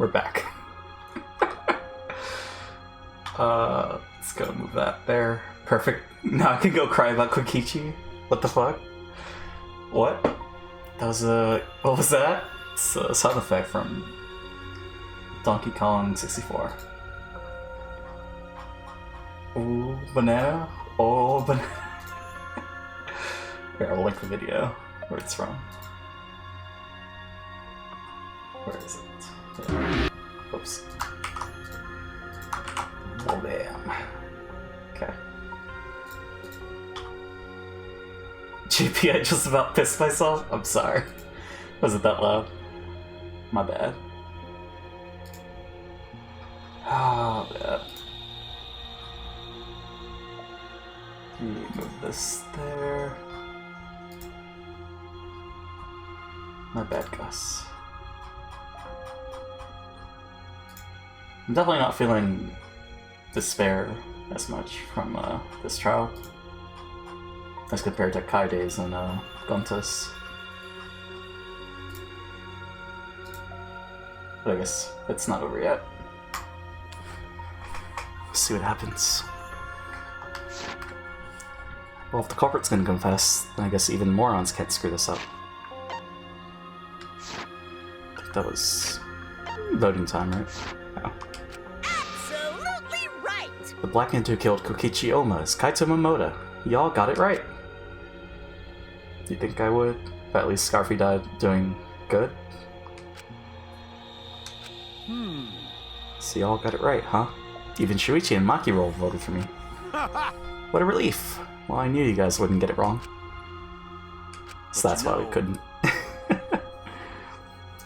we're back. Let's go move that there. Perfect. Now I can go cry about Kokichi. What the fuck? What? That was a... What was that? It's a sound effect from Donkey Kong 64. Ooh, banana? Oh, banana. Here, I'll link the video where it's from. Where is it? There. Whoops. Oh, damn. Okay. JP, I just about pissed myself? I'm sorry. Was it that loud? My bad. Oh, bad. Move this there. My bad, Gus. I'm definitely not feeling despair as much from this trial as compared to Kaide's and Gonta's. But I guess it's not over yet. We'll see what happens. Well, if the culprit's gonna confess, then I guess even morons can't screw this up. I think that was voting time, right? Oh. Absolutely right! The black ant who killed Kokichi Oma is Kaito Momoda. Y'all got it right. You think I would? But at least Scarfy died doing good? So y'all got it right, huh? Even Shuichi and Maki Roll voted for me. What a relief! Well, I knew you guys wouldn't get it wrong. So that's why we couldn't.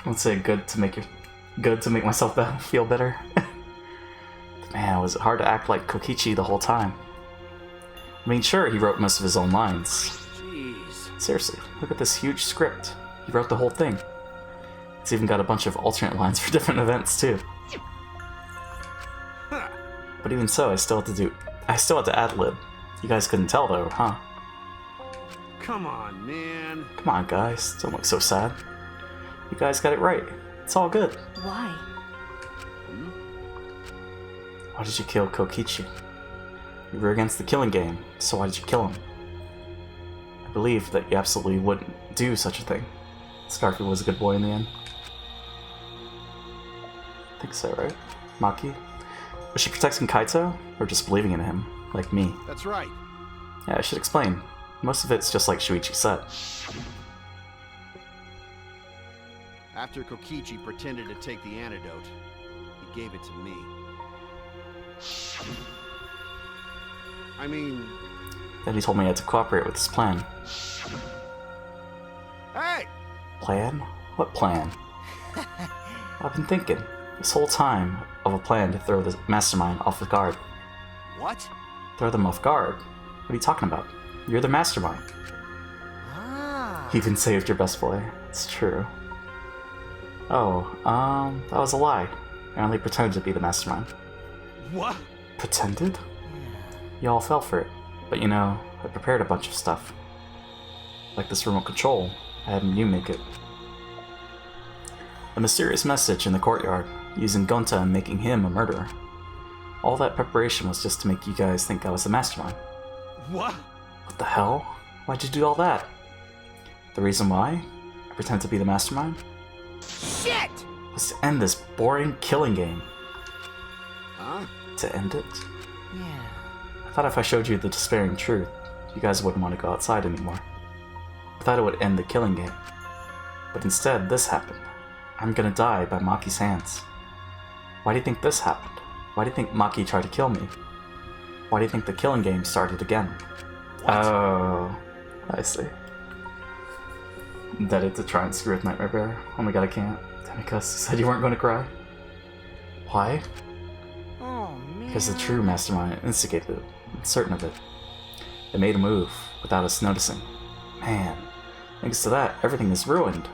Let's say good to make myself feel better. Man, was it hard to act like Kokichi the whole time? I mean, sure, he wrote most of his own lines. Jeez. Seriously, look at this huge script. He wrote the whole thing. It's even got a bunch of alternate lines for different events too. But even so, I still had to ad-lib. You guys couldn't tell though, huh? Come on, man. Come on, guys, don't look so sad. You guys got it right. It's all good. Why? Why did you kill Kokichi? You were against the killing game, so why did you kill him? I believe that you absolutely wouldn't do such a thing. Scarfy was a good boy in the end. I think so, right? Maki? Was she protecting Kaito, or just believing in him, like me? That's right. Yeah, I should explain. Most of it's just like Shuichi said. After Kokichi pretended to take the antidote, he gave it to me. I mean... Then he told me I had to cooperate with his plan. Hey! Plan? What plan? I've been thinking, this whole time, of a plan to throw the mastermind off the guard. What? Throw them off guard? What are you talking about? You're the mastermind. Ah. You even saved your best boy. It's true. Oh, that was a lie. I only pretended to be the mastermind. What? Pretended? Y'all fell for it. But you know, I prepared a bunch of stuff. Like this remote control. I had you make it. A mysterious message in the courtyard, using Gonta and making him a murderer. All that preparation was just to make you guys think I was the mastermind. What? What the hell? Why'd you do all that? The reason why I pretend to be the mastermind? Shit! Was to end this boring killing game. Huh? To end it? Yeah. I thought if I showed you the despairing truth, you guys wouldn't want to go outside anymore. I thought it would end the killing game. But instead, this happened. I'm gonna die by Maki's hands. Why do you think this happened? Why do you think Maki tried to kill me? Why do you think the killing game started again? What? Oh, I see. Did it to try and screw with Nightmare Bear? Oh my god, I can't. Damn it, Gus, you said you weren't going to cry. Why? Oh, man. Because the true mastermind instigated it. I'm certain of it. They made a move without us noticing. Man, thanks to that, everything is ruined.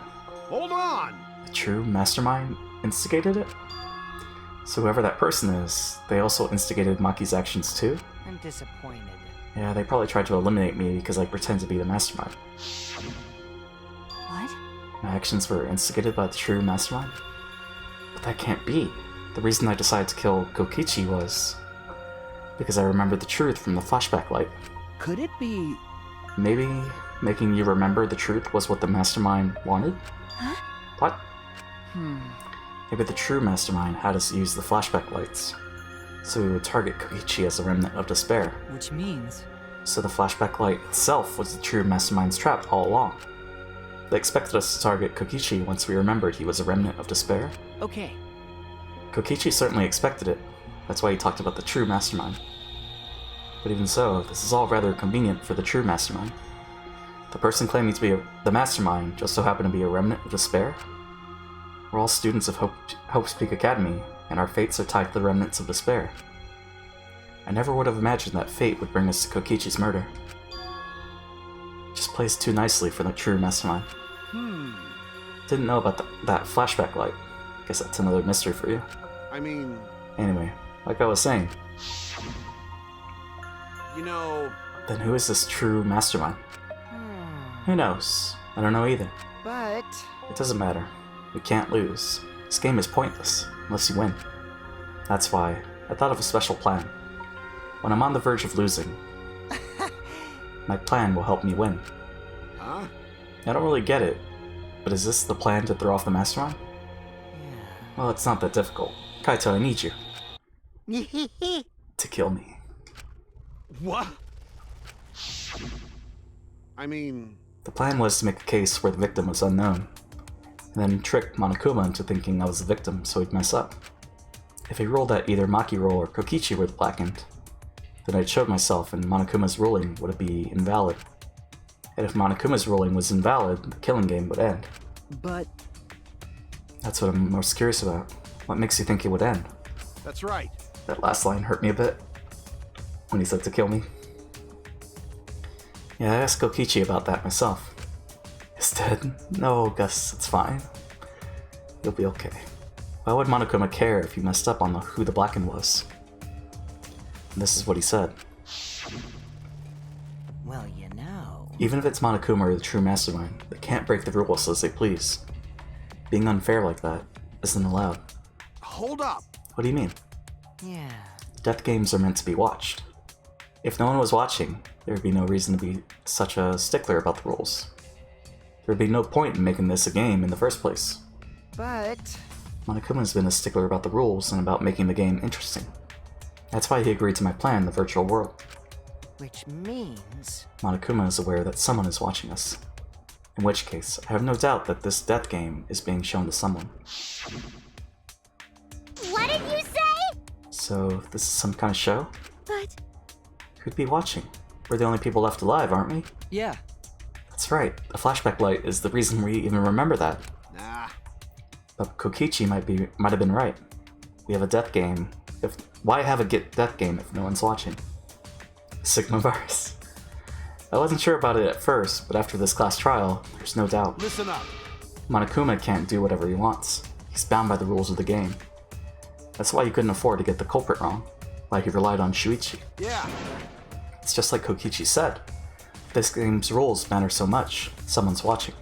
Hold on! The true mastermind instigated it? So whoever that person is, they also instigated Maki's actions too? I'm disappointed. Yeah, they probably tried to eliminate me because I pretend to be the mastermind. What? My actions were instigated by the true mastermind? What that can't be. The reason I decided to kill Kokichi was because I remembered the truth from the flashback light. Could it be... Maybe making you remember the truth was what the mastermind wanted? Huh? What? Maybe the true mastermind had us use the flashback lights, so we would target Kokichi as a remnant of despair. Which means... So the flashback light itself was the true mastermind's trap all along. They expected us to target Kokichi once we remembered he was a remnant of despair. Okay. Kokichi certainly expected it. That's why he talked about the true mastermind. But even so, this is all rather convenient for the true mastermind. The person claiming to be the mastermind just so happened to be a remnant of despair? We're all students of Hope's Peak Academy, and our fates are tied to the remnants of despair. I never would have imagined that fate would bring us to Kokichi's murder. Just plays too nicely for the true mastermind. Didn't know about that flashback light. Guess that's another mystery for you. I mean... Anyway, like I was saying. You know... Then who is this true mastermind? Who knows? I don't know either. But... It doesn't matter. We can't lose. This game is pointless, unless you win. That's why I thought of a special plan. When I'm on the verge of losing, my plan will help me win. Huh? I don't really get it, but is this the plan to throw off the mastermind? Yeah. Well, it's not that difficult. Kaito, I need you. To kill me. What? I mean... The plan was to make a case where the victim was unknown, and then trick Monokuma into thinking I was the victim so he'd mess up. If he ruled that either Makiro or Kokichi were the blackened, then I'd showed myself and Monokuma's ruling would be invalid. And if Monokuma's ruling was invalid, the killing game would end. But... That's what I'm most curious about. What makes you think it would end? That's right. That last line hurt me a bit. When he said to kill me. Yeah, I asked Kokichi about that myself. He's dead? No, Gus, it's fine. You'll be okay. Why would Monokuma care if you messed up on who the blackened was? And this is what he said. Well, you know... Even if it's Monokuma or the true mastermind, they can't break the rules as they please. Being unfair like that isn't allowed. Hold up! What do you mean? Yeah... Death games are meant to be watched. If no one was watching, there would be no reason to be such a stickler about the rules. There would be no point in making this a game in the first place. But... Monokuma's been a stickler about the rules and about making the game interesting. That's why he agreed to my plan, the virtual world. Which means... Monokuma is aware that someone is watching us. In which case, I have no doubt that this death game is being shown to someone. What did you say? So, this is some kind of show? But... Who'd be watching? We're the only people left alive, aren't we? Yeah. That's right, the flashback light is the reason we even remember that. Nah. But Kokichi might have been right. We have a death game. Why have a death game if no one's watching? Sigma virus. I wasn't sure about it at first, but after this class trial, there's no doubt. Listen up. Monokuma can't do whatever he wants. He's bound by the rules of the game. That's why he couldn't afford to get the culprit wrong. Why he relied on Shuichi. Yeah. It's just like Kokichi said. If this game's rules matter so much, someone's watching.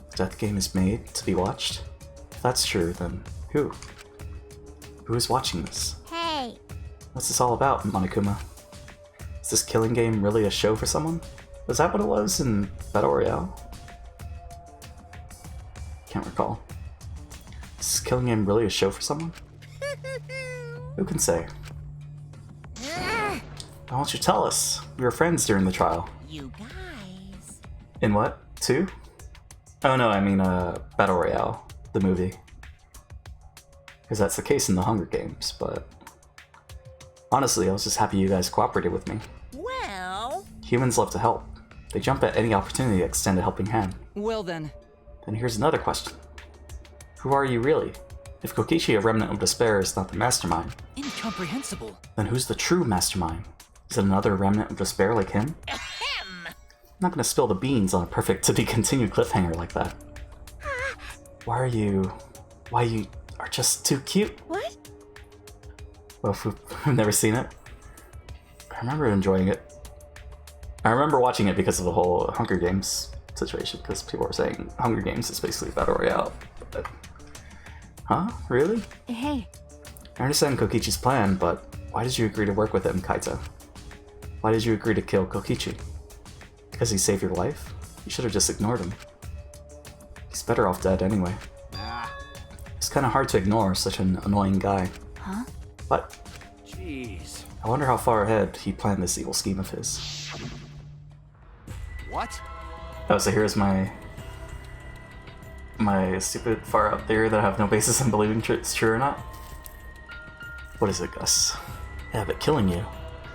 The death game is made to be watched? If that's true, then who? Who is watching this? Hey. What's this all about, Monokuma? Is this killing game really a show for someone? Was that what it was in Battle Royale? Can't recall. Is this killing game really a show for someone? Who can say? Why don't you tell us? We were friends during the trial. You guys. In what? 2? Oh no, I mean Battle Royale, the movie. Because that's the case in the Hunger Games, but... Honestly, I was just happy you guys cooperated with me. Well... Humans love to help. They jump at any opportunity to extend a helping hand. Well then... Then here's another question. Who are you really? If Kokichi, a remnant of despair, is not the mastermind, Incomprehensible. then who's the true mastermind? Is it another remnant of despair like him? Ahem. I'm not gonna spill the beans on a perfect to-be-continued cliffhanger like that. Why you are just too cute? What? Well, if I've never seen it. I remember enjoying it. I remember watching it because of the whole Hunger Games situation, because people were saying Hunger Games is basically Battle Royale. But Huh? Really? Hey, I understand Kokichi's plan, but why did you agree to work with him, Kaito? Why did you agree to kill Kokichi? Because he saved your life? You should have just ignored him. He's better off dead anyway. Nah. It's kind of hard to ignore such an annoying guy. huh? But Jeez. I wonder how far ahead he planned this evil scheme of his. What? Oh, so here's my stupid far out theory that I have no basis in believing it's true or not. What is it, Gus? Yeah, but killing you.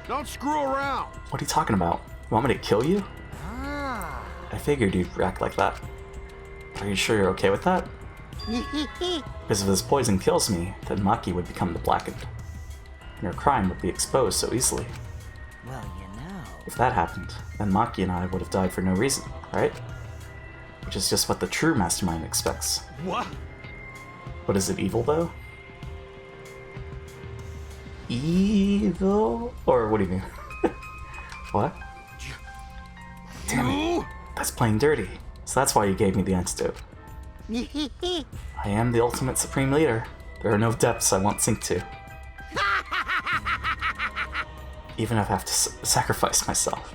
Don't screw around. What are you talking about? You want me to kill you? Ah. I figured you'd react like that. Are you sure you're okay with that? Because if his poison kills me, then Maki would become the Blackened. And your crime would be exposed so easily. Well, you know. If that happened, then Maki and I would have died for no reason, right? Which is just what the true mastermind expects. What? But is it evil, though? Evil? Or what do you mean? What? Damn it. That's playing dirty. So that's why you gave me the antidote. I am the ultimate supreme leader. There are no depths I won't sink to. Even if I have to sacrifice myself.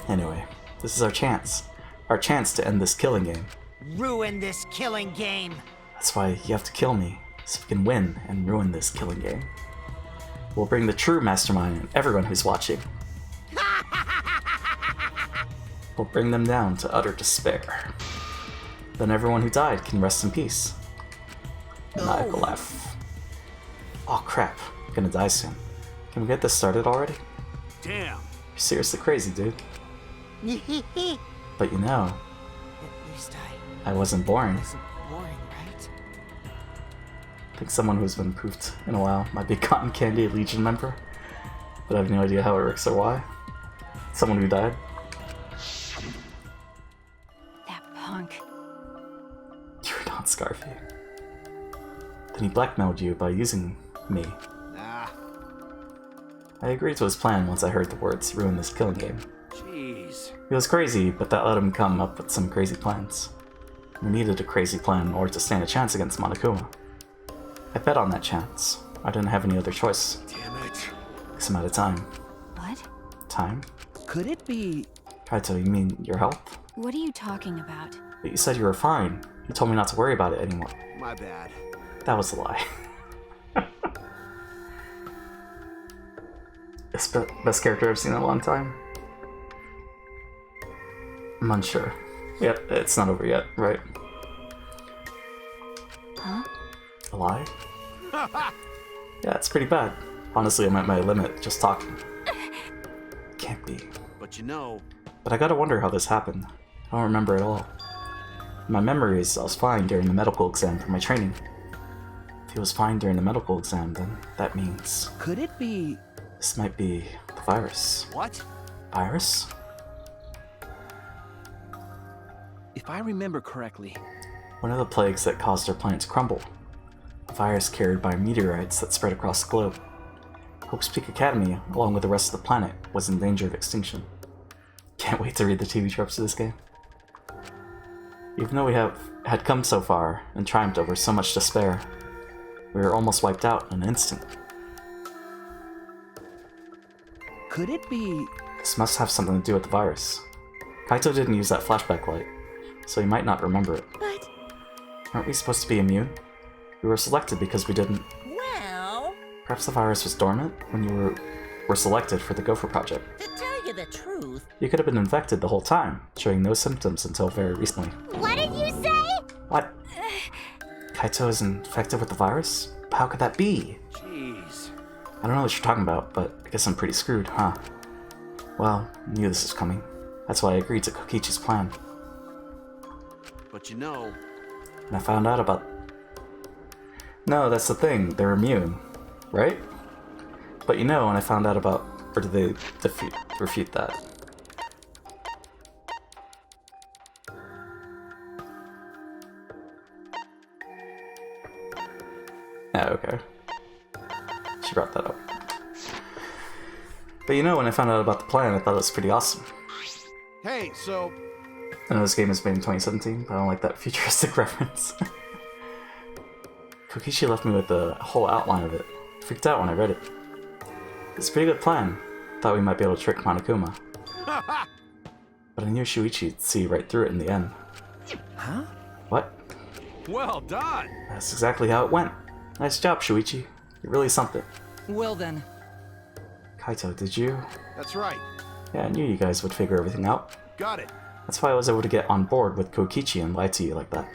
Anyway, this is our chance. Our chance to end this killing game. Ruin this killing game. That's why you have to kill me, so we can win and ruin this killing game. We'll bring the true mastermind and everyone who's watching. We'll bring them down to utter despair. Then everyone who died can rest in peace. Maniacal laugh. Oh crap, I'm gonna die soon. Can we get this started already? Damn. You're seriously crazy, dude. But you know, At least I wasn't boring. wasn't boring, right? I think someone who's been poofed in a while might be Cotton Candy Legion member, but I have no idea how it works or why. Someone who died. That punk. You were not Scarfy. Then he blackmailed you by using me. Nah. I agreed to his plan once I heard the words ruin this killing game. Jeez. He was crazy, but that let him come up with some crazy plans. We needed a crazy plan in order to stand a chance against Monokuma. I bet on that chance. I didn't have any other choice. Damn it. Because I'm out of time. What? Time? Could it be? Kaito, you mean your health? What are you talking about? But you said you were fine. You told me not to worry about it anymore. My bad. That was a lie. Best character I've seen in a long time. I'm unsure. Yep, it's not over yet, right? Huh? A lie? Yeah, it's pretty bad. Honestly, I'm at my limit just talking. Can't be. But you know, But I gotta wonder how this happened. I don't remember at all. In my memories, I was fine during the medical exam for my training. If he was fine during the medical exam, then that means Could it be? this might be the virus. what? Virus? If I remember correctly, One of the plagues that caused our planet to crumble. A virus carried by meteorites that spread across the globe. Hope's Peak Academy, along with the rest of the planet, was in danger of extinction. Can't wait to read the TV tropes of this game. Even though we had come so far and triumphed over so much despair, we were almost wiped out in an instant. Could it be? This must have something to do with the virus. Kaito didn't use that flashback light, so he might not remember it. But, Aren't we supposed to be immune? We were selected because we didn't. well, Perhaps the virus was dormant when you were selected for the Gopher Project. to tell you the truth, You could have been infected the whole time, showing no symptoms until very recently. what did you say? What? Kaito is infected with the virus? How could that be? Jeez. I don't know what you're talking about, but I guess I'm pretty screwed, huh? Well, I knew this was coming. That's why I agreed to Kokichi's plan. But you know, And I found out about... No, that's the thing. They're immune, right? But you know, when I found out about... Or did they refute that? Yeah, okay. She brought that up. But you know, when I found out about the plan, I thought it was pretty awesome. hey, so I know this game was made in 2017, but I don't like that futuristic reference. Kokichi left me with the whole outline of it. Freaked out when I read it. It's a pretty good plan. Thought we might be able to trick Monokuma. But I knew Shuichi'd see right through it in the end. Huh? What? Well done! That's exactly how it went. Nice job, Shuichi. You're really something. Well then. Kaito, did you? That's right. Yeah, I knew you guys would figure everything out. Got it. That's why I was able to get on board with Kokichi and lie to you like that.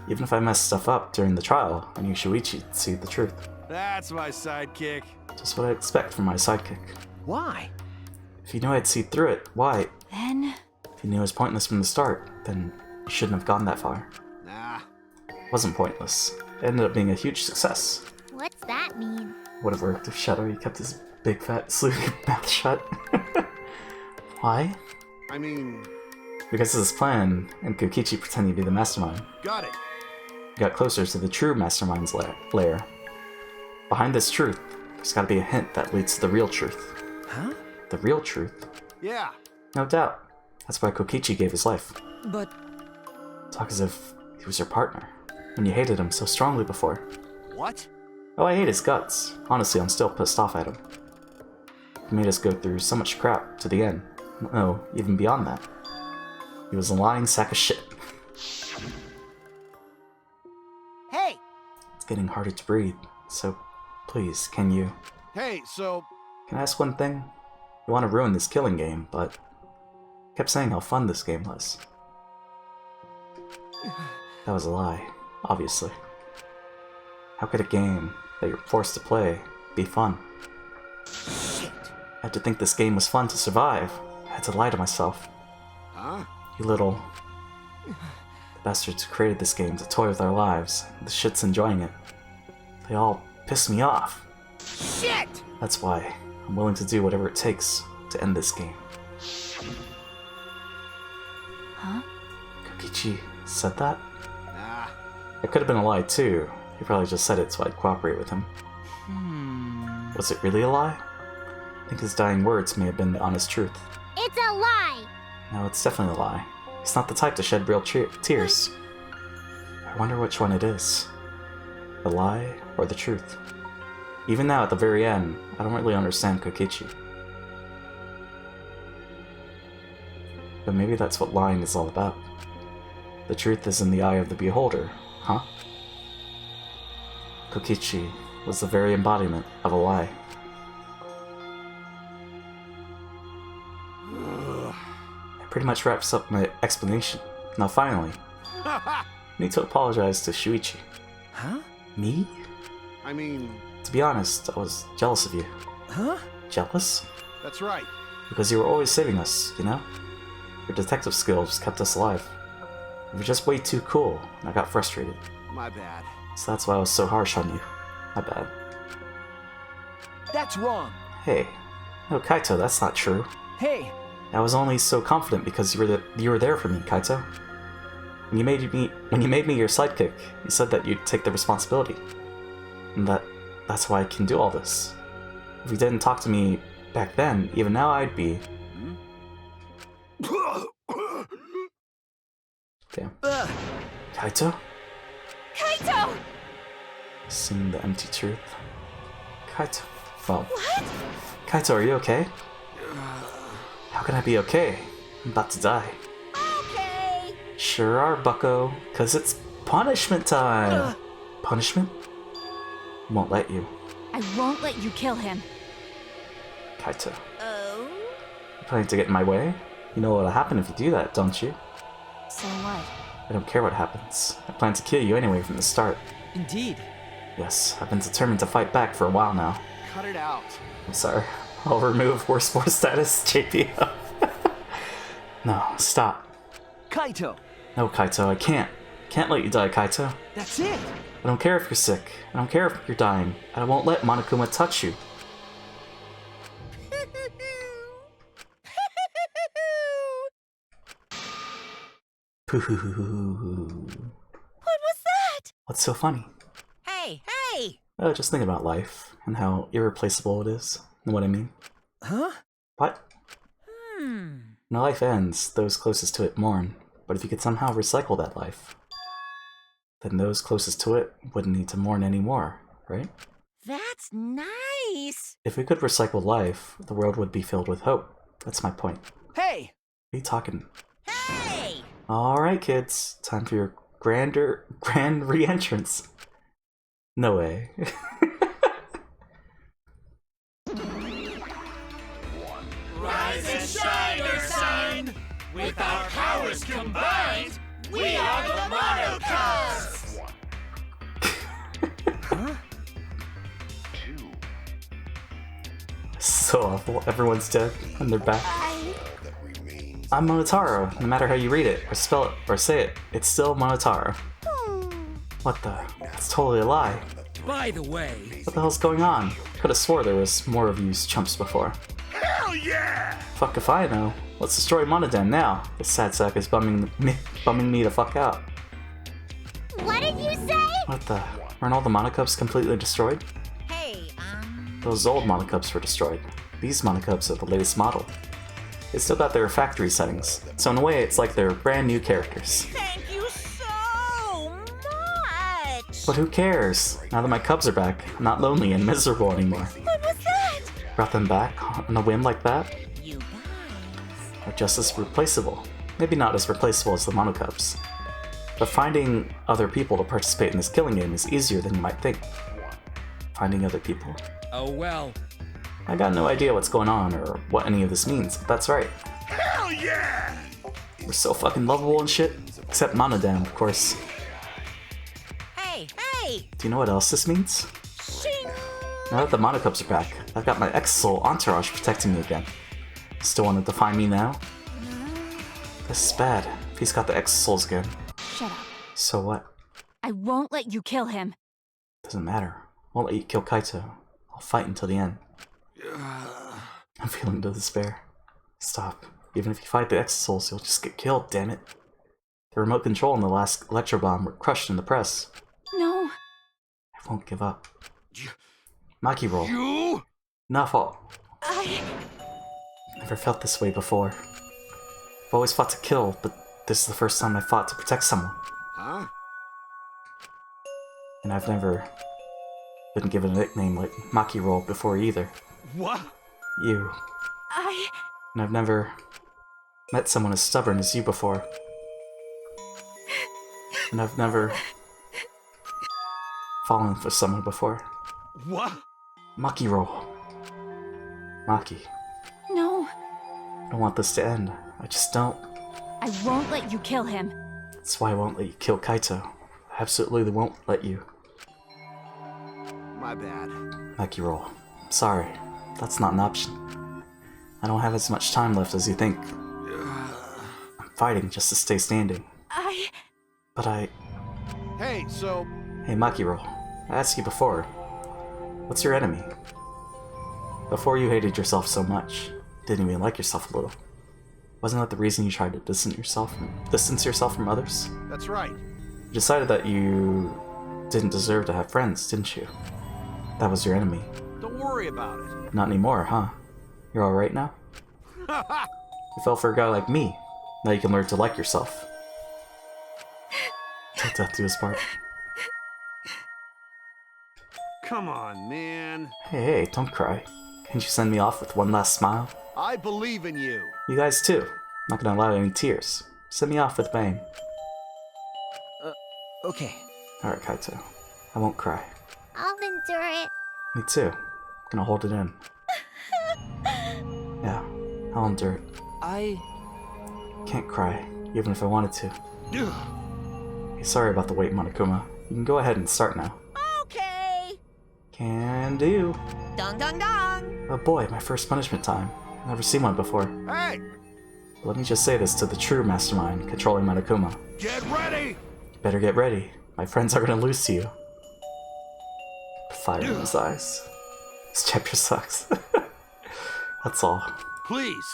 Even if I messed stuff up during the trial, I knew Shuichi'd see the truth. That's my sidekick. Just what I expect from my sidekick. Why? If you knew I'd see through it, why? Then... If you knew it was pointless from the start, then you shouldn't have gone that far. Nah. It wasn't pointless. It ended up being a huge success. What's that mean? Would have worked if Shadowy kept his big fat sleepy mouth shut. Why? I mean... Because of his plan, and Kokichi pretending to be the mastermind. Got it. We got closer to the true mastermind's lair. Behind this truth, there's gotta be a hint that leads to the real truth. Huh? The real truth? Yeah. No doubt. That's why Kokichi gave his life. But... Talk as if he was your partner, when you hated him so strongly before. What? Oh, I hate his guts. Honestly, I'm still pissed off at him. He made us go through so much crap to the end. No, even beyond that. He was a lying sack of shit. Hey! It's getting harder to breathe, so please, can you... Hey, so... Can I ask one thing? You want to ruin this killing game, but... You kept saying how fun this game was. That was a lie, obviously. How could a game that you're forced to play be fun? Shit! I had to think this game was fun to survive. I had to lie to myself. Huh? You little... The bastards who created this game to toy with our lives. The shit's enjoying it. They all piss me off. Shit! That's why I'm willing to do whatever it takes to end this game. Huh? Kokichi said that? Nah. It could have been a lie too. He probably just said it so I'd cooperate with him. Was it really a lie? I think his dying words may have been the honest truth. It's a lie! No, it's definitely a lie. He's not the type to shed real tears. I wonder which one it is. The lie or the truth? Even now, at the very end, I don't really understand Kokichi. But maybe that's what lying is all about. The truth is in the eye of the beholder, huh? Kokichi was the very embodiment of a lie. It pretty much wraps up my explanation. Now finally, I need to apologize to Shuichi. Huh? Me? I mean... To be honest, I was jealous of you. Huh? Jealous? That's right. Because you were always saving us, you know? Your detective skills kept us alive. You were just way too cool, and I got frustrated. My bad. So that's why I was so harsh on you. My bad. That's wrong! Hey. No, Kaito, that's not true. Hey! I was only so confident because you were there for me, Kaito. When you made me your sidekick, you said that you'd take the responsibility. And that's why I can do all this. If you didn't talk to me back then, even now I'd be... Damn. Kaito? Kaito! Seeing the empty truth. Kaito. Well. What? Kaito, are you okay? How can I be okay? I'm about to die. Okay! Sure are, bucko. 'Cause it's punishment time! Punishment? I won't let you. I won't let you kill him. Kaito. Oh? You planning to get in my way? You know what'll happen if you do that, don't you? So what? I don't care what happens. I plan to kill you anyway from the start. Indeed. Yes, I've been determined to fight back for a while now. Cut it out. I'm sorry. I'll remove worst sport status, JP. No, stop. Kaito! No, Kaito, I can't. Can't let you die, Kaito. That's it! I don't care if you're sick. I don't care if you're dying. I won't let Monokuma touch you. Pooh. What was that? What's so funny? Hey, hey! Oh, just think about life and how irreplaceable it is. Know what I mean? Huh? What? Hmm. When life ends, those closest to it mourn. But if you could somehow recycle that life, then those closest to it wouldn't need to mourn anymore, right? That's nice. If we could recycle life, the world would be filled with hope. That's my point. Hey! What are you talking? Hey! Alright, kids. Time for your grand re-entrance. No way. Rise and shine, your sign! With our powers combined, we are the Mono Cubs! So awful. Everyone's dead and they're back. I'm Monotaro. No matter how you read it, or spell it, or say it, it's still Monotaro. What the? It's totally a lie. By the way... What the hell's going on? Could have swore there was more of you chumps before. Hell yeah! Fuck if I know. Let's destroy Monoden now. This sad sack is bumming me the fuck out. What did you say? What the? Aren't all the Monocubs completely destroyed? Hey, Those old Monocubs were destroyed. These Monocubs are the latest model. They still got their factory settings, so in a way it's like they're brand new characters. thank you so much. But who cares? Now that my cubs are back, I'm not lonely and miserable anymore. What was that? Brought them back on a whim like that? You guys. Are just as replaceable. Maybe not as replaceable as the Monocubs. But finding other people to participate in this killing game is easier than you might think. Finding other people. Oh well. I got no idea what's going on or what any of this means, but that's right. Hell yeah! We're so fucking lovable and shit. Except Monodam, of course. Hey, hey! Do you know what else this means? Shing! Now that the Monocubs are back, I've got my ex-soul entourage protecting me again. Still wanted to find me now? This is bad. He's got the ex-souls again. Shut up. So what? I won't let you kill him. Doesn't matter. Won't let you kill Kaito. I'll fight until the end. I'm feeling the despair. Stop. Even if you fight the ex-souls, you'll just get killed, damn it. The remote control and the last electro bomb were crushed in the press. No. I won't give up. Maki roll. You? Not fault. I... Never felt this way before. I've always fought to kill, but this is the first time I fought to protect someone. Huh? And I've never been given a nickname like Maki roll before either. What? You. And I've never met someone as stubborn as you before. And I've never fallen for someone before. What? Maki roll. Maki. No. I don't want this to end. I just don't. I won't let you kill him. That's why I won't let you kill Kaito. I absolutely won't let you. My bad. Maki roll. Sorry. That's not an option. I don't have as much time left as you think. I'm fighting just to stay standing. But I... Hey, so... Hey, Makiro, I asked you before. What's your enemy? Before you hated yourself so much, didn't even like yourself a little. Wasn't that the reason you tried to distance yourself from others? That's right. You decided that you didn't deserve to have friends, didn't you? That was your enemy. Don't worry about it. Not anymore, huh? You're alright now? You fell for a guy like me. Now you can learn to like yourself. Till death do us part. Come on, man. Hey, don't cry. Can't you send me off with one last smile? I believe in you. You guys too. I'm not gonna allow any tears. Send me off with a bang. Okay. Alright, Kaito. I won't cry. I'll endure it. Me too. I'm gonna hold it in. Yeah, I'll endure it. I... Can't cry, even if I wanted to. Hey, sorry about the wait, Monokuma. You can go ahead and start now. Okay. Can do. Dong dong dong. Oh boy, my first punishment time. Never seen one before. Hey! Let me just say this to the true mastermind controlling Monokuma. Get ready! You better get ready. My friends are gonna lose to you. Fire in his eyes. This chapter sucks. That's all. Please!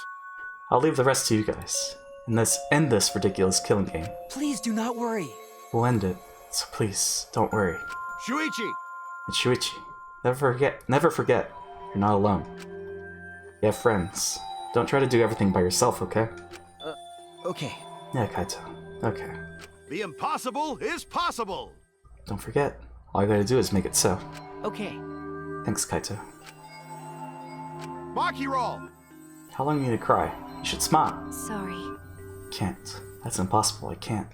I'll leave the rest to you guys. And end this ridiculous killing game. Please do not worry. We'll end it, so please, don't worry. Shuichi! And Shuichi, never forget, you're not alone. You have friends. Don't try to do everything by yourself, okay? Okay. Yeah, Kaito. Okay. The impossible is possible! Don't forget, all you gotta do is make it so. Okay. Thanks, Kaito. Maki roll! How long do you need to cry? You should smile. Sorry. Can't. That's impossible, I can't.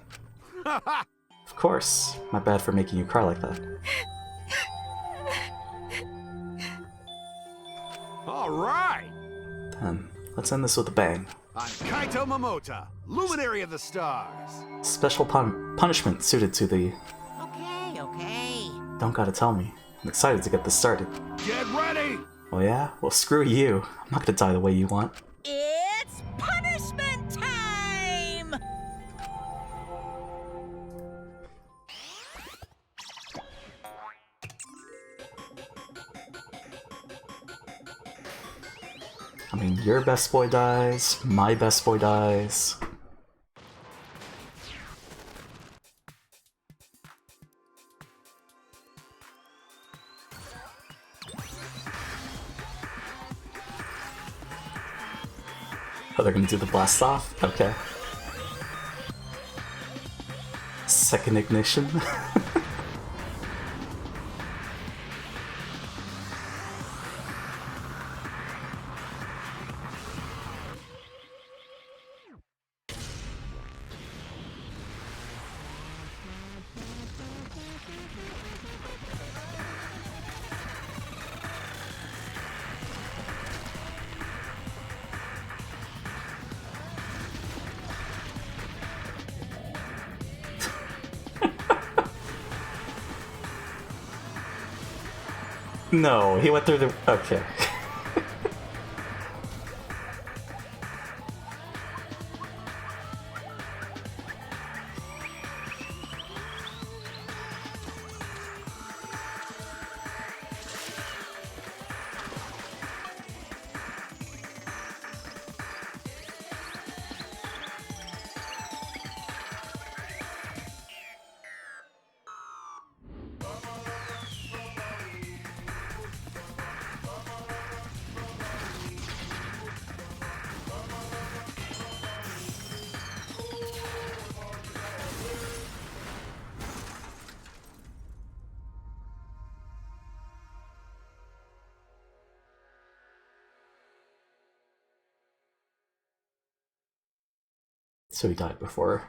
Of course. My bad for making you cry like that. Alright! Then, let's end this with a bang. I'm Kaito Momota, Luminary of the Stars. Special punishment suited to the... Okay, okay. Don't gotta tell me. I'm excited to get this started. Get ready! Oh yeah? Well, screw you. I'm not gonna die the way you want. It's punishment time! I mean, your best boy dies, my best boy dies. Oh, they're gonna do the blast off? Okay. Second ignition. No, he went through the... Okay. So he died before.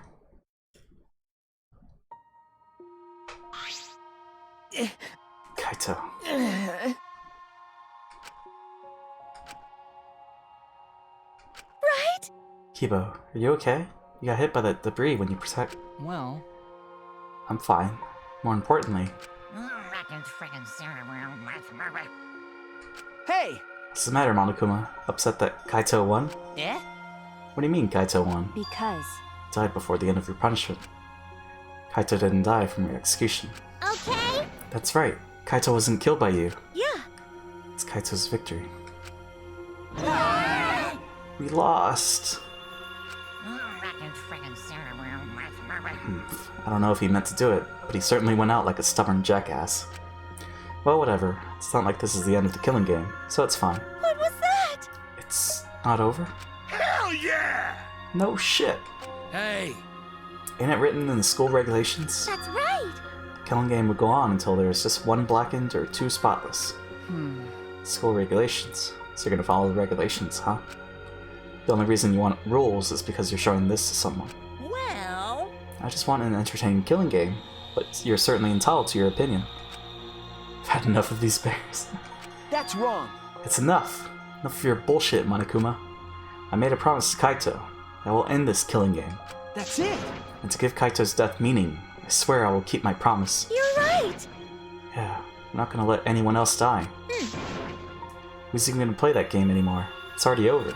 Kaito. Right? Kibo, are you okay? You got hit by that debris when you protect... Well, I'm fine. More importantly... Hey! What's the matter, Monokuma? Upset that Kaito won? Yeah? What do you mean, Kaito won? Because. Died before the end of your punishment. Kaito didn't die from your execution. Okay. That's right. Kaito wasn't killed by you. Yeah. It's Kaito's victory. We lost. I don't know if he meant to do it, but he certainly went out like a stubborn jackass. Well, whatever. It's not like this is the end of the killing game, so it's fine. What was that? It's not over? Hell yeah! No shit. hey, Ain't it written in the school regulations? That's right. The killing game would go on until there was just one blackened or two spotless. School regulations. So you're gonna follow the regulations, huh? The only reason you want rules is because you're showing this to someone. Well... I just want an entertaining killing game, but you're certainly entitled to your opinion. I've had enough of these bears. That's wrong. It's enough. Enough of your bullshit, Monokuma. I made a promise to Kaito. I will end this killing game. That's it. And to give Kaito's death meaning, I swear I will keep my promise. You're right. Yeah, I'm not gonna let anyone else die. Who's even gonna play that game anymore? It's already over.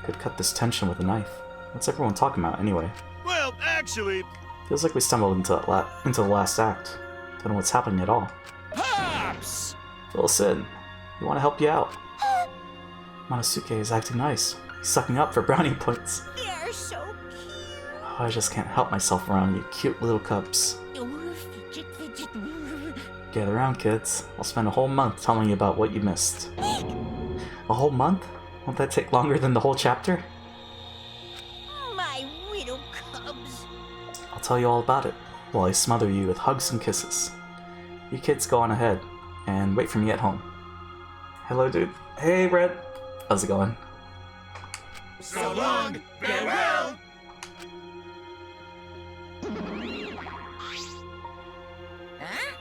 Could cut this tension with a knife. What's everyone talking about anyway? Well, actually, Feels like we stumbled into the last act. Don't know what's happening at all. Pops! Fill us in. We want to help you out. Monosuke is acting nice. He's sucking up for brownie points. You're so cute. Oh, I just can't help myself around you cute little cubs. Fidget, fidget. Gather around, kids. I'll spend a whole month telling you about what you missed. A whole month? Won't that take longer than the whole chapter? My little cubs. I'll tell you all about it while I smother you with hugs and kisses. You kids go on ahead and wait for me at home. Hello, dude. Hey, Red. How's it going? So long, farewell! Huh?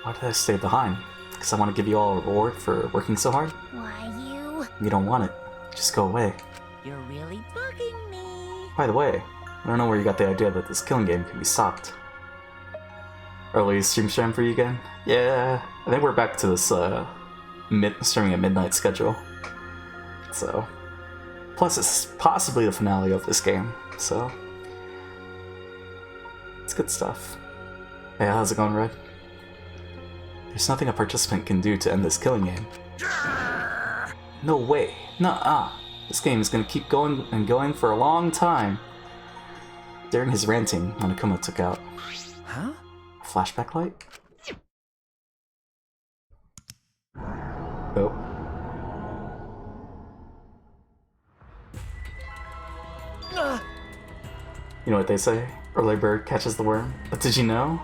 Why did I stay behind? Because I want to give you all a reward for working so hard? Why, You don't want it. Just go away. you're really bugging me. By the way, I don't know where you got the idea that this killing game can be stopped. Early stream for you again? Yeah, I think we're back to this streaming at midnight schedule. So, plus it's possibly the finale of this game, so it's good stuff. Hey, how's it going, Red? There's nothing a participant can do to end this killing game. No way. Nuh-uh. This game is gonna keep going and going for a long time. During his ranting, Monokuma took out Huh? a flashback light? Oh. You know what they say? Early bird catches the worm. But did you know?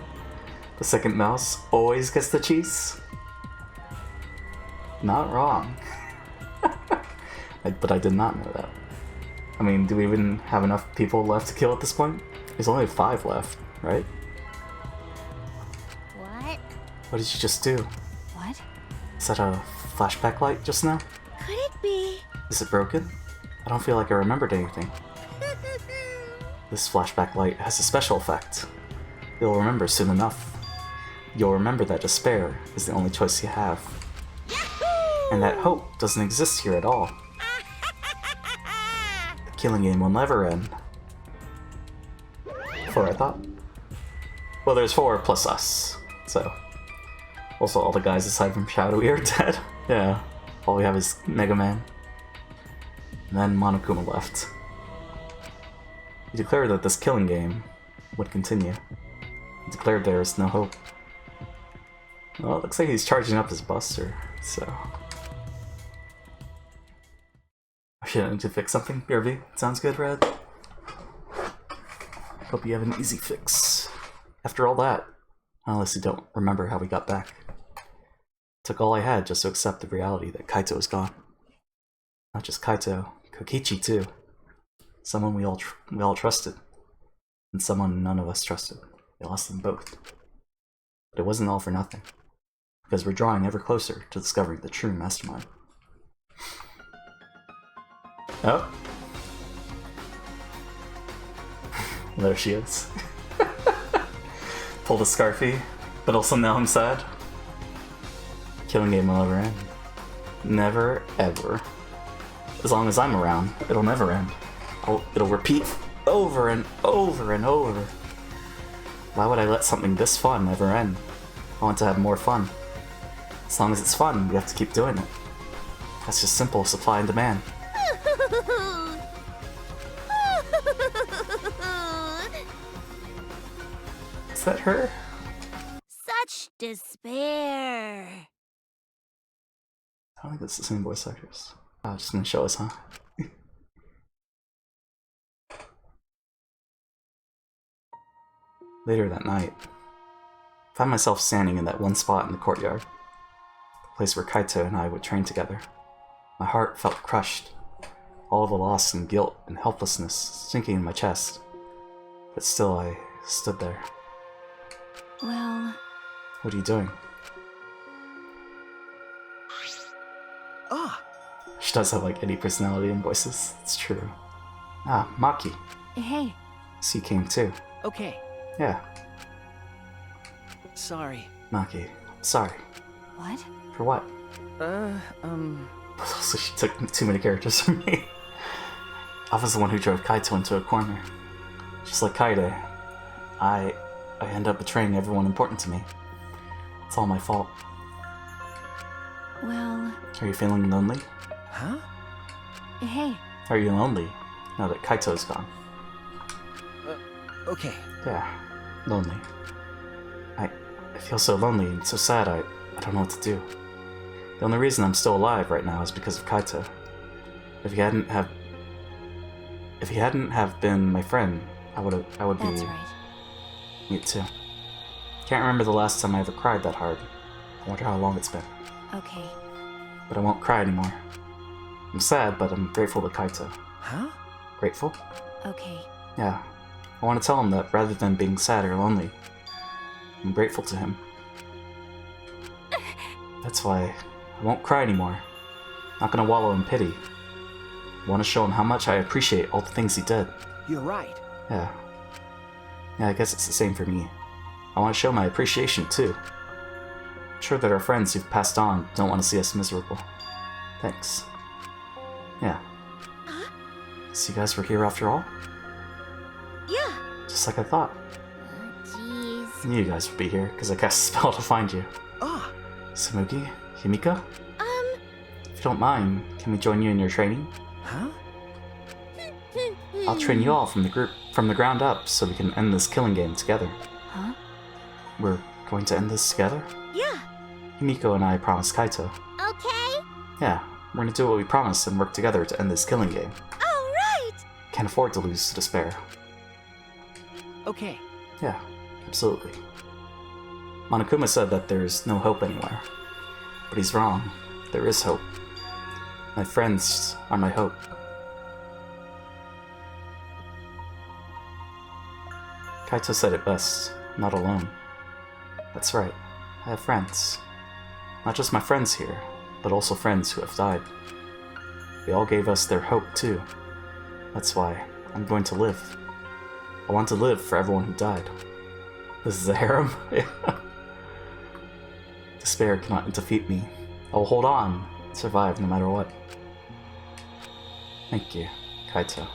The second mouse always gets the cheese? Not wrong. But I did not know that. I mean, do we even have enough people left to kill at this point? There's only 5 left, right? What? What did you just do? What? Is that a flashback light just now? Could it be? Is it broken? I don't feel like I remembered anything. This flashback light has a special effect. You'll remember soon enough. You'll remember that despair is the only choice you have. And that hope doesn't exist here at all. The killing game will never end. 4, I thought. Well, there's 4 plus us, so. Also, all the guys aside from Shadowy are dead. Yeah, all we have is Mega Man. And then Monokuma left. He declared that this killing game would continue. He declared there is no hope. Well, it looks like he's charging up his buster, so. I should need to fix something, BRB. Sounds good, Red? Hope you have an easy fix. After all that, I honestly don't remember how we got back. Took all I had just to accept the reality that Kaito is gone. Not just Kaito, Kokichi too. Someone we all trusted, and someone none of us trusted. We lost them both. But it wasn't all for nothing, because we're drawing ever closer to discovering the true mastermind. Oh. There she is. Pulled a Scarfy, but also now I'm sad. Killing game will never end. Never, ever. As long as I'm around, it'll never end. It'll repeat over and over and over. Why would I let something this fun never end? I want to have more fun. As long as it's fun, we have to keep doing it. That's just simple supply and demand. Is that her? Such despair. I don't think that's the same voice actress. Oh, just gonna show us, huh? Later that night, I found myself standing in that one spot in the courtyard, the place where Kaito and I would train together. My heart felt crushed, all the loss and guilt and helplessness sinking in my chest. But still, I stood there. Well, What are you doing? Ah, She does have like any personality and voices, it's true. Ah, Maki. hey, So you came too. okay. Yeah, Sorry. Maki. Sorry. what? For what? So she took too many characters from me. I was the one who drove Kaito into a corner. Just like Kaide, I end up betraying everyone important to me. It's all my fault. Well, Are you feeling lonely? Huh? hey, Are you lonely now that Kaito's gone? Okay. Yeah, lonely. I feel so lonely and so sad, I don't know what to do. The only reason I'm still alive right now is because of Kaito. If he hadn't have been my friend, I would that's be. right. Me too. Can't remember the last time I ever cried that hard. I wonder how long it's been. Okay. But I won't cry anymore. I'm sad, but I'm grateful to Kaito. Huh? Grateful? Okay. Yeah. I want to tell him that rather than being sad or lonely, I'm grateful to him. That's why I won't cry anymore. Not gonna wallow in pity. I want to show him how much I appreciate all the things he did. You're right. Yeah. Yeah, I guess it's the same for me. I want to show my appreciation too. I'm sure that our friends who've passed on don't want to see us miserable. Thanks. Yeah. So you guys were here after all? Yeah. Just like I thought. Jeez. I knew you guys would be here, because I cast a spell to find you. Ah, Samugi? Himiko? If you don't mind, can we join you in your training? huh? I'll train you all from the ground up, so we can end this killing game together. Huh? We're going to end this together? Yeah. Himiko and I promised Kaito. Okay. Yeah, we're gonna do what we promised and work together to end this killing game. All right. Can't afford to lose to despair. Okay. Yeah, absolutely. Monokuma said that there's no hope anywhere. But he's wrong. There is hope. My friends are my hope. Kaito said it best. I'm not alone. That's right. I have friends. Not just my friends here, but also friends who have died. They all gave us their hope too. That's why I'm going to live. I want to live for everyone who died. This is a harem? Despair cannot defeat me. I will hold on and survive no matter what. Thank you, Kaito.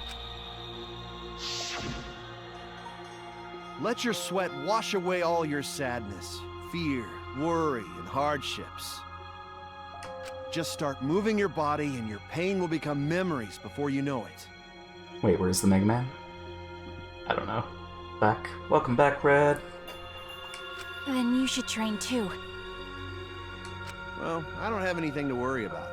Let your sweat wash away all your sadness, fear, worry, and hardships. Just start moving your body and your pain will become memories before you know it. Wait, where's the Mega Man? I don't know. Back. Welcome back, Red. Then you should train too. Well, I don't have anything to worry about.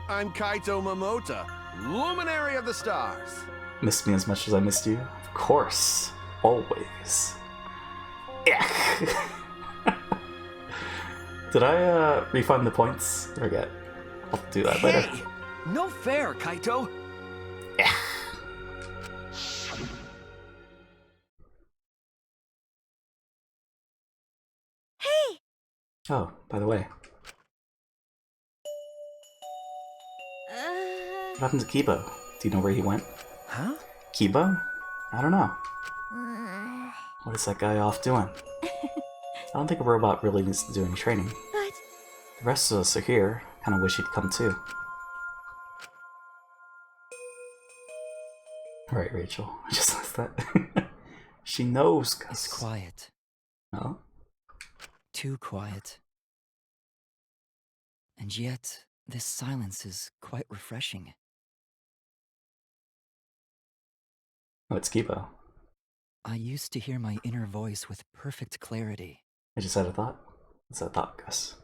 I'm Kaito Momota, Luminary of the Stars. Missed me as much as I missed you? Of course. Always. Yeah. Did I refund the points? I forget. I'll do that later. Hey! No fair, Kaito! Yeah. Hey. Oh, by the way, what happened to Kibo? Do you know where he went? Huh? Kibo? I don't know. What is that guy off doing? I don't think a robot really needs to do any training. But The rest of us are here. Kinda wish he'd come too. Right, Rachel. I just lost that. She knows, Gus. It's quiet. No? Too quiet. And yet, this silence is quite refreshing. Oh, it's Kibo. I used to hear my inner voice with perfect clarity. I just had a thought. What's that thought, Gus?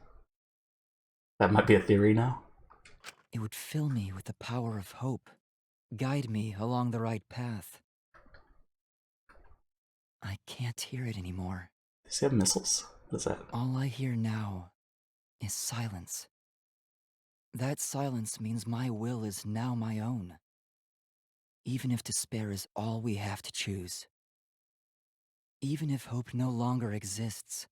That might be a theory now? It would fill me with the power of hope, guide me along the right path. I can't hear it anymore. Does he have missiles? What is that? All I hear now is silence. That silence means my will is now my own. Even if despair is all we have to choose. Even if hope no longer exists,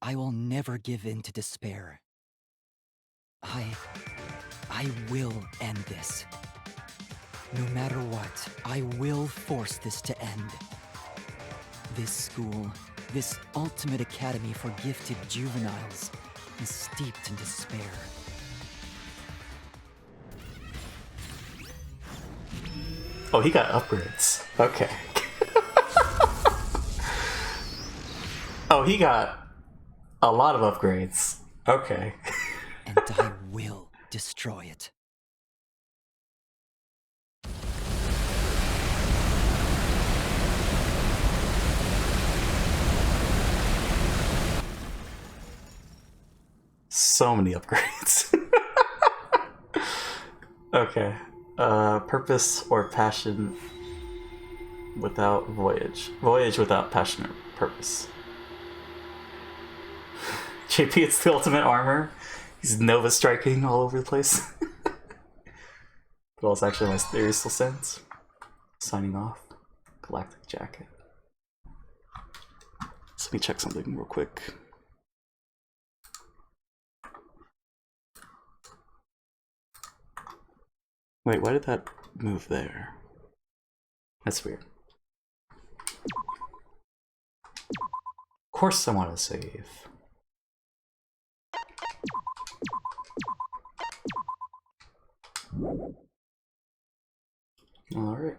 I will never give in to despair. I will end this. No matter what, I will force this to end. This school, this ultimate academy for gifted juveniles, is steeped in despair. Oh, he got upgrades. Okay. Oh, he got a lot of upgrades. Okay. And I will destroy it. So many upgrades. Okay. Purpose or passion without voyage. Voyage without passionate purpose. JP, it's the ultimate armor. He's Nova striking all over the place. But also actually my theory still stands. Signing off. Galactic Jacket. So let me check something real quick. Wait, why did that move there? That's weird. Of course I want to save. Alright.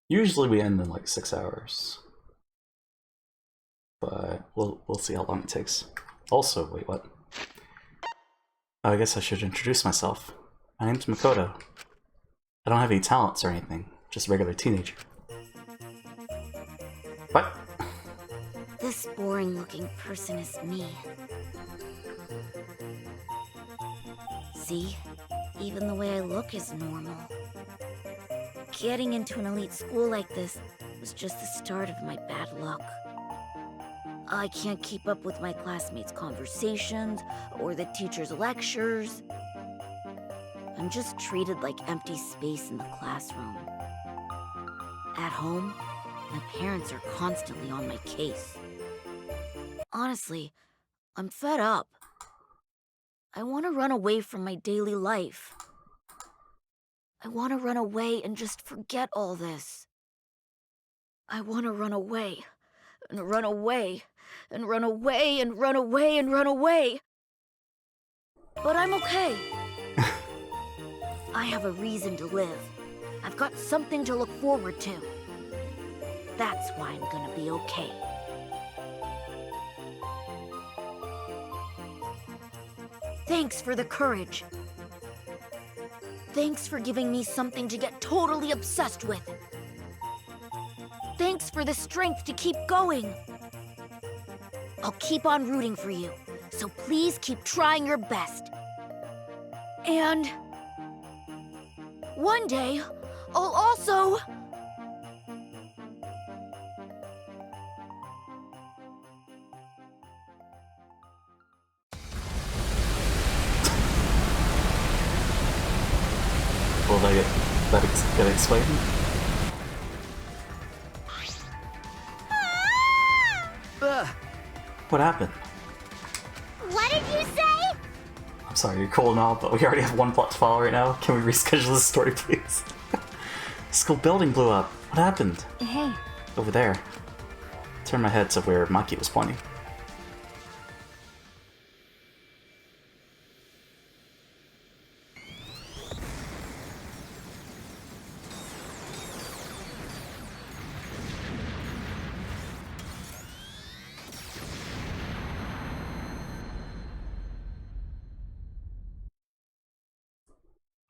Usually we end in like 6 hours. But we'll see how long it takes. Also, wait, what? Oh, I guess I should introduce myself. My name's Makoto. I don't have any talents or anything, just a regular teenager. What? This boring-looking person is me. See? Even the way I look is normal. Getting into an elite school like this was just the start of my bad luck. I can't keep up with my classmates' conversations or the teachers' lectures. I'm just treated like empty space in the classroom. At home, my parents are constantly on my case. Honestly, I'm fed up. I want to run away from my daily life. I want to run away and just forget all this. I want to run away, and run away, and run away, and run away, and run away. But I'm okay. I have a reason to live. I've got something to look forward to. That's why I'm gonna be okay. Thanks for the courage. Thanks for giving me something to get totally obsessed with. Thanks for the strength to keep going. I'll keep on rooting for you, so please keep trying your best. And one day, I'll also... Will they get explained? What happened? What did you say? I'm sorry, you're cool and all, but we already have one plot to follow right now. Can we reschedule this story, please? School building blew up. What happened? Hey. Over there. Turn my head to where Maki was pointing.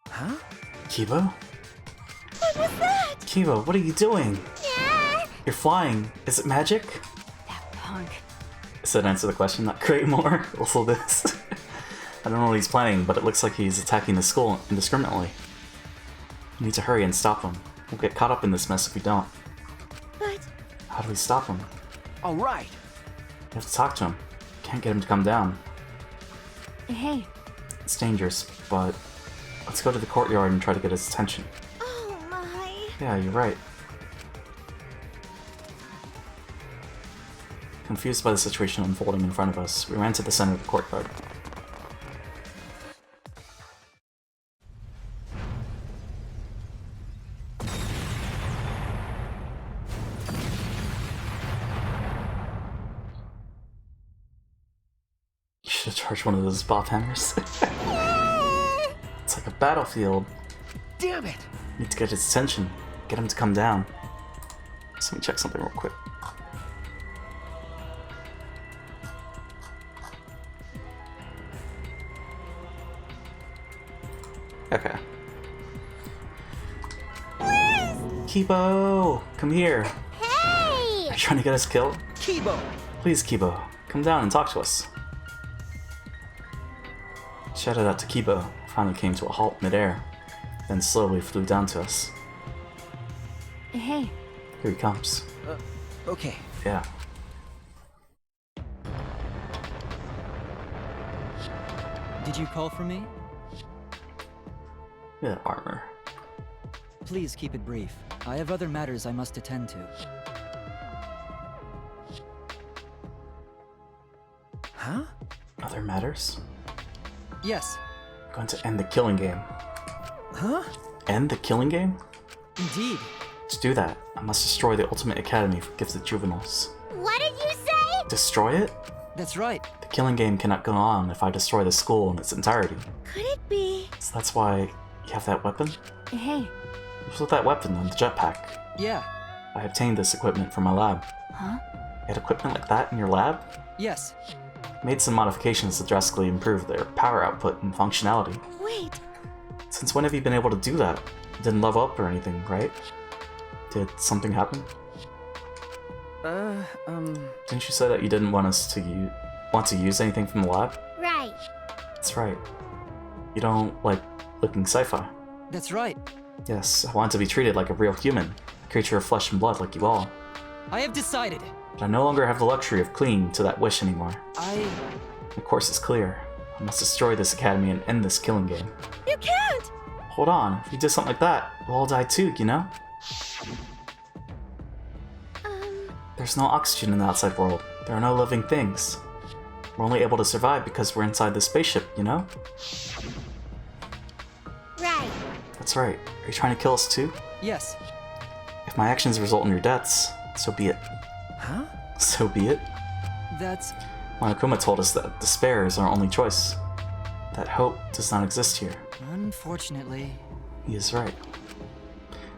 Huh? Kibo? What was that? Kibo, what are you doing? Yeah. You're flying. Is it magic? That punk. Does that answer the question? Not create more? Also this. I don't know what he's planning, but it looks like he's attacking the school indiscriminately. We need to hurry and stop him. We'll get caught up in this mess if we don't. But... How do we stop him? All right. We have to talk to him. Can't get him to come down. Hey. It's dangerous, but let's go to the courtyard and try to get his attention. Oh my... Yeah, you're right. Confused by the situation unfolding in front of us, we ran to the center of the courtyard. You should have charged one of those bop hammers. It's like a battlefield. Damn it! Need to get his attention. Get him to come down. So let me check something real quick. Okay. Kibo! Come here! Hey! Are you trying to get us killed? Kibo! Please, Kibo, come down and talk to us. Shouted out to Kibo, finally came to a halt midair, then slowly flew down to us. Hey. Here he comes. Okay. Yeah. Did you call for me? Yeah, armor. Please keep it brief. I have other matters I must attend to. Huh? Other matters? Yes, I'm going to end the killing game. Huh? End the killing game? indeed. To do that, I must destroy the Ultimate Academy for Gifted Juveniles. What did you say? Destroy it? That's right. The killing game cannot go on if I destroy the school in its entirety. Could it be? So that's why you have that weapon? Hey. What's with that weapon on the jetpack? Yeah. I obtained this equipment from my lab. Huh? You had equipment like that in your lab? Yes. Made some modifications to drastically improve their power output and functionality. Wait, Since when have you been able to do that? You didn't level up or anything, right? Did something happen? Didn't you say that you didn't want us to want to use anything from the lab? right. That's right. You don't like looking sci-fi. That's right. Yes, I want to be treated like a real human, a creature of flesh and blood like you all. I have decided. But I no longer have the luxury of clinging to that wish anymore. I... The course is clear. I must destroy this academy and end this killing game. You can't! Hold on, if you did something like that, we'll all die too, you know? There's no oxygen in the outside world. There are no living things. We're only able to survive because we're inside the spaceship, you know? Right. That's right. Are you trying to kill us too? Yes. If my actions result in your deaths, so be it. Huh? So be it. That's... Monokuma told us that despair is our only choice. That hope does not exist here. Unfortunately... He is right.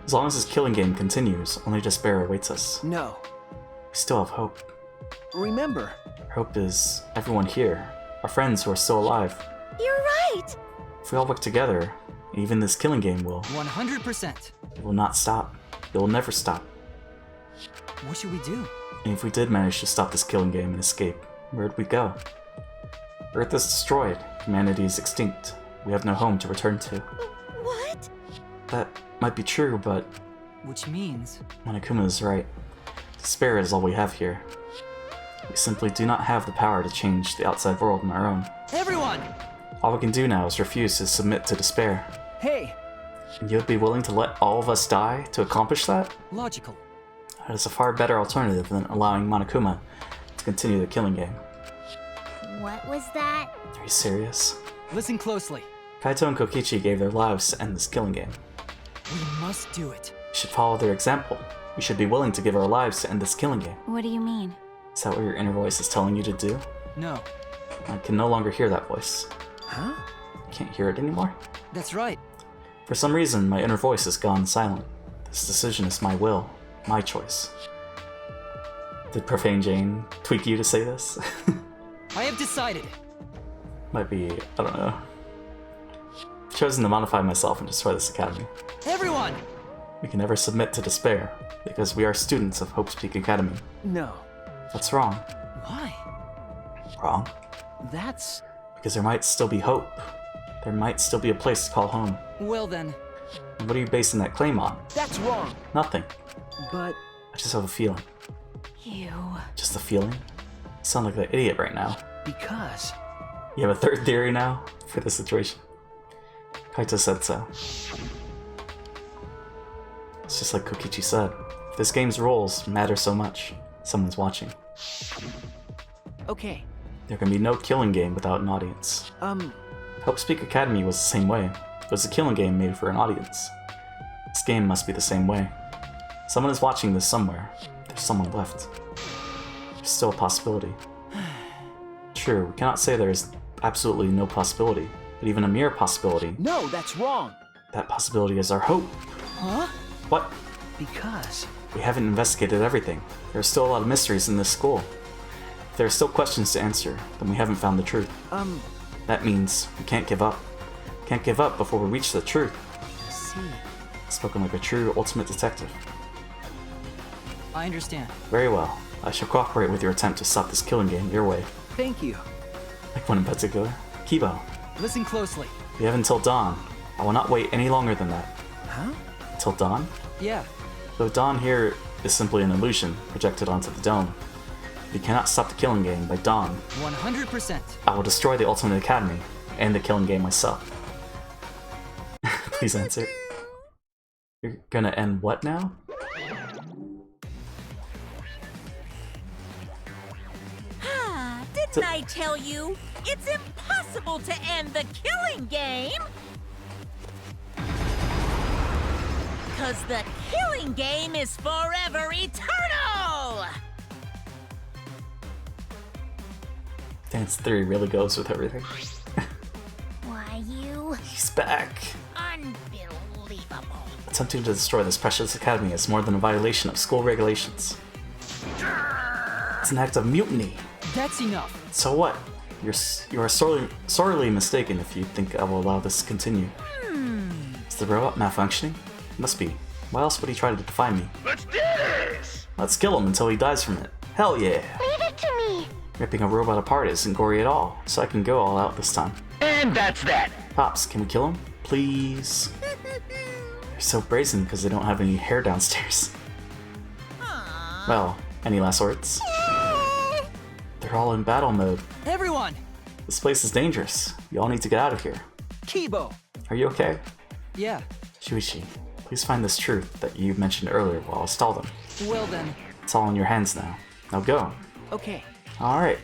As long as this killing game continues, only despair awaits us. No. We still have hope. Remember. Our hope is everyone here, our friends who are still alive. You're right. If we all work together, even this killing game will. 100%. It will not stop. It will never stop. What should we do? And if we did manage to stop this killing game and escape, where'd we go? Earth is destroyed. Humanity is extinct. We have no home to return to. What? That might be true, but Which means... Monokuma is right. Despair is all we have here. We simply do not have the power to change the outside world on our own. Everyone! All we can do now is refuse to submit to despair. Hey! And you'd be willing to let all of us die to accomplish that? Logical. That is a far better alternative than allowing Monokuma to continue the killing game. What was that? Are you serious? Listen closely. Kaito and Kokichi gave their lives to end this killing game. We must do it. We should follow their example. We should be willing to give our lives to end this killing game. What do you mean? Is that what your inner voice is telling you to do? No. I can no longer hear that voice. Huh? I can't hear it anymore. That's right. For some reason, my inner voice has gone silent. This decision is my will, my choice. Did Profane Jane tweak you to say this? I have decided. Might be, I don't know. I've chosen to modify myself and destroy this academy. Everyone! We can never submit to despair, because we are students of Hope's Peak Academy. No. That's wrong. Why? Wrong? That's... Because there might still be hope. There might still be a place to call home. Well then... And what are you basing that claim on? that's wrong. Nothing. But... I just have a feeling. You... Just a feeling? You sound like an idiot right now. because... You have a third theory now for the situation? Kaito said so. It's just like Kokichi said. If this game's rules matter so much, someone's watching. Okay. There can be no killing game without an audience. Hope's Peak Academy was the same way. It was a killing game made for an audience. This game must be the same way. Someone is watching this somewhere. There's someone left. There's still a possibility. True, we cannot say there is absolutely no possibility, but even a mere possibility, No, that's wrong. that possibility is our hope. Huh? What? Because... We haven't investigated everything. There are still a lot of mysteries in this school. If there are still questions to answer, then we haven't found the truth. That means we can't give up. Can't give up before we reach the truth. I see. Spoken like a true ultimate detective. I understand. Very well. I shall cooperate with your attempt to stop this killing game your way. Thank you. Like one in particular. Kibo, Listen closely. we have until dawn. I will not wait any longer than that. Huh? Until dawn? Yeah. Though Dawn here is simply an illusion projected onto the dome, if you cannot stop the killing game by Dawn, 100%. I will destroy the Ultimate Academy and the killing game myself. Please answer. You're gonna end what now? Didn't I tell you? It's impossible to end the killing game! Because the killing game is forever eternal! Dance 3 really goes with everything. Why, you? He's back. Unbelievable. Attempting to destroy this precious academy is more than a violation of school regulations. It's an act of mutiny. That's enough. So what? You are sorely mistaken if you think I will allow this to continue. Is the robot malfunctioning? Must be. Why else would he try to defy me? Let's do this! Let's kill him until he dies from it. Hell yeah! Leave it to me. Ripping a robot apart isn't gory at all, so I can go all out this time. And that's that! Pops, can we kill him? Please? They're so brazen because they don't have any hair downstairs. Well, any last words? They're all in battle mode. Everyone! This place is dangerous. You all need to get out of here. Kibo! Are you okay? Yeah. Shuichi, please find this truth that you mentioned earlier while I stalled them. Well then. It's all in your hands now. Now go. Okay. Alright.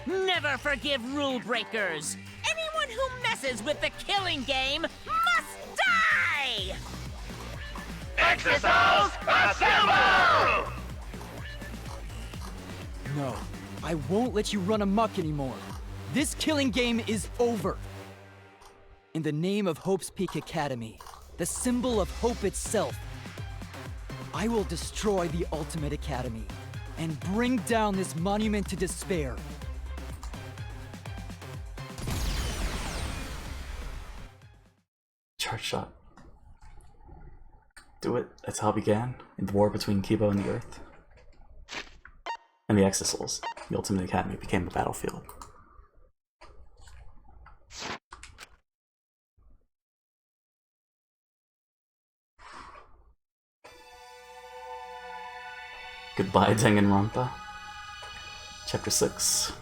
Never forgive rule breakers! Anyone who messes with the killing game must die! Exercise assemble! No, I won't let you run amok anymore. This killing game is over. In the name of Hope's Peak Academy, the symbol of hope itself, I will destroy the Ultimate Academy and bring down this monument to despair. Charge shot. Do it. That's how it began, in the war between Kibo and the Earth. And the Exisouls. The Ultimate Academy became a battlefield. Goodbye, Danganronpa. Chapter 6.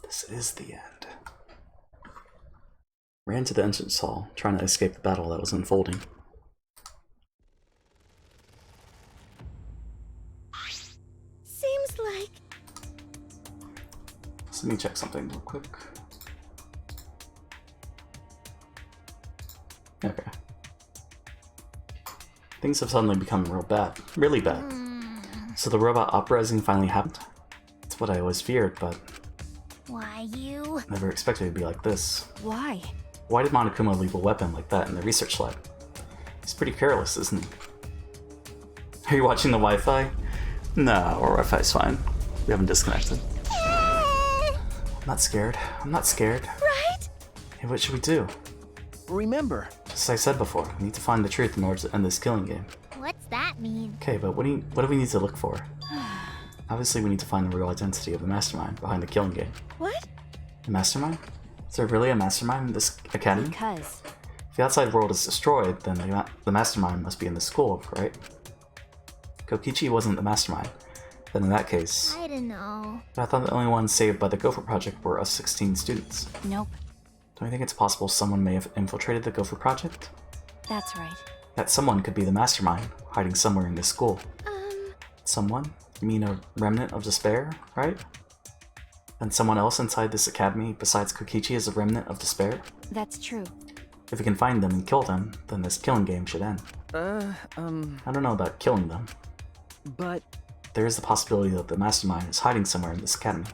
This is the end. Ran to the entrance hall, trying to escape the battle that was unfolding. Seems like... So let me check something real quick. Okay. Things have suddenly become real bad. Really bad. So the robot uprising finally happened? It's what I always feared, but Why, you? never expected it to be like this. Why? Why did Monokuma leave a weapon like that in the research lab? He's pretty careless, isn't he? Are you watching the Wi-Fi? No, our Wi-Fi's fine. We haven't disconnected. I'm not scared. I'm not scared. Right? Hey, what should we do? Remember, As I said before, we need to find the truth in order to end this killing game. What's that mean? Okay, but what do we need to look for? Obviously, we need to find the real identity of the mastermind behind the killing game. What? The mastermind? Is there really a mastermind in this academy? Because. If the outside world is destroyed, then the mastermind must be in the school, right? Kokichi wasn't the mastermind. Then in that case... I don't know. But I thought the only ones saved by the Gopher Project were us 16 students. Nope. Don't you think it's possible someone may have infiltrated the Gopher Project? That's right. That someone could be the mastermind, hiding somewhere in this school. Someone? You mean a remnant of despair, right? And someone else inside this academy besides Kokichi is a remnant of despair? That's true. If we can find them and kill them, then this killing game should end. I don't know about killing them. But There is the possibility that the mastermind is hiding somewhere in this academy.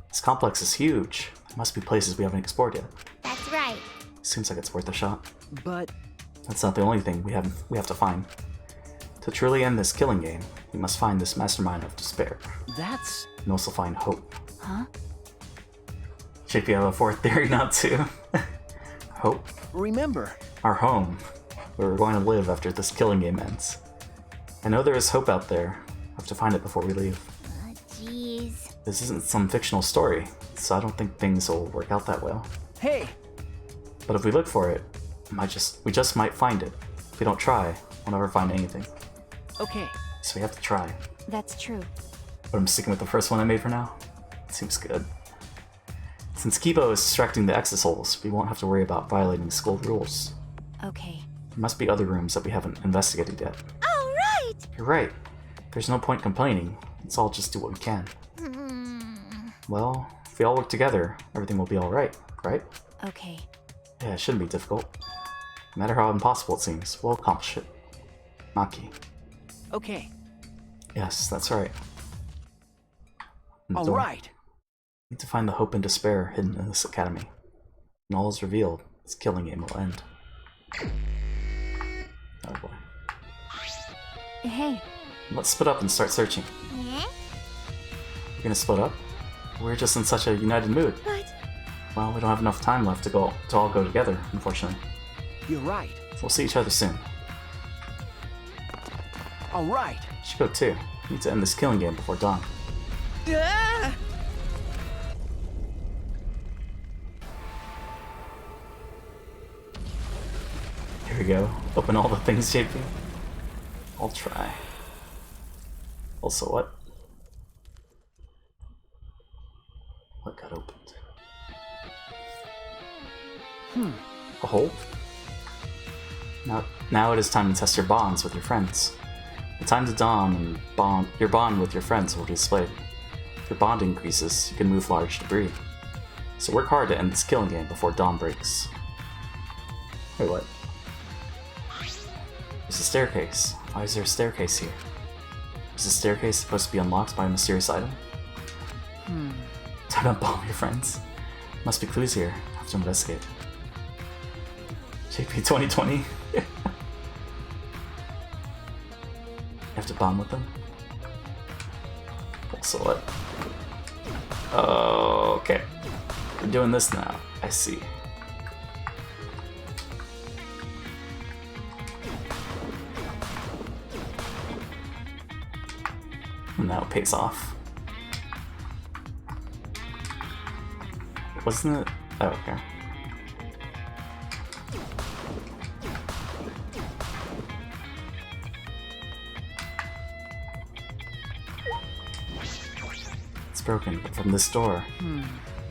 This complex is huge. There must be places we haven't explored yet. That's right. Seems like it's worth a shot. but That's not the only thing we have to find. To truly end this killing game, we must find this mastermind of despair. that's And also find hope. Huh? JP, I have a fourth theory now too. Hope. remember, Our home. Where we're going to live after this killing game ends. I know there is hope out there. I have to find it before we leave. Jeez. This isn't some fictional story, so I don't think things will work out that well. hey, But if we look for it, We just might find it. If we don't try, we'll never find anything. Okay. So we have to try. That's true. But I'm sticking with the first one I made for now. It seems good. Since Kibo is distracting the exosols, we won't have to worry about violating school rules. Okay. There must be other rooms that we haven't investigated yet. All right! You're right. There's no point complaining. Let's all just do what we can. Well, if we all work together, everything will be alright, right? Okay. Yeah, it shouldn't be difficult. No matter how impossible it seems, we'll accomplish it. Maki. Okay. Yes, that's right. All right. We need to find the hope and despair hidden in this academy. When all is revealed, this killing game will end. Oh boy. Hey. Let's split up and start searching. Yeah? You're gonna split up? We're just in such a united mood. But... Well, we don't have enough time left to all go together, unfortunately. You're right. We'll see each other soon. All right. You should go too. We need to end this killing game before dawn. Ah! Here we go. Open all the things, JP. I'll try. Also, what? What got opened? A hole? Now it is time to test your bonds with your friends. The time to dawn and your bond with your friends will be displayed. If your bond increases, you can move large debris. So work hard to end this killing game before dawn breaks. Wait, what? There's a staircase. Why is there a staircase here? Is the staircase supposed to be unlocked by a mysterious item? Time to bomb your friends. Must be clues here. I have to investigate. JP 2020? You have to bond with them? Also what? Oh, okay. We're doing this now. I see. And now it pays off. Wasn't it? Oh, okay. It's broken, but from this door.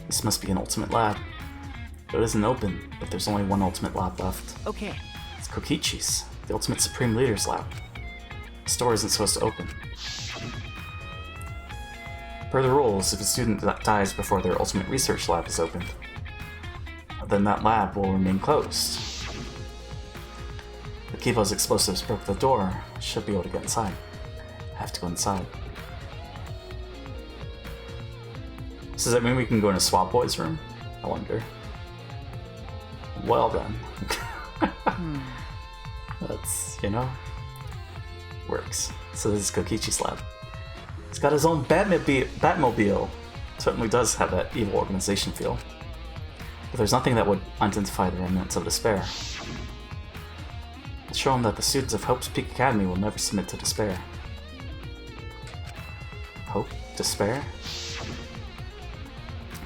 This must be an ultimate lab. It isn't open, but there's only one ultimate lab left. Okay. It's Kokichi's, the ultimate supreme leader's lab. This door isn't supposed to open. Per the rules, if a student dies before their ultimate research lab is opened, then that lab will remain closed. But Kibo's explosives broke the door. I should be able to get inside. I have to go inside. So does that mean we can go in a Swap Boy's room? I wonder. Well then. That's, you know, works. So this is Kokichi's lab. He's got his own Batmobile. Certainly does have that evil organization feel. But there's nothing that would identify the remnants of despair. Let's show him that the students of Hope's Peak Academy will never submit to despair. Hope? Despair?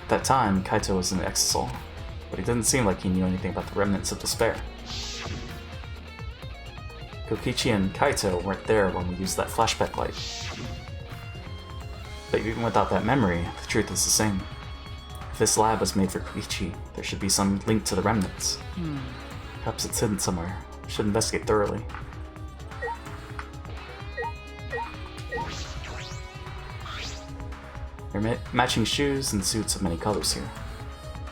At that time, Kaito was in the Exosol, but he didn't seem like he knew anything about the remnants of despair. Kokichi and Kaito weren't there when we used that flashback light. But even without that memory, the truth is the same. If this lab was made for Kokichi, there should be some link to the remnants. Perhaps it's hidden somewhere. We should investigate thoroughly. There are matching shoes and suits of many colors here.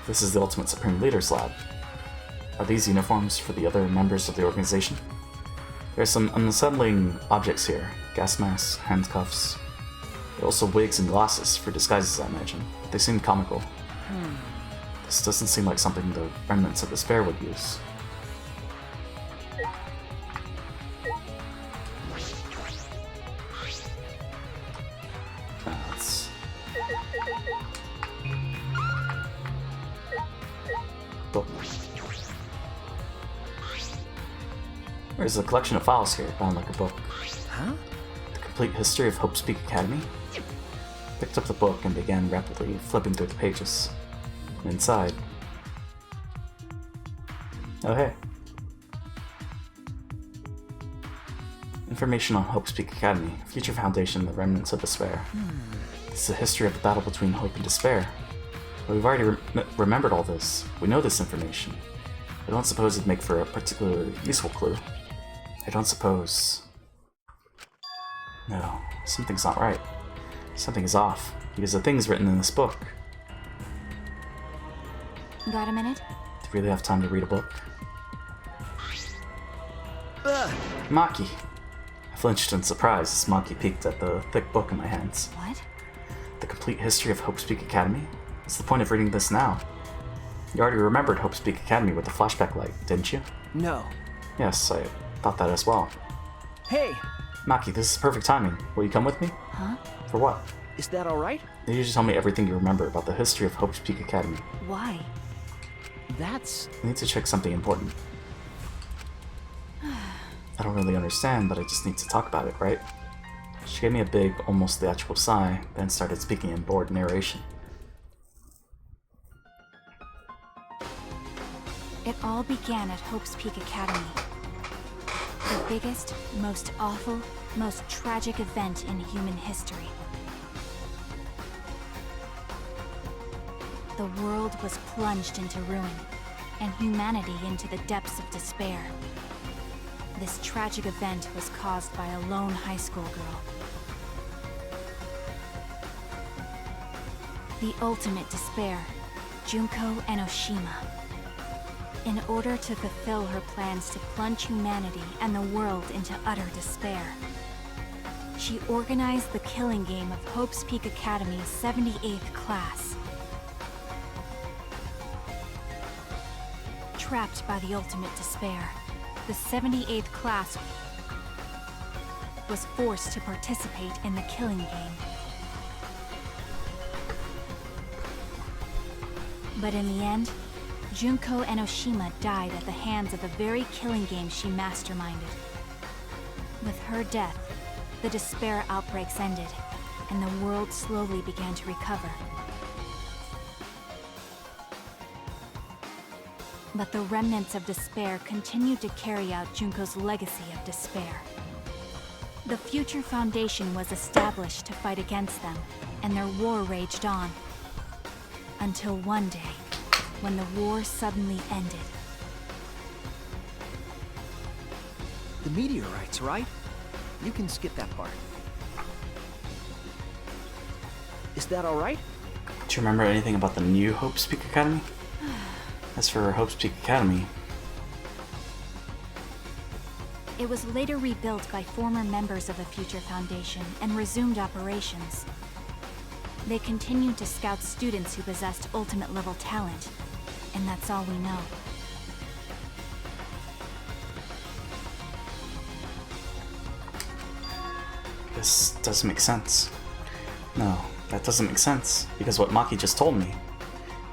This is the Ultimate Supreme Leader's lab. Are these uniforms for the other members of the organization? There are some unsettling objects here. Gas masks, handcuffs. There are also wigs and glasses for disguises, I imagine. They seem comical. This doesn't seem like something the remnants of despair would use. That's... book. There's a collection of files here, bound like a book. Huh? The complete history of Hope's Peak Academy? Picked up the book and began rapidly flipping through the pages. And inside... oh hey, Information on Hope's Peak Academy, Future Foundation, the Remnants of Despair. This is a history of the battle between hope and despair. But we've already remembered all this. We know this information. I don't suppose it'd make for a particularly useful clue. I don't suppose... No, something's not right. Something is off, because the things written in this book. Got a minute? Do you really have time to read a book? Maki! I flinched in surprise as Maki peeked at the thick book in my hands. What? The complete history of Hope's Peak Academy? What's the point of reading this now? You already remembered Hope's Peak Academy with the flashback light, didn't you? No. Yes, I thought that as well. Hey, Maki, this is perfect timing. Will you come with me? Huh? For what? is that alright? You just tell me everything you remember about the history of Hope's Peak Academy. Why? That's... I need to check something important. I don't really understand, but I just need to talk about it, right? She gave me a big, almost theatrical sigh, then started speaking in bored narration. It all began at Hope's Peak Academy. The biggest, most awful, most tragic event in human history. The world was plunged into ruin, and humanity into the depths of despair. This tragic event was caused by a lone high school girl. The ultimate despair, Junko Enoshima. In order to fulfill her plans to plunge humanity and the world into utter despair, she organized the killing game of Hope's Peak Academy's 78th class. Trapped by the ultimate despair, the 78th class was forced to participate in the killing game. But in the end, Junko Enoshima died at the hands of the very killing game she masterminded. With her death, the despair outbreaks ended, and the world slowly began to recover. But the remnants of despair continued to carry out Junko's legacy of despair. The Future Foundation was established to fight against them, and their war raged on. Until one day, when the war suddenly ended. the meteorites, right? You can skip that part. Is that alright? Do you remember anything about the new Hope's Peak Academy? As for Hope's Peak Academy... It was later rebuilt by former members of the Future Foundation and resumed operations. They continued to scout students who possessed ultimate-level talent, and that's all we know. This doesn't make sense. No, that doesn't make sense, because what Maki just told me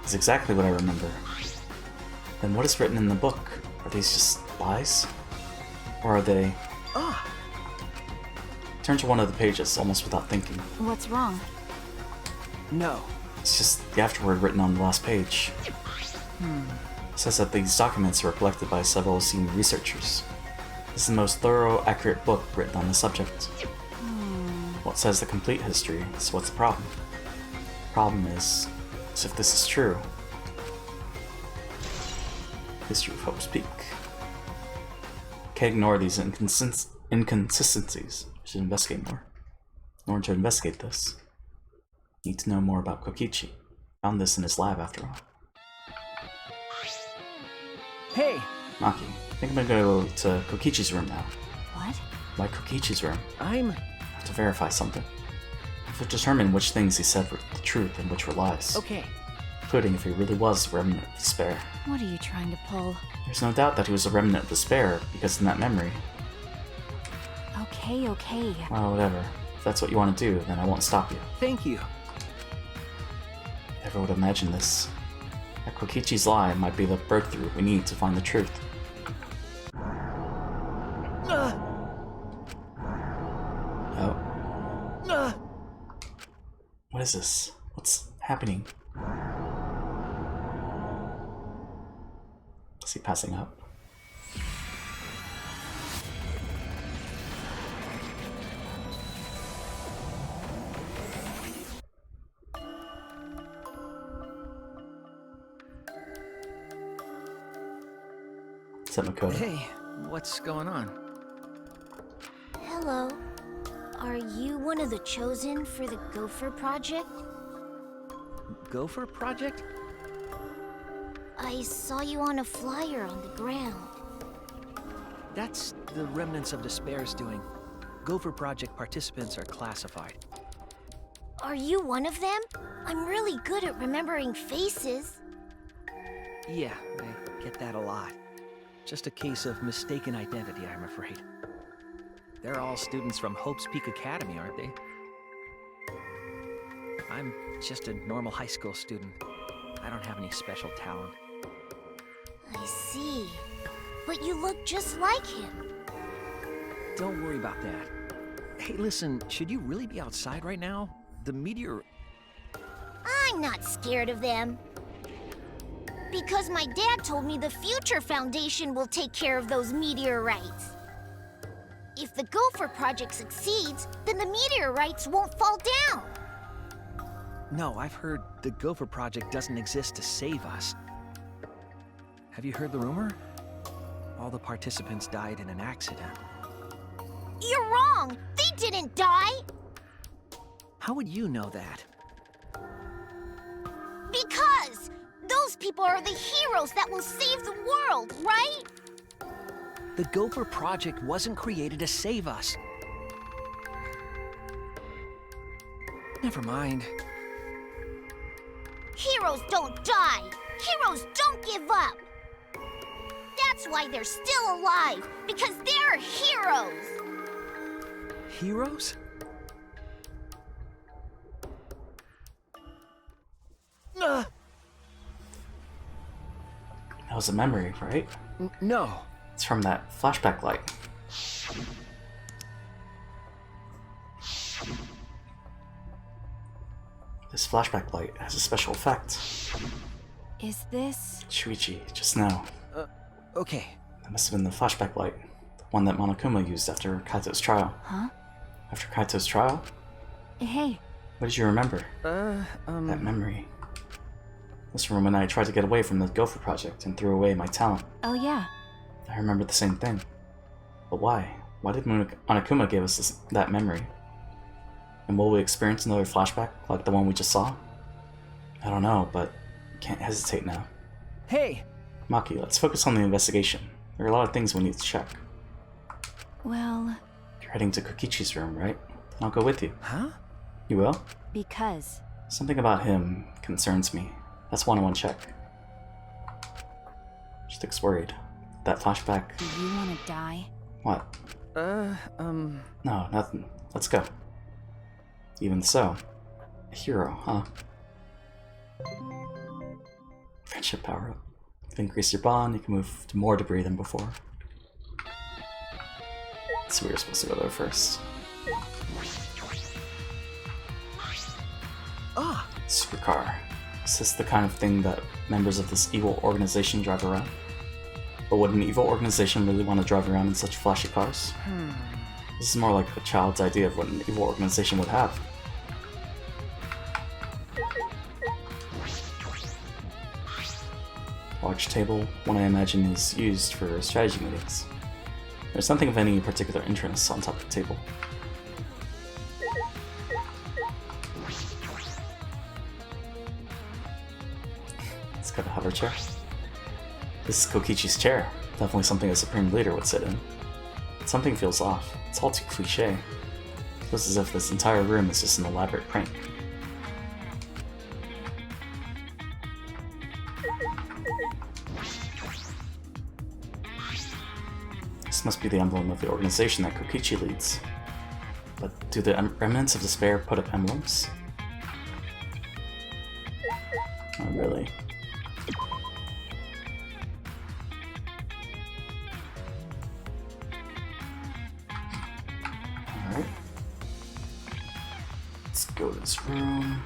is exactly what I remember. Then what is written in the book? Are these just lies? Or are they... Ah! Turn to one of the pages, almost without thinking. What's wrong? No. It's just the afterword written on the last page. It says that these documents were collected by several senior researchers. This is the most thorough, accurate book written on the subject. What says the complete history, so what's the problem? The problem is if this is true, history of Hope's Peak. Can't ignore these inconsistencies. We should investigate more. In order to investigate this, need to know more about Kokichi. Found this in his lab after all. Hey! Maki, I think I'm gonna go to Kokichi's room now. What? Why Kokichi's room? I'm... I have to verify something. I have to determine which things he said were the truth and which were lies. okay. Including if he really was a remnant of despair. What are you trying to pull? There's no doubt that he was a remnant of despair, because in that memory... Okay, okay. Well, whatever. If that's what you want to do, then I won't stop you. Thank you. Never would imagine this. That Kokichi's lie might be the breakthrough we need to find the truth. Oh. What is this? What's happening? Is he passing up? said Makoto. Hey, what's going on? Hello. Are you one of the chosen for the Gopher Project? Gopher Project? I saw you on a flyer on the ground. That's the Remnants of Despair's doing. Gopher Project participants are classified. Are you one of them? I'm really good at remembering faces. Yeah, I get that a lot. Just a case of mistaken identity, I'm afraid. They're all students from Hope's Peak Academy, aren't they? I'm just a normal high school student. I don't have any special talent. I see. But you look just like him. Don't worry about that. Hey, listen, should you really be outside right now? The meteor... I'm not scared of them. Because my dad told me the Future Foundation will take care of those meteorites. If the Gopher Project succeeds, then the meteorites won't fall down. No, I've heard the Gopher Project doesn't exist to save us. Have you heard the rumor? All the participants died in an accident. You're wrong! They didn't die! How would you know that? Because those people are the heroes that will save the world, right? The Gopher Project wasn't created to save us. Never mind. Heroes don't die! Heroes don't give up! That's why they're still alive, because they're heroes! Heroes? That was a memory, right? No. It's from that flashback light. This flashback light has a special effect. Is this... Shuichi, just now. Okay. That must have been the flashback light. The one that Monokuma used after Kaito's trial. Huh? After Kaito's trial? Hey. What did you remember? That memory. This from when I tried to get away from the Gopher Project and threw away my talent. Oh yeah. I remember the same thing. But why? Why did Monokuma give us that memory? And will we experience another flashback like the one we just saw? I don't know, but can't hesitate now. Hey! Maki, let's focus on the investigation. There are a lot of things we need to check. Well... You're heading to Kokichi's room, right? I'll go with you. Huh? You will? Because... Something about him concerns me. That's one I want to check. She looks worried. That flashback... Do you want to die? What? No, nothing. Let's go. Even so, a hero, huh? Friendship power-up. If you increase your bond, you can move to more debris than before. So we were supposed to go there first. Ah! Supercar. Is this the kind of thing that members of this evil organization drive around? But would an evil organization really want to drive around in such flashy cars? This is more like a child's idea of what an evil organization would have. Large table, one I imagine is used for strategy meetings. There's nothing of any particular interest on top of the table. It's got a hover chair. This is Kokichi's chair. Definitely something a supreme leader would sit in. But something feels off. It's all too cliche. It feels as if this entire room is just an elaborate prank. This must be the emblem of the organization that Kokichi leads. But do the Remnants of Despair put up emblems? Not really. Alright. Let's go to this room.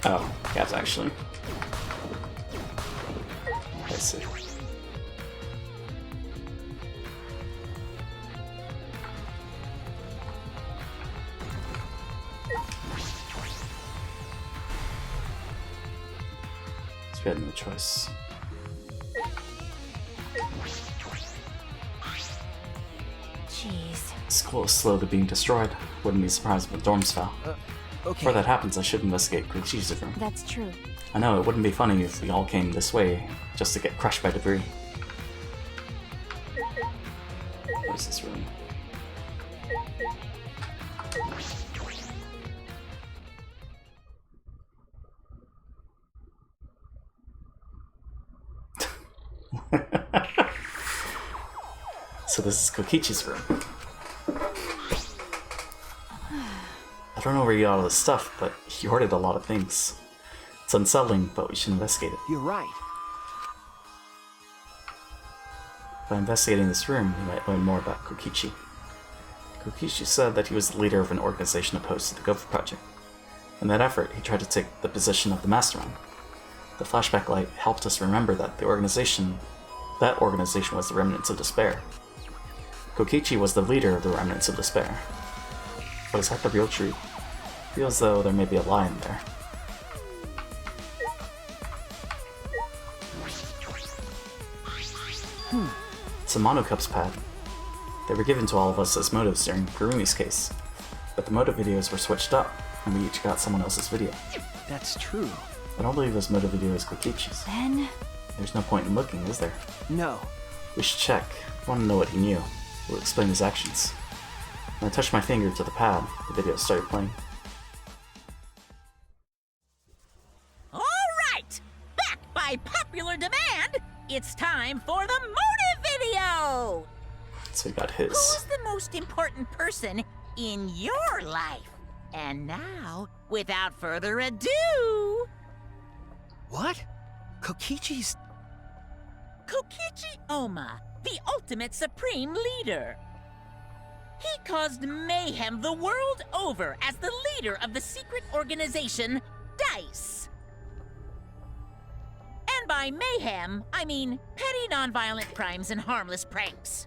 Oh, yes, actually. I see. So we had no choice. Jeez. School is slowly being destroyed. Wouldn't be surprised if the dorms fell. Okay. Before that happens, I should investigate Kokichi's room. That's true. I know, it wouldn't be funny if we all came this way just to get crushed by debris. Where's this room? So this is Kokichi's room. I don't know where he got all this stuff, but he hoarded a lot of things. It's unsettling, but we should investigate it. You're right. By investigating this room, we might learn more about Kokichi. Kokichi said that he was the leader of an organization opposed to the Gopher Project. In that effort, he tried to take the position of the mastermind. The flashback light helped us remember that that organization was the Remnants of Despair. Kokichi was the leader of the Remnants of Despair. But is that the real truth? Feels as though there may be a lie in there. It's a Monocup's pad. They were given to all of us as motives during Kurumi's case, but the motive videos were switched up, and we each got someone else's video. That's true. I don't believe this motive video is Kokichi's. Then... There's no point in looking, is there? No. We should check. I want to know what he knew. It will explain his actions. When I touched my finger to the pad, the video started playing. Alright! Back by popular demand, it's time for the motive video! So he got his. Who's the most important person in your life? And now, without further ado... What? Kokichi's... Kokichi Oma, the ultimate supreme leader. He caused mayhem the world over as the leader of the secret organization, DICE. And by mayhem, I mean petty nonviolent crimes and harmless pranks.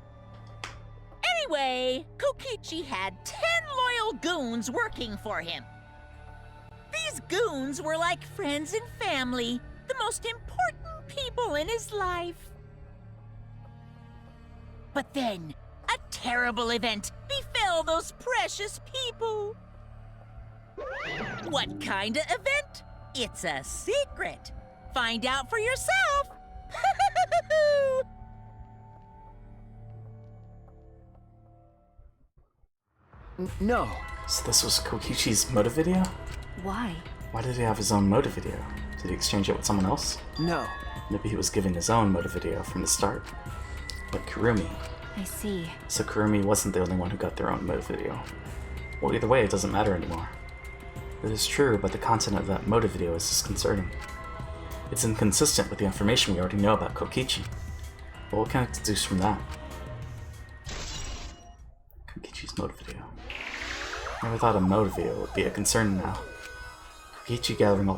Anyway, Kokichi had 10 loyal goons working for him. These goons were like friends and family, the most important people in his life. But then, a terrible event befell those precious people. What kind of event? It's a secret. Find out for yourself. No. So this was Kokichi's motive video? Why? Why did he have his own motive video? Did he exchange it with someone else? No. Maybe he was giving his own motive video from the start. Like Kurumi. I see. So Kurumi wasn't the only one who got their own motive video. Well, either way, it doesn't matter anymore. It is true, but the content of that motive video is disconcerting. It's inconsistent with the information we already know about Kokichi. But what can I deduce from that? Kokichi's motive video. Never thought a motive video would be a concern now. Kokichi gathering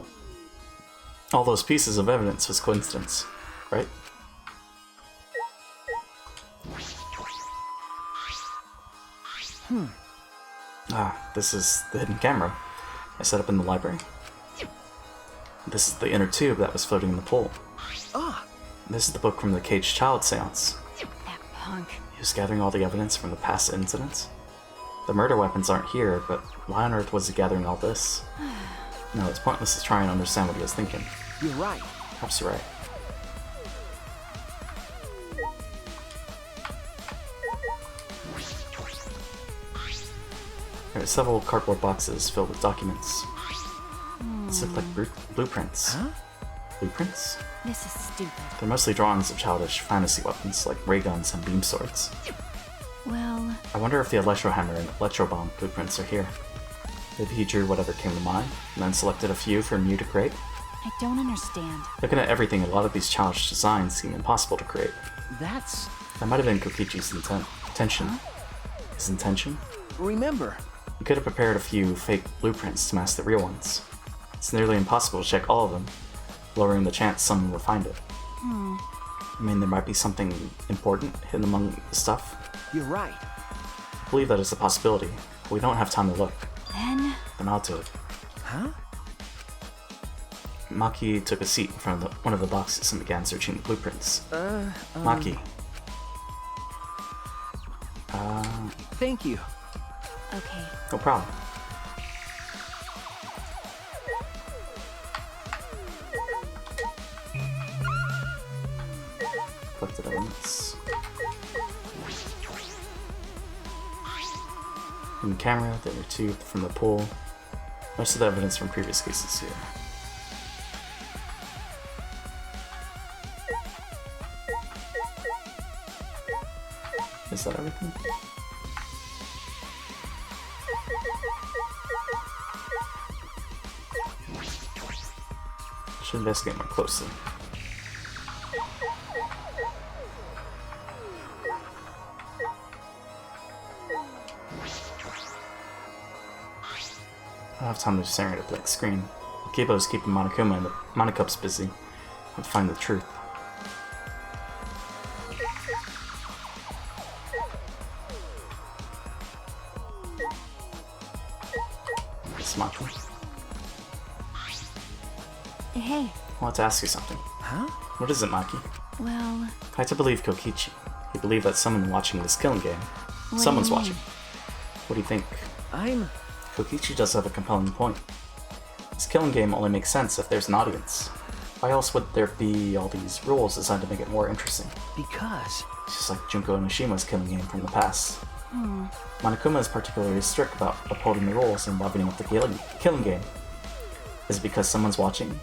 all those pieces of evidence was coincidence, right? This is the hidden camera I set up in the library. This is the inner tube that was floating in the pool. This is the book from the caged child seance. That punk. He was gathering all the evidence from the past incidents. The murder weapons aren't here, but why on earth was he gathering all this? No, it's pointless to try and understand what he was thinking. You're right. Perhaps you're right. There are several cardboard boxes filled with documents. These look like blueprints. Huh? Blueprints? This is stupid. They're mostly drawings of childish fantasy weapons like ray guns and beam swords. Well... I wonder if the electro hammer and electro bomb blueprints are here. Maybe he drew whatever came to mind, and then selected a few for Mew to create. I don't understand. Looking at everything, a lot of these childish designs seem impossible to create. That's... That might have been Kokichi's intention. His intention? Remember. He could have prepared a few fake blueprints to mask the real ones. It's nearly impossible to check all of them, lowering the chance someone will find it. I mean, there might be something important hidden among the stuff. You're right. I believe that is a possibility, but we don't have time to look. Then... Then I'll do it. Huh? Maki took a seat in front of one of the boxes and began searching the blueprints. Maki. Thank you. Okay. No problem. Collected elements. From the camera that retrieved from the pool. Most of the evidence from previous cases here. Is that everything? Should investigate more closely. I don't have time to stare at a blank screen. Kibo's keeping Monokuma and the Monocups busy. I'll find the truth. It's Maki. Hey. I want to ask you something. Huh? What is it, Maki? Well, I had to believe Kokichi. He believed that someone watching this killing game. What do Someone's you mean? watching. What do you think? Kokichi does have a compelling point. This killing game only makes sense if there's an audience. Why else would there be all these rules designed to make it more interesting? Because... It's just like Junko Onishima's killing game from the past. Monokuma is particularly strict about upholding the rules and leveling up the killing game. Is it because someone's watching?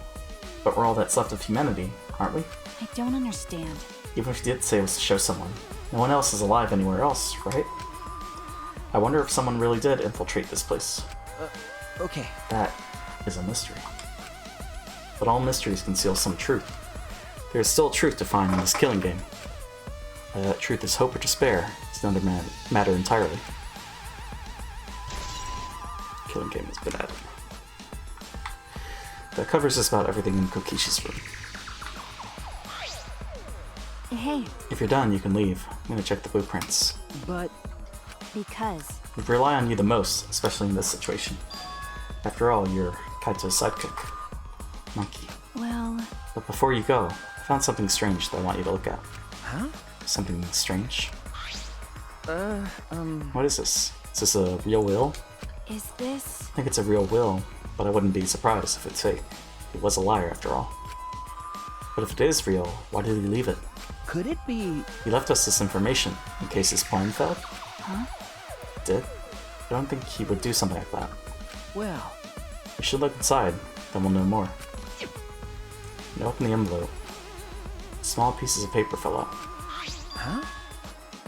But we're all that's left of humanity, aren't we? I don't understand. Even if you did say it was to show someone, no one else is alive anywhere else, right? I wonder if someone really did infiltrate this place. Okay. That is a mystery. But all mysteries conceal some truth. There is still truth to find in this killing game. Whether that truth is hope or despair is another matter entirely. Killing game has been added. That covers just about everything in Kokishi's room. Hey. If you're done, you can leave. I'm gonna check the blueprints. But... Because... We rely on you the most, especially in this situation. After all, you're Kaito's sidekick. Monkey. Well... But before you go, I found something strange that I want you to look at. Huh? Something strange? What is this? Is this a real will? Is this... I think it's a real will, but I wouldn't be surprised if it's fake. He was a liar after all. But if it is real, why did he leave it? Could it be... He left us this information in case his plan failed? Huh? Did? I don't think he would do something like that. Well... We should look inside, then we'll know more. And open the envelope. Small pieces of paper fell out. Huh?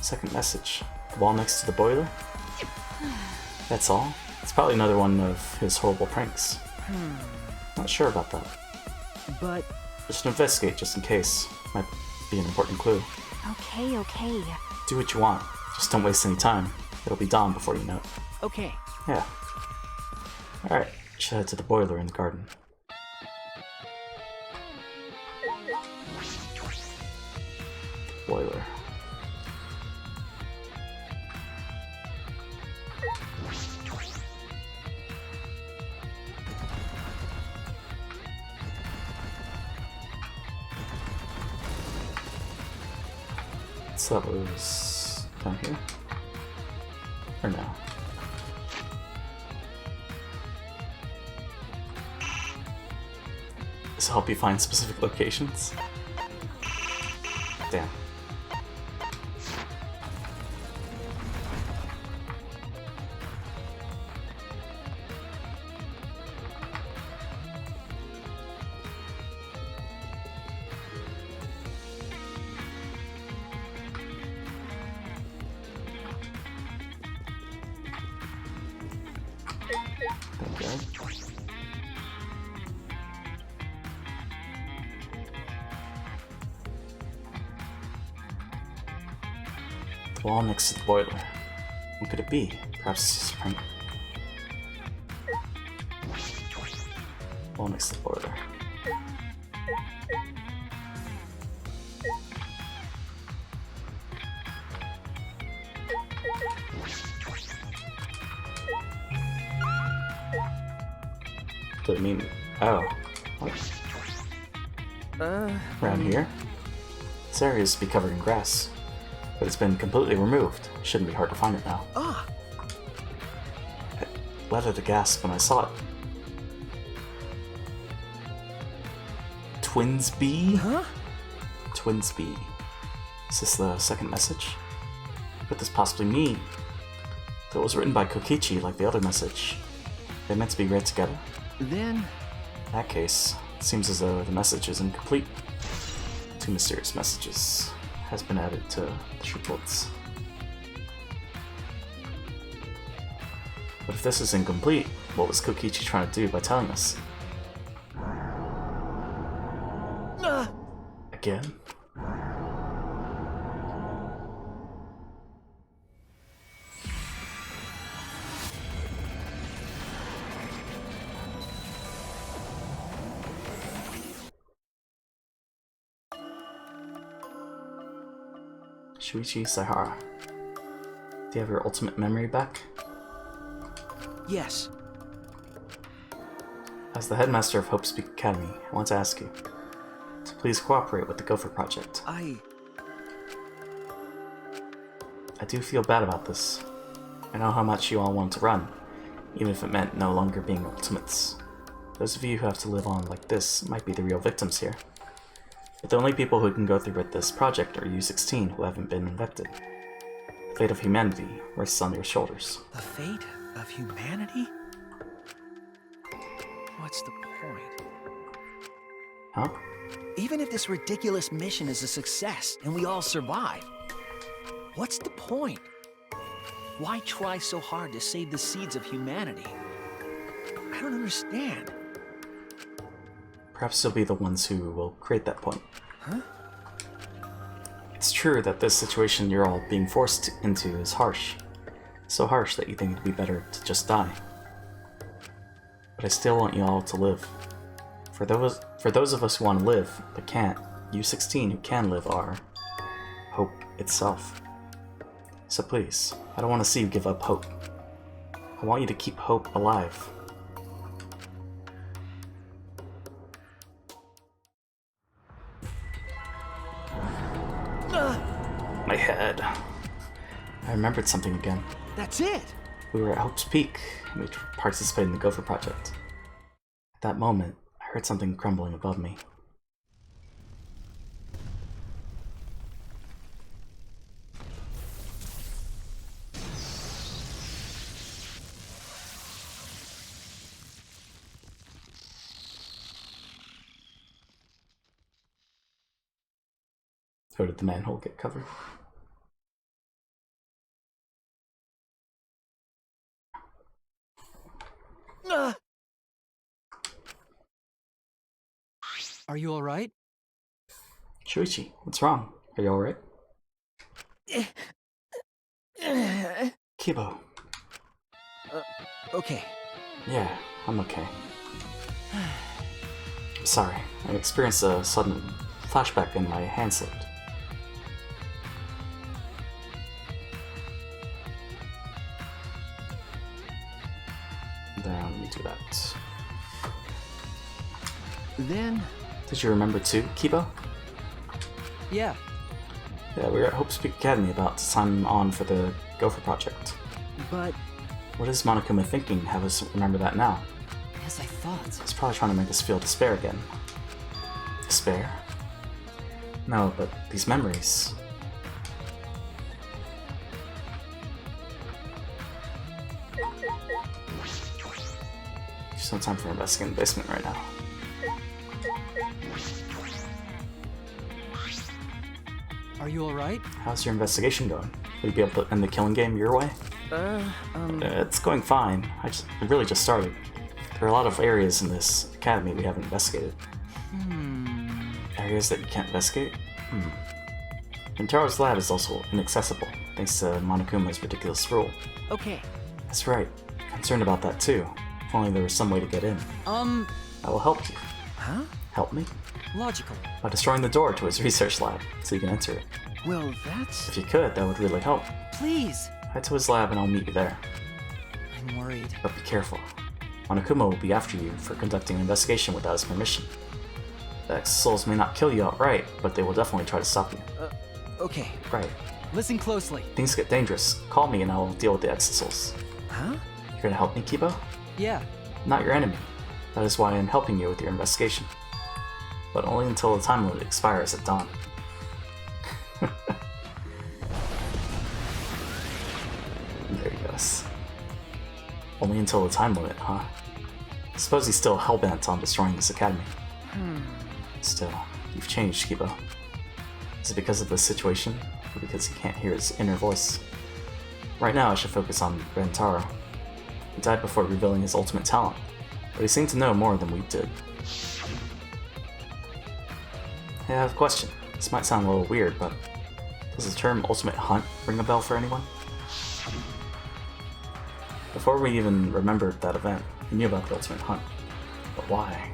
Second message. The wall next to the boiler? That's all? It's probably another one of his horrible pranks. Not sure about that. But... We should investigate just in case. Might be an important clue. Okay, okay. Do what you want. Just don't waste any time. It'll be dawn before you know it. Okay. Yeah. Alright, should head to the boiler in the garden. Boiler. So that was down here? Or no? This will help you find specific locations? Damn. The wall next to the boiler. What could it be? Perhaps it's just a prank. Wall next to the boiler. What do it mean? Oh. What? Around here? This area used to be covered in grass, but it's been completely removed. Shouldn't be hard to find it now. Ah! I let out a gasp when I saw it. Twinsby? Huh? Twinsby. Is this the second message? What could this possibly mean? Though it was written by Kokichi like the other message, they meant to be read together? Then... In that case, it seems as though the message is incomplete. 2 mysterious messages has been added to the triplets. But if this is incomplete, what was Kokichi trying to do by telling us? Again? Shuichi Saihara, do you have your ultimate memory back? Yes. As the headmaster of Hope Speak Academy, I want to ask you to please cooperate with the Gopher Project. I do feel bad about this. I know how much you all want to run, even if it meant no longer being ultimates. Those of you who have to live on like this might be the real victims here. But the only people who can go through with this project are you 16 who haven't been infected. The fate of humanity rests on your shoulders. The fate of humanity? What's the point? Huh? Even if this ridiculous mission is a success and we all survive, what's the point? Why try so hard to save the seeds of humanity? I don't understand. Perhaps you'll be the ones who will create that point. Huh? It's true that this situation you're all being forced into is harsh. So harsh that you think it'd be better to just die. But I still want you all to live. For those of us who want to live, but can't, you 16 who can live are hope itself. So please, I don't want to see you give up hope. I want you to keep hope alive. My head. I remembered something again. That's it! We were at Hope's Peak, and we participated in the Gopher Project. At that moment, I heard something crumbling above me. How did the manhole get covered? Are you alright? Shuichi, what's wrong? Are you alright? Kibo. Okay. Yeah, I'm okay. I'm sorry, I experienced a sudden flashback and my hand slipped. Then let me do that. Then... Did you remember too, Kibo? Yeah. Yeah, we were at Hope Speak Academy about to sign on for the Gopher Project. But... What is Monokuma thinking? Have us remember that now? As I thought. He's probably trying to make us feel despair again. Despair? No, but these memories. There's no time for investigating the basement right now. Are you alright? How's your investigation going? Will you be able to end the killing game your way? It's going fine. It really just started. There are a lot of areas in this academy we haven't investigated. Areas that you can't investigate? Kintaro's lab is also inaccessible, thanks to Monokuma's ridiculous rule. Okay. That's right. Concerned about that too. If only there was some way to get in. I will help you. Huh? Help me? Logical. By destroying the door to his research lab, so you can enter it. Well, that's... If you could, that would really help. Please! Head to his lab and I'll meet you there. I'm worried. But be careful. Monokuma will be after you for conducting an investigation without his permission. The X-Souls may not kill you outright, but they will definitely try to stop you. Okay. Right. Listen closely. Things get dangerous. Call me and I will deal with the X-Souls. Huh? You're gonna help me, Kibo? Yeah. Not your enemy. That is why I am helping you with your investigation. But only until the time limit expires at dawn. There he goes. Only until the time limit, huh? I suppose he's still hellbent on destroying this academy. Still, you've changed, Kibo. Is it because of this situation, or because he can't hear his inner voice? Right now I should focus on Rentaro. He died before revealing his ultimate talent, but he seemed to know more than we did. Hey, I have a question. This might sound a little weird, but does the term Ultimate Hunt ring a bell for anyone? Before we even remembered that event, we knew about the Ultimate Hunt. But why?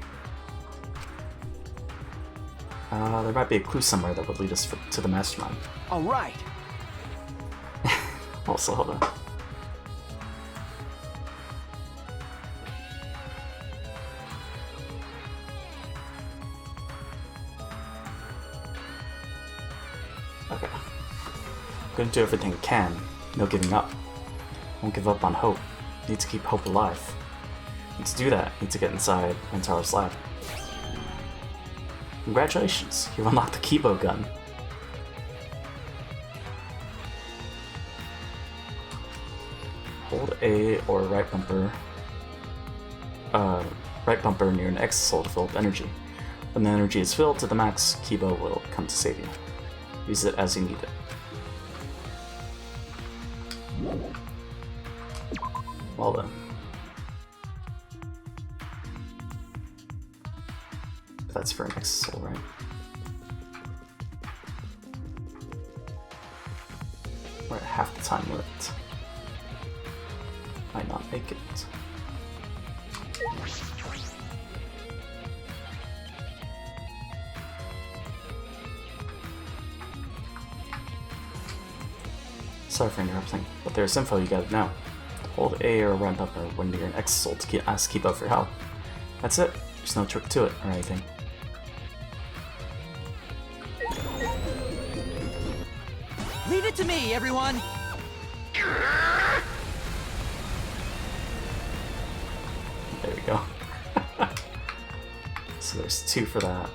There might be a clue somewhere that would lead us to the Mastermind. All right. Also, hold on. Okay. Gonna do everything I can. No giving up. Won't give up on hope. Need to keep hope alive. And to do that, need to get inside Rentaro's lab. Congratulations, you've unlocked the Kibo gun. Hold A or right bumper near an X-Soul to fill up energy. When the energy is filled to the max, Kibo will come to save you. Use it as you need it. Well then. That's for an X-Soul, right? We're at half the time limit. Might not make it. Sorry for interrupting, but there's info you gotta know. Hold A or right bumper when you're an X-Soul to ask Kibo for help. That's it. There's no trick to it or anything. Leave it to me, everyone! There we go. So there's 2 for that.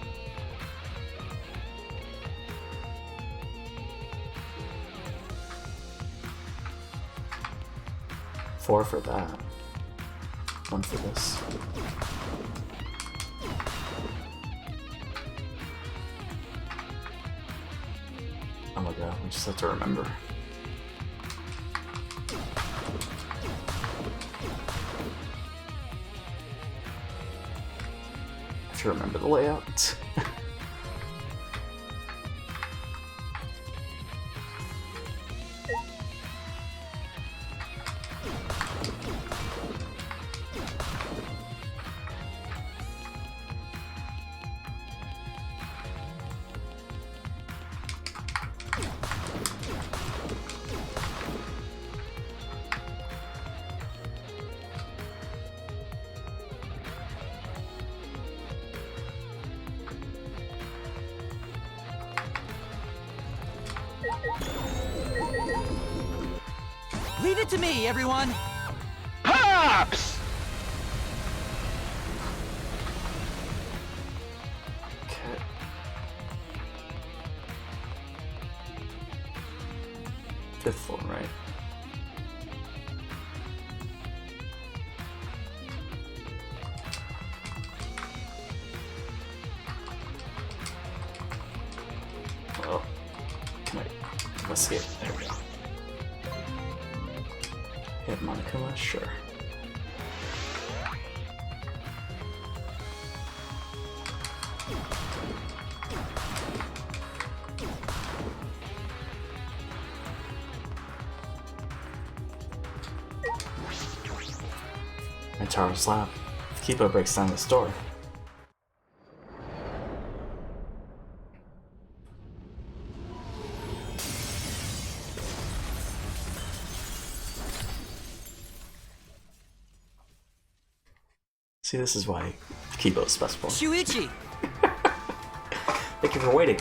$4 for that. 1 for this. Oh my god, we just have to remember. I have to remember the layout. Leave it to me, everyone! Pops! Okay. Fifth one, right? Well, can I investigate? There we go. Hit Monokuma? Sure. Rentaro's lab. If Kibo breaks down this door. See, this is why Kibo's best for. Shuichi! Thank you for waiting.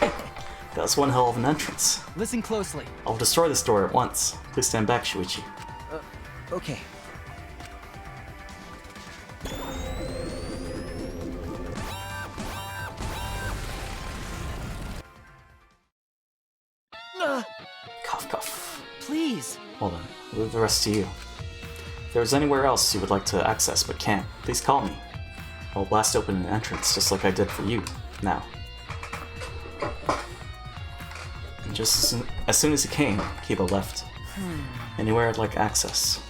That was one hell of an entrance. Listen closely. I'll destroy this door at once. Please stand back, Shuichi. Okay. Cough, cough. Please. Well then, I'll leave the rest to you. If there's anywhere else you would like to access but can't, please call me. I will blast open an entrance just like I did for you, now. And just as soon as he came, Kibo left. Anywhere I'd like access.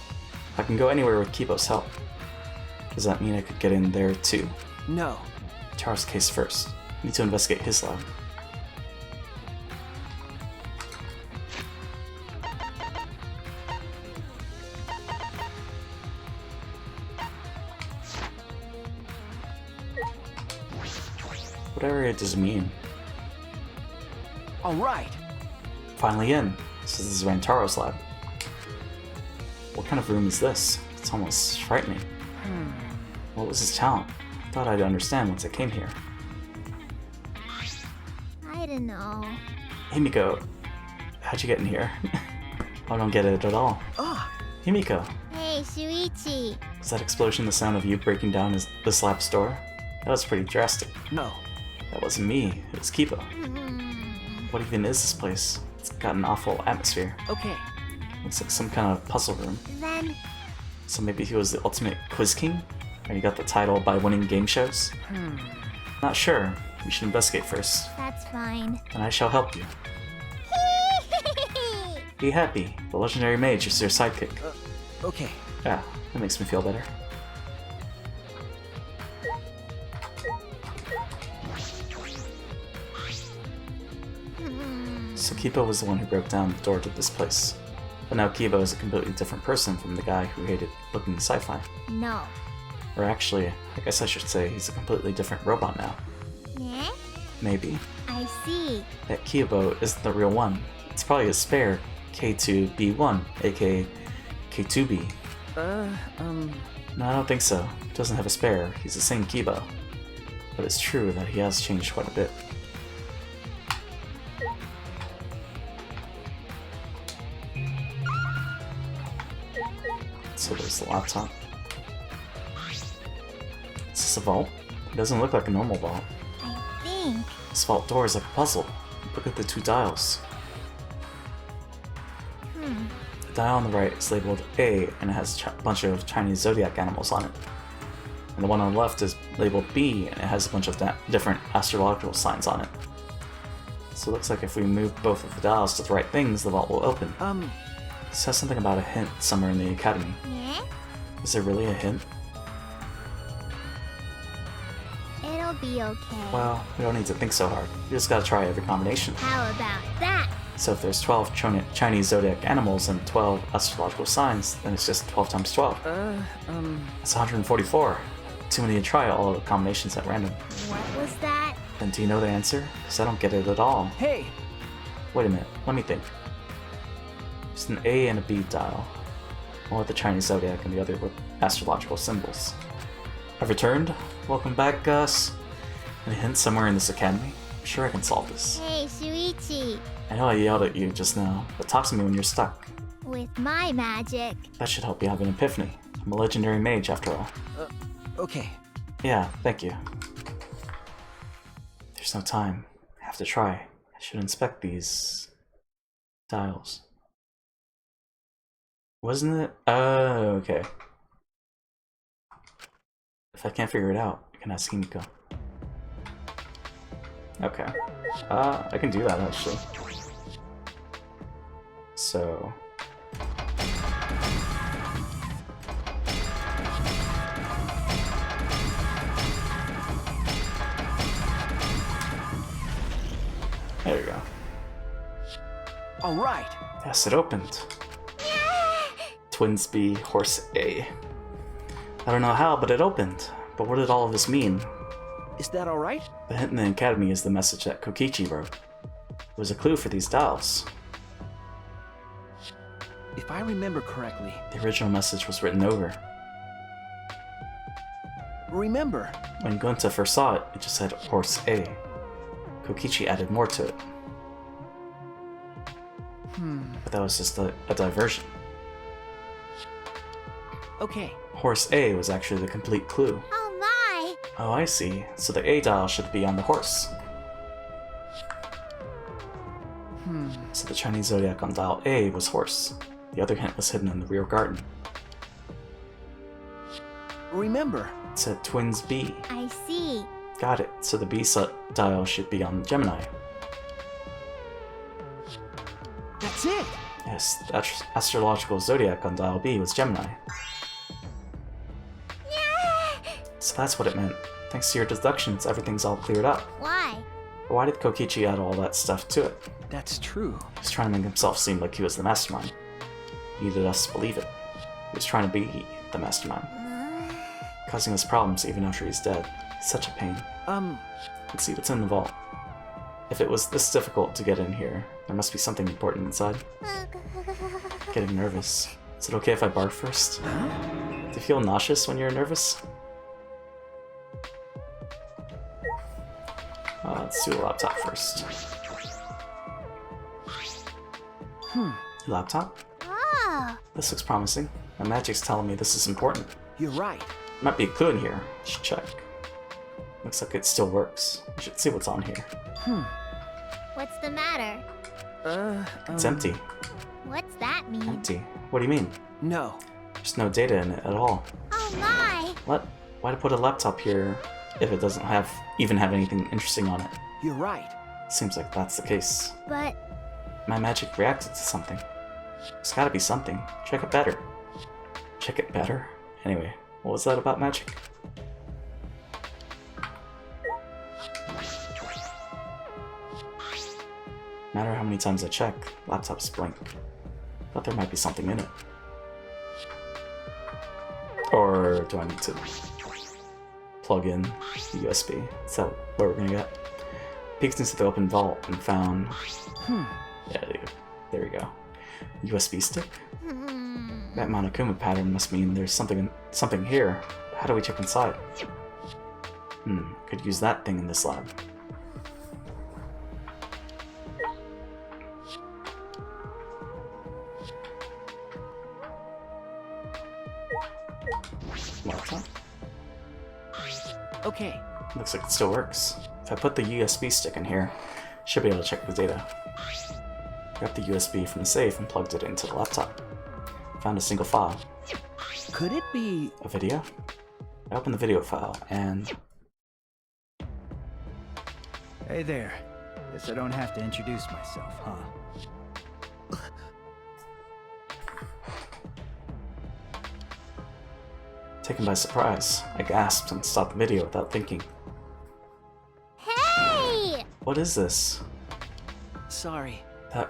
I can go anywhere with Kibo's help. Does that mean I could get in there too? No. Taro's case first. I need to investigate his lab. What area does it mean? All right. Finally in. This is Rantaro's lab. What kind of room is this? It's almost frightening. What was his talent? I thought I'd understand once I came here. I don't know. Himiko, how'd you get in here? I don't get it at all. Himiko, Hey, Shuichi. is that explosion the sound of you breaking down this lab's door? That was pretty drastic. No. That wasn't me, it was Kibo. What even is this place? It's got an awful atmosphere. Okay. Looks like some kind of puzzle room. Then, So maybe he was the ultimate quiz king? Or he got the title by winning game shows? Not sure. We should investigate first. that's fine. And I shall help you. Be happy. The legendary mage is your sidekick. Okay. Yeah, that makes me feel better. So Kibo was the one who broke down the door to this place. But now Kibo is a completely different person from the guy who hated looking sci-fi. No. Or actually, I guess I should say he's a completely different robot now. Eh? Maybe. I see. That Kibo isn't the real one. It's probably a spare K2B1, aka K2B. No, I don't think so. He doesn't have a spare. He's the same Kibo. But it's true that he has changed quite a bit. So there's the laptop. Is this a vault? It doesn't look like a normal vault. I think. This vault door is like a puzzle. Look at the two dials. The dial on the right is labeled A and it has a bunch of Chinese zodiac animals on it. And the one on the left is labeled B and it has a bunch of different astrological signs on it. So it looks like if we move both of the dials to the right things, the vault will open. It says something about a hint somewhere in the academy. Eh? Is there really a hint? It'll be okay. Well, we don't need to think so hard. We just gotta try every combination. How about that? So if there's 12 Chinese zodiac animals and 12 astrological signs, then it's just 12 times 12. That's 144. Too many to try all of the combinations at random. What was that? Then do you know the answer? Because I don't get it at all. Hey! Wait a minute, let me think. Just an A and a B dial. One with the Chinese zodiac and the other with astrological symbols. I've returned. Welcome back, Gus. Any hints somewhere in this academy? I'm sure I can solve this. Hey, Shuichi. I know I yelled at you just now, but talk to me when you're stuck. With my magic. That should help you have an epiphany. I'm a legendary mage after all. Okay. Yeah, thank you. There's no time. I have to try. I should inspect these dials. Wasn't it? Oh, okay. If I can't figure it out, I can ask Himiko. Okay. I can do that actually. So... there you go. All right. Yes, it opened. Twins B, Horse A. I don't know how, but it opened. But what did all of this mean? Is that all right? The hint in the academy is the message that Kokichi wrote. It was a clue for these dials. If I remember correctly. The original message was written over. Remember. When Gunta first saw it, it just said Horse A. Kokichi added more to it. But that was just a diversion. Okay. Horse A was actually the complete clue. Oh my! Oh, I see. So the A dial should be on the horse. So the Chinese zodiac on dial A was horse. The other hint was hidden in the rear garden. Remember. It said twins B. I see. Got it. So the B dial should be on Gemini. That's it. Yes, the astrological zodiac on dial B was Gemini. So that's what it meant. Thanks to your deductions, everything's all cleared up. Why? Why did Kokichi add all that stuff to it? That's true. He was trying to make himself seem like he was the mastermind. He needed us to believe it. He was trying to be the mastermind. Causing us problems even after he's dead. It's such a pain. Let's see what's in the vault. If it was this difficult to get in here, there must be something important inside. Getting nervous. Is it okay if I bark first? Do you feel nauseous when you're nervous? Let's do a laptop first. Laptop? Oh, This looks promising. My magic's telling me this is important. You're right. Might be a clue in here. I should check. Looks like it still works. We should see what's on here. what's the matter? It's empty. What's that mean? Empty. What do you mean? No. There's no data in it at all. Oh my! What? Why to put a laptop here if it doesn't even have anything interesting on it? You're right. Seems like that's the case. But My magic reacted to something. There's gotta be something. Check it better. Check it better? Anyway, what was that about magic? No matter how many times I check, laptops blink. Thought there might be something in it. Or do I need to plug in the USB? Is that what we're gonna get? Peeked into the open vault and found... Yeah, there we go. USB stick? That Monokuma pattern must mean there's something here. How do we check inside? Could use that thing in this lab. Laptop? Okay. Looks like it still works. If I put the USB stick in here, should be able to check the data. Grabbed the USB from the safe and plugged it into the laptop. Found a single file. Could it be... A video? I opened the video file and... Hey there. Guess I don't have to introduce myself, huh? Taken by surprise, I gasped and stopped the video without thinking. hey! What is this? Sorry. That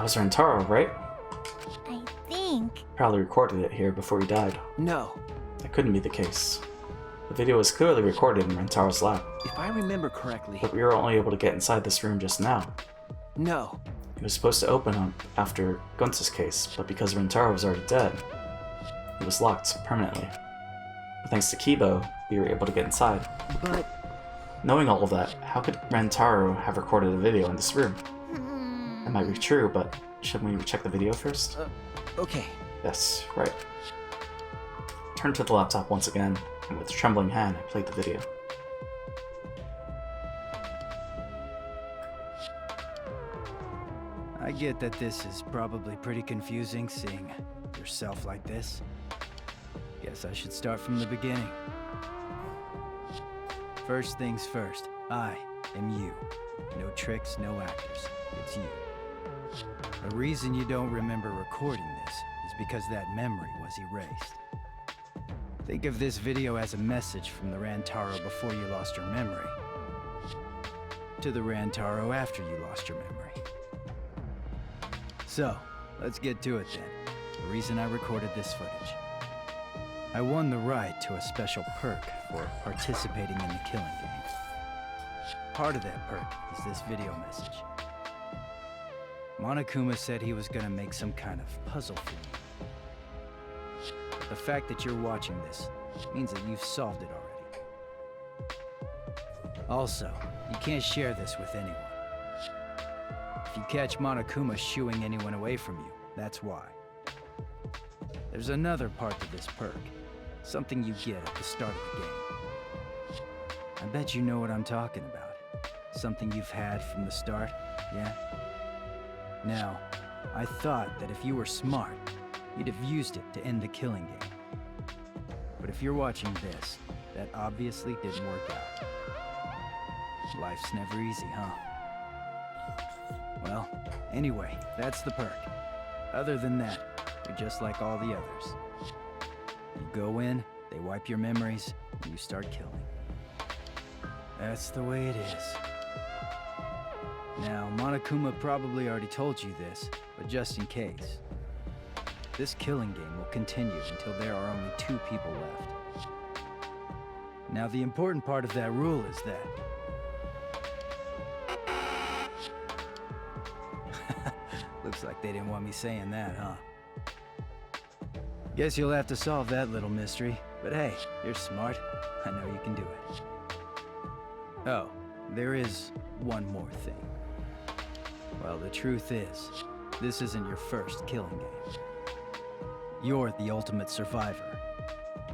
was Rentaro, right? I think. Probably recorded it here before he died. No. That couldn't be the case. The video was clearly recorded in Rentaro's lab, If I remember correctly... but we were only able to get inside this room just now. No. It was supposed to open up after Gunsa's case, but because Rentaro was already dead, it was locked permanently. But thanks to Kibo, we were able to get inside. But... Knowing all of that, how could Rentaro have recorded a video in this room? That might be true, but shouldn't we check the video first? Okay. Yes, right. Turned to the laptop once again, and with a trembling hand, I played the video. I get that this is probably pretty confusing, seeing yourself like this. Guess I should start from the beginning. First things first, I am you. No tricks, no actors. It's you. The reason you don't remember recording this is because that memory was erased. Think of this video as a message from the Rantaro before you lost your memory to the Rantaro after you lost your memory. So, let's get to it then. The reason I recorded this footage. I won the right to a special perk for participating in the killing game. Part of that perk is this video message. Monokuma said he was gonna make some kind of puzzle for you. But the fact that you're watching this means that you've solved it already. Also, You can't share this with anyone. If you catch Monokuma shooing anyone away from you, that's why. There's another part to this perk. Something you get at the start of the game. I bet you know what I'm talking about. Something you've had from the start, yeah? Now, I thought that if you were smart, you'd have used it to end the killing game. But if you're watching this, that obviously didn't work out. Life's never easy, huh? Well, anyway, that's the perk. Other than that, you're just like all the others. You go in, they wipe your memories, and you start killing. That's the way it is. Now, Monokuma probably already told you this, but just in case. This killing game will continue until there are only 2 people left. Now, the important part of that rule is that looks like they didn't want me saying that, huh? Guess you'll have to solve that little mystery. But hey, you're smart. I know you can do it. Oh, there is one more thing. Well, the truth is, this isn't your first killing game. You're the ultimate survivor.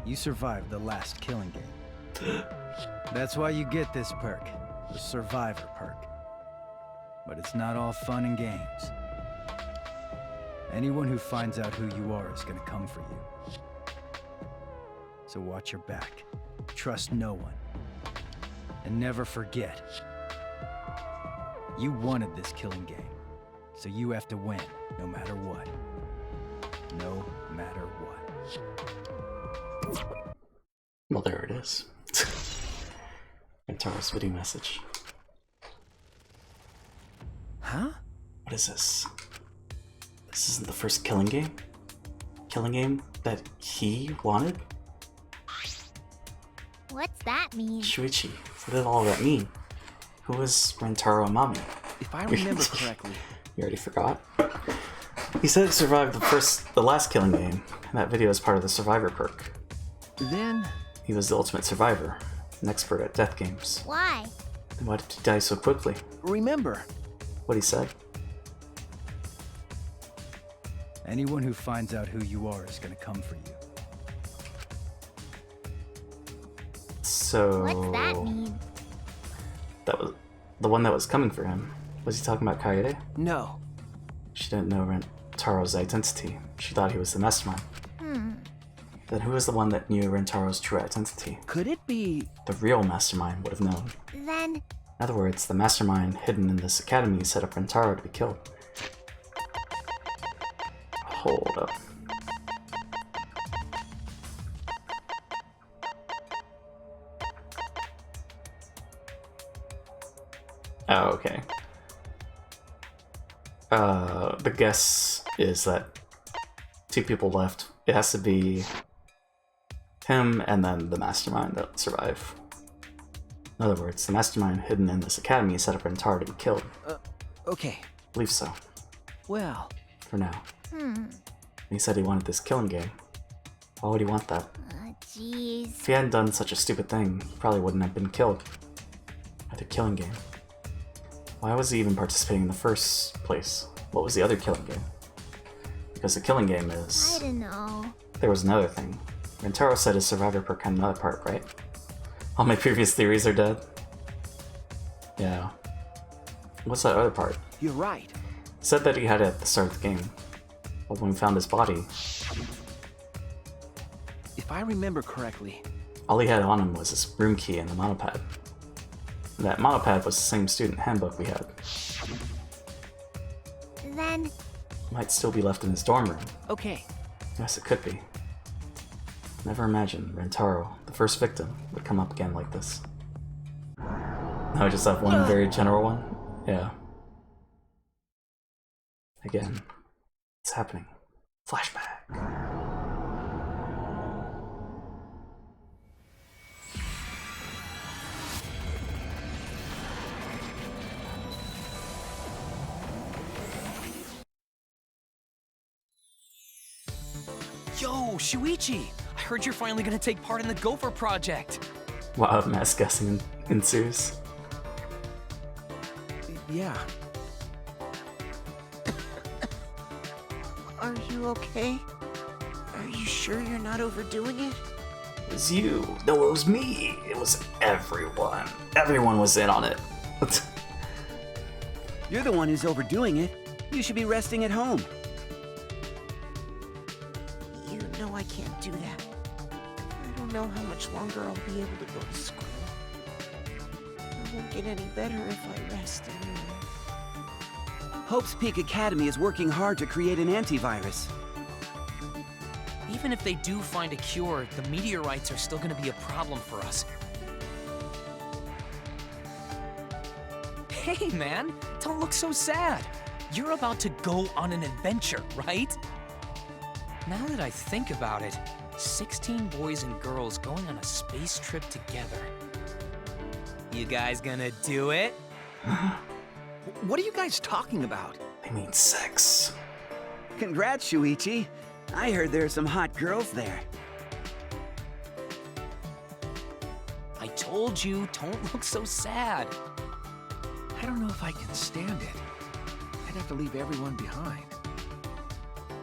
You survived the last killing game. That's why you get this perk, the Survivor perk. But it's not all fun and games. Anyone who finds out who you are is gonna come for you. So watch your back. Trust no one. And never forget. You wanted this killing game. So you have to win, no matter what. No matter what. Well, there it is. Rintaro's video message. Huh? What is this? This isn't the first killing game? Killing game that he wanted? What's that mean? Shuichi, what did all that mean? Who was Rintaro Amami? If I remember correctly. You already forgot? He said he survived the last killing game, and that video is part of the Survivor perk. Then... He was the ultimate survivor, an expert at death games. Why? Then why did he die so quickly? Remember. What he said? Anyone who finds out who you are is gonna come for you. So... What's that mean? That was the one that was coming for him. Was he talking about Kaede? No. She didn't know Rintaro's identity. She thought he was the mastermind. Then who was the one that knew Rintaro's true identity? Could it be... The real mastermind would have known. Then... In other words, the mastermind hidden in this academy set up Rintaro to be killed. Hold up. Oh, okay. The guess is that 2 people left. It has to be him and then the mastermind that survive. In other words, the mastermind hidden in this academy set up Rintaro to be killed. Okay. I believe so. Well... For now. He said he wanted this killing game. Why would he want that? Jeez. If he hadn't done such a stupid thing, he probably wouldn't have been killed. At the killing game. Why was he even participating in the first place? What was the other killing game? Because the killing game is... I don't know. There was another thing. Rintaro said his survivor perk had another part, right? All my previous theories are dead. Yeah. What's that other part? You're right. He said that he had it at the start of the game. But when we found his body... If I remember correctly... All he had on him was his room key and the monopad. And that monopad was the same student handbook we had. Then... It might still be left in his dorm room. Okay. Yes, it could be. Never imagined Rintaro, the first victim, would come up again like this. Now I just have one very general one? Yeah. Again. It's happening. Flashback. Yo, Shuichi! I heard you're finally gonna take part in the Gopher project! Wild mass guessing ensues. Yeah. Are you okay? Are you sure you're not overdoing it? It was you. No, it was me. It was everyone. Everyone was in on it. You're the one who's overdoing it. You should be resting at home. You know I can't do that. I don't know how much longer I'll be able to go to school. I won't get any better if I rest anymore. Hope's Peak Academy is working hard to create an antivirus. Even if they do find a cure, the meteorites are still gonna be a problem for us. Hey, man, don't look so sad. You're about to go on an adventure, right? Now that I think about it, 16 boys and girls going on a space trip together. You guys gonna do it? What are you guys talking about? They mean sex. Congrats, Shuichi. I heard there are some hot girls there. I told you, don't look so sad. I don't know if I can stand it. I'd have to leave everyone behind.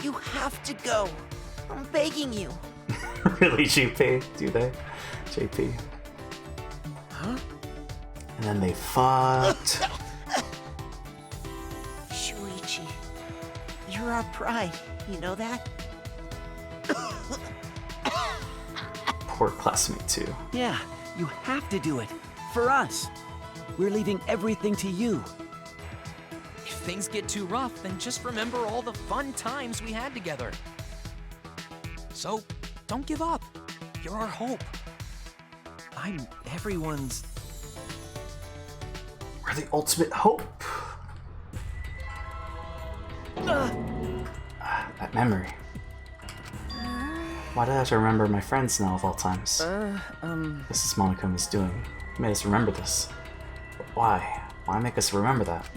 You have to go. I'm begging you. Really, JP? Do they? JP. Huh? And then they fucked. Shuichi, you're our pride. You know that? Poor classmate, too. Yeah, you have to do it. For us. We're leaving everything to you. If things get too rough, then just remember all the fun times we had together. So, don't give up. You're our hope. I'm everyone's... We're the ultimate hope. That memory. Why did I have to remember my friends now of all times? This is Monokuma's doing. He made us remember this. But why? Why make us remember that?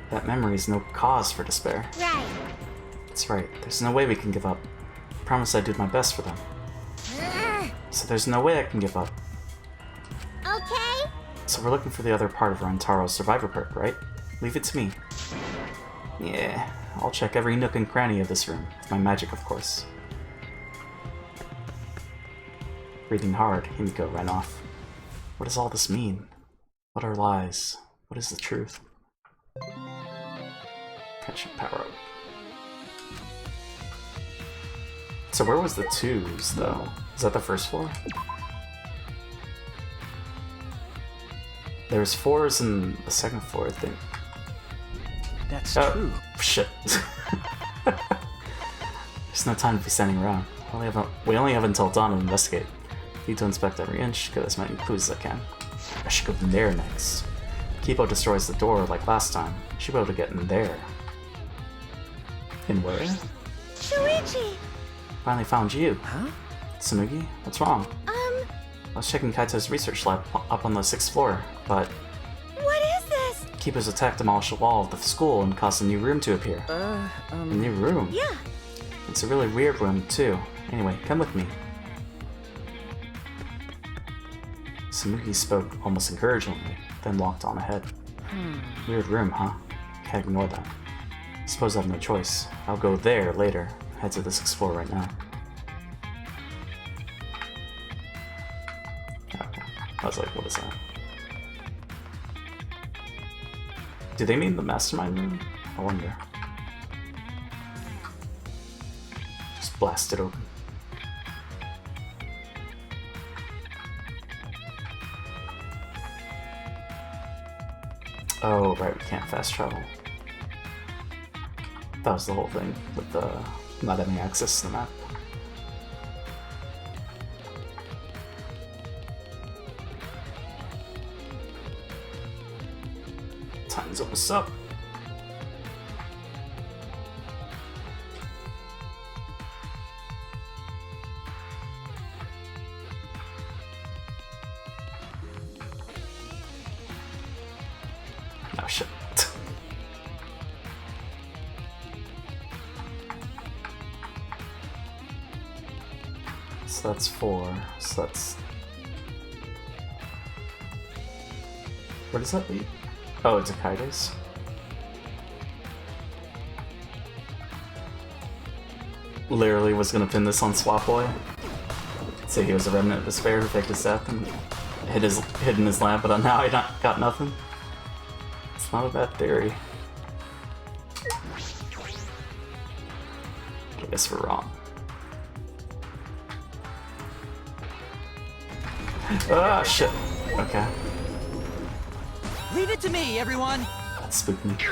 That memory is no cause for despair. Right. That's right. There's no way we can give up. I promise I'd do my best for them. So there's no way I can give up. Okay. So we're looking for the other part of Rantaro's survivor perk, right? Leave it to me. Yeah, I'll check every nook and cranny of this room. With my magic, of course. Breathing hard, Himiko ran off. What does all this mean? What are lies? What is the truth? Friendship power up. So where was the twos, though? Is that the first floor? There's fours in the second floor, I think. That's true. Shit. There's no time to be standing around. We only have until dawn to investigate. Need to inspect every inch, get as many clues as I can. I should go in there next. Kipo destroys the door like last time. Should be able to get in there. In where? Shuichi! Finally found you. Huh? Tsumugi, what's wrong? I was checking Kaito's research lab up on the 6th floor, but What is this? Kipo's attack demolished the wall of the school and caused a new room to appear. A new room? Yeah. It's a really weird room, too. Anyway, come with me. Tsumugi spoke almost encouragingly, then walked on ahead. Weird room, huh? Can't ignore that. Suppose I have no choice. I'll go there later. Head to this explore right now. Okay. I was like, what is that? Do they mean the mastermind room? I wonder. Just blast it open. Oh, right, we can't fast travel. That was the whole thing with the not having access to the map. Time's almost up. Oh shit. So that's 4. So that's... Where does that lead? Oh, it's a Kaidos. Literally was gonna pin this on Swap Boy. Say he was a remnant of despair who faked his death and hid in his lab, but now I got nothing. It's not a bad theory. I guess we're wrong. Ah, shit. Okay. Leave it to me, everyone! That spooked me. Okay,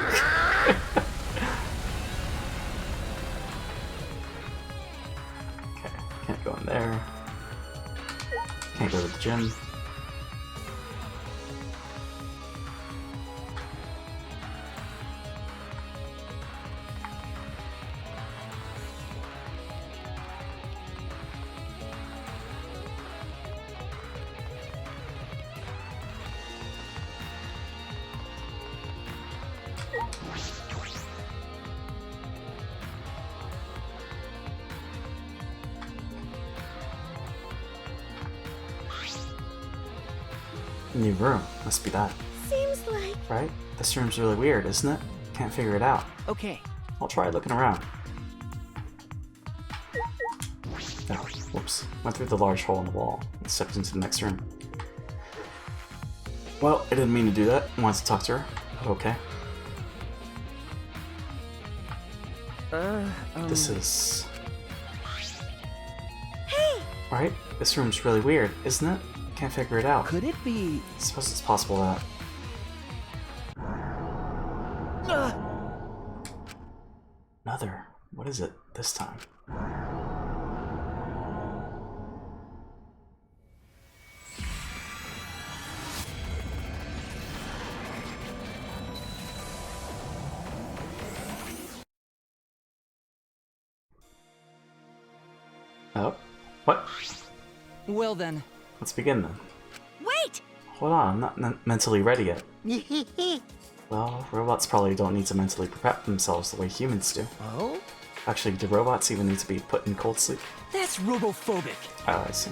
can't go in there. Can't go to the gym. New room. Must be that. Seems like... Right? This room's really weird, isn't it? Can't figure it out. Okay. I'll try looking around. Oh, whoops. Went through the large hole in the wall and stepped into the next room. Well, I didn't mean to do that. I wanted to talk to her. But okay. This is... Hey! Right? This room's really weird, isn't it? Can't figure it out. Could it be... I suppose it's possible that... Another. What is it this time? Oh. What? Well then. Let's begin then. Wait! Hold on, I'm not mentally ready yet. Well, robots probably don't need to mentally prep themselves the way humans do. Oh? Actually, do robots even need to be put in cold sleep? That's robophobic. Oh, I see.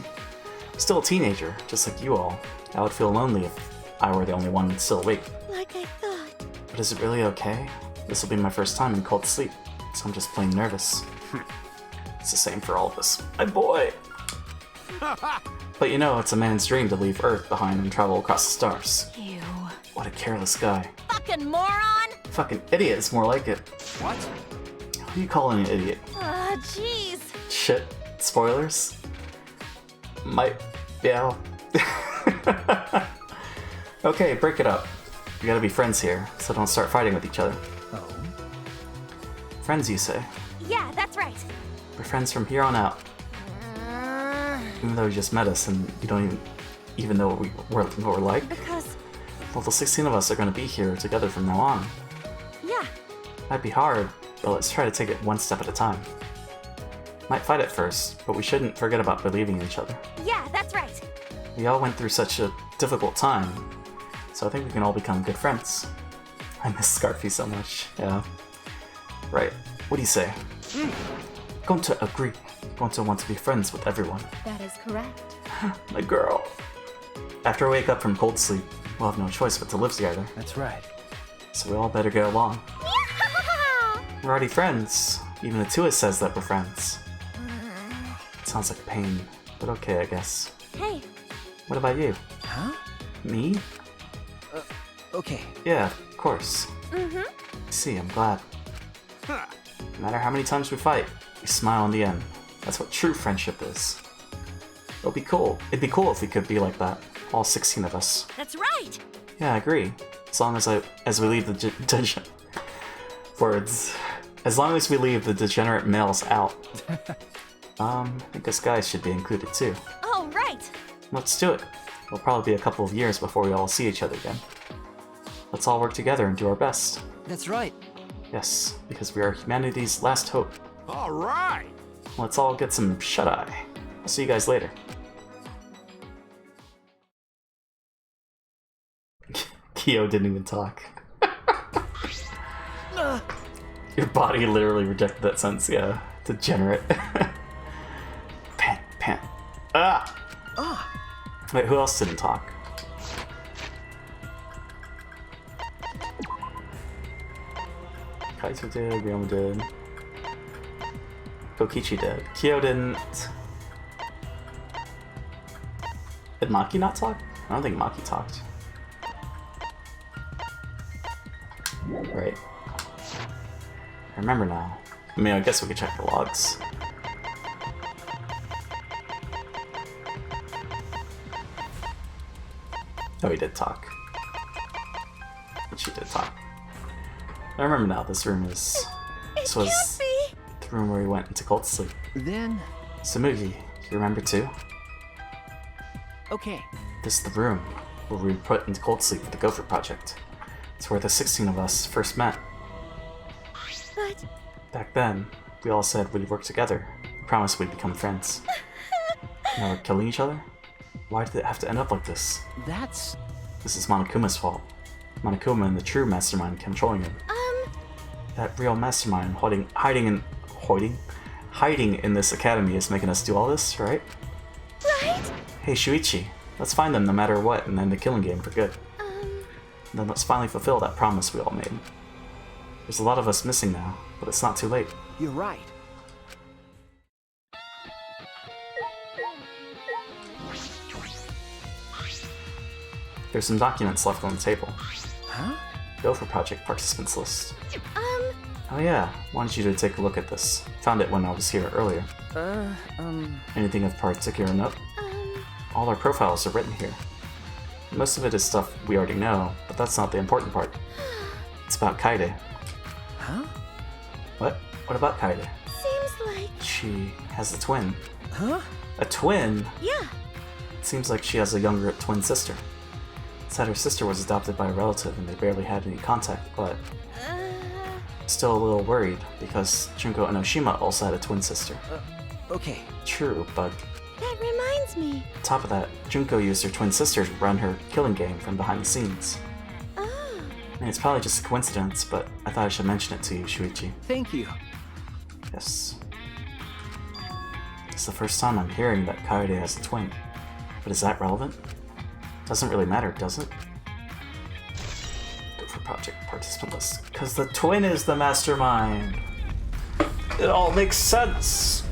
I'm still a teenager, just like you all. I would feel lonely if I were the only one still awake. Like I thought. But is it really okay? This will be my first time in cold sleep, so I'm just plain nervous. It's the same for all of us. My boy! But you know, it's a man's dream to leave Earth behind and travel across the stars. Ew. What a careless guy. Fucking moron! Fucking idiot is more like it. What? What are you calling an idiot? Jeez. Shit. Spoilers? Yeah. Okay, break it up. We gotta be friends here, so don't start fighting with each other. Oh? Friends, you say? Yeah, that's right. We're friends from here on out. Even though you just met us and you don't even know what we're like. Because... Well, the 16 of us are gonna be here together from now on. Yeah. Might be hard, but let's try to take it one step at a time. Might fight at first, but we shouldn't forget about believing in each other. Yeah, that's right. We all went through such a difficult time, so I think we can all become good friends. I miss Scarfy so much, yeah. Right, what do you say? Going to agree. Going to want to be friends with everyone. That is correct. My girl. After we wake up from cold sleep, we'll have no choice but to live together. That's right. So we all better get along. We're already friends. Even the two of us says that we're friends. It sounds like pain, but okay, I guess. Hey. What about you? Huh? Me? Okay. Yeah, of course. Mm-hmm. See, I'm glad. No matter how many times we fight, we smile in the end. That's what true friendship is. It'd be cool if we could be like that. All 16 of us. That's right. Yeah, I agree. As long as we leave the As long as we leave the degenerate males out. I think us guys should be included too. Oh, right. Let's do it. It'll probably be a couple of years before we all see each other again. Let's all work together and do our best. That's right. Yes, because we are humanity's last hope. All right. Let's all get some shut-eye. I'll see you guys later. Kyo didn't even talk. Your body literally rejected that sentence, yeah. Degenerate. Pant. Ah! Wait, who else didn't talk? Kaito did, Ryoma did. Kokichi did. Kyo didn't. Did Maki not talk? I don't think Maki talked. Right. I remember now. I mean, I guess we could check the logs. Oh, he did talk. She did talk. I remember now, this room is... This was the room where we went into cult sleep. Then... Samugi, you remember too? Okay. This is the room where we were put into cold sleep with the Gopher Project. It's where the 16 of us first met. But... Back then, we all said we'd work together. We promised we'd become friends. Now we're killing each other? Why did it have to end up like this? That's... This is Monokuma's fault. Monokuma and the true mastermind controlling him. That real mastermind hiding in this academy is making us do all this, right? Right? Hey Shuichi, let's find them no matter what and end the killing game for good. And then let's finally fulfill that promise we all made. There's a lot of us missing now, but it's not too late. You're right. There's some documents left on the table. Huh? Gopher Project participants list. Oh yeah, wanted you to take a look at this. Found it when I was here earlier. Anything of particular note? All our profiles are written here. Most of it is stuff we already know, but that's not the important part. It's about Kaede. Huh? What? What about Kaede? Seems like... She has a twin. Huh? A twin? Yeah. It seems like she has a younger twin sister. It said her sister was adopted by a relative and they barely had any contact, but... Still a little worried, because Junko and Oshima also had a twin sister. Okay. True, but... That reminds me. On top of that, Junko used her twin sister to run her killing game from behind the scenes. Oh. I mean, it's probably just a coincidence, but I thought I should mention it to you, Shuichi. Thank you. Yes. It's the first time I'm hearing that Kaede has a twin. But is that relevant? Doesn't really matter, does it? Gopher Project participant list. Because the twin is the mastermind! It all makes sense!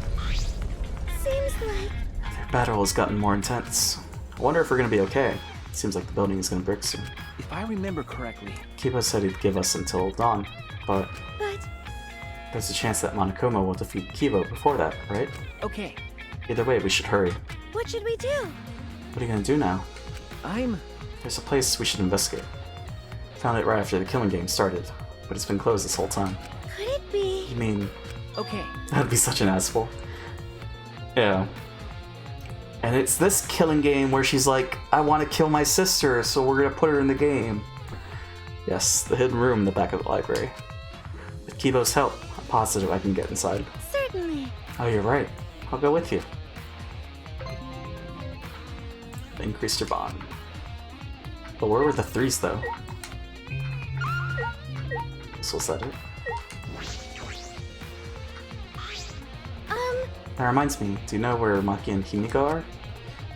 Seems like... Their battle has gotten more intense. I wonder if we're gonna be okay. It seems like the building is gonna break soon. If I remember correctly... Kiba said he'd give us until dawn, but... But... There's a chance that Monokuma will defeat Kiba before that, right? Okay. Either way, we should hurry. What should we do? What are you gonna do now? There's a place we should investigate. Found it right after the killing game started, but it's been closed this whole time. Could it be... You mean... Okay. That'd be such an asshole. Yeah. And it's this killing game where she's like, I want to kill my sister, so we're gonna put her in the game. Yes, the hidden room in the back of the library. With Kibo's help, I'm positive I can get inside. Certainly. Oh, you're right. I'll go with you. Increased your bond. But where were the threes, though? So was that it? That reminds me, do you know where Maki and Himiko are?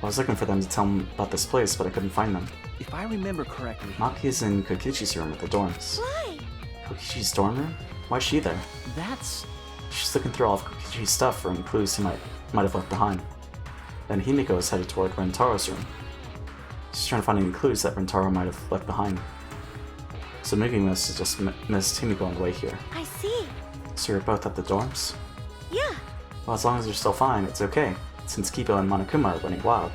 I was looking for them to tell me about this place, but I couldn't find them. If I remember correctly... Maki's in Kokichi's room at the dorms. Why? Kokichi's dorm room? Why is she there? That's... She's looking through all of Kokichi's stuff for any clues he might have left behind. Then Himiko is headed toward Rentaro's room. She's trying to find any clues that Rentaro might have left behind. So Mugi must have just missed Himiko on the way here. I see. So you're both at the dorms? Yeah. Well, as long as you're still fine, it's okay, since Kibo and Monokuma are running wild.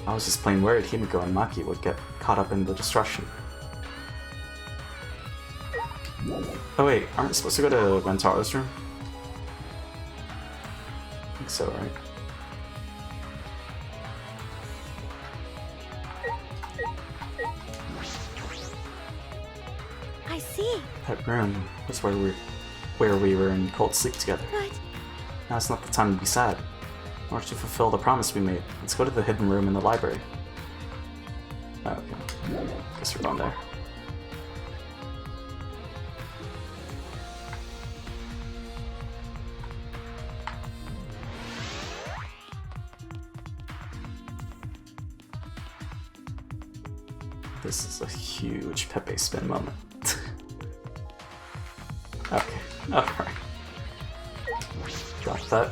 I was just plain worried Himiko and Maki would get caught up in the destruction. Oh wait, aren't we supposed to go to Rentaro's room? I think so, right? I see. That room was where we were in cold sleep together. But... Now's not the time to be sad. In order to fulfill the promise we made, let's go to the hidden room in the library. Oh, okay. Guess we're going there. This is a huge Pepe spin moment. Okay, alright. Got that.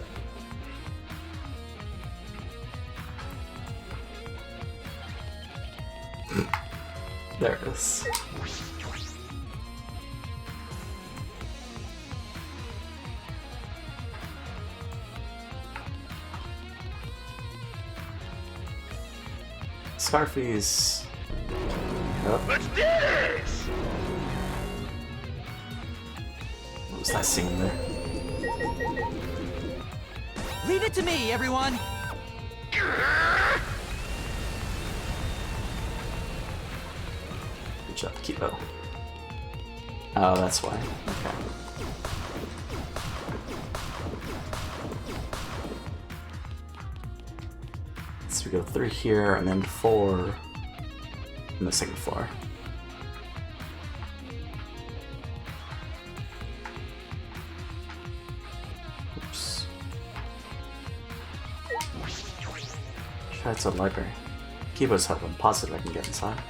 There it is. Scarfies. Yep. Let's do this! What was that scene there? Leave it to me, everyone! Good job, Kibo. Oh, that's why. Okay. So we go 3 here and then 4 on the second floor. Oops. Try to the library. Kibo's help. I'm positive I can get inside.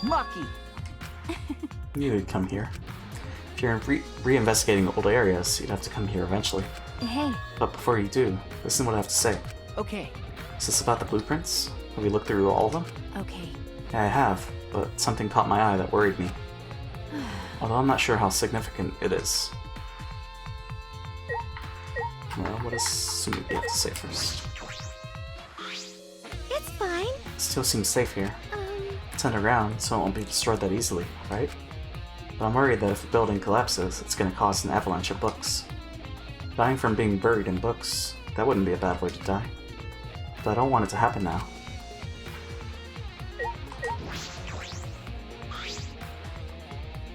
Maki! You would come here. If you're re-investigating old areas, you'd have to come here eventually. Hey. But before you do, listen to what I have to say. Okay. Is this about the blueprints? Have you looked through all of them? Okay. Yeah, I have, but something caught my eye that worried me. Although I'm not sure how significant it is. Well, what does Sumi have to say first? It's fine. It still seems safe here. It's underground, so it won't be destroyed that easily, right? But I'm worried that if the building collapses, it's going to cause an avalanche of books. Dying from being buried in books, that wouldn't be a bad way to die. But I don't want it to happen now.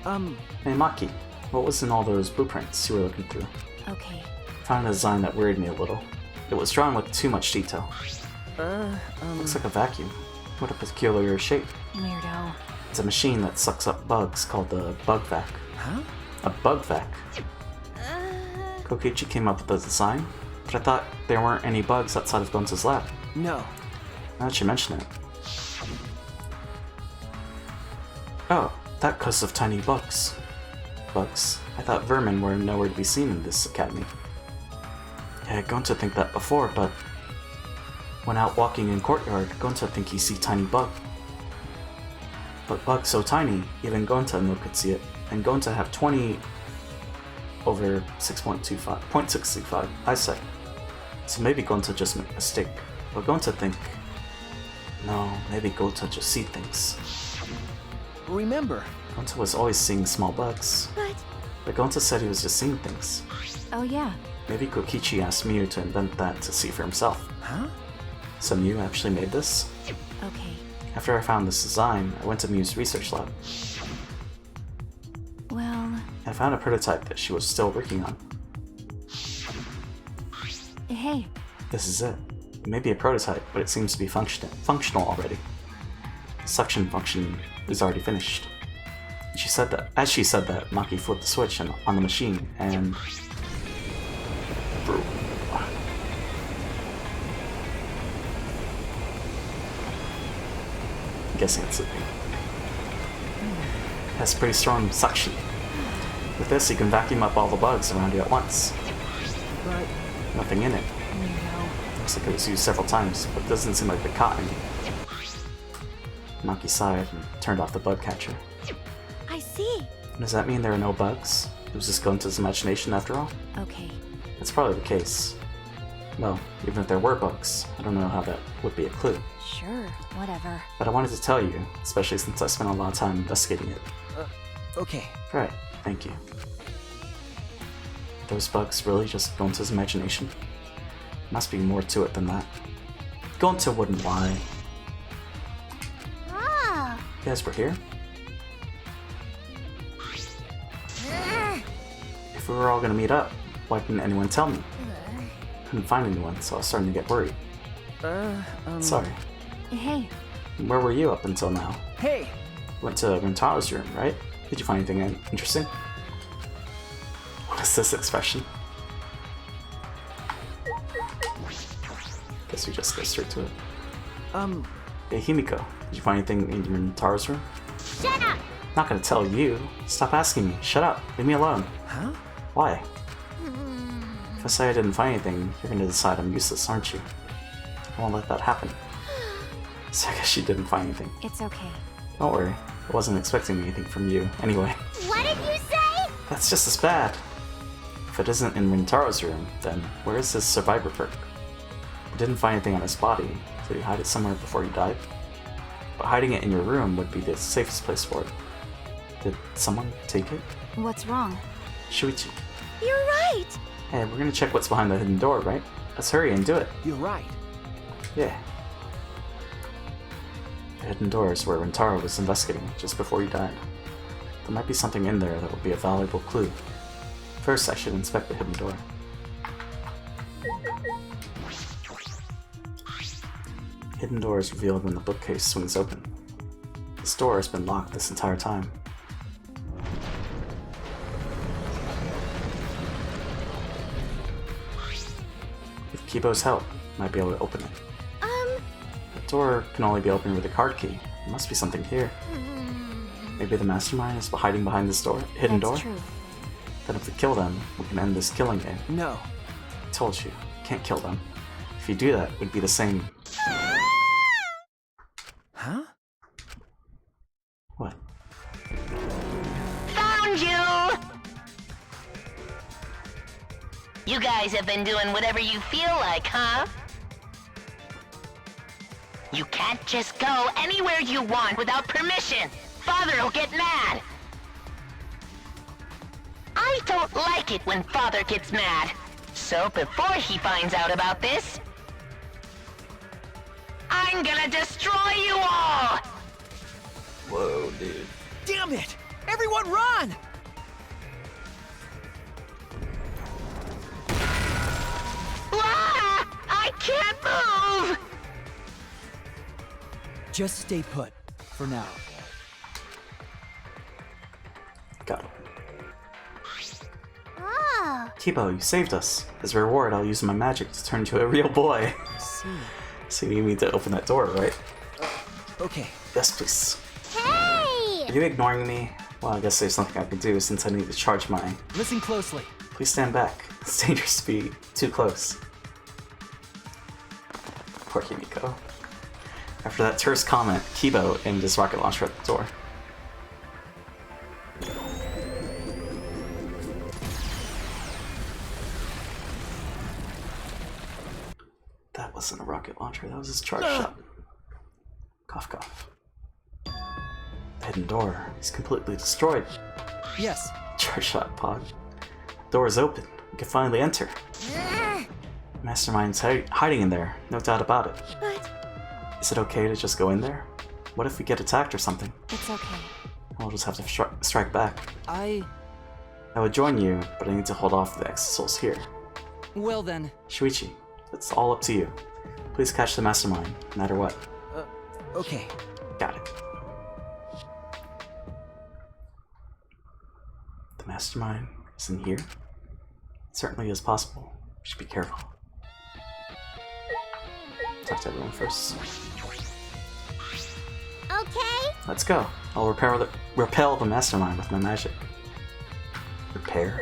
Hey Maki, what was in all those blueprints you were looking through? Okay. I found a design that worried me a little. It was drawn with too much detail. Looks like a vacuum. What a peculiar shape. Weirdo. It's a machine that sucks up bugs called the bug vac. Huh? A bug vac. Kokichi came up with the design, but I thought there weren't any bugs outside of Gonza's lab. No. Now that you mention it. Oh, that cause of tiny bugs. Bugs. I thought vermin were nowhere to be seen in this academy. Yeah, Gonza think that before, but when out walking in courtyard, Gonza think he see tiny bug. But bugs so tiny, even Gonza no could see it, and Gonza have 20 over 0.65 eyesight. So maybe Gonza just made a mistake. But Gonza think, no, maybe Gonza just see things. Remember, Gonza was always seeing small bugs. But Gonza said he was just seeing things. Oh yeah. Maybe Kokichi asked Miu to invent that to see for himself. Huh? So Miu actually made this? Okay. After I found this design, I went to Miu's research lab. Well... I found a prototype that she was still working on. Hey. This is it. It may be a prototype, but it seems to be functional already. The suction function is already finished. She said that. As she said that, Maki flipped the switch on the machine, and... I'm guessing it's sleeping. It has pretty strong suction. With this, you can vacuum up all the bugs around you at once. But... Nothing in it. Looks like it was used several times, but it doesn't seem like it caught any. Maki sighed and turned off the bug catcher. I see. Does that mean there are no bugs? It was just Gonza's imagination after all? Okay. That's probably the case. Well, even if there were bugs, I don't know how that would be a clue. Sure, whatever. But I wanted to tell you, especially since I spent a lot of time investigating it. Okay. Right, thank you. Those bugs really just Gonza's imagination? Must be more to it than that. Gonza wouldn't lie. Ah. You guys were here? If we were all gonna meet up, why didn't anyone tell me? Couldn't find anyone, so I was starting to get worried. Sorry. Hey. Where were you up until now? Hey! Went to Rentaro's room, right? Did you find anything interesting? Just this expression. Guess we just go straight to it. Hey Himiko, did you find anything in Tara's room? Shut up! Not gonna tell you. Stop asking me. Shut up. Leave me alone. Huh? Why? If I say I didn't find anything, you're gonna decide I'm useless, aren't you? I won't let that happen. So I guess she didn't find anything. It's okay. Don't worry. I wasn't expecting anything from you, anyway. What did you say? That's just as bad. If it isn't in Rintaro's room, then where is his survivor perk? You didn't find anything on his body, so you hide it somewhere before you died? But hiding it in your room would be the safest place for it. Did someone take it? What's wrong? Shuichi. You're right! Hey, we're gonna check what's behind the hidden door, right? Let's hurry and do it. You're right. Yeah. The hidden door is where Rintaro was investigating just before he died. There might be something in there that will be a valuable clue. First, I should inspect the hidden door. Hidden door is revealed when the bookcase swings open. This door has been locked this entire time. With Kibo's help, I might be able to open it. The door can only be opened with a card key. There must be something here. Maybe the mastermind is hiding behind this door, hidden door? That's true. Then if we kill them, we can end this killing game. No. I told you, can't kill them. If you do that, it would be the same. Huh? What? Found you! You guys have been doing whatever you feel like, huh? You can't just go anywhere you want without permission. Father'll get mad. I don't like it when Father gets mad. So before he finds out about this, I'm gonna destroy you all! Whoa, dude. Damn it! Everyone run! Ah! I can't move! Just stay put, for now. Got it. Oh. Kibo, you saved us. As a reward, I'll use my magic to turn into a real boy. I see. So you need to open that door, right? Okay. Yes, please. Hey! Are you ignoring me? Well, I guess there's nothing I can do since I need to charge my... Listen closely. Please stand back. It's dangerous to be too close. Poor Himiko. After that terse comment, Kibo aimed his rocket launcher at the door. That wasn't a rocket launcher, that was his charge shot. Cough cough. The hidden door is completely destroyed. Yes. Charge shot, Pod. Door is open. We can finally enter. Mastermind's hiding in there, no doubt about it. But... Is it okay to just go in there? What if we get attacked or something? It's okay. I'll just have to strike back. I would join you, but I need to hold off the Exosouls here. Well then. Shuichi, it's all up to you. Please catch the mastermind, no matter what. Okay. Got it. The mastermind is in here? It certainly is possible. We should be careful. Talk to everyone first. Okay. Let's go. I'll repel the mastermind with my magic. Repair?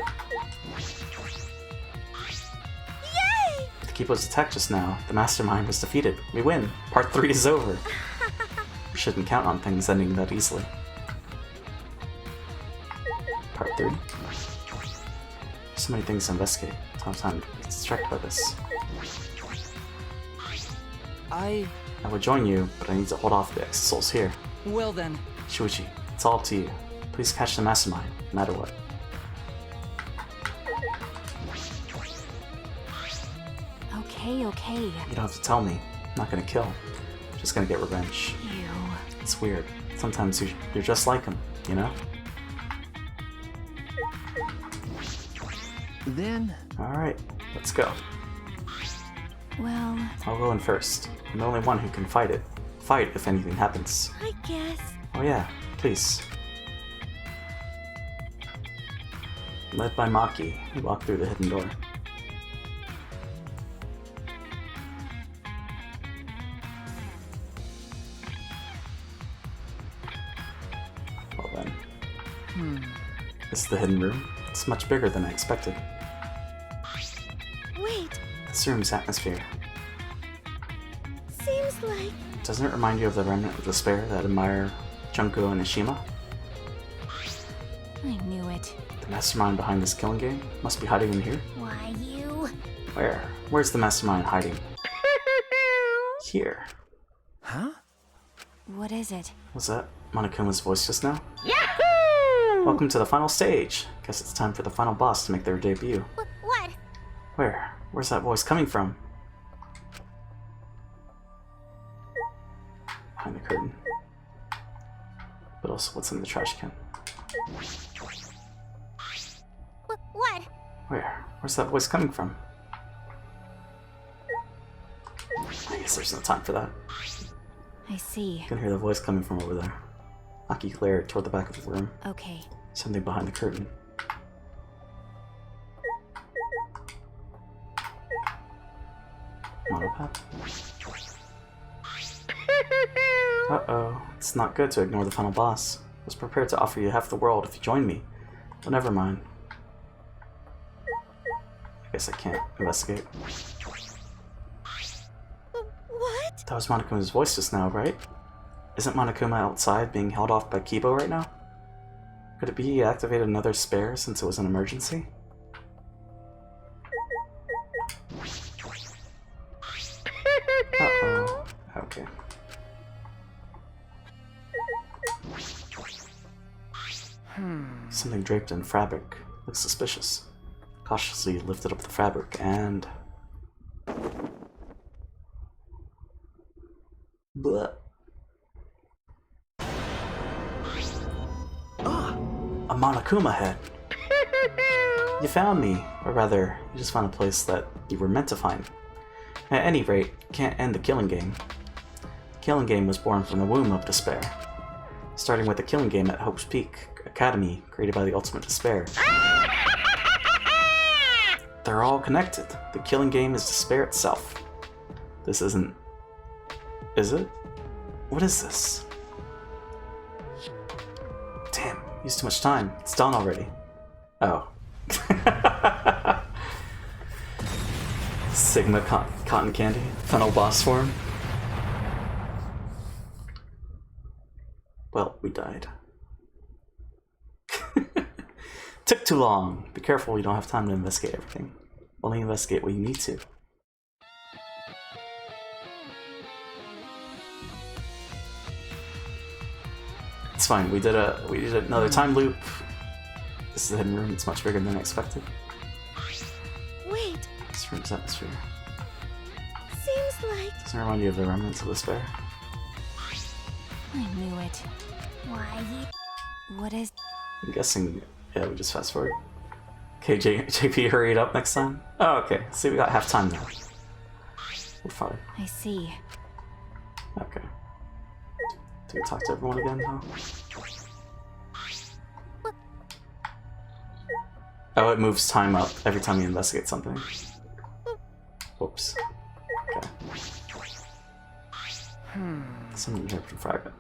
Yay! With Kipo's attack just now, the mastermind was defeated. We win. Part 3 is over. We shouldn't count on things ending that easily. Part 3. So many things to investigate. Time to get distracted by this. I would join you, but I need to hold off the Exosouls here. Well then. Shuichi, it's all up to you. Please catch the mastermind, no matter what. Okay. You don't have to tell me. I'm not gonna kill. I'm just gonna get revenge. Ew. It's weird. Sometimes you're just like him, you know? Then... Alright, let's go. Well... I'll go in first. I'm the only one who can fight it. Fight if anything happens. I guess. Oh yeah, please. Led by Maki, we walk through the hidden door. Well then. This is the hidden room. It's much bigger than I expected. Wait, This room's atmosphere. seems like... Doesn't it remind you of the remnant of despair that admire Junko and Ishima? I knew it. The mastermind behind this killing game must be hiding in here? Why, you... Where? Where's the mastermind hiding? Here. Huh? What is it? Was that Monokuma's voice just now? Yahoo! Welcome to the final stage. Guess it's time for the final boss to make their debut. What? Where? Where's that voice coming from? Behind the curtain. But also, what's in the trash can? What? Where? Where's that voice coming from? I guess there's no time for that. I see. You can hear the voice coming from over there. Aki glared toward the back of the room. Okay. Something behind the curtain. Monopath? Uh-oh. It's not good to ignore the final boss. I was prepared to offer you half the world if you join me. But never mind. I guess I can't investigate. What? That was Monokuma's voice just now, right? Isn't Monokuma outside being held off by Kibo right now? Could it be he activated another spare since it was an emergency? Uh-oh. Okay. Something draped in fabric. Looks suspicious. Cautiously lifted up the fabric and... Bleh. A Monokuma head. You found me, or rather, you just found a place that you were meant to find. At any rate, can't end the killing game. The killing game was born from the womb of despair. Starting with the killing game at Hope's Peak Academy, created by the Ultimate Despair. They're all connected. The killing game is despair itself. This isn't... Is it? What is this? Damn, used too much time. It's done already. Oh. Sigma cotton candy. Final boss form. Well, we died. Took too long. Be careful, you don't have time to investigate everything. Only investigate what you need to. It's fine. We did another time loop. This is the hidden room. It's much bigger than I expected. Wait, This room's atmosphere. seems like... Doesn't it remind you of the remnants of despair? I knew it. Why, you... What is... I'm guessing, yeah, we just fast forward. Okay, JP, hurry it up next time. Oh, okay. See, we got half time now. We're fine. I see. Okay. Do we talk to everyone again now? Oh, it moves time up every time you investigate something. Whoops. Okay. Something here from Fragment.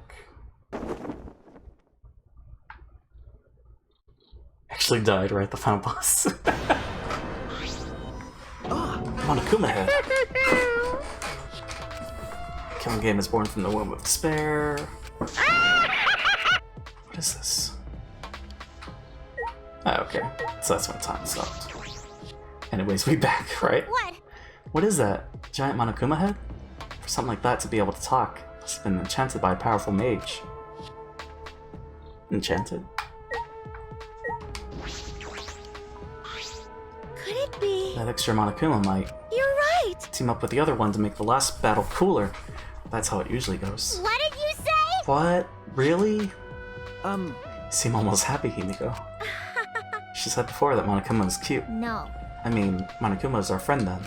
Actually died right at the final boss. Monokuma head. Killing game is born from the womb of despair. What is this? Oh, okay. So that's when time stopped. Anyways, we back, right? What? What is that? Giant Monokuma head? For something like that to be able to talk, it's been enchanted by a powerful mage. Enchanted? Could it be? That extra Monokuma might You're right! team up with the other one to make the last battle cooler. That's how it usually goes. What did you say? What? Really? Um, You seem almost happy, Himiko. She said before that Monokuma was cute. No. I mean, Monokuma is our friend then.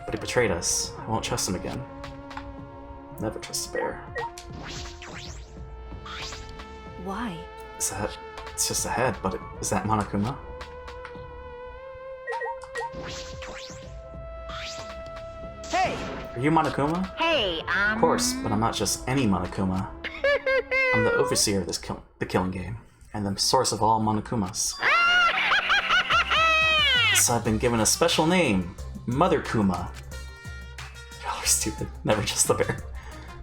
But he betrayed us. I won't trust him again. Never trust a bear. Why? It's just a head, but is that Monokuma? Hey! Are you Monokuma? Hey, Of course, but I'm not just any Monokuma. I'm the overseer of the killing game, and the source of all Monokumas. So I've been given a special name, Mother Kuma. Y'all are stupid. Never just the bear.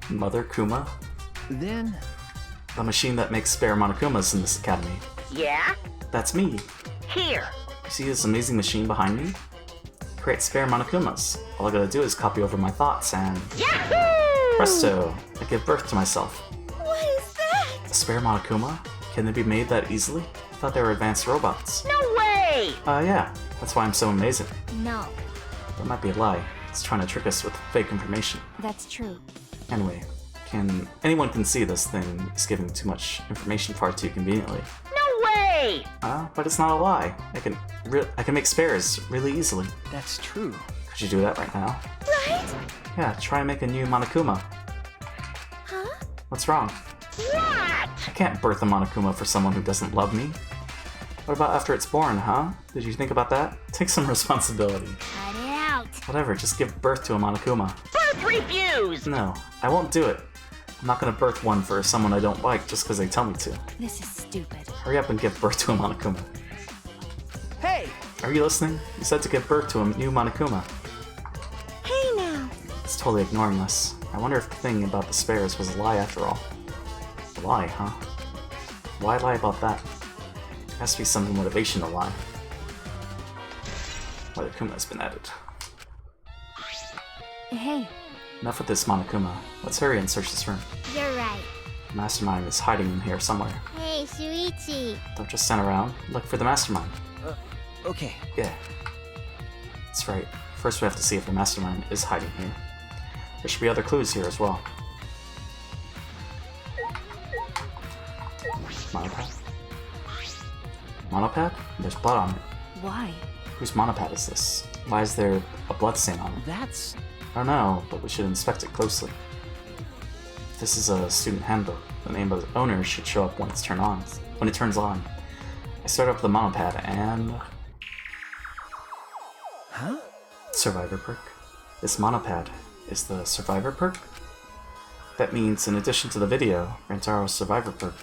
Mother Kuma? Then... The machine that makes spare Monokumas in this academy. Yeah? That's me. Here. You see this amazing machine behind me? Create spare Monokumas. All I gotta do is copy over my thoughts and... Yahoo! Presto! I give birth to myself. What is that? A spare Monokuma? Can they be made that easily? I thought they were advanced robots. No way! Yeah. That's why I'm so amazing. No. That might be a lie. It's trying to trick us with fake information. That's true. Anyway, anyone can see this thing is giving too much information far too conveniently. No way! But it's not a lie. I can make spares really easily. That's true. Could you do that right now? Right? Yeah, try and make a new Monokuma. Huh? What's wrong? What? I can't birth a Monokuma for someone who doesn't love me. What about after it's born, huh? Did you think about that? Take some responsibility. Cut it out. Whatever, just give birth to a Monokuma. Birth refused! No, I won't do it. I'm not gonna birth one for someone I don't like just because they tell me to. This is stupid. Hurry up and give birth to a Monokuma. Hey! Are you listening? You said to give birth to a new Monokuma. Hey now. It's totally ignoring us. I wonder if the thing about the spares was a lie after all. A lie, huh? Why lie about that? There has to be some motivation to lie. Monokuma has been added. Hey. Enough with this Monokuma. Let's hurry and search this room. You're right. The Mastermind is hiding in here somewhere. Hey, Shuichi. Don't just stand around. Look for the Mastermind. Okay. Yeah. That's right. First we have to see if the Mastermind is hiding here. There should be other clues here as well. Monopad? Monopad? There's blood on it. Why? Whose monopad is this? Why is there a blood stain on it? That's... I don't know, but we should inspect it closely. If this is a student handbook, the name of the owner should show up when it turns on. I start up the monopad and... Huh? Survivor perk. This monopad is the Survivor perk? That means, in addition to the video, Rantaro's Survivor perk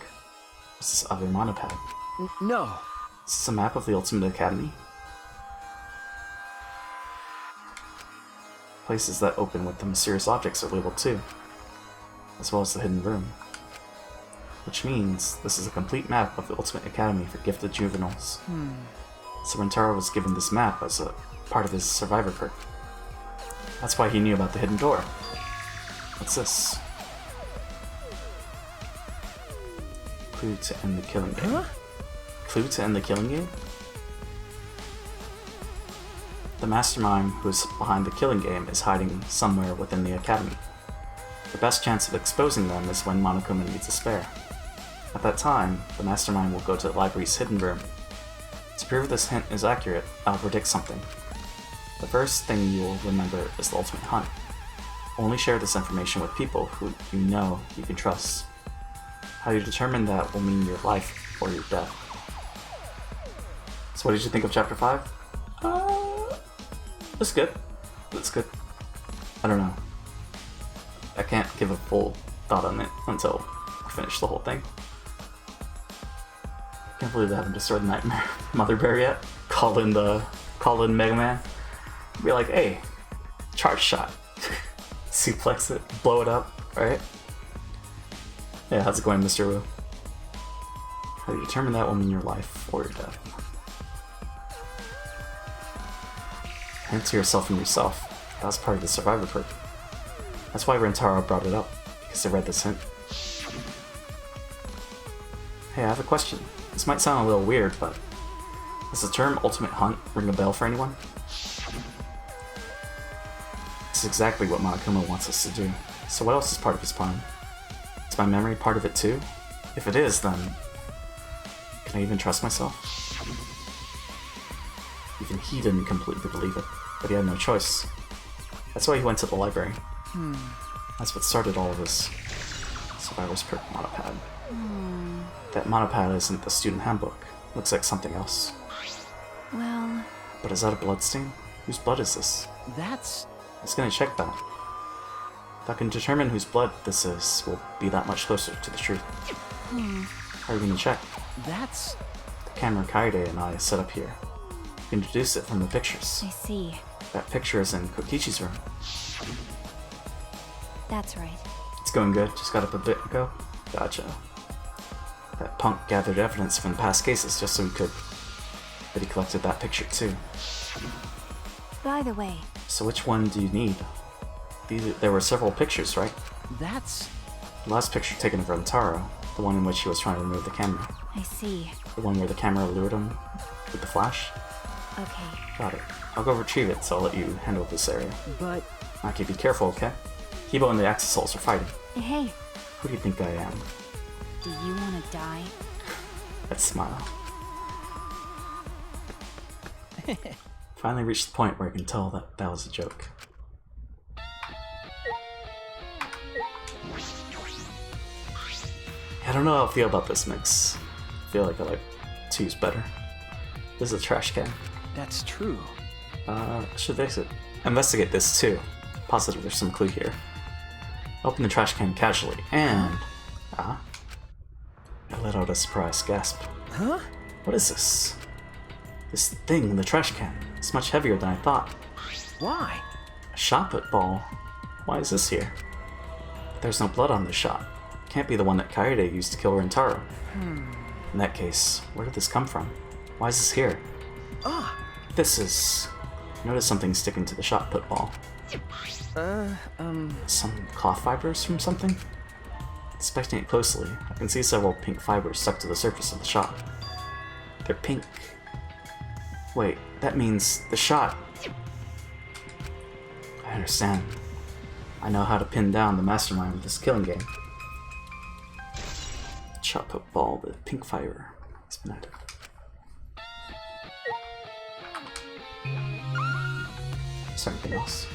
is this other monopad. No. Is this a map of the Ultimate Academy? Places that open with the mysterious objects are labeled too, as well as the hidden room. Which means this is a complete map of the Ultimate Academy for gifted juveniles. So Rentaro was given this map as a part of his Survivor perk. That's why he knew about the hidden door. What's this? Clue to end the killing game. Huh? Clue to end the killing game? The mastermind who is behind the killing game is hiding somewhere within the academy. The best chance of exposing them is when Monokuma needs a spare. At that time, the mastermind will go to the library's hidden room. To prove this hint is accurate, I'll predict something. The first thing you will remember is the ultimate hunt. Only share this information with people who you know you can trust. How you determine that will mean your life or your death. So what did you think of Chapter 5? That's good. That's good. I don't know. I can't give a full thought on it until I finish the whole thing. Can't believe they haven't destroyed the Nightmare Mother Bear yet. Call in Mega Man. Be like, hey, charge shot. Suplex it, blow it up, right? Yeah, how's it going, Mr. Wu? How do you determine that will mean your life or your death? Answer yourself and yourself. That was part of the Survivor perk. That's why Rentaro brought it up, because they read this hint. Hey, I have a question. This might sound a little weird, but does the term Ultimate Hunt ring a bell for anyone? This is exactly what Monokuma wants us to do. So what else is part of his plan? Is my memory part of it too? If it is, then can I even trust myself? Even he didn't completely believe it, but he had no choice. That's why he went to the library. That's what started all of this. Survivor's perk monopad. That monopad isn't the student handbook. Looks like something else. Well, But is that a bloodstain? Whose blood is this? That's... I was gonna check that. If I can determine whose blood this is, we'll be that much closer to the truth. How are we gonna check? That's... The camera Kaede and I set up here. We can deduce it from the pictures. I see. That picture is in Kokichi's room. That's right. It's going good, just got up a bit ago. Gotcha. That punk gathered evidence from the past cases just so he could. But he collected that picture too. By the way... So which one do you need? There were several pictures, right? That's... The last picture taken of Rentaro, the one in which he was trying to remove the camera. I see. The one where the camera lured him with the flash? Okay. Got it. I'll go retrieve it, so I'll let you handle this area. But... Maki, be careful, okay? Kibo and the Axisouls are fighting. Hey. Who do you think I am? Do you want to die? That smile. Finally reached the point where I can tell that that was a joke. I don't know how I feel about this mix. I feel like I like 2's better. This is a trash can. That's true. Should investigate this too. Positive there's some clue here. Open the trash can casually, and... I let out a surprised gasp. Huh? What is this? This thing in the trash can. It's much heavier than I thought. Why? A shot put ball. Why is this here? There's no blood on this shot. Can't be the one that Kaede used to kill Rentaro. In that case, where did this come from? Why is this here? This is... Notice something sticking to the shot put ball. Some cloth fibers from something? Inspecting it closely, I can see several pink fibers stuck to the surface of the shot. They're pink. Wait, that means the shot. I understand. I know how to pin down the mastermind of this killing game. Shot put ball with pink fiber. It's been added. Is there anything else?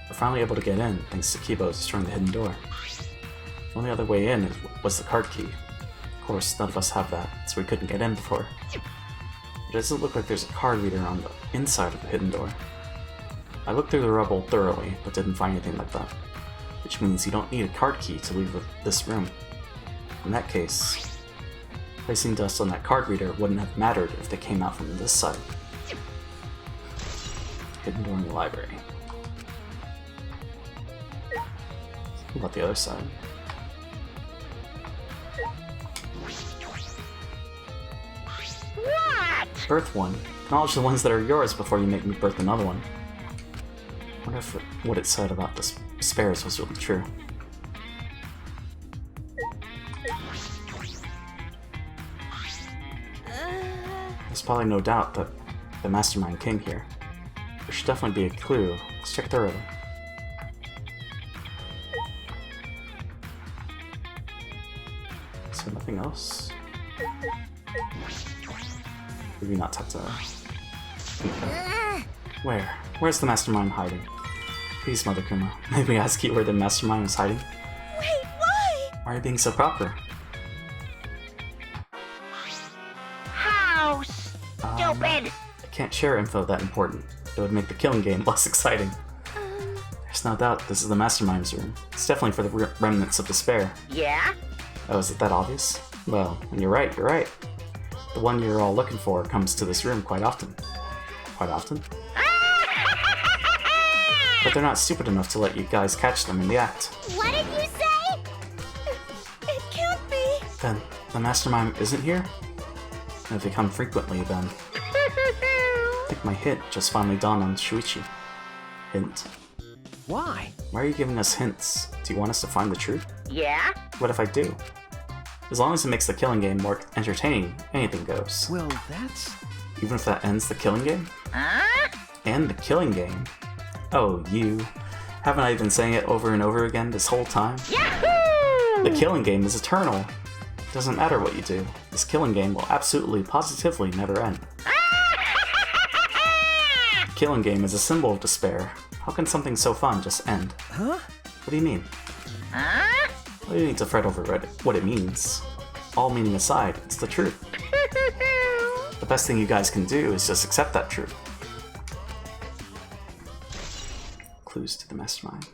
We're finally able to get in, thanks to Kibo destroying the hidden door. The only other way in was the card key. Of course, none of us have that, so we couldn't get in before. It doesn't look like there's a card reader on the inside of the hidden door. I looked through the rubble thoroughly, but didn't find anything like that. Which means you don't need a card key to leave this room. In that case, placing dust on that card reader wouldn't have mattered if they came out from this side. Hidden door in the library. What about the other side? What? Birth one. Acknowledge the ones that are yours before you make me birth another one. Wonder if what it said about the spares was really true. There's probably no doubt that the mastermind came here. There should definitely be a clue. Let's check thoroughly. Is there nothing else? Maybe not talk to her. Where? Where's the mastermind hiding? Please, Mother Kuma. Maybe ask you where the mastermind is hiding? Wait, why? Why are you being so proper? How stupid! I can't share info that important. It would make the killing game less exciting. There's no doubt this is the mastermind's room. It's definitely for the remnants of despair. Yeah? Oh, is it that obvious? Well, when you're right, you're right. The one you're all looking for comes to this room quite often. Quite often? But they're not stupid enough to let you guys catch them in the act. What did you say? It can't be. Then, the mastermind isn't here? And if they come frequently, then... I think my hint just finally dawned on Shuichi. Hint. Why? Why are you giving us hints? Do you want us to find the truth? Yeah? What if I do? As long as it makes the killing game more entertaining, anything goes. Well, that's... Even if that ends the killing game? Huh? And the killing game? Oh, you. Haven't I been saying it over and over again this whole time? Yahoo! The killing game is eternal. Doesn't matter what you do. This killing game will absolutely, positively never end. Killing game is a symbol of despair. How can something so fun just end? Huh? What do you mean? Huh? Well, you need to fret over what it means. All meaning aside, it's the truth. best thing you guys can do is just accept that truth. Clues to the mastermind.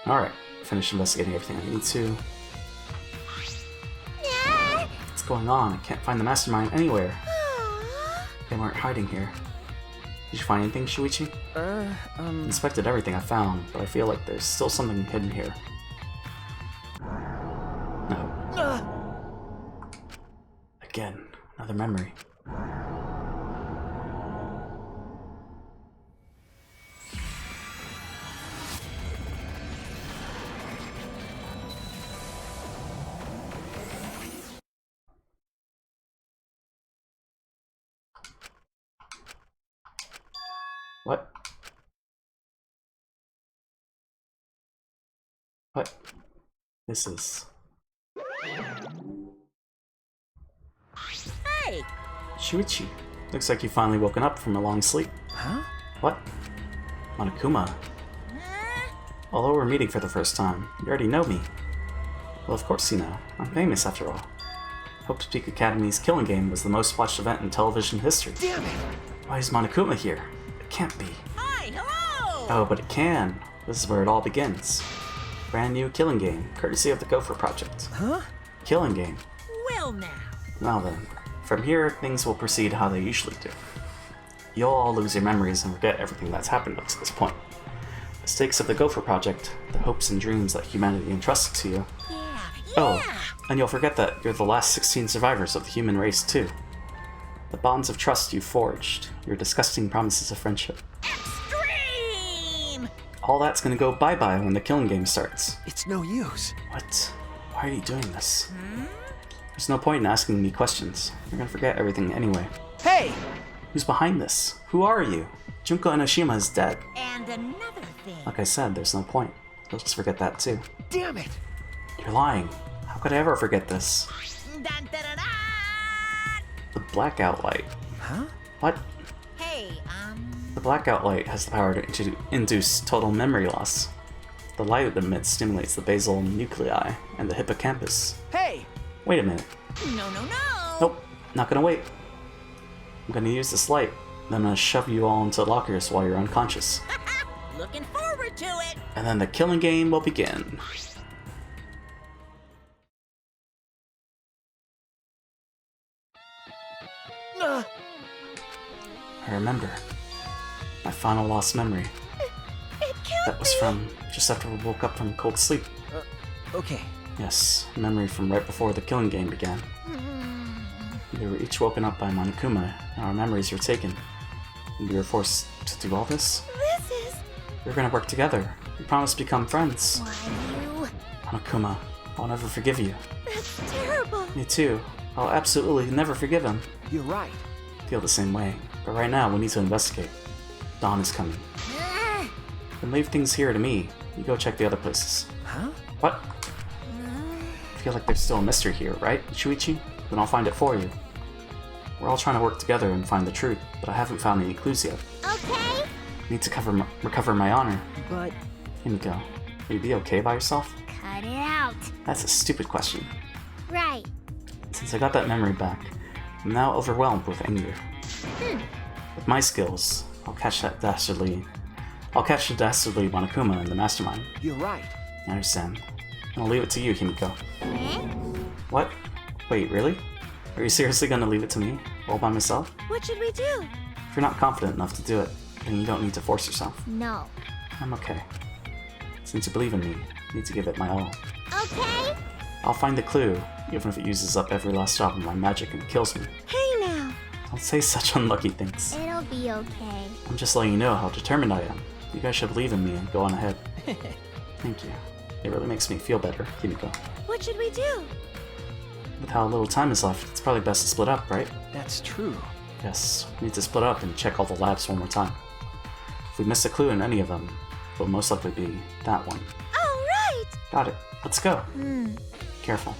Alright, finished investigating everything I need to. What's going on? I can't find the mastermind anywhere. They weren't hiding here. Did you find anything, Shuichi? Inspected everything I found, but I feel like there's still something hidden here. No. Again, another memory. What? What? This is... Hey! Shuichi, looks like you've finally woken up from a long sleep. Huh? What? Monokuma. Although we're meeting for the first time, you already know me. Well, of course you know. I'm famous after all. Hope to Peak Academy's Killing Game was the most watched event in television history. Damn it! Why is Monokuma here? It can't be. Hi, hello! Oh, but it can. This is where it all begins. Brand new Killing Game, courtesy of the Gopher Project. Huh? Killing Game. Well now. Well then, from here, things will proceed how they usually do. You'll all lose your memories and forget everything that's happened up to this point. The stakes of the Gopher Project, the hopes and dreams that humanity entrusted to you. Yeah. Oh, and you'll forget that you're the last 16 survivors of the human race too. The bonds of trust you forged, your disgusting promises of friendship. Extreme! All that's gonna go bye-bye when the Killing Game starts. It's no use. What? Why are you doing this? There's no point in asking me questions. You're gonna forget everything anyway. Hey! Who's behind this? Who are you? Junko Enoshima is dead. And another thing. Like I said, there's no point. You'll just forget that too. Damn it! You're lying. How could I ever forget this? Dun, dun, dun, dun. The blackout light. Huh? What? Hey, The blackout light has the power to induce total memory loss. The light it emits stimulates the basal nuclei and the hippocampus. Hey! Wait a minute. No, no, no! Nope, not gonna wait. I'm gonna use this light, then I'm gonna shove you all into lockers while you're unconscious. Looking forward to it! And then the Killing Game will begin. I remember. My final lost memory. It killed That was from just after we woke up from cold sleep. Okay. Yes, a memory from right before the Killing Game began. We were each woken up by Monokuma, and our memories were taken. And we were forced to do all this? This is... We're gonna work together. We promised to become friends. Why you... Monokuma, I'll never forgive you. That's terrible. Me too. I'll absolutely never forgive him. You're right. I feel the same way. But right now, we need to investigate. Dawn is coming. Then leave things here to me. You go check the other places. Huh? What? I feel like there's still a mystery here, right, Shuichi? Then I'll find it for you. We're all trying to work together and find the truth, but I haven't found any clues yet. Okay. I need to recover my honor. But... Himiko, will you be okay by yourself? Cut it out. That's a stupid question. Right. Since I got that memory back, I'm now overwhelmed with anger. With my skills, I'll catch the dastardly Monokuma in the mastermind. You're right. I understand. I'll leave it to you, Himiko. What? Wait, really? Are you seriously gonna leave it to me? All by myself? What should we do? If you're not confident enough to do it, then you don't need to force yourself. No. I'm okay. Since you believe in me, I need to give it my all. Okay. I'll find the clue, even if it uses up every last drop of my magic and kills me. Hey now. Don't say such unlucky things. It'll be okay. I'm just letting you know how determined I am. You guys should believe in me and go on ahead. Thank you. It really makes me feel better, Himiko. What should we do? With how little time is left, it's probably best to split up, right? That's true. Yes, we need to split up and check all the labs one more time. If we miss a clue in any of them, it'll most likely be that one. All right. Got it. Let's go. Careful.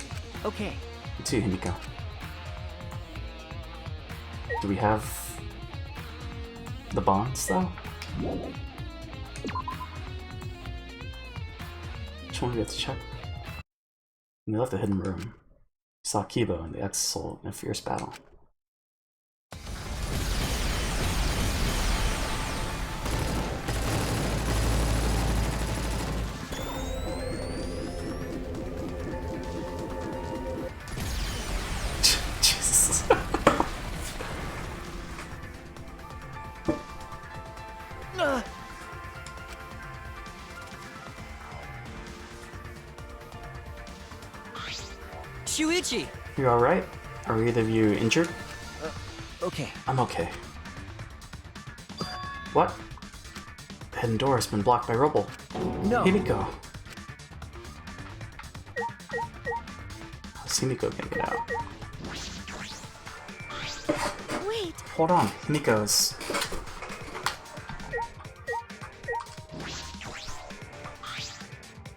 Okay. You too, Himiko. Do we have the bonds, though? Which one do we have to check? We left the hidden room. saw Kibo and the Exo in a fierce battle. Jesus. Shuichi! You alright? Are either of you injured? Okay. I'm okay. What? The hidden door has been blocked by rubble. No. Himiko! How's Himiko gonna get out? Wait. Hold on, Himiko's...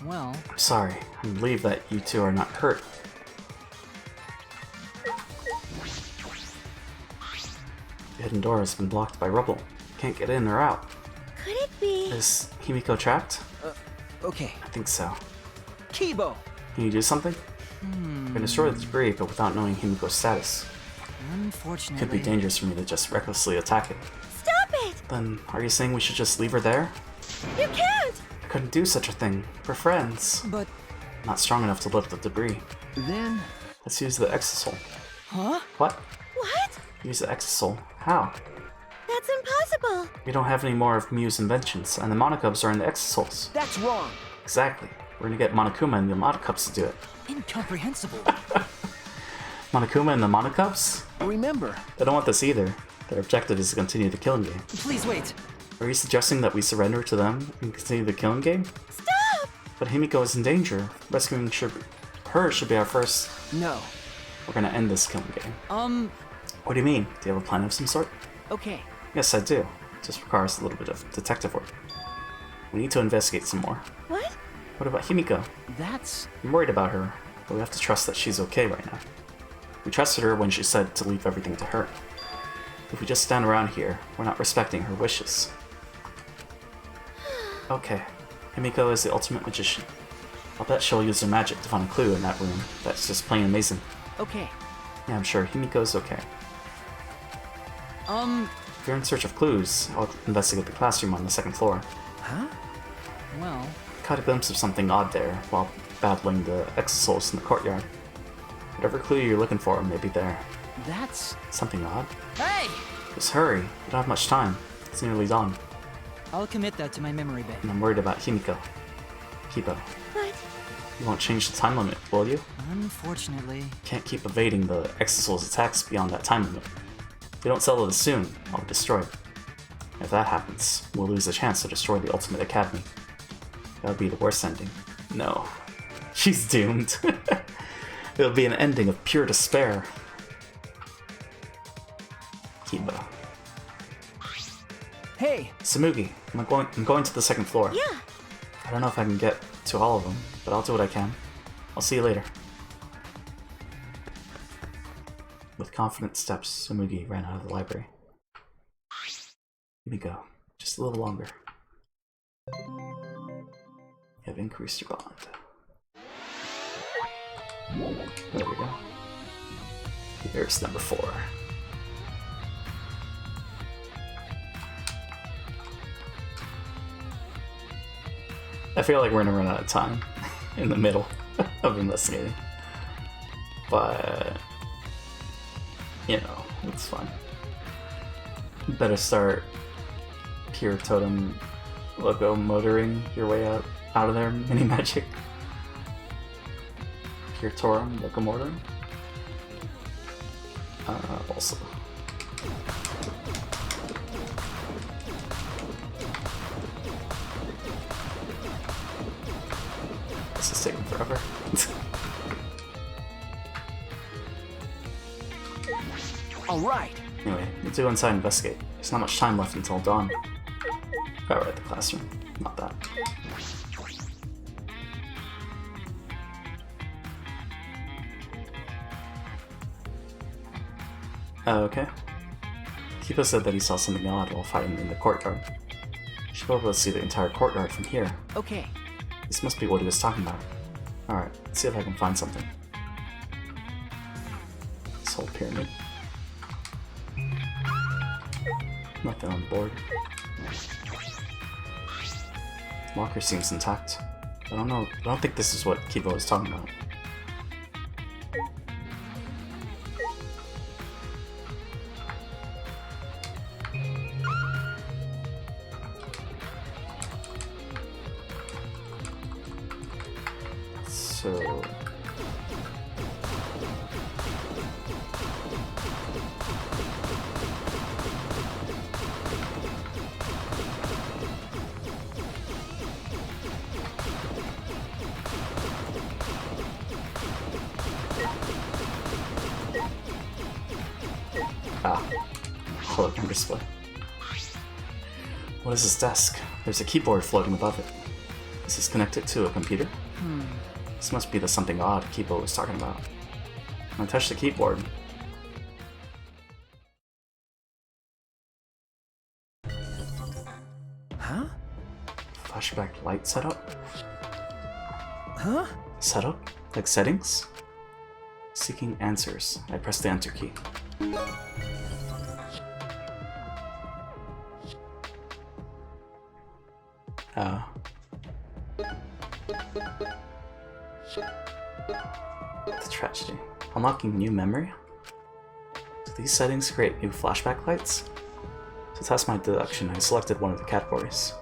Well... I'm sorry. I'm relieved that you two are not hurt. The hidden door has been blocked by rubble. Can't get in or out. Could it be? Is Himiko trapped? Okay. I think so. Kibo! Can you do something? I can destroy the debris, but without knowing Himiko's status. Unfortunately... Could be dangerous for me to just recklessly attack it. Stop it! Then, are you saying we should just leave her there? You can't! I couldn't do such a thing. We're friends. But... Not strong enough to lift the debris. Then... Let's use the Exosol. Huh? What? What? Use the Exosol. How? That's impossible! We don't have any more of Miu's inventions, and the Monokubs are in the Exosols. That's wrong! Exactly. We're gonna get Monokuma and the Monokubs to do it. Incomprehensible. Monokuma and the Monokubs? Remember... They don't want this either. Their objective is to continue the killing game. Please wait. Are you suggesting that we surrender to them and continue the killing game? Stop! But Himiko is in danger. Rescuing her should be our first... No. We're gonna end this killing game. What do you mean? Do you have a plan of some sort? Okay. Yes, I do. It just requires a little bit of detective work. We need to investigate some more. What? What about Himiko? That's... I'm worried about her, but we have to trust that she's okay right now. We trusted her when she said to leave everything to her. If we just stand around here, we're not respecting her wishes. Okay, Himiko is the ultimate magician. I'll bet she'll use her magic to find a clue in that room. That's just plain amazing. Okay. Yeah, I'm sure Himiko's okay. If you're in search of clues, I'll investigate the classroom on the second floor. Huh? Well... Caught a glimpse of something odd there while battling the Exosouls in the courtyard. Whatever clue you're looking for may be there. That's... Something odd? Hey! Just hurry, we don't have much time. It's nearly dawn. I'll commit that to my memory bank. And I'm worried about Himiko. Kibo. What? You won't change the time limit, will you? Unfortunately... Can't keep evading the Exosouls' attacks beyond that time limit. If we don't settle this soon, I'll be destroyed. If that happens, we'll lose the chance to destroy the Ultimate Academy. That would be the worst ending. No. She's doomed. It'll be an ending of pure despair. Kibo. Hey! Samugi, I'm going to the second floor. Yeah. I don't know if I can get to all of them, but I'll do what I can. I'll see you later. With confident steps, Samugi ran out of the library. Here we go. Just a little longer. You have increased your bond. There we go. Here's number 4. I feel like we're gonna run out of time in the middle of investigating. But, you know, it's fine. Better start pure totem locomotoring your way out of there, mini magic. Pure totem locomotoring. Also. This is taking forever. Alright! Anyway, let's go inside and investigate. There's not much time left until dawn. Alright, the classroom. Not that. Okay. Kipo said that he saw something odd while fighting in the courtyard. You should be able to see the entire courtyard from here. Okay. This must be what he was talking about. Alright, let's see if I can find something. pyramid. Nothing on the board. Locker seems intact. I don't think this is what Kibo was talking about. So... hologram display. What is this desk? There's a keyboard floating above it. Is this connected to a computer? This must be the something odd Kibo was talking about. When I touch the keyboard. Huh? Flashback light setup? Huh? Setup? Like settings? Seeking answers. I press the enter key. The tragedy. Unlocking new memory? Do these settings create new flashback lights? To test my deduction, I selected one of the categories.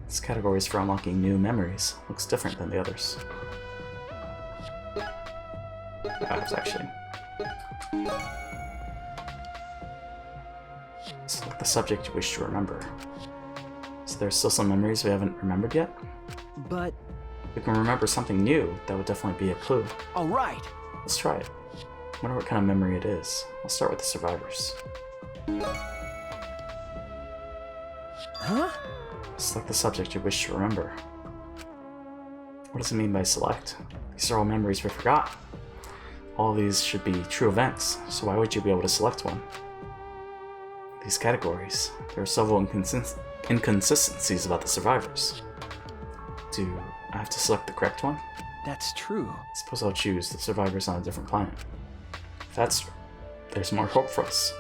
This category is for unlocking new memories. Looks different than the others. Perhaps, actually. Select the subject you wish to remember. So there's still some memories we haven't remembered yet? But... If we can remember something new, that would definitely be a clue. Alright! Let's try it. I wonder what kind of memory it is. I'll start with the survivors. Huh? Select the subject you wish to remember. What does it mean by select? These are all memories we forgot. All these should be true events, so why would you be able to select one? These categories. There are several inconsistencies about the survivors. Do I have to select the correct one? That's true. Suppose I'll choose the survivors on a different planet. If that's true, there's more hope for us.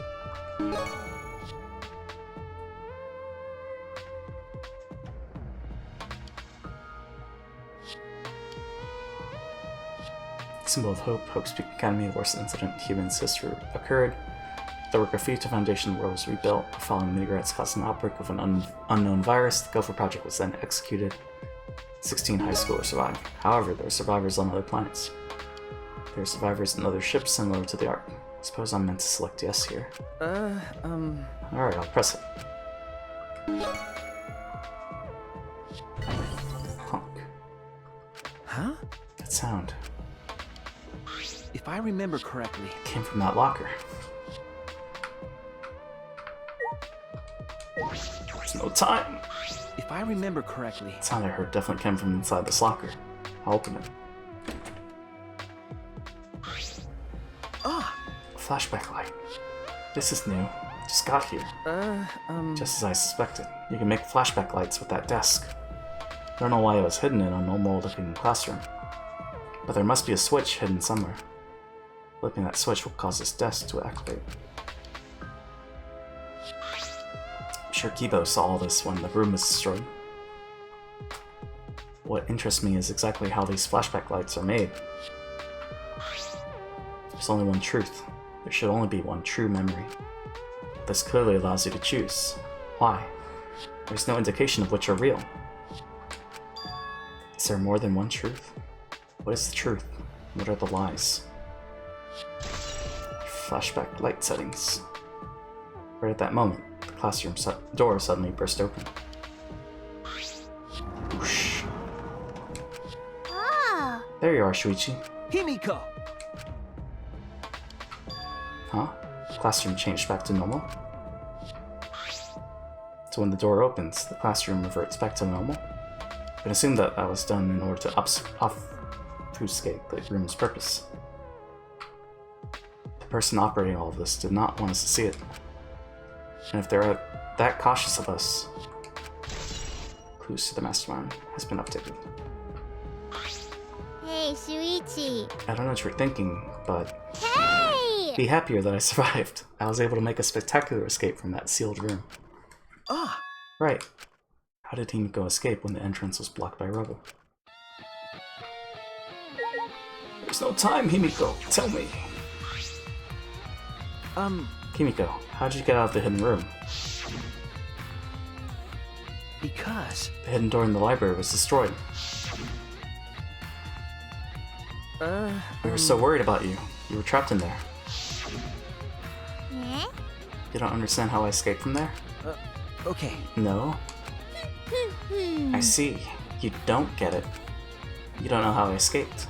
Symbol of Hope, Hope's Peak Academy, worst incident in human history occurred. The work of Future Foundation, the world was rebuilt. Following meteorites caused an outbreak of an unknown virus, the Gopher Project was then executed. 16 high schoolers survived. However, there are survivors on other planets. There are survivors in other ships similar to the Ark. I suppose I'm meant to select yes here. Alright, I'll press it. Clunk. Huh? That sound. If I remember correctly... It came from that locker. There's no time! If I remember correctly... The sound I heard definitely came from inside this locker. I'll open it. Ah! Flashback light. This is new. Just got here. Just as I suspected. You can make flashback lights with that desk. I don't know why it was hidden in a normal-looking classroom. But there must be a switch hidden somewhere. Flipping that switch will cause this desk to activate. I'm sure Kibo saw all this when the room was destroyed. What interests me is exactly how these flashback lights are made. There's only one truth. There should only be one true memory. This clearly allows you to choose. Why? There's no indication of which are real. Is there more than one truth? What is the truth? What are the lies? Flashback light settings. Right at that moment, the classroom door suddenly burst open. Whoosh. Ah! There you are, Shuichi. Himiko! Huh? The classroom changed back to normal? So when the door opens, the classroom reverts back to normal? You can assume that that was done in order to obfuscate the room's purpose. The person operating all of this did not want us to see it. And if they're that cautious of us, clues to the mastermind has been updated. Hey, Shuichi. I don't know what you're thinking, but Hey! be happier that I survived. I was able to make a spectacular escape from that sealed room. Ah! Right. How did Himiko escape when the entrance was blocked by rubble? There's no time, Himiko. Tell me. Himiko, how'd you get out of the hidden room? Because... The hidden door in the library was destroyed. We were so worried about you. You were trapped in there. Eh? You don't understand how I escaped from there? Okay. No? I see. You don't get it. You don't know how I escaped.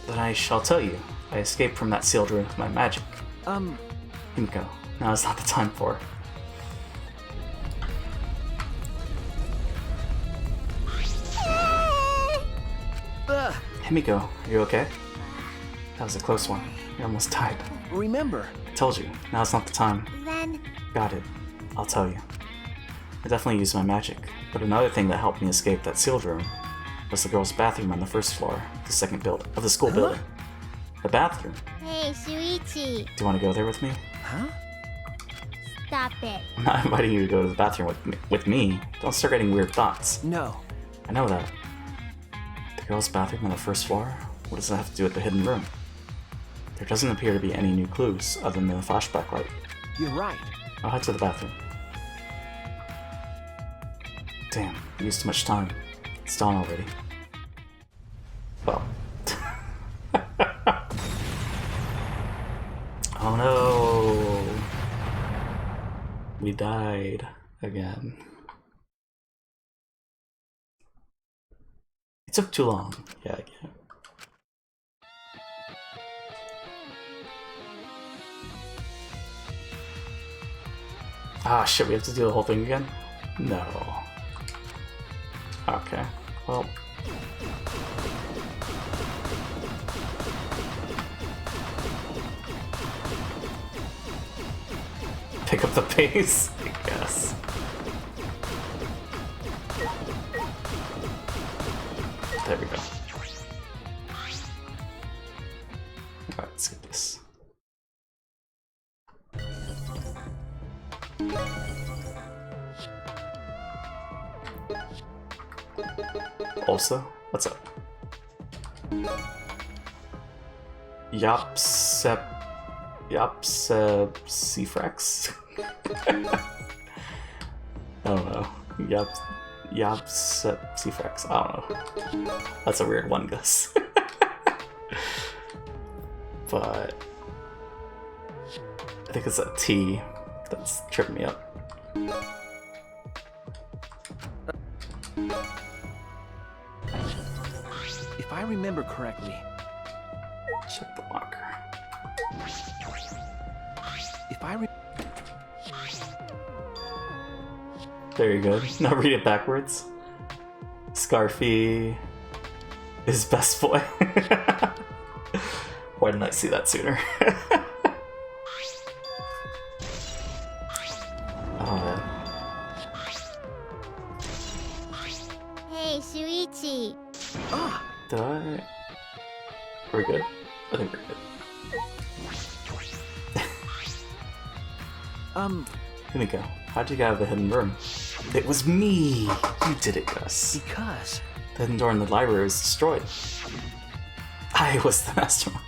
Then I shall tell you. I escaped from that sealed room with my magic. Himiko, now is not the time for it. Himiko, are you okay? That was a close one. You almost died. Remember. I told you, now's not the time. Then... Got it. I'll tell you. I definitely used my magic, but another thing that helped me escape that sealed room was the girls' bathroom on the first floor, the second building of the school building. The bathroom. Hey, Shuichi. Do you want to go there with me? Huh? Stop it. I'm not inviting you to go to the bathroom with me. Don't start getting weird thoughts. No. I know that. The girls' bathroom on the first floor? What does that have to do with the hidden room? There doesn't appear to be any new clues other than the flashback light. You're right. I'll head to the bathroom. Damn, I used too much time. It's dawn already. Well. Oh no! We died again. It took too long. Yeah, I get it. Ah, shit, we have to do the whole thing again? No. Okay, well. Pick up the pace, I guess. There we go. Alright, let's get this. Also, what's up? Cifrax? I don't know. Cifrax. I don't know. That's a weird one, Gus. But I think it's a T that's tripping me up. If I remember correctly... Check the marker. If I Very good. Now read it backwards. Scarfy is best boy. Why didn't I see that sooner? Oh man. Hey, Shuichi. Ah! Did I? Are we good? I think we're good. Himiko, how'd you get out of the hidden room? It was me! You did it, Gus. Because... The hidden door in the library was destroyed. I was the mastermind.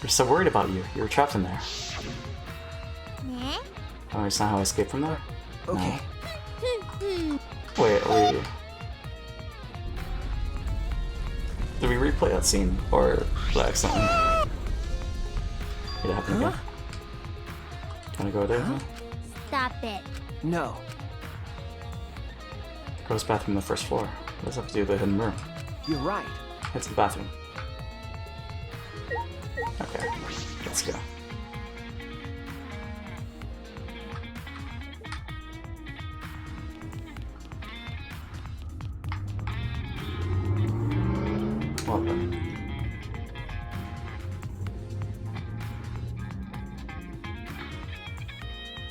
We're so worried about you. You were trapped in there. Eh? Oh, it's not how I escaped from there? Okay. No. Wait, are we... Did we replay that scene? Or did I accidentally... Did it happen again? Wanna go there? Stop it. No. The girls' bathroom on the first floor. What does that have to do with the hidden room? You're right. Head to the bathroom. Okay, let's go. Well done.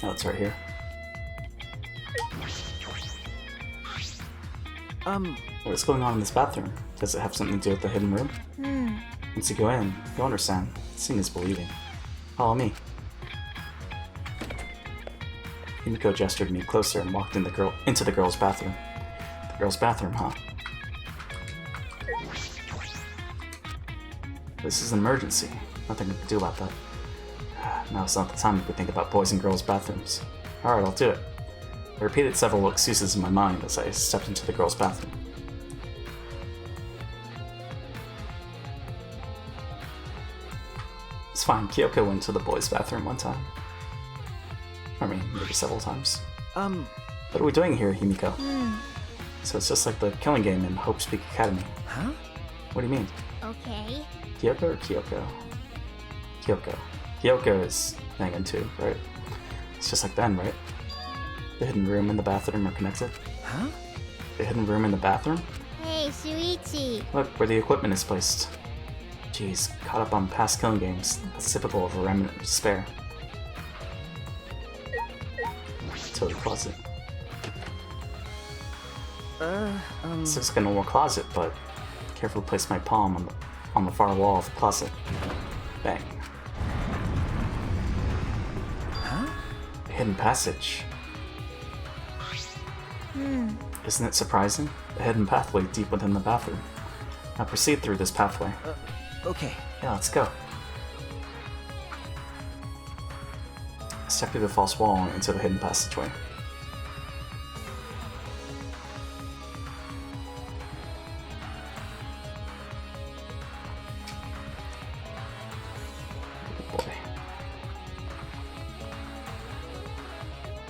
Oh, it's right here. What's going on in this bathroom? Does it have something to do with the hidden room? Once you go in, you'll understand. Seeing is believing. Follow me. Himiko gestured me closer and walked into the girl's bathroom. The girl's bathroom, huh? This is an emergency. Nothing we can do about that. Now's not the time to think about boys and girls' bathrooms. Alright, I'll do it. I repeated several excuses in my mind as I stepped into the girl's bathroom. It's fine, Kyoko went to the boys' bathroom one time. I mean, maybe several times. What are we doing here, Himiko? So it's just like the killing game in Hope Speak Academy. Huh? What do you mean? Okay. Kyoko or Kyoko? Kyoko. Kyoko is Dangan too, right? It's just like then, right? The hidden room and the bathroom are connected. Huh? The hidden room and the bathroom? Hey, Shuichi. Look where the equipment is placed. Jeez, caught up on past killing games. That's typical of a remnant of despair. To the closet. This looks like a normal closet, but carefully place my palm on the far wall of the closet. Bang. Huh? A hidden passage. Isn't it surprising? A hidden pathway deep within the bathroom. Now proceed through this pathway. Okay. Yeah, let's go. Step through the false wall and into the hidden passageway. Oh boy.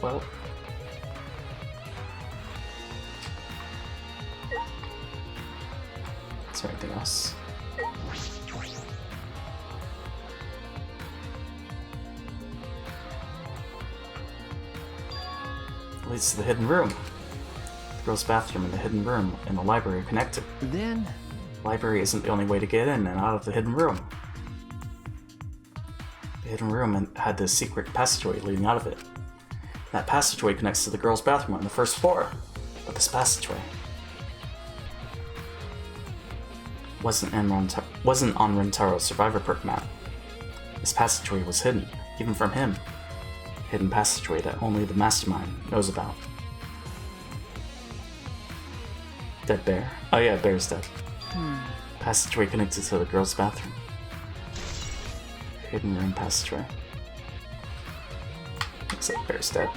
Well. Is there anything else? Leads to the hidden room. The girl's bathroom and the hidden room and the library are connected. Then? The library isn't the only way to get in and out of the hidden room. The hidden room had this secret passageway leading out of it. That passageway connects to the girl's bathroom on the first floor. But this passageway wasn't on Rintaro's survivor perk map. This passageway was hidden, even from him. Hidden passageway that only the mastermind knows about. Dead bear. Oh yeah, bear's dead. Passageway connected to the girl's bathroom. Hidden room passageway. Looks like bear's dead.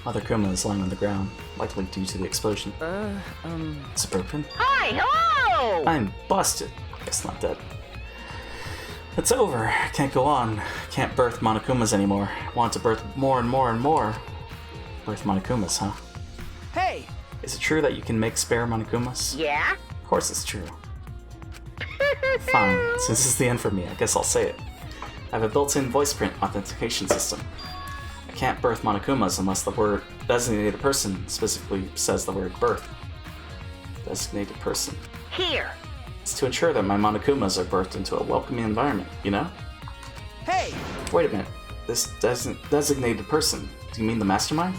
Mother Kuma is lying on the ground, likely due to the explosion. Is it broken? Hi, hello! I'm busted. Guess not dead. It's over. Can't go on. Can't birth Monokumas anymore. Want to birth more and more and more. Birth Monokumas, huh? Hey! Is it true that you can make spare Monokumas? Yeah? Of course it's true. Fine. Since this is the end for me, I guess I'll say it. I have a built-in voice print authentication system. I can't birth Monokumas unless the word designated person specifically says the word birth. Designated person. Here. It's to ensure that my Monokumas are birthed into a welcoming environment, you know? Hey! Wait a minute. This designated person, do you mean the mastermind?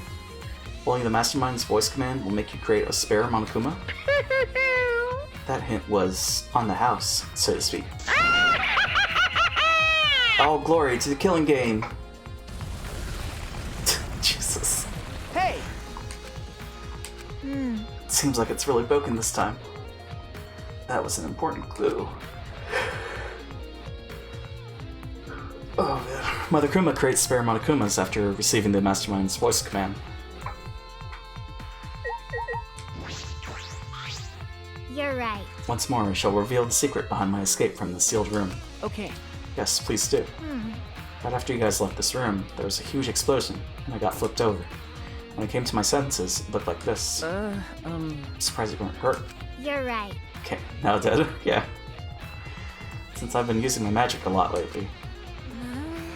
Following the mastermind's voice command will make you create a spare Monokuma? That hint was on the house, so to speak. All glory to the killing game! Jesus. Hey! Seems like it's really broken this time. That was an important clue. Oh man. Mother Kuma creates spare Monokumas after receiving the mastermind's voice command. You're right. Once more, I shall reveal the secret behind my escape from the sealed room. Okay. Yes, please do. Right after you guys left this room, there was a huge explosion, and I got flipped over. When I came to my senses, it looked like this. I'm surprised you weren't hurt. You're right. Okay, now dead? Yeah. Since I've been using my magic a lot lately,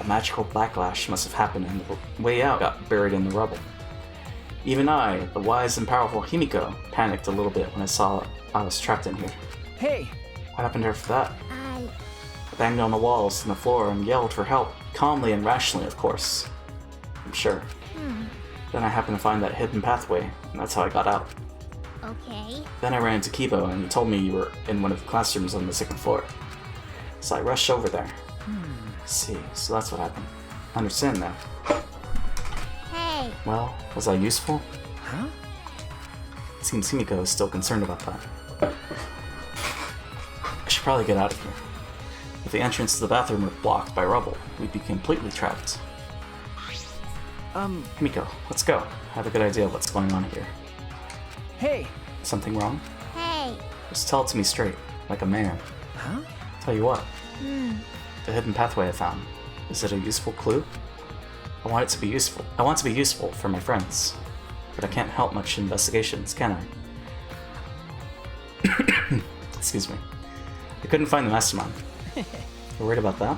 a magical backlash must have happened and the way out got buried in the rubble. Even I, the wise and powerful Himiko, panicked a little bit when I saw I was trapped in here. Hey! What happened after that? I banged on the walls and the floor and yelled for help, calmly and rationally, of course. I'm sure. Then I happened to find that hidden pathway, and that's how I got out. Okay. Then I ran into Kibo, and he told me you were in one of the classrooms on the second floor. So I rushed over there. See, so that's what happened. I understand now. Hey. Well, was I useful? Huh? It seems Himiko is still concerned about that. I should probably get out of here. If the entrance to the bathroom were blocked by rubble, we'd be completely trapped. Himiko, let's go. I have a good idea of what's going on here. Hey! Something wrong? Hey. Just tell it to me straight, like a man. Huh? Tell you what. The hidden pathway I found. Is it a useful clue? I want it to be useful. I want to be useful for my friends. But I can't help much investigations, can I? Excuse me. I couldn't find the mastermind. You're worried about that?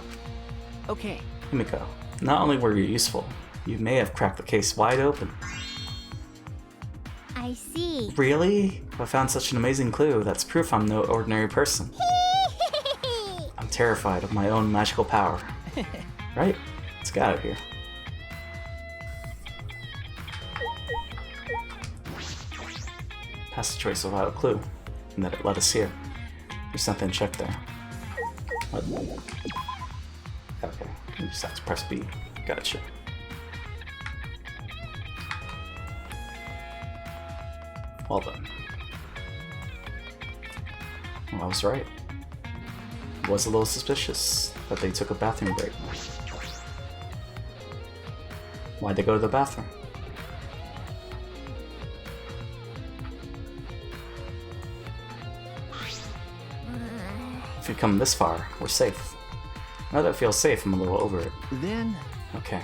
Okay. Himiko, not only were you useful, you may have cracked the case wide open. I see. Really? I found such an amazing clue. That's proof I'm no ordinary person. I'm terrified of my own magical power. Right? Let's get out of here. Past the choice without a clue, and that it led us here. There's nothing to check there. What? Okay, you just have to press B. Gotcha. Well then. Well, I was right. It was a little suspicious that they took a bathroom break. Why'd they go to the bathroom? If we've come this far, we're safe. Now that I feel safe, I'm a little over it. Then... Okay,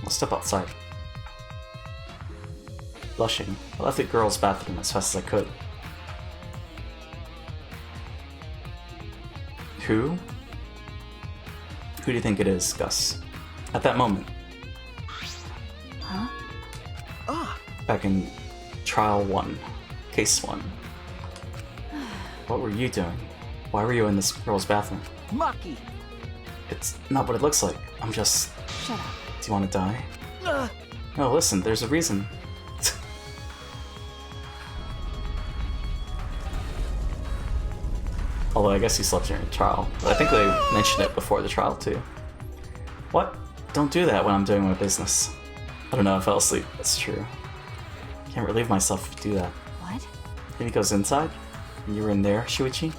I'll step outside. Blushing, I left the girls' bathroom as fast as I could. Who? Who do you think it is, Gus? At that moment. Huh? Ah! Back in Trial 1, Case 1. What were you doing? Why were you in this girl's bathroom? Maki! It's not what it looks like. I'm just... Shut up. Do you want to die? No, listen, there's a reason. Although I guess you slept during the trial. But I think they mentioned it before the trial too. What? Don't do that when I'm doing my business. I don't know, I fell asleep. That's true. Can't relieve myself if you do that. What? Maybe goes inside? And you were in there, Shuichi?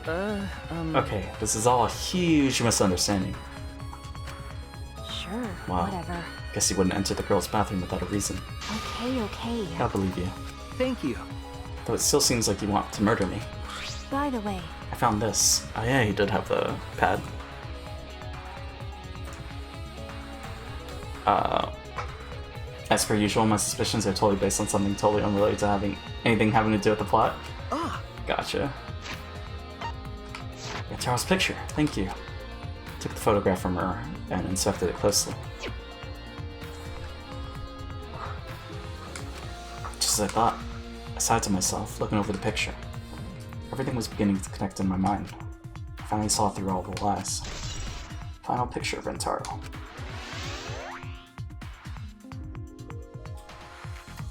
Okay, this is all a huge misunderstanding. Sure, Wow. whatever. Guess you wouldn't enter the girl's bathroom without a reason. Okay. I believe you. Thank you. Though it still seems like you want to murder me. By the way, I found this. Oh yeah, he did have the pad. As per usual, my suspicions are totally based on something totally unrelated to anything having to do with the plot. Ah! Gotcha. Yeah, Charles' picture. Thank you. Took the photograph from her and inspected it closely. Just as I thought, I sighed to myself, looking over the picture. Everything was beginning to connect in my mind. I finally saw through all the lies. Final picture of Rentaro.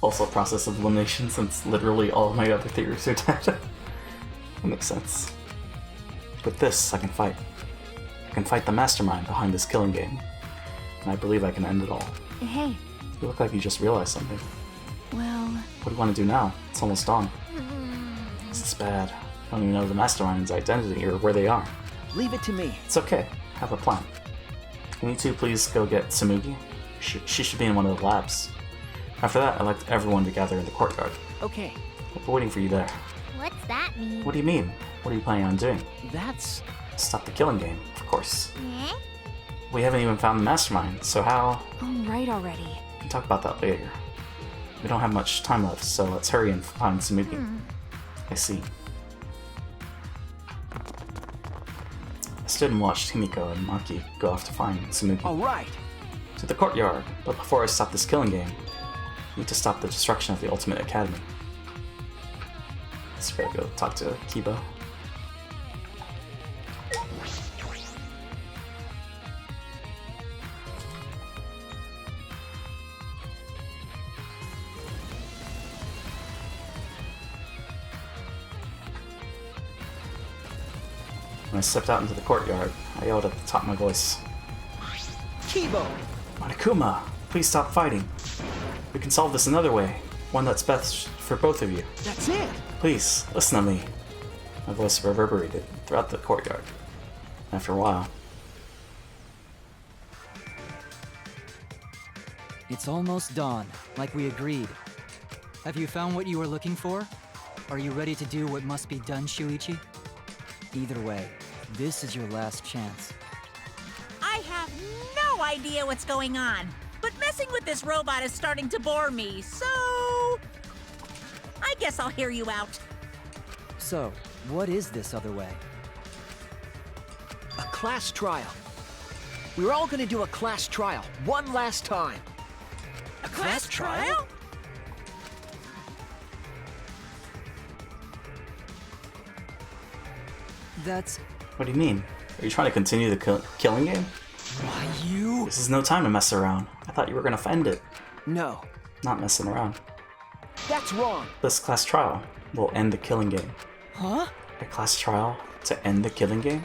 Also a process of elimination since literally all of my other theories are dead. That makes sense. With this, I can fight. I can fight the mastermind behind this killing game. And I believe I can end it all. hey, You look like you just realized something. well... What do you want to do now? It's almost dawn. This is bad. I don't even know the mastermind's identity or where they are. Leave it to me. It's okay. I have a plan. Can you two please go get Tsumugi? She should be in one of the labs. After that, I'd like everyone to gather in the courtyard. Okay. I'll be waiting for you there. What's that mean? What do you mean? What are you planning on doing? That's... Stop the killing game, of course. Eh? We haven't even found the mastermind, so how... Oh, right already. We can talk about that later. We don't have much time left, so let's hurry and find Tsumugi. I see. I stood and watched Himiko and Maki go off to find Tsumugi. Alright! To the courtyard, but before I stop this killing game, I need to stop the destruction of the Ultimate Academy. Let's go talk to Kibo. When I stepped out into the courtyard, I yelled at the top of my voice, Kibo! Monokuma, please stop fighting. We can solve this another way, one that's best for both of you. That's it! Please, listen to me. My voice reverberated throughout the courtyard. After a while, It's almost dawn, like we agreed. Have you found what you were looking for? Are you ready to do what must be done, Shuichi? Either way, this is your last chance. I have no idea what's going on, but messing with this robot is starting to bore me, so... I guess I'll hear you out. So, what is this other way? A class trial. We're all gonna do a class trial, one last time. A class trial? That's... what do you mean? Are you trying to continue the killing game? Why, you... This is no time to mess around. I thought you were gonna end it. No. Not messing around. That's wrong. This class trial will end the killing game. Huh? A class trial to end the killing game?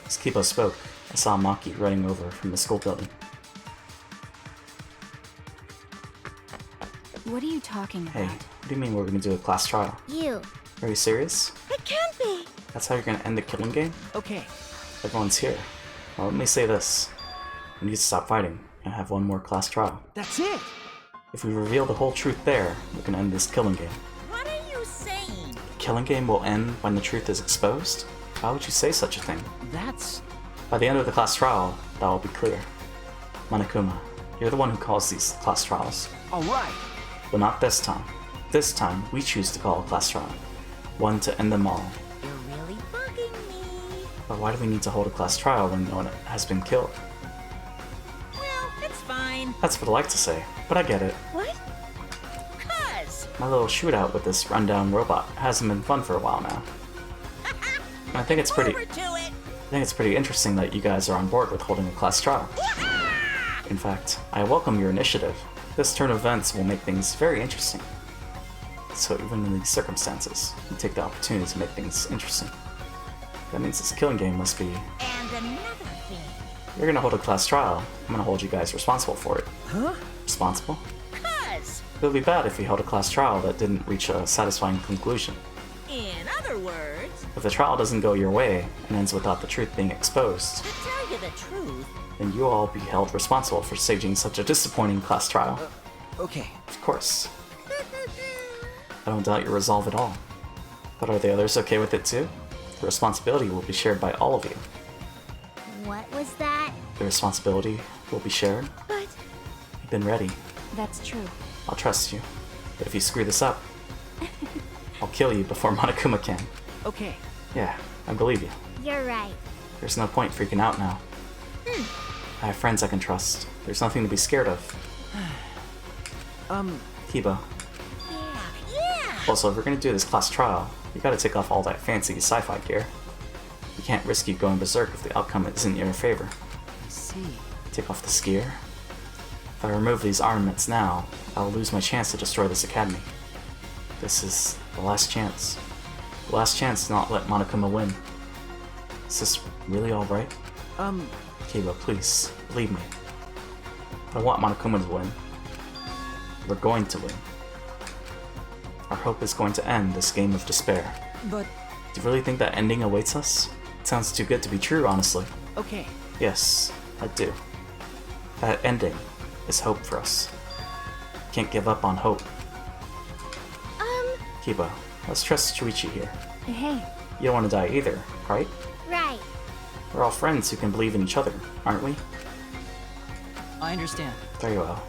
As Kibo spoke, I saw Maki running over from the school building. What are you talking about? Hey, what do you mean we're gonna do a class trial? You. Are you serious? It can't be. That's how you're gonna end the killing game? Okay. Everyone's here. Well, let me say this. We need to stop fighting and have one more class trial. That's it! If we reveal the whole truth there, we can end this killing game. What are you saying? The killing game will end when the truth is exposed? Why would you say such a thing? That's... By the end of the class trial, that will be clear. Monokuma, you're the one who calls these class trials. Alright. But not this time. This time, we choose to call a class trial. One to end them all. You're really bugging me. But why do we need to hold a class trial when no one has been killed? Well, it's fine. That's what I like to say, but I get it. What? 'Cause... My little shootout with this rundown robot hasn't been fun for a while now. And I think it's pretty... Over to it. I think it's pretty interesting that you guys are on board with holding a class trial. In fact, I welcome your initiative. This turn of events will make things very interesting. So even in these circumstances, you take the opportunity to make things interesting. That means this killing game must be... And another thing. You're gonna hold a class trial. I'm gonna hold you guys responsible for it. Huh? Responsible? 'Cause... It would be bad if we held a class trial that didn't reach a satisfying conclusion. In other words... If the trial doesn't go your way and ends without the truth being exposed, To tell you the truth... then you will all be held responsible for staging such a disappointing class trial. Okay. Of course. I don't doubt your resolve at all. But are the others okay with it too? The responsibility will be shared by all of you. What was that? The responsibility will be shared. But... You've been ready. That's true. I'll trust you. But if you screw this up, I'll kill you before Monokuma can. Okay. Yeah, I believe you. You're right. There's no point freaking out now. I have friends I can trust. There's nothing to be scared of. Kibo. Yeah. Also, if we're gonna do this class trial, you gotta take off all that fancy sci-fi gear. You can't risk you going berserk if the outcome isn't in your favor. I see. Take off this gear. If I remove these armaments now, I'll lose my chance to destroy this academy. This is the last chance. The last chance to not let Monokuma win. Is this really alright? Kibo, please, believe me. I want Monokuma to win. We're going to win. Our hope is going to end this game of despair. But... Do you really think that ending awaits us? It sounds too good to be true, honestly. Okay. Yes, I do. That ending is hope for us. Can't give up on hope. Kibo, let's trust Shuichi here. Hey. You don't want to die either, right? Right. We're all friends who can believe in each other, aren't we? I understand. Very well.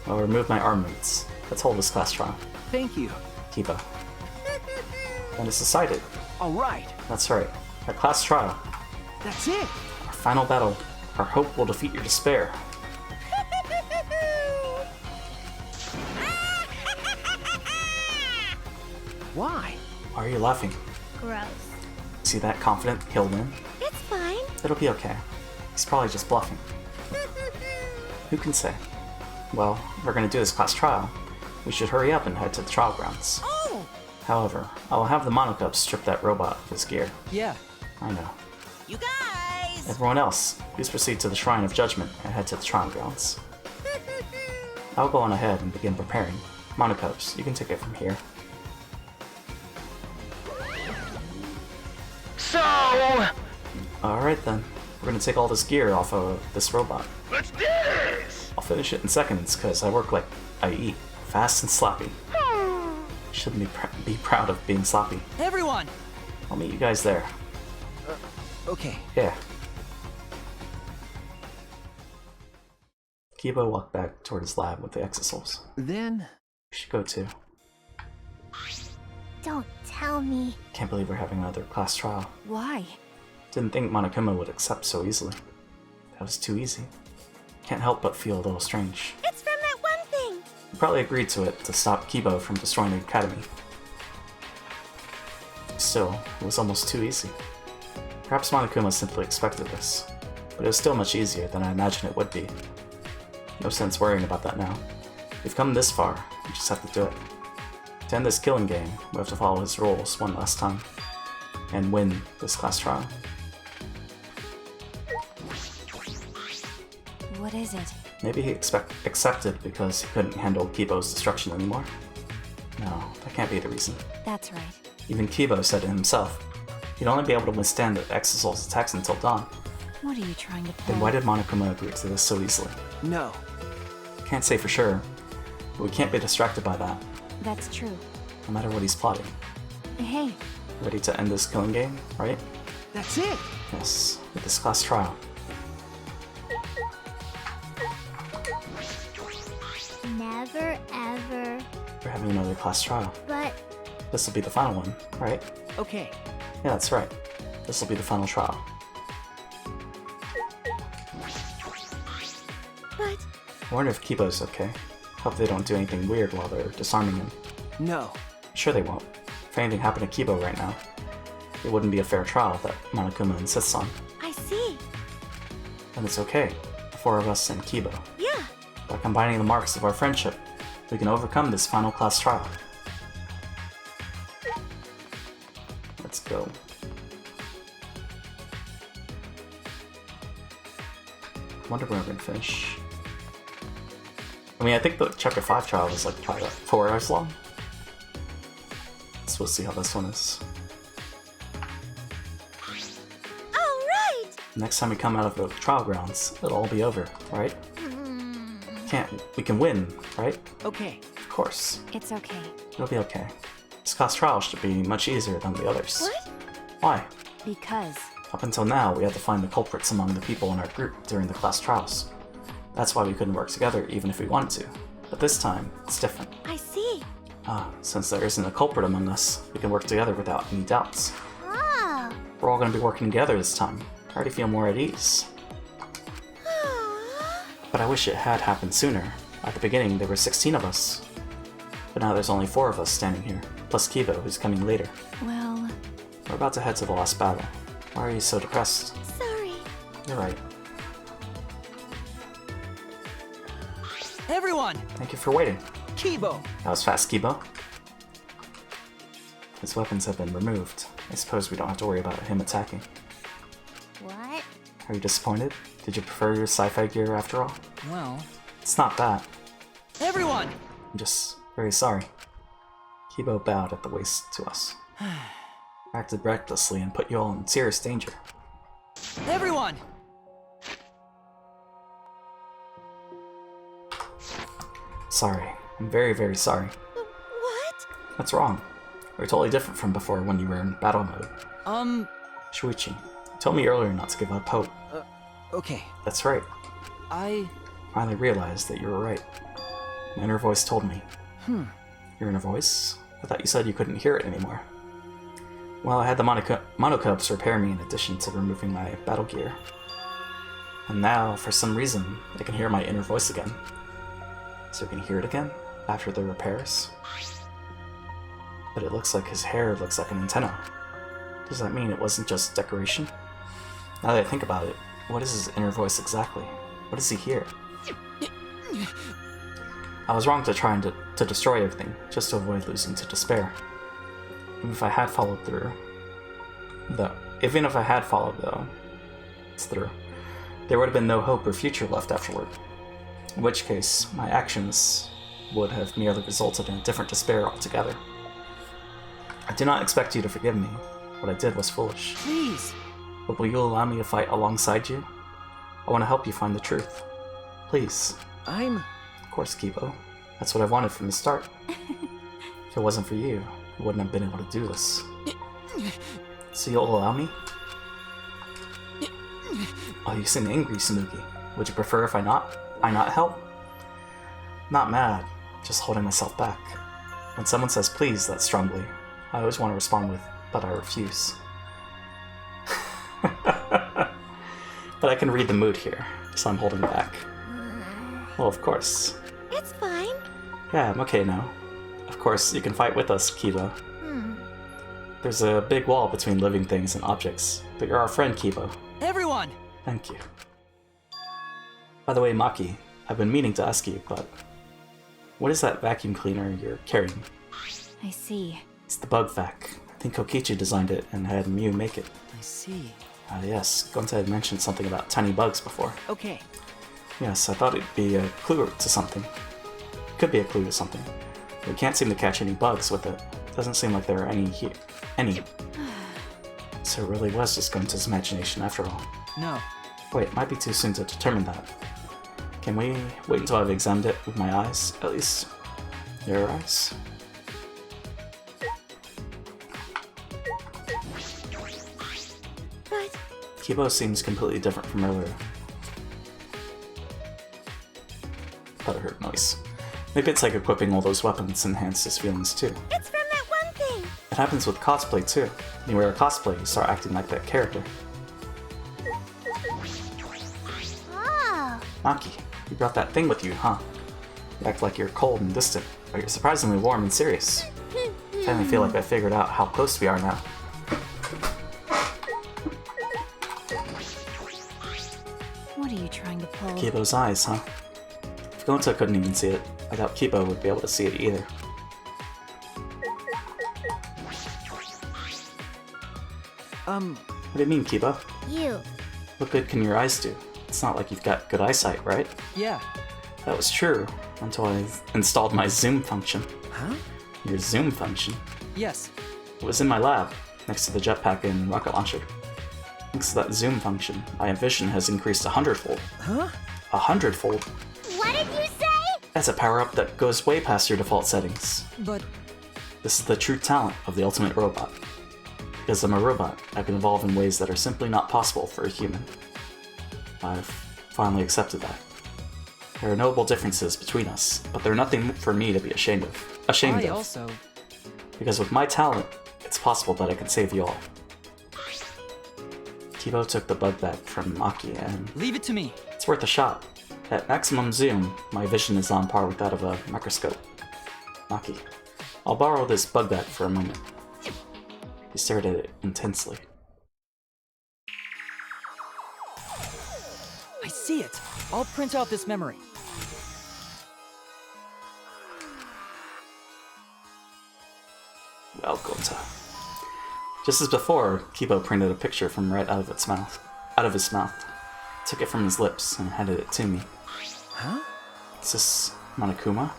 I'll remove my armaments. Let's hold this class trial. Thank you. Kibo. And it's decided. Alright. That's right. Our class trial. That's it. Our final battle. Our hope will defeat your despair. Why? Why are you laughing? Gross. See that confident he'll win? It's fine. It'll be okay. He's probably just bluffing. Who can say? Well, if we're gonna do this class trial, we should hurry up and head to the trial grounds. Oh! However, I will have the Monocub strip that robot of his gear. Yeah. I know. You guys! Everyone else, please proceed to the Shrine of Judgment and head to the trial grounds. I'll go on ahead and begin preparing. Monocopes, you can take it from here. So... Alright then. We're gonna take all this gear off of this robot. Let's do this! I'll finish it in seconds, because I work like I eat. Fast and sloppy. Shouldn't be proud of being sloppy. Everyone! I'll meet you guys there. Okay. Yeah. Kiba walked back toward his lab with the exosouls. Then... We should go too. Don't tell me. Can't believe we're having another class trial. Why? Didn't think Monokuma would accept so easily. That was too easy. Can't help but feel a little strange. It's from that one thing. He probably agreed to it to stop Kiba from destroying the academy. Still, it was almost too easy. Perhaps Monokuma simply expected this, but it was still much easier than I imagined it would be. No sense worrying about that now. We've come this far, we just have to do it. To end this killing game, we have to follow his rules one last time, and win this class trial. What is it? Maybe he accepted because he couldn't handle Kibo's destruction anymore. No, that can't be the reason. That's right. Even Kibo said it himself. He'd only be able to withstand the Exosoul's attacks until dawn. What are you trying to Then why did Monokuma agree to this so easily? No. Can't say for sure, but we can't be distracted by that, That's true. no matter what he's plotting. Hey, Ready to end this killing game, right? That's it! Yes, with this class trial. Never ever. We're having another class trial. But This will be the final one, right? Okay. Yeah, that's right. This will be the final trial. but I wonder if Kibo's okay. Hope they don't do anything weird while they're disarming him. No. Sure they won't. If anything happened to Kibo right now, it wouldn't be a fair trial that Monokuma insists on. I see. And it's okay. The four of us and Kibo. Yeah. By combining the marks of our friendship, we can overcome this final class trial. Let's go. I wonder when we're gonna finish. I mean, I think the chapter 5 trial was like probably like 4 hours long. So we'll see how this one is. All right. Next time we come out of the trial grounds, it'll all be over, right? We can win, right? Okay. Of course. it's okay. It'll be okay. This class trial should be much easier than the others. What? Why? Because Up until now, we had to find the culprits among the people in our group during the class trials. That's why we couldn't work together even if we wanted to. But this time, it's different. I see. Since there isn't a culprit among us, we can work together without any doubts. Ah. We're all going to be working together this time. I already feel more at ease. But I wish it had happened sooner. At the beginning, there were 16 of us. But now there's only 4 of us standing here, plus Kibo, who's coming later. well, We're about to head to the last battle. Why are you so depressed? Sorry. You're right. Everyone! Thank you for waiting. Kibo! That was fast, Kibo. His weapons have been removed. I suppose we don't have to worry about him attacking. What? Are you disappointed? Did you prefer your sci-fi gear after all? Well... It's not that. Everyone! I'm just very sorry. Kibo bowed at the waist to us. Acted recklessly and put you all in serious danger. Everyone! Sorry. I'm very, very sorry. What? What's wrong? We're totally different from before when you were in battle mode. Shuichi, you told me earlier not to give up hope. Okay. That's right. I Finally realized that you were right. My inner voice told me. Your inner voice? I thought you said you couldn't hear it anymore. Well, I had the monocopes repair me in addition to removing my battle gear. And now, for some reason, I can hear my inner voice again. So we can hear it again after the repairs? But it looks like his hair looks like an antenna. Does that mean it wasn't just decoration? Now that I think about it, what is his inner voice exactly? What does he hear? I was wrong to try to destroy everything, just to avoid losing to despair. Even if I had followed through, Even if I had followed, though, it's through, there would have been no hope or future left afterward. In which case, my actions would have merely resulted in a different despair altogether. I do not expect you to forgive me. What I did was foolish. Please! But will you allow me to fight alongside you? I want to help you find the truth. Please. Of course, Kibo. That's what I wanted from the start. If it wasn't for you, I wouldn't have been able to do this. So you'll allow me? Oh, you seem angry, Sanuki. Would you prefer if I not help? Not mad, just holding myself back. When someone says please that strongly, I always want to respond with, but I refuse. But I can read the mood here, so I'm holding back. Well, of course. It's fine. Yeah, I'm okay now. Of course, you can fight with us, Kiba. There's a big wall between living things and objects, but you're our friend, Kiba. Everyone! Thank you. By the way, Maki, I've been meaning to ask you, but what is that vacuum cleaner you're carrying? I see. It's the bug vac. I think Kokichi designed it and had Mew make it. I see. Yes, Gonta had mentioned something about tiny bugs before. Okay. Yes, I thought it'd be a clue to something. Could be a clue to something. We can't seem to catch any bugs with it. Doesn't seem like there are any here. So it really was just Gonta's imagination after all. No. Wait, it might be too soon to determine that. Can we wait until I've examined it with my eyes, at least? Your eyes? But Kibo seems completely different from earlier. Thought I heard noise. Maybe it's like equipping all those weapons enhanced his feelings too. it's from that one thing. It happens with cosplay too. When you wear a cosplay, you start acting like that character. Oh. Maki, you brought that thing with you, huh? You act like you're cold and distant, but you're surprisingly warm and serious. I finally feel like I figured out how close we are now. What are you trying to pull? Kibo's eyes, huh? If Gonta couldn't even see it, I doubt Kibo would be able to see it either. What do you mean, Kibo? You. What good can your eyes do? It's not like you've got good eyesight, right? Yeah. That was true, until I installed my zoom function. Huh? Your zoom function? Yes. It was in my lab, next to the jetpack and rocket launcher. Thanks to that zoom function, my vision has increased 100-fold. Huh? 100-fold? What did you say? That's a power-up that goes way past your default settings. But... This is the true talent of the ultimate robot. Because I'm a robot, I can evolve in ways that are simply not possible for a human. I've finally accepted that. There are notable differences between us, but they're nothing for me to be ashamed of. I also... Because with my talent, it's possible that I can save you all. Kibo took the bug back from Maki and... Leave it to me! It's worth a shot. At maximum zoom, my vision is on par with that of a microscope. Maki, I'll borrow this bug back for a moment. He stared at it intensely. I see it! I'll print out this memory. Well, Gonta. Just as before, Kibo printed a picture from right out of his mouth, took it from his lips, and handed it to me. Huh? Is this Monokuma?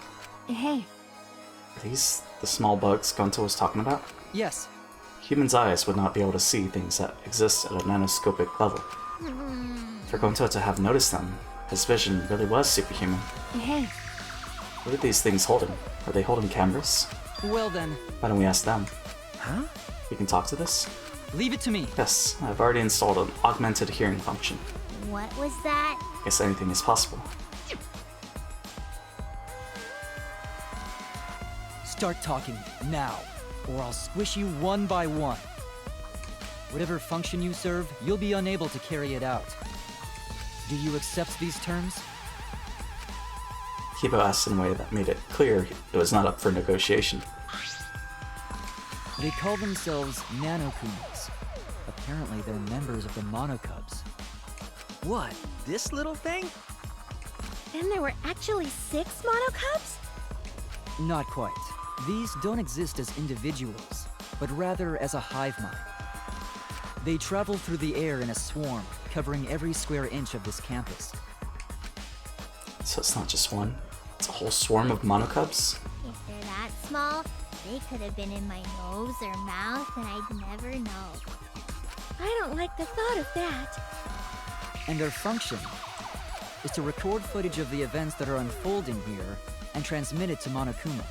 Hey. Are these the small bugs Gonta was talking about? Yes. Human's eyes would not be able to see things that exist at a nanoscopic level. For Gonta to have noticed them, his vision really was superhuman. Hey. What are these things holding? Are they holding cameras? Well then... Why don't we ask them? Huh? We can talk to this? Leave it to me. Yes, I've already installed an augmented hearing function. What was that? I guess anything is possible. Start talking, now, or I'll squish you one by one. Whatever function you serve, you'll be unable to carry it out. Do you accept these terms? Kibo asked in a way that made it clear it was not up for negotiation. They call themselves Nanokumas. Apparently they're members of the Monocubs. What? This little thing? Then there were actually 6 monocubs? Not quite. These don't exist as individuals, but rather as a hive mind. They travel through the air in a swarm, covering every square inch of this campus. So it's not just one, it's a whole swarm of monocubs? If they're that small, they could have been in my nose or mouth and I'd never know. I don't like the thought of that. And their function is to record footage of the events that are unfolding here and transmit it to Monokuma.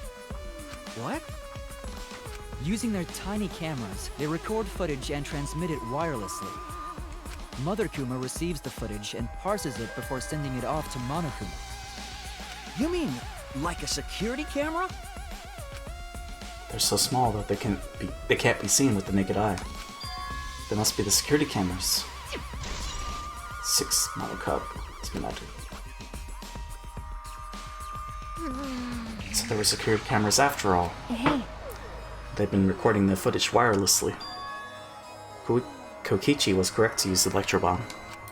What? Using their tiny cameras, they record footage and transmit it wirelessly. Mother Kuma receives the footage and parses it before sending it off to Monokuma. You mean like a security camera? They're so small that they can't be seen with the naked eye. They must be the security cameras. 6 monocub to be added. So there were security cameras after all. Hey. They've been recording the footage wirelessly. Kokichi was correct to use the electro bomb.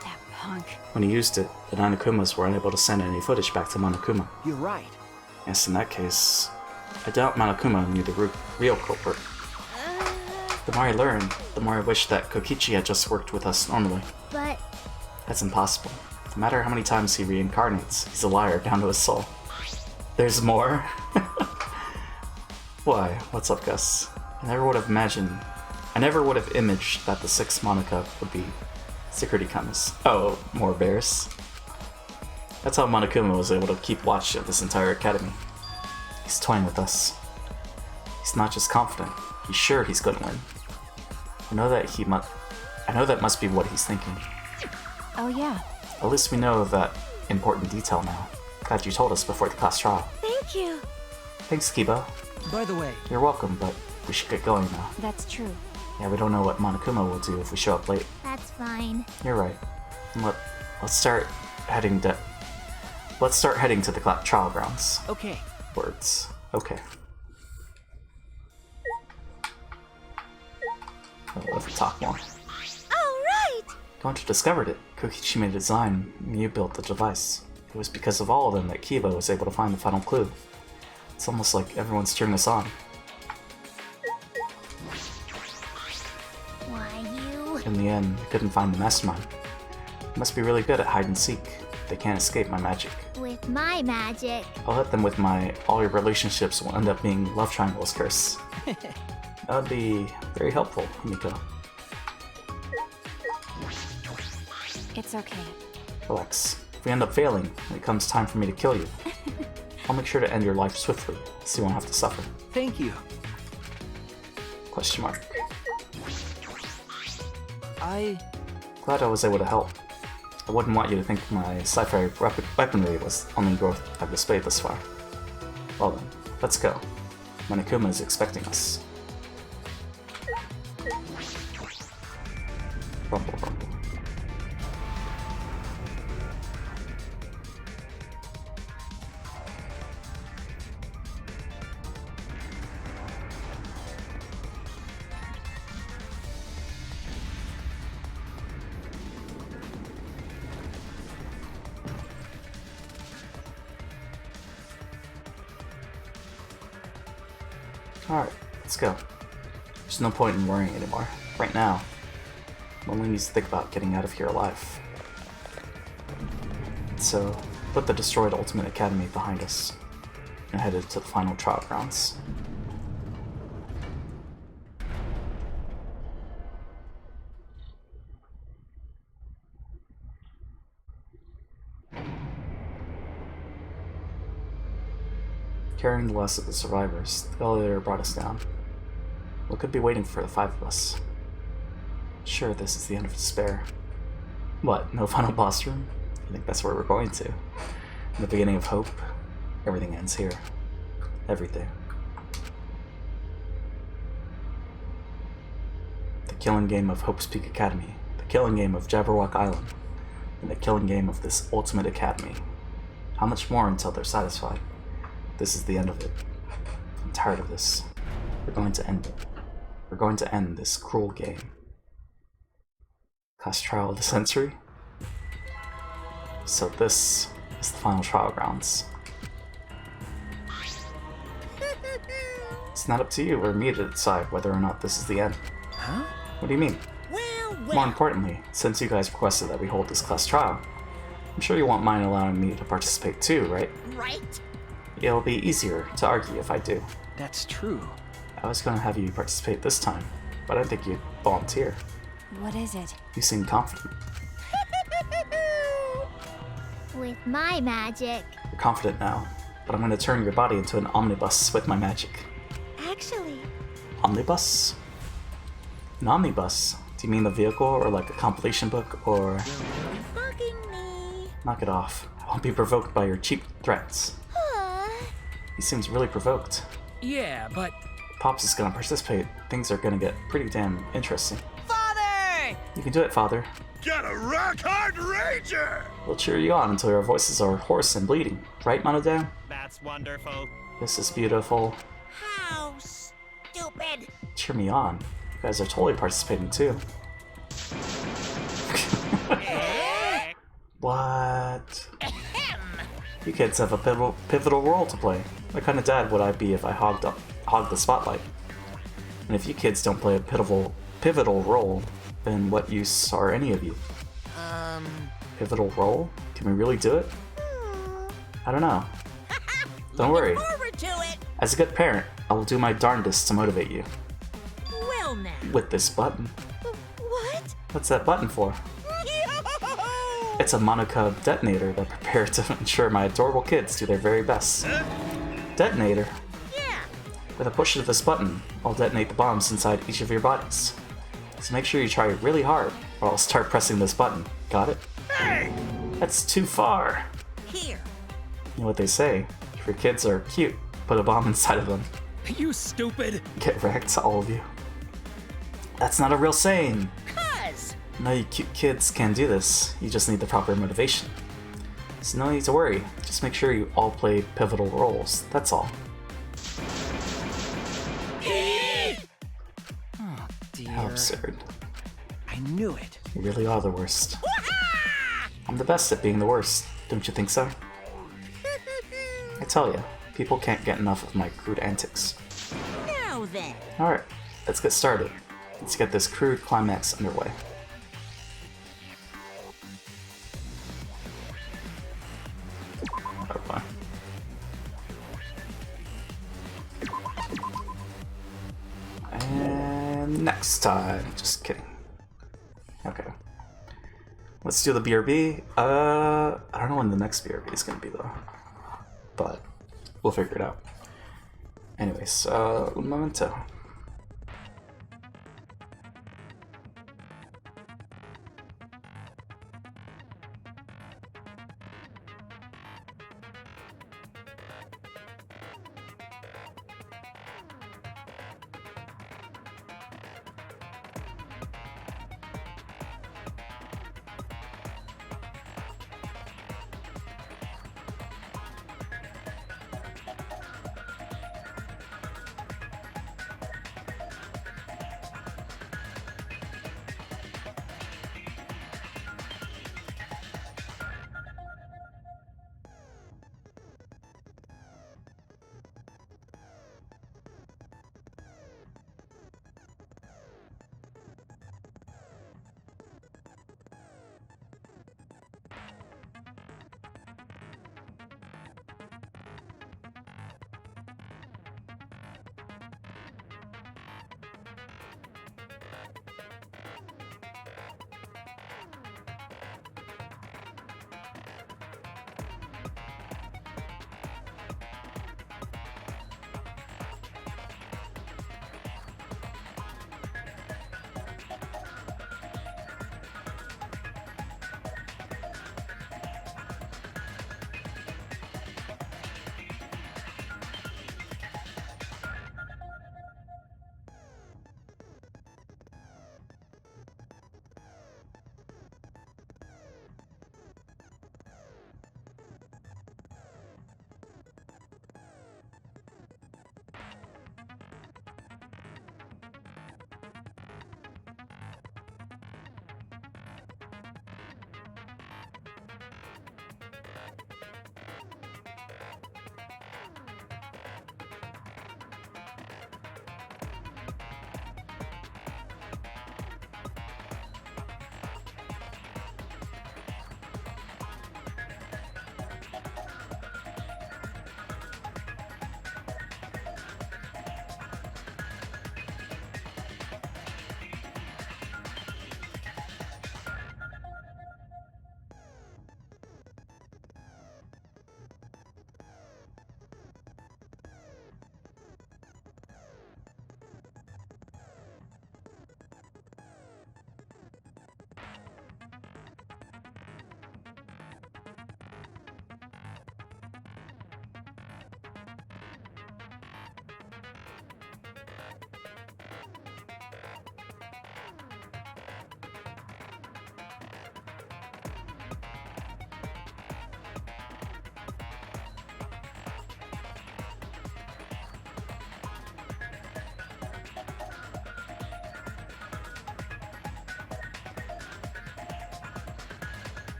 That punk. When he used it, the Nanakumas were unable to send any footage back to Monokuma. You're right. Yes, in that case, I doubt Monokuma knew the real culprit. The more I learn, the more I wish that Kokichi had just worked with us normally. But... That's impossible. No matter how many times he reincarnates, he's a liar down to his soul. There's more? Why? What's up, Gus? I never would have imaged that the 6 Monokub would be security cameras. Oh, more bears. That's how Monokuma was able to keep watch of this entire academy. He's toying with us. He's not just confident, he's sure he's going to win. I know that must be what he's thinking. Oh yeah. At least we know that important detail now. Glad you told us before the class trial. Thank you. Thanks, Kiba. By the way... You're welcome, but we should get going now. That's true. Yeah, we don't know what Monokuma will do if we show up late. That's fine. You're right. Let's start heading to the trial grounds. Okay. Words. Okay. Let's talk more. Alright! Going to discovered it. Kokichi made a design, and you built the device. It was because of all of them that Kiba was able to find the final clue. It's almost like everyone's cheering us on. Why you? In the end, I couldn't find the mastermind. You must be really good at hide and seek. They can't escape my magic. With my magic. I'll hit them with my all your relationships will end up being love triangles curse. That would be very helpful, Himiko. It's okay. Relax. If we end up failing, when it comes time for me to kill you, I'll make sure to end your life swiftly, so you won't have to suffer. Thank you. Question mark. Glad I was able to help. I wouldn't want you to think my sci-fi weaponry was only growth I've displayed thus far. Well then, let's go. Monokuma is expecting us. Rumble, rumble. Alright, let's go. There's no point in worrying anymore. Right now, one only needs to think about getting out of here alive. So, put the destroyed Ultimate Academy behind us, and headed to the final trial grounds. Carrying the last of the survivors, the elevator brought us down. What could be waiting for the 5 of us? Sure, this is the end of despair. What, no final boss room? I think that's where we're going to. In the beginning of hope, everything ends here. Everything. The killing game of Hope's Peak Academy, the killing game of Jabberwock Island, and the killing game of this Ultimate Academy. How much more until they're satisfied? This is the end of it. I'm tired of this. We're going to end it. We're going to end this cruel game. Class trial of the century? So this is the final trial grounds. It's not up to you or me to decide whether or not this is the end. Huh? What do you mean? Well, More importantly, since you guys requested that we hold this class trial, I'm sure you won't mind allowing me to participate too, right? Right? It'll be easier to argue if I do. That's true. I was gonna have you participate this time, but I think you'd volunteer. What is it? You seem confident. With my magic. You're confident now, but I'm gonna turn your body into an omnibus with my magic. Actually, Omnibus? An omnibus? Do you mean the vehicle, or like a compilation book, or... Bugging me. Knock it off. I won't be provoked by your cheap threats. He seems really provoked. Yeah, but... If Pops is gonna participate, things are gonna get pretty damn interesting. Father! You can do it, Father. Got a rock-hard rager! We'll cheer you on until your voices are hoarse and bleeding. Right, Monodam? That's wonderful. This is beautiful. How stupid! Cheer me on. You guys are totally participating too. What? You kids have a pivotal role to play. What kind of dad would I be if I hogged the spotlight? And if you kids don't play a pivotal role, then what use are any of you? Pivotal role? Can we really do it? I don't know. Don't worry. Forward to it! As a good parent, I will do my darndest to motivate you. Well now. With this button. what? What's that button for? It's a monocub detonator that prepared to ensure my adorable kids do their very best. Detonator? Yeah. With a push of this button, I'll detonate the bombs inside each of your bodies. So make sure you try really hard, or I'll start pressing this button. Got it? Hey! That's too far! Here. You know what they say, if your kids are cute, put a bomb inside of them. You stupid! Get wrecked, all of you. That's not a real saying! Cuz! No, you cute kids can do this. You just need the proper motivation. So no need to worry. Just make sure you all play pivotal roles. That's all. Oh, dear. How absurd. I knew it. You really are the worst. I'm the best at being the worst. Don't you think so? I tell ya, people can't get enough of my crude antics. Now then. Alright, let's get started. Let's get this crude climax underway. Okay. And next time. Just kidding. Okay. Let's do the BRB. I don't know when the next BRB is gonna be though. But we'll figure it out. Anyways, un momento.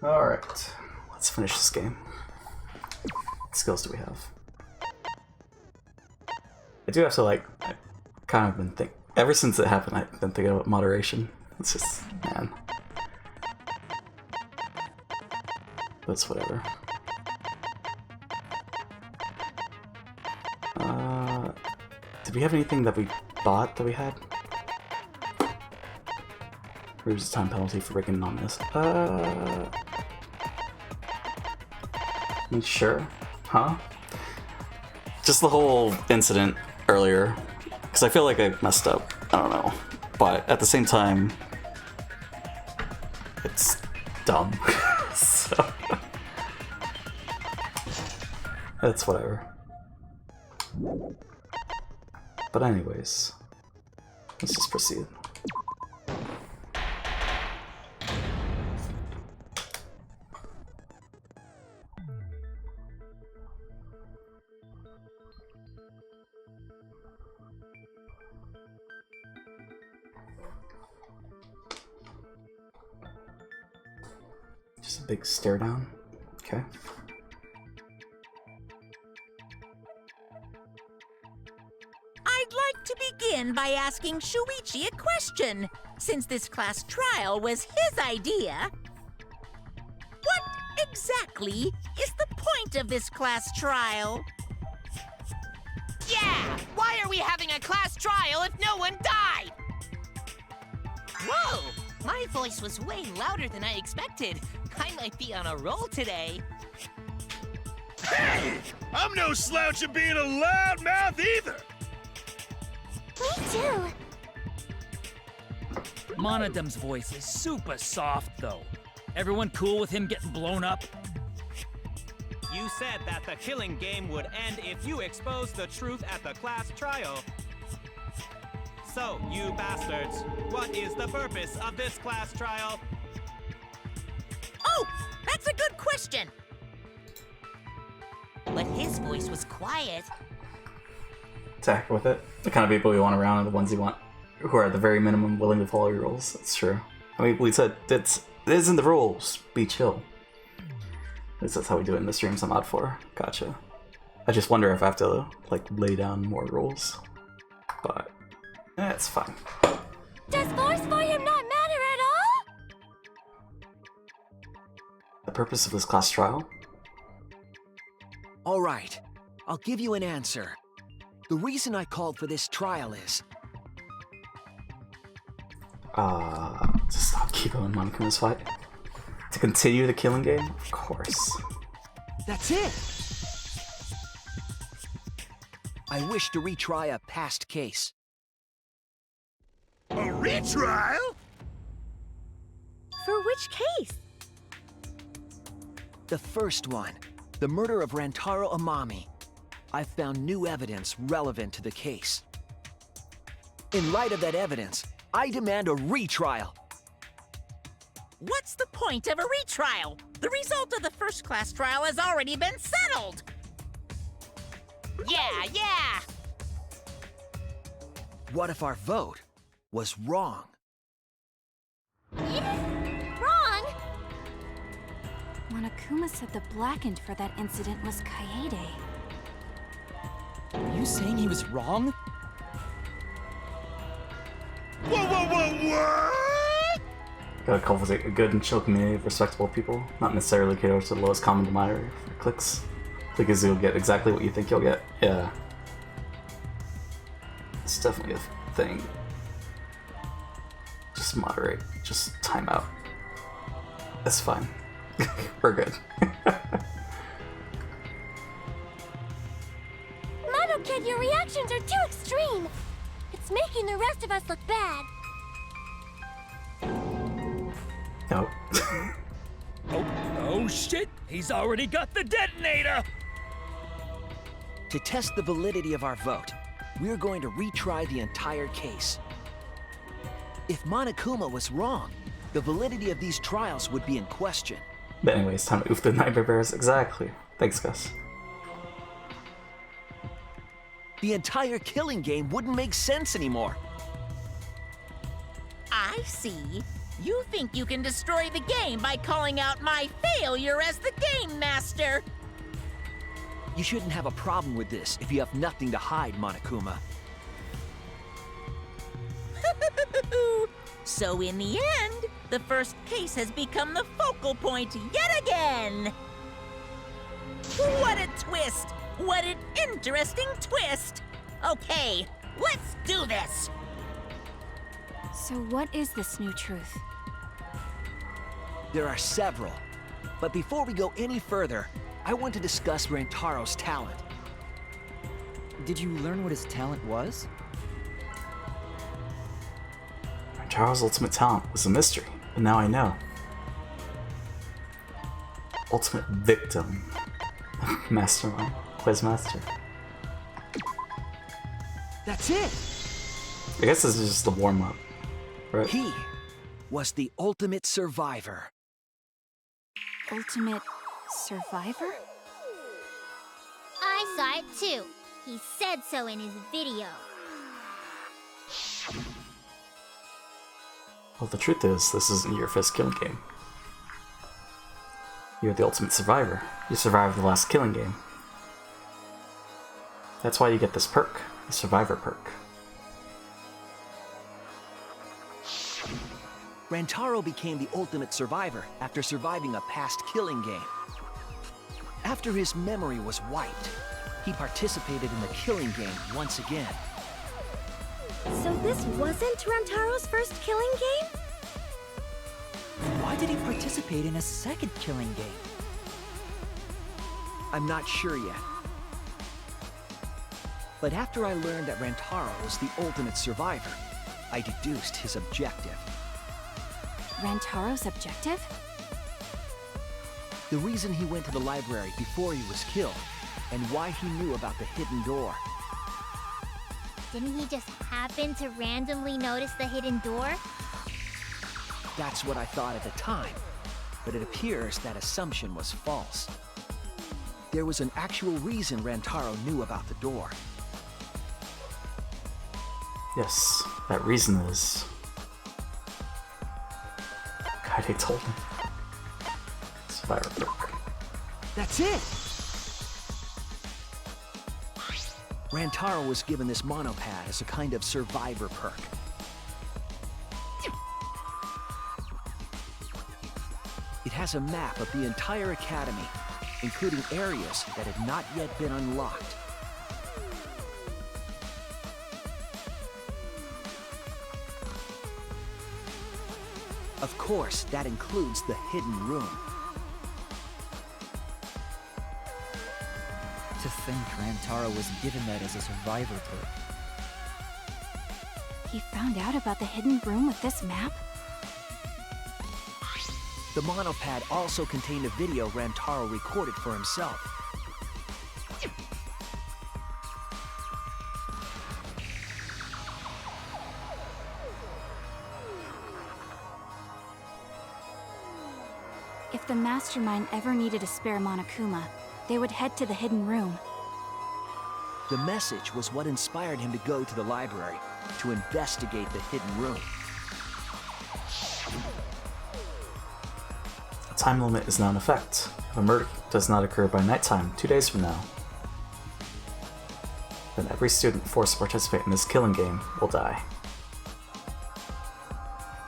Alright, let's finish this game. What skills do we have? I do have to, like, I kind of been thinking, ever since it happened, I've been thinking about moderation. It's just, man. That's whatever. Did we have anything that we bought that we had? Here's a time penalty for breaking anonymous. Sure. Huh? Just the whole incident earlier. Because I feel like I messed up. I don't know. But at the same time, it's dumb. So. It's whatever. But anyways, let's just proceed. Just a big stare down. Okay. Begin by asking Shuichi a question, since this class trial was his idea. What exactly is the point of this class trial? Yeah! Why are we having a class trial if no one died? Whoa! My voice was way louder than I expected. I might be on a roll today. Hey! I'm no slouch at being a loudmouth either! Me too. Monodem's voice is super soft, though. Everyone cool with him getting blown up? You said that the killing game would end if you exposed the truth at the class trial. So, you bastards, what is the purpose of this class trial? Oh, that's a good question. But his voice was quiet. Attack with it. The kind of people you want around are the ones you want who are at the very minimum willing to follow your rules. That's true. I mean, we said it isn't the rules. Be chill. At least that's how we do it in the streams I'm out for. Gotcha. I just wonder if I have to, like, lay down more rules. But, it's fine. Does force for him not matter at all? The purpose of this class trial? Alright, I'll give you an answer. The reason I called for this trial is... to stop Kibo and Monokuma's fight? To continue the killing game? Of course. That's it! I wish to retry a past case. A retrial? For which case? The first one, the murder of Rantaro Amami. I've found new evidence relevant to the case. In light of that evidence, I demand a retrial. What's the point of a retrial? The result of the first class trial has already been settled. Yeah! What if our vote was wrong? Wrong? Monokuma said the blackened for that incident was Kaede. Are you saying he was wrong? What? Gotta cultivate a good and chill community of respectable people, not necessarily cater to the lowest common denominator for clicks. Because you'll get exactly what you think you'll get. Yeah. It's definitely a thing. Just moderate. Just time out. It's fine. We're good. Kid, your reactions are too extreme. It's making the rest of us look bad. No. Oh shit! He's already got the detonator! To test the validity of our vote, we're going to retry the entire case. If Monokuma was wrong, the validity of these trials would be in question. But anyways, time to oof the Nightmare Bears. Exactly. Thanks, Gus. The entire killing game wouldn't make sense anymore. I see. You think you can destroy the game by calling out my failure as the Game Master? You shouldn't have a problem with this if you have nothing to hide, Monokuma. So in the end, the first case has become the focal point yet again! What a twist! What an interesting twist! Okay, let's do this! So what is this new truth? There are several. But before we go any further, I want to discuss Rantaro's talent. Did you learn what his talent was? Rantaro's ultimate talent was a mystery, but now I know. Ultimate victim. Mastermind. Quizmaster. That's it! I guess this is just a warm-up, right? He was the ultimate survivor. Ultimate survivor? I saw it too. He said so in his video. Well, the truth is, this isn't your first killing game. You're the ultimate survivor. You survived the last killing game. That's why you get this perk, the survivor perk. Rantaro became the ultimate survivor after surviving a past killing game. After his memory was wiped, he participated in the killing game once again. So this wasn't Rantaro's first killing game? Why did he participate in a second killing game? I'm not sure yet. But after I learned that Rantaro was the ultimate survivor, I deduced his objective. Rantaro's objective? The reason he went to the library before he was killed, and why he knew about the hidden door. Didn't he just happen to randomly notice the hidden door? That's what I thought at the time, but it appears that assumption was false. There was an actual reason Rantaro knew about the door. Yes, that reason is... Kaede told him. Survivor perk. That's it! Rantaro was given this monopad as a kind of survivor perk. It has a map of the entire academy, including areas that had not yet been unlocked. Of course, that includes the hidden room. To think Rantaro was given that as a survivor perk. He found out about the hidden room with this map? The monopad also contained a video Rantaro recorded for himself. If the Mastermind ever needed a spare Monokuma, they would head to the hidden room. The message was what inspired him to go to the library, to investigate the hidden room. A time limit is now in effect. If a murder does not occur by nighttime 2 days from now, then every student forced to participate in this killing game will die.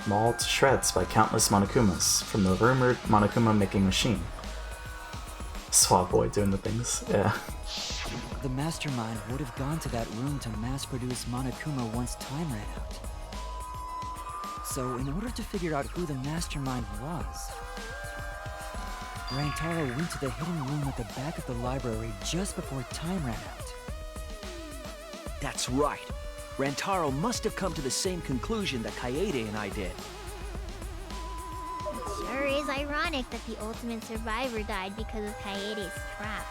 Mauled to shreds by countless Monokumas from the rumored Monokuma making machine. Swab boy doing the things, yeah. The Mastermind would have gone to that room to mass-produce Monokuma once time ran out. So, in order to figure out who the Mastermind was, Rantaro went to the hidden room at the back of the library just before time ran out. That's right. Rantaro must have come to the same conclusion that Kaede and I did. It sure is ironic that the ultimate survivor died because of Kaede's trap.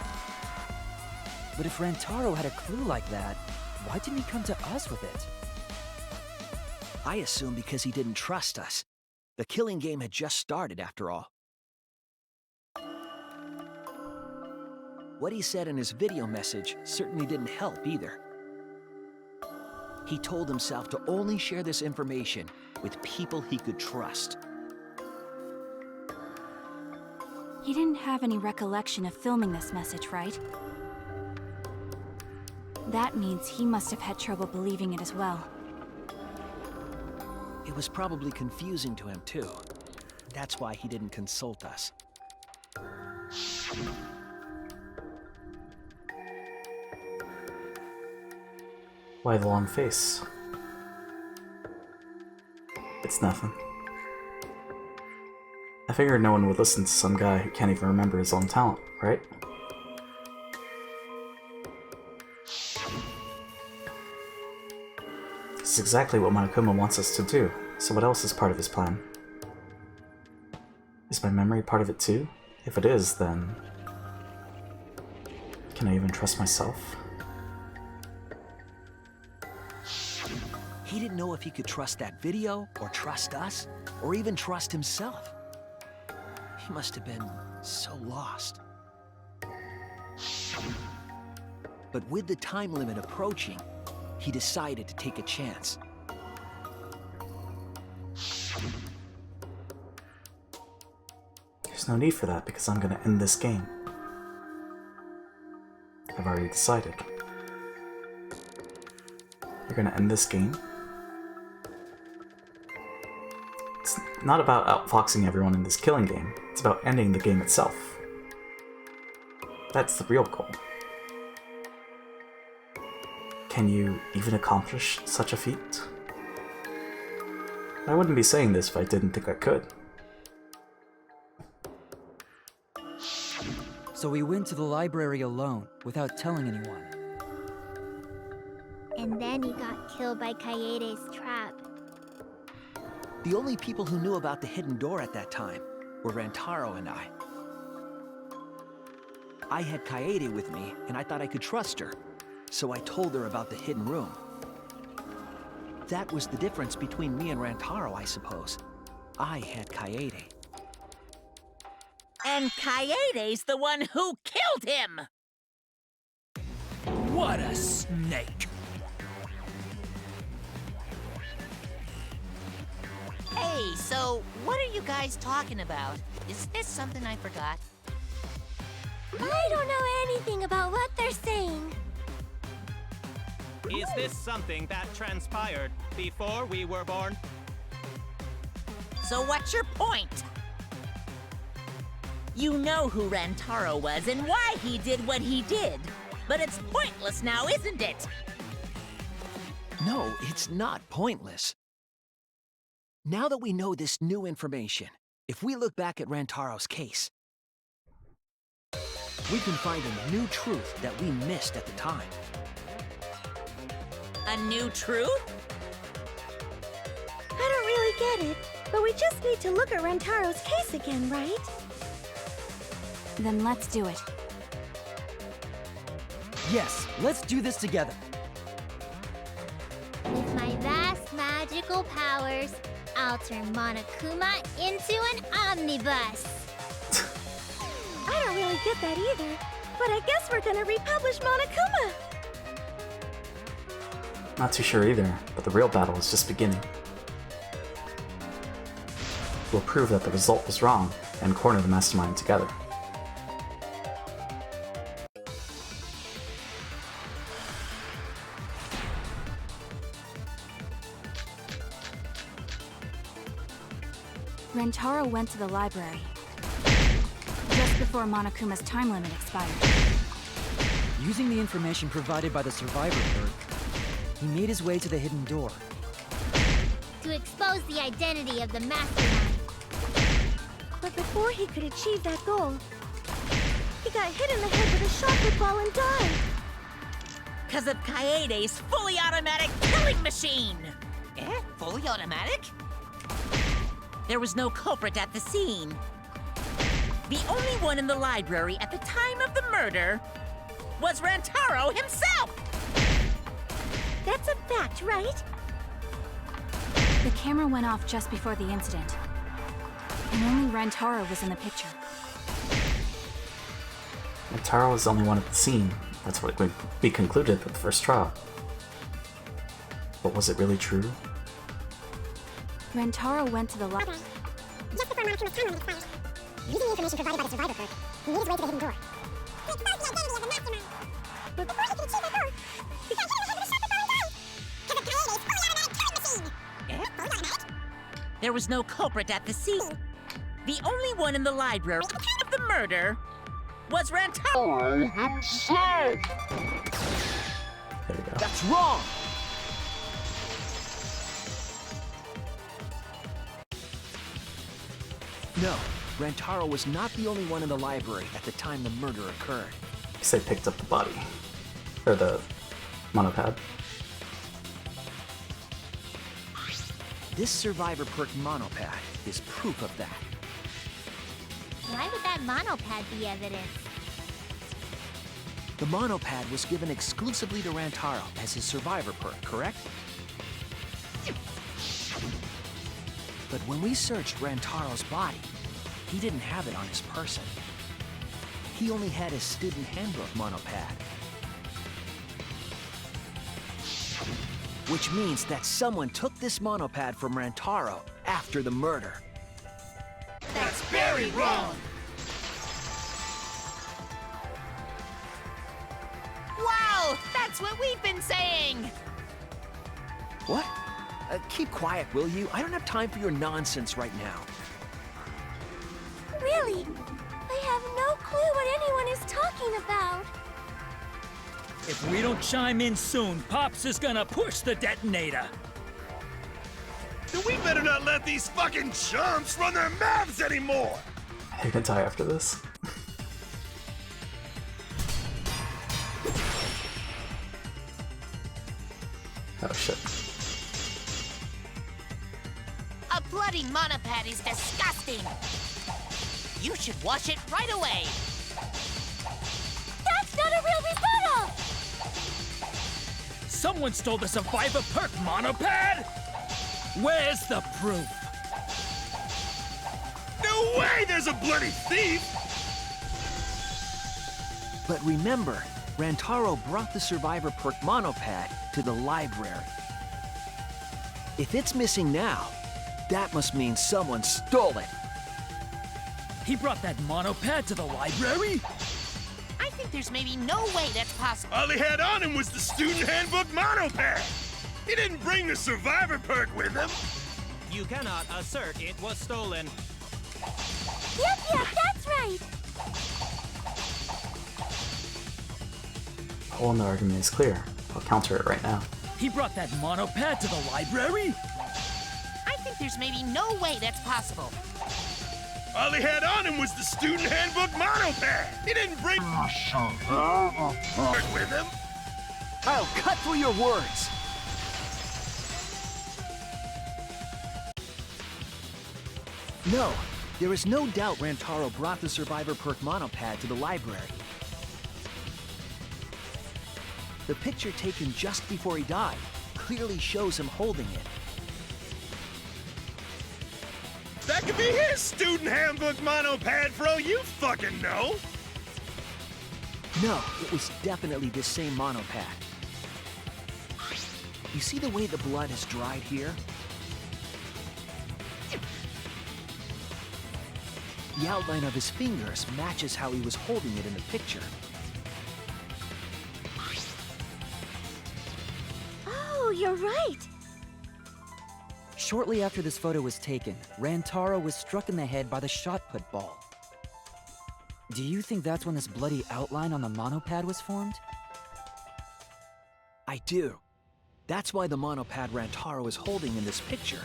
But if Rantaro had a clue like that, why didn't he come to us with it? I assume because he didn't trust us. The killing game had just started, after all. What he said in his video message certainly didn't help either. He told himself to only share this information with people he could trust. He didn't have any recollection of filming this message, right? That means he must have had trouble believing it as well. It was probably confusing to him, too. That's why he didn't consult us. Why the long face? It's nothing. I figured no one would listen to some guy who can't even remember his own talent, right? This is exactly what Monokuma wants us to do, so what else is part of his plan? Is my memory part of it too? If it is, then... can I even trust myself? He didn't know if he could trust that video, or trust us, or even trust himself. He must have been so lost. But with the time limit approaching, he decided to take a chance. There's no need for that because I'm gonna end this game. I've already decided. You're gonna end this game? It's not about outfoxing everyone in this killing game, it's about ending the game itself. That's the real goal. Can you even accomplish such a feat? I wouldn't be saying this if I didn't think I could. So we went to the library alone, without telling anyone. And then he got killed by Kaede's trap. The only people who knew about the hidden door at that time were Rantaro and I. I had Kaede with me, and I thought I could trust her, so I told her about the hidden room. That was the difference between me and Rantaro, I suppose. I had Kaede. And Kaede's the one who killed him! What a snake! Hey, so what are you guys talking about? Is this something I forgot? I don't know anything about what they're saying. Is this something that transpired before we were born? So what's your point? You know who Rantaro was and why he did what he did. But it's pointless now, isn't it? No, it's not pointless. Now that we know this new information, if we look back at Rantaro's case, we can find a new truth that we missed at the time. A new truth? I don't really get it, but we just need to look at Rantaro's case again, right? Then let's do it. Yes, let's do this together. With my vast magical powers, I'll turn Monokuma into an omnibus. I don't really get that either, but I guess we're gonna republish Monokuma. Not too sure either, but the real battle is just beginning. We'll prove that the result was wrong and corner the mastermind together. Rantaro went to the library just before Monokuma's time limit expired. Using the information provided by the survivor bird, he made his way to the hidden door. To expose the identity of the mastermind. But before he could achieve that goal, he got hit in the head with a shotgun ball and died. Because of Kaede's fully automatic killing machine! Eh? Fully automatic? There was no culprit at the scene. The only one in the library at the time of the murder was Rantaro himself! That's a fact, right? The camera went off just before the incident, and only Rantaro was in the picture. Rantaro was the only one at the scene. That's what would be concluded at the first trial. But was it really true? Rantaro went to the library. Using the information provided by the survivor perk, he made his way to the hidden door. To expose the identity of the mastermind. But before he could achieve that goal, he got hit in the head with a sharp foreign blade. Because of Kaede's fully automatic killing machine. Fully automatic? There was no culprit at the scene. The only one in the library of the murder was Rantaro himself. There we go. That's wrong! No, Rantaro was not the only one in the library at the time the murder occurred. Because they picked up the body. Or the monopad. This survivor perk monopad is proof of that. Why would that monopad be evidence? The monopad was given exclusively to Rantaro as his survivor perk, correct? But when we searched Rantaro's body, he didn't have it on his person. He only had his student handbook monopad. Which means that someone took this monopad from Rantaro after the murder. That's very wrong! Wow! That's what we've been saying! What? Keep quiet, will you? I don't have time for your nonsense right now. Really? I have no clue what anyone is talking about. If we don't chime in soon, Pops is gonna push the detonator. Then we better not let these fucking chumps run their mouths anymore! Are you gonna die after this? Oh shit. A bloody monopad is disgusting! You should wash it right away! That's not a real rebuttal! Someone stole the survivor perk monopad? Where's the proof? No way there's a bloody thief! But remember, Rantaro brought the survivor perk monopad to the library. If it's missing now, that must mean someone stole it. He brought that monopad to the library? I think there's maybe no way that's possible. All he had on him was the student handbook monopad! He didn't bring the survivor perk with him! You cannot assert it was stolen. Yep, that's right! The hole in the argument is clear. I'll counter it right now. He brought that monopad to the library? I think there's maybe no way that's possible. All he had on him was the student handbook monopad! He didn't bring the survivor perk with him! I'll cut through your words! No, there is no doubt Rantaro brought the survivor perk monopad to the library. The picture taken just before he died clearly shows him holding it. That could be his student handbook monopad for all you fucking know! No, it was definitely this same monopad. You see the way the blood has dried here? The outline of his fingers matches how he was holding it in the picture. Oh, you're right! Shortly after this photo was taken, Rantaro was struck in the head by the shot put ball. Do you think that's when this bloody outline on the monopad was formed? I do. That's why the monopad Rantaro is holding in this picture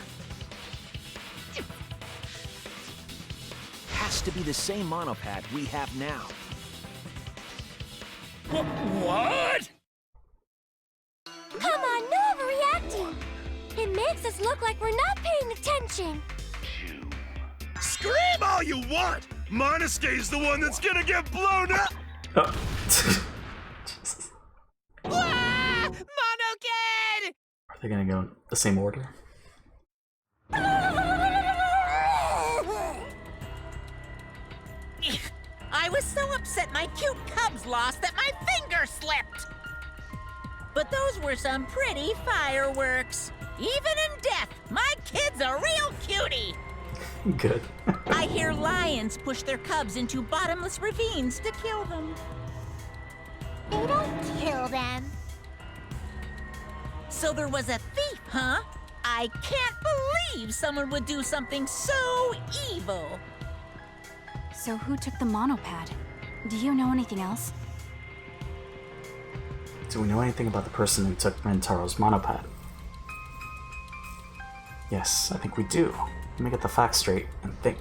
has to be the same monopad we have now. What? Come on, no overreacting! It makes us look like we're not paying attention! Scream all you want! Monosuke's the one that's gonna get blown up! Jesus. Ah! Monokid! Are they gonna go in the same order? I was so upset my cute cubs lost that my finger slipped! But those were some pretty fireworks. Even in death, my kid's a real cutie! Good. I I hear lions push their cubs into bottomless ravines to kill them. They don't kill them. So there was a thief, huh? I can't believe someone would do something so evil. So who took the monopad? Do you know anything else? Do we know anything about the person who took Rentaro's monopad? Yes, I think we do. Let me get the facts straight and think.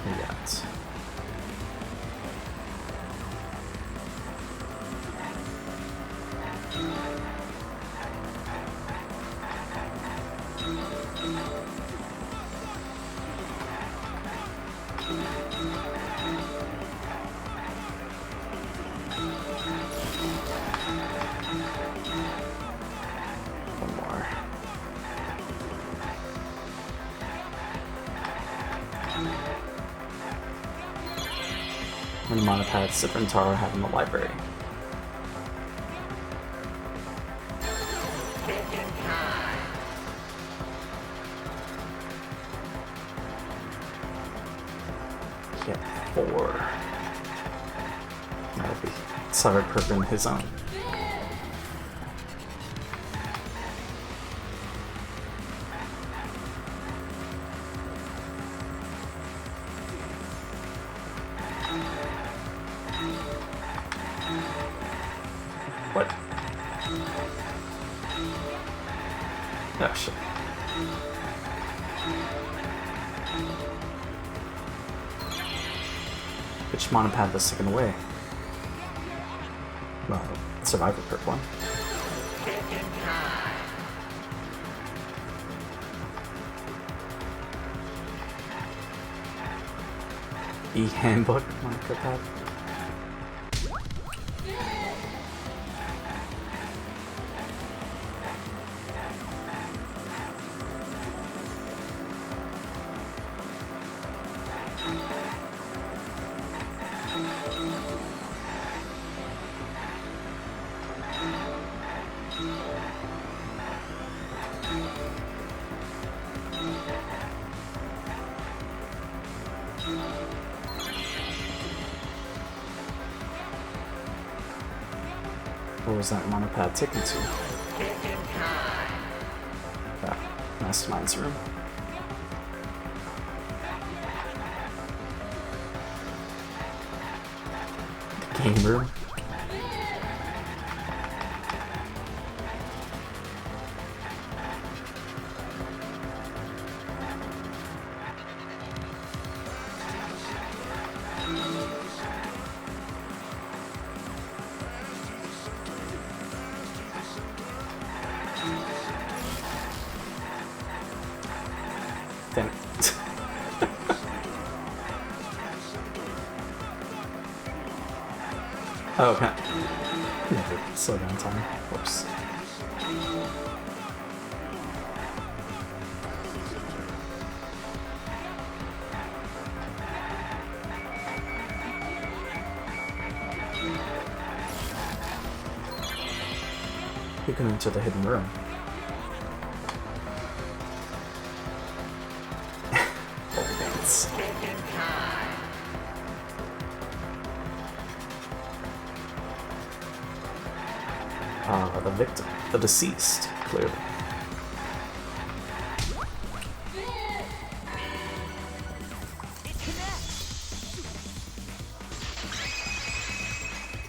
We got one more. How many monopads did Rentaro have in the library? Yeah, 4. That'd be Cyber Perkin his own. What? Oh shit. Which monopad was taken away? Well, Survivor Perk one. E-handbook monopad. Where was that monopad taken to? That Mastermind's room. The game room. Damn it. Oh, okay. Never slow down time. Whoops. You can enter the hidden room. The victim, the deceased, clearly.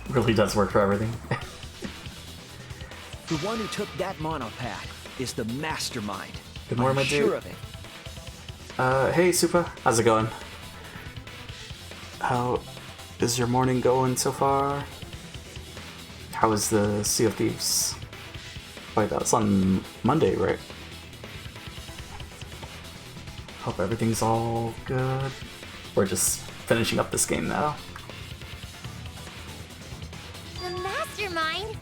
Really does work for everything. The one who took that monopad is the mastermind. Good morning, my I'm dude. sure of it. Hey, Supa. How's it going? How is your morning going so far? How is the Sea of Thieves? Wait, that's on Monday, right? Hope everything's all good. We're just finishing up this game now. The mastermind?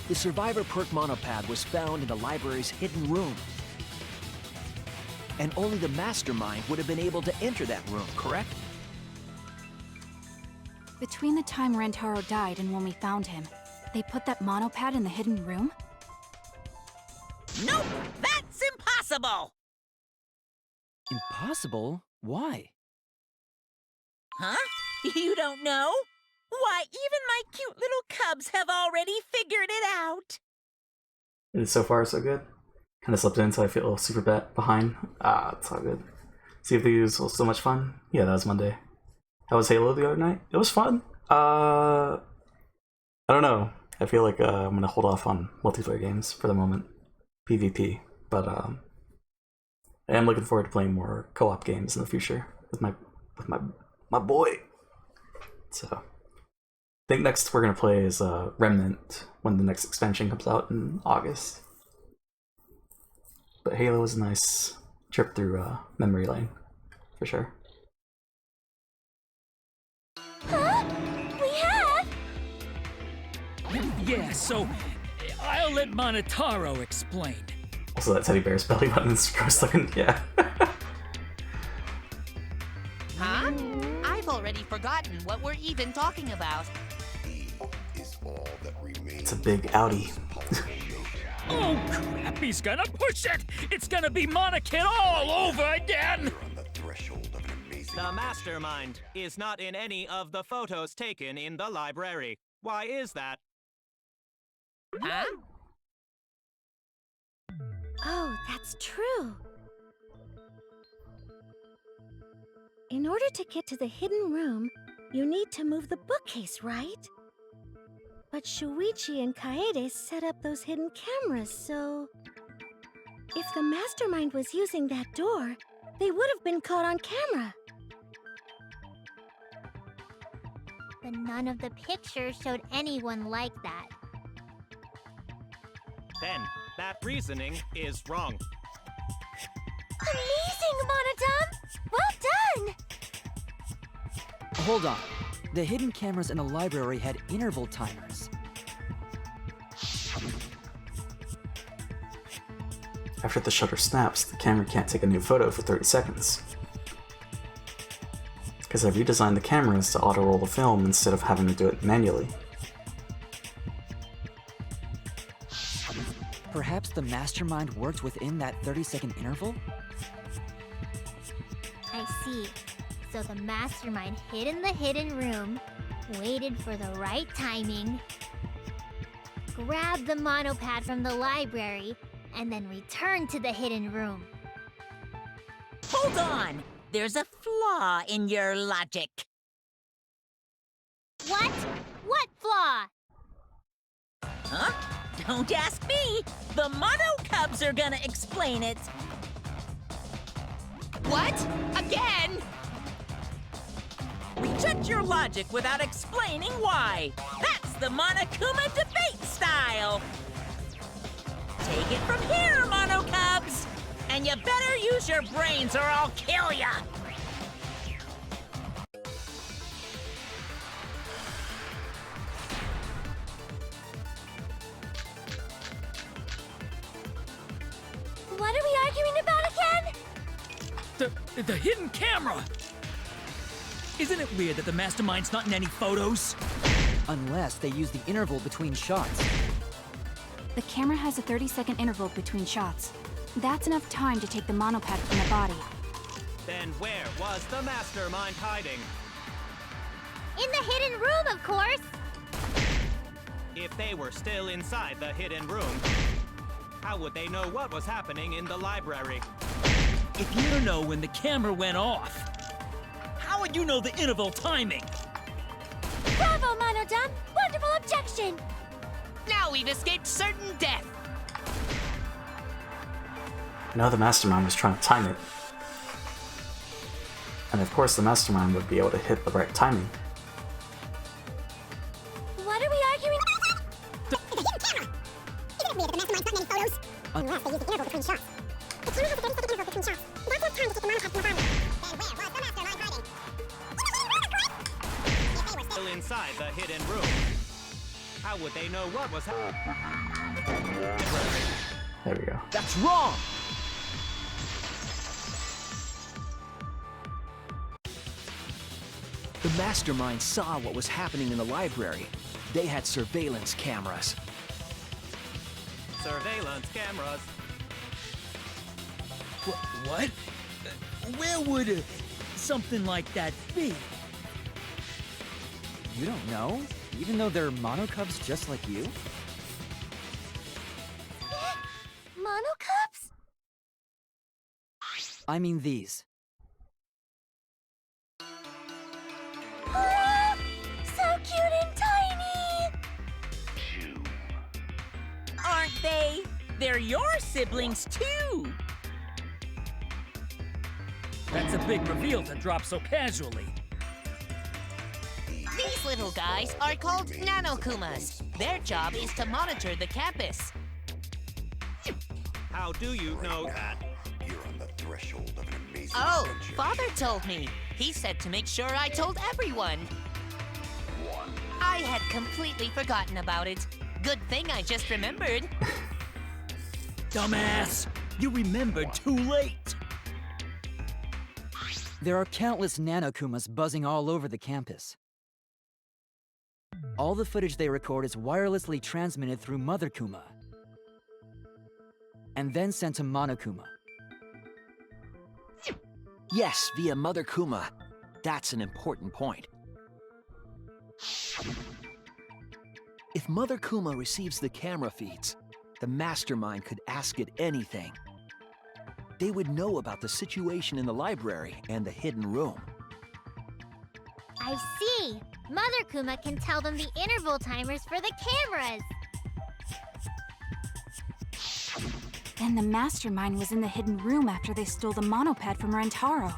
The Survivor Perk monopad was found in the library's hidden room. And only the mastermind would have been able to enter that room, correct? Between the time Rantaro died and when we found him, they put that monopad in the hidden room? Nope! That's impossible! Impossible? Why? Huh? You don't know? Why, even my cute little cubs have already figured it out! So far, so good. Kind of slept in until I feel super behind. It's all good. See if these was so much fun. Yeah, that was Monday. How was Halo the other night? It was fun. I don't know. I feel like I'm gonna hold off on multiplayer games for the moment. PvP. But I am looking forward to playing more co-op games in the future with my boy. So I think next we're gonna play is Remnant when the next expansion comes out in August. But Halo was a nice trip through memory lane, for sure. Huh? We have? Yeah, so I'll let Monotaro explain. Also, that teddy bear's belly button is gross looking. Yeah. Huh? I've already forgotten what we're even talking about. It's a big Audi. Oh crap, he's gonna push it! It's gonna be Monokid all over again! The mastermind is not in any of the photos taken in the library. Why is that? Huh? Oh, that's true. In order to get to the hidden room, you need to move the bookcase, right? But Shuichi and Kaede set up those hidden cameras, so... If the mastermind was using that door, they would have been caught on camera. But none of the pictures showed anyone like that. Then, that reasoning is wrong. Amazing, Monodum! Well done! Hold on. The hidden cameras in the library had interval timers. After the shutter snaps, the camera can't take a new photo for 30 seconds. Because I redesigned the cameras to auto-roll the film instead of having to do it manually. Perhaps the mastermind worked within that 30-second interval? I see. So the mastermind hid in the hidden room, waited for the right timing, grabbed the monopad from the library, and then returned to the hidden room. Hold on! There's a flaw in your logic. What? What flaw? Huh? Don't ask me! The Mono Cubs are gonna explain it! What? Again? Reject your logic without explaining why! That's the Monokuma debate style! Take it from here, Mono Cubs! And you better use your brains or I'll kill ya! What are we arguing about again? The hidden camera! Isn't it weird that the mastermind's not in any photos? Unless they use the interval between shots. The camera has a 30-second interval between shots. That's enough time to take the monopad from the body. Then where was the mastermind hiding? In the hidden room, of course! If they were still inside the hidden room, how would they know what was happening in the library? If you don't know when the camera went off, how would you know the interval timing? Bravo, Monodum! Wonderful objection! Now we've escaped certain death! I know the mastermind was trying to time it. And of course the mastermind would be able to hit the right timing. What are we arguing about? The hidden camera! Isn't it weird that the mastermind's not in any photos? Unless they use the interval between shots. The camera has a 30-second interval between shots. That's enough time to take the monopad from the body. Then where was the mastermind hiding? If they were Still inside the hidden room, how would they know what was happening? There we go. That's wrong! The mastermind saw what was happening in the library. They had surveillance cameras. Surveillance cameras. What? Where would something like that be? You don't know? Even though they're monocubs just like you? Monocubs? I mean these. So cute and tiny! Aren't they? They're your siblings, too! That's a big reveal to drop so casually. These little guys are called Nanokumas. Their job is to monitor the campus. How do you know that? You're on the threshold of an amazing Oh, adventure. Father told me. He said to make sure I told everyone. I had completely forgotten about it. Good thing I just remembered. Dumbass! You remembered too late! There are countless Nanokumas buzzing all over the campus. All the footage they record is wirelessly transmitted through Mother Kuma, and then sent to Monokuma. Yes, via Mother Kuma. That's an important point. If Mother Kuma receives the camera feeds, the mastermind could ask it anything. They would know about the situation in the library and the hidden room. I see! Mother Kuma can tell them the interval timers for the cameras! Then the mastermind was in the hidden room after they stole the monopad from Rentaro.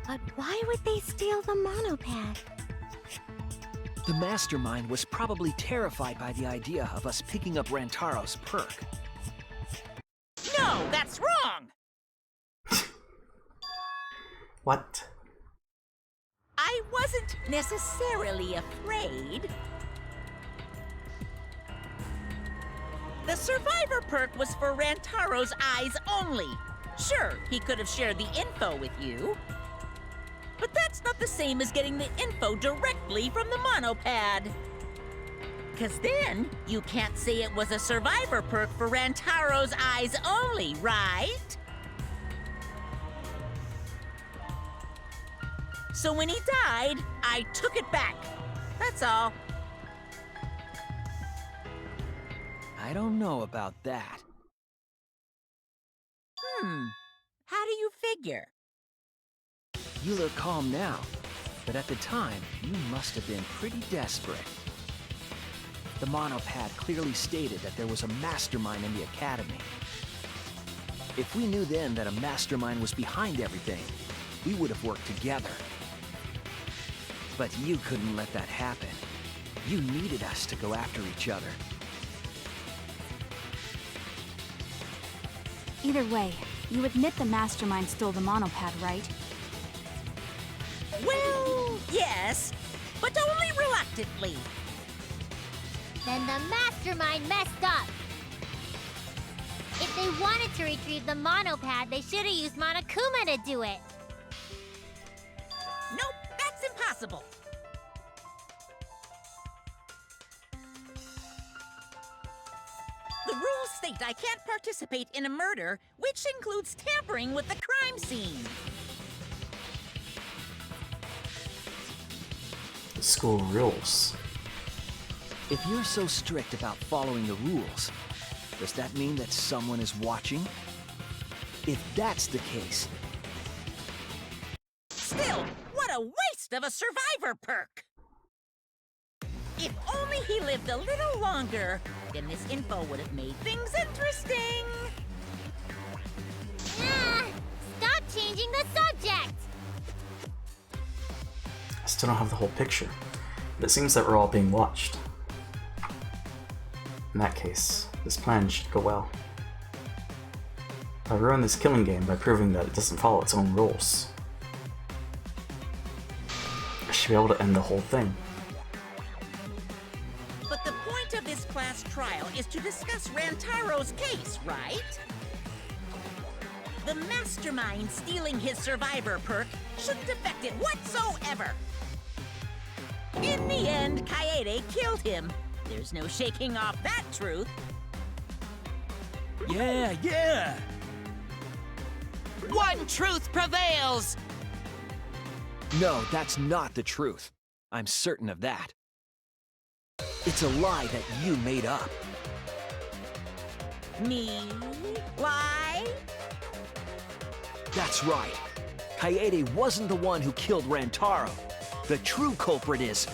But why would they steal the monopad? The mastermind was probably terrified by the idea of us picking up Rantaro's perk. No, that's wrong! What? I wasn't necessarily afraid. The survivor perk was for Rantaro's eyes only. Sure, he could have shared the info with you. But that's not the same as getting the info directly from the monopad. 'Cause then, you can't say it was a survivor perk for Rantaro's eyes only, right? So when he died, I took it back. That's all. I don't know about that. How do you figure? You look calm now, but at the time, you must have been pretty desperate. The monopad clearly stated that there was a mastermind in the academy. If we knew then that a mastermind was behind everything, we would have worked together. But you couldn't let that happen. You needed us to go after each other. Either way, you admit the mastermind stole the monopad, right? Well, yes, but only reluctantly. Then the mastermind messed up! If they wanted to retrieve the monopad, they should have used Monokuma to do it! Nope, that's impossible. The rules state I can't participate in a murder, which includes tampering with the crime scene. The school rules. If you're so strict about following the rules, does that mean that someone is watching? If that's the case... Still, what a waste of a survivor perk! If only he lived a little longer, then this info would have made things interesting. Stop changing the subject! I still don't have the whole picture, but it seems that we're all being watched. In that case, this plan should go well. I ruin this killing game by proving that it doesn't follow its own rules. I should be able to end the whole thing. But the point of this class trial is to discuss Rantaro's case, right? The mastermind stealing his survivor perk shouldn't affect it whatsoever. In the end, Kaede killed him. There's no shaking off that truth. Yeah! One truth prevails! No, that's not the truth. I'm certain of that. It's a lie that you made up. Me? Lie? That's right. Kaede wasn't the one who killed Rantaro. The true culprit is...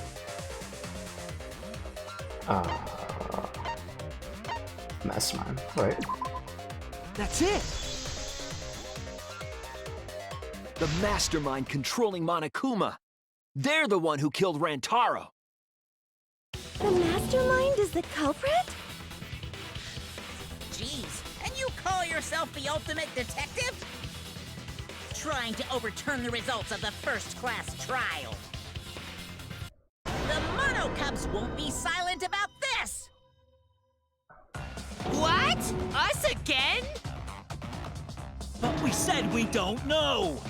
Mastermind, right? That's it! The mastermind controlling Monokuma. They're the one who killed Rantaro. The mastermind is the culprit? Jeez, and you call yourself the ultimate detective? Trying to overturn the results of the first-class trial. The Mono Cubs won't be silent about this! What? Us again? But we said we don't know!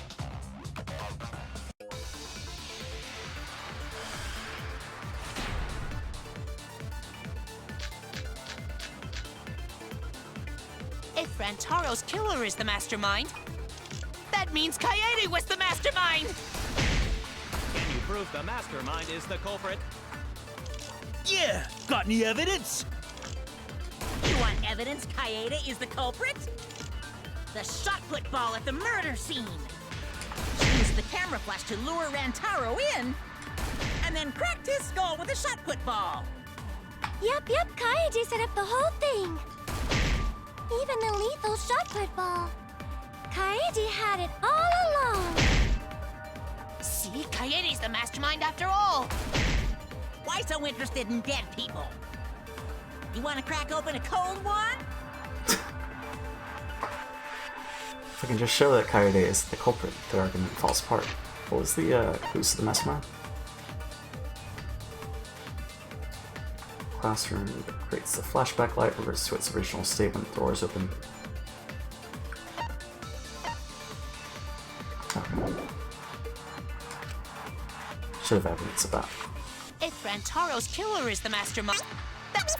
If Rantaro's killer is the mastermind, that means Kaede was the mastermind! Can you prove the mastermind is the culprit? Yeah! Got any evidence? You want evidence Kaede is the culprit? The shot put ball at the murder scene! She used the camera flash to lure Rantaro in, and then cracked his skull with a shot put ball! Yep, Kaede set up the whole thing. Even the lethal shot put ball. Kaede had it all along. See? Kaede's the mastermind after all! Why so interested in dead people? You want to crack open a cold one? If I can just show that Kaede is the culprit, the argument falls apart. What was the, who's the mastermind? Classroom creates the flashback light, reverts to its original state when the door is open. Okay. Should have evidence about. If Rantaro's killer is the mastermind, that means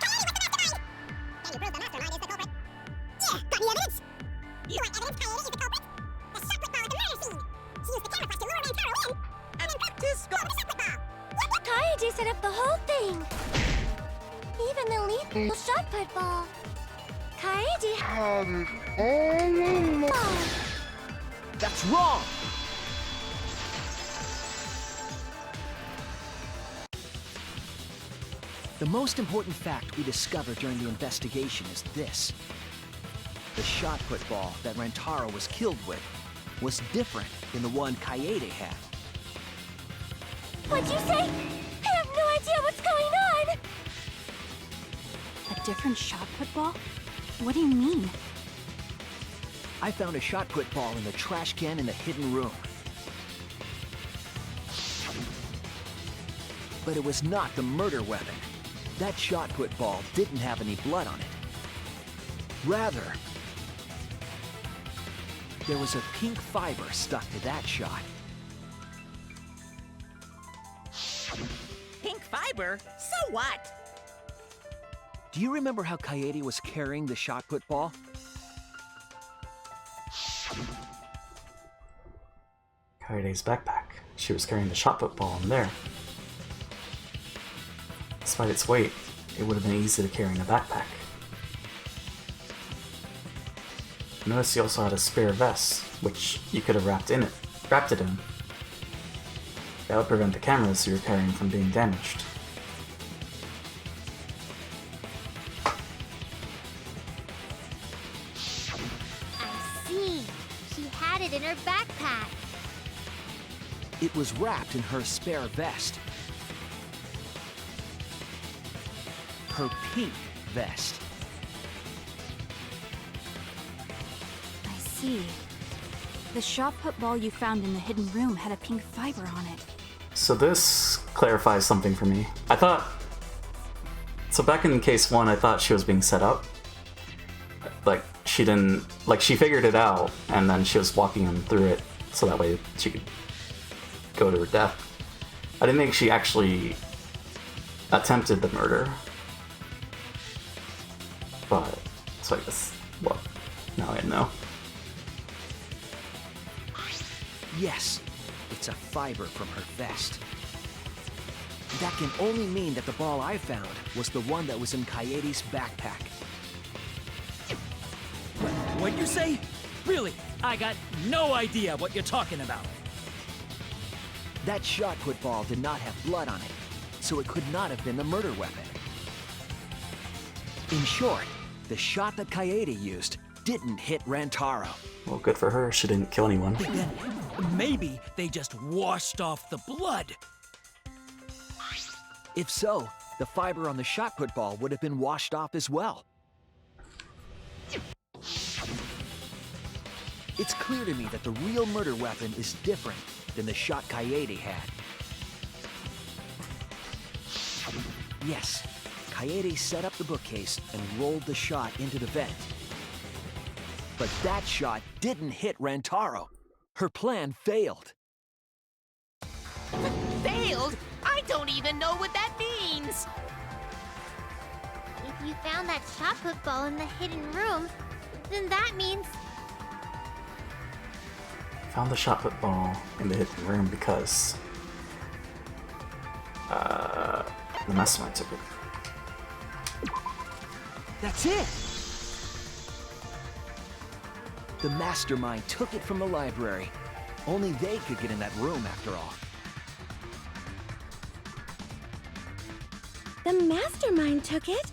Can you prove the mastermind is the culprit? Yeah, got any evidence? You want evidence Kaede is the culprit? The shot put ball at the murder scene. She used the camera flash to lure Rantaro in, and then cracked his skull with a shot put ball. Kaede set up the whole thing. Even the lethal shot put ball. Kaede had it all along. That's wrong! The most important fact we discovered during the investigation is this. The shot put ball that Rantaro was killed with was different than the one Kaede had. What'd you say? I have no idea what's going on! A different shot put ball? What do you mean? I found a shot put ball in the trash can in the hidden room. But it was not the murder weapon. That shot put ball didn't have any blood on it. Rather, there was a pink fiber stuck to that shot. Pink fiber? So what? Do you remember how Kaede was carrying the shot put ball? Kaede's backpack. She was carrying the shot put ball in there. Despite its weight, it would have been easy to carry in a backpack. Notice you also had a spare vest, which you could have wrapped it in. That would prevent the cameras you were carrying from being damaged. I see. She had it in her backpack. It was wrapped in her spare vest. Her pink vest. I see. The shot put ball you found in the hidden room had a pink fiber on it. So this clarifies something for me. So back in case 1, I thought she was being set up. Like, she figured it out, and then she was walking him through it, so that way she could go to her death. I didn't think she actually attempted the murder. But, so I guess, well, now I know. Yes, it's a fiber from her vest. That can only mean that the ball I found was the one that was in Kaede's backpack. What'd you say? Really, I got no idea what you're talking about. That shot put ball did not have blood on it, so it could not have been the murder weapon. In short, the shot that Kaede used didn't hit Rantaro. Well, good for her. She didn't kill anyone. Then maybe they just washed off the blood. If so, the fiber on the shot put ball would have been washed off as well. It's clear to me that the real murder weapon is different than the shot Kaede had. Yes, Kaede set up the bookcase and rolled the shot into the vent. But that shot didn't hit Rantaro. Her plan failed. Failed? I don't even know what that means! If you found that shot put ball in the hidden room, then that means... Found the shot put ball in the hidden room because the mastermind took it. That's it! The mastermind took it from the library. Only they could get in that room after all. The mastermind took it?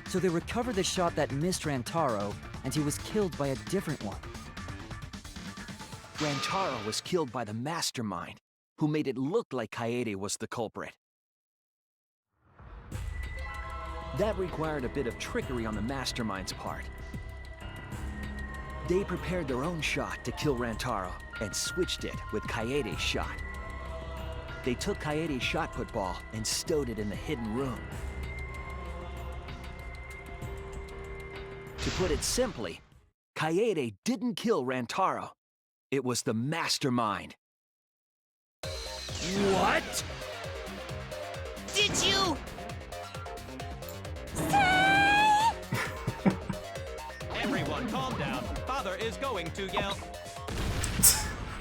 So they recovered the shot that missed Rantaro, and he was killed by a different one. Rantaro was killed by the mastermind, who made it look like Kaede was the culprit. That required a bit of trickery on the mastermind's part. They prepared their own shot to kill Rantaro and switched it with Kaede's shot. They took Kaede's shot put ball and stowed it in the hidden room. To put it simply, Kaede didn't kill Rantaro. It was the mastermind. What? Did you? Everyone, calm down. Father is going to yell.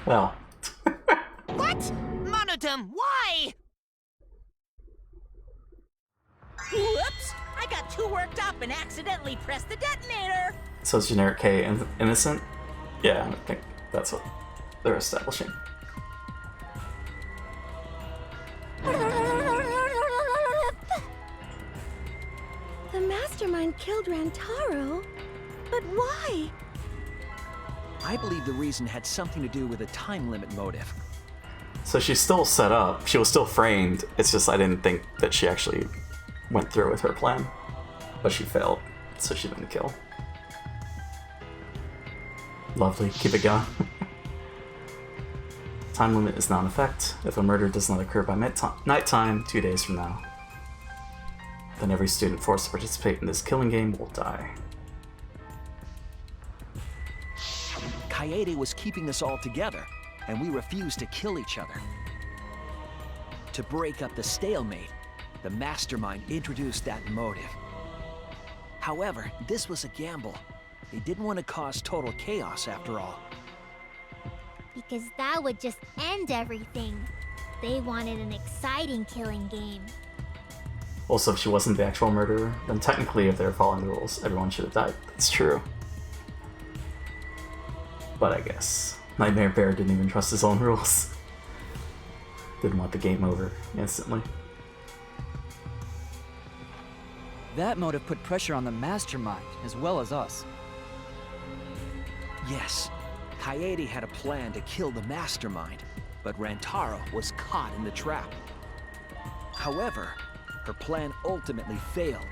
Well. What? Monodum, why? Whoops! I got too worked up and accidentally pressed the detonator. So is generic K innocent? Yeah, I think that's what they're establishing. The mastermind killed Rantaro? But why? I believe the reason had something to do with a time limit motive. So she's still set up. She was still framed. It's just I didn't think that she actually went through with her plan. But she failed, so she didn't kill. Lovely. Keep it going. Time limit is not in effect. If a murder does not occur by nighttime 2 days from now, then every student forced to participate in this killing game will die. Kaede was keeping us all together, and we refused to kill each other. To break up the stalemate, the mastermind introduced that motive. However, this was a gamble. They didn't want to cause total chaos after all. Because that would just end everything. They wanted an exciting killing game. Also, if she wasn't the actual murderer, then technically if they were following the rules, everyone should have died. That's true. But I guess Nightmare Bear didn't even trust his own rules. Didn't want the game over instantly. That motive put pressure on the mastermind, as well as us. Yes, Kaede had a plan to kill the mastermind, but Rantaro was caught in the trap. However, her plan ultimately failed.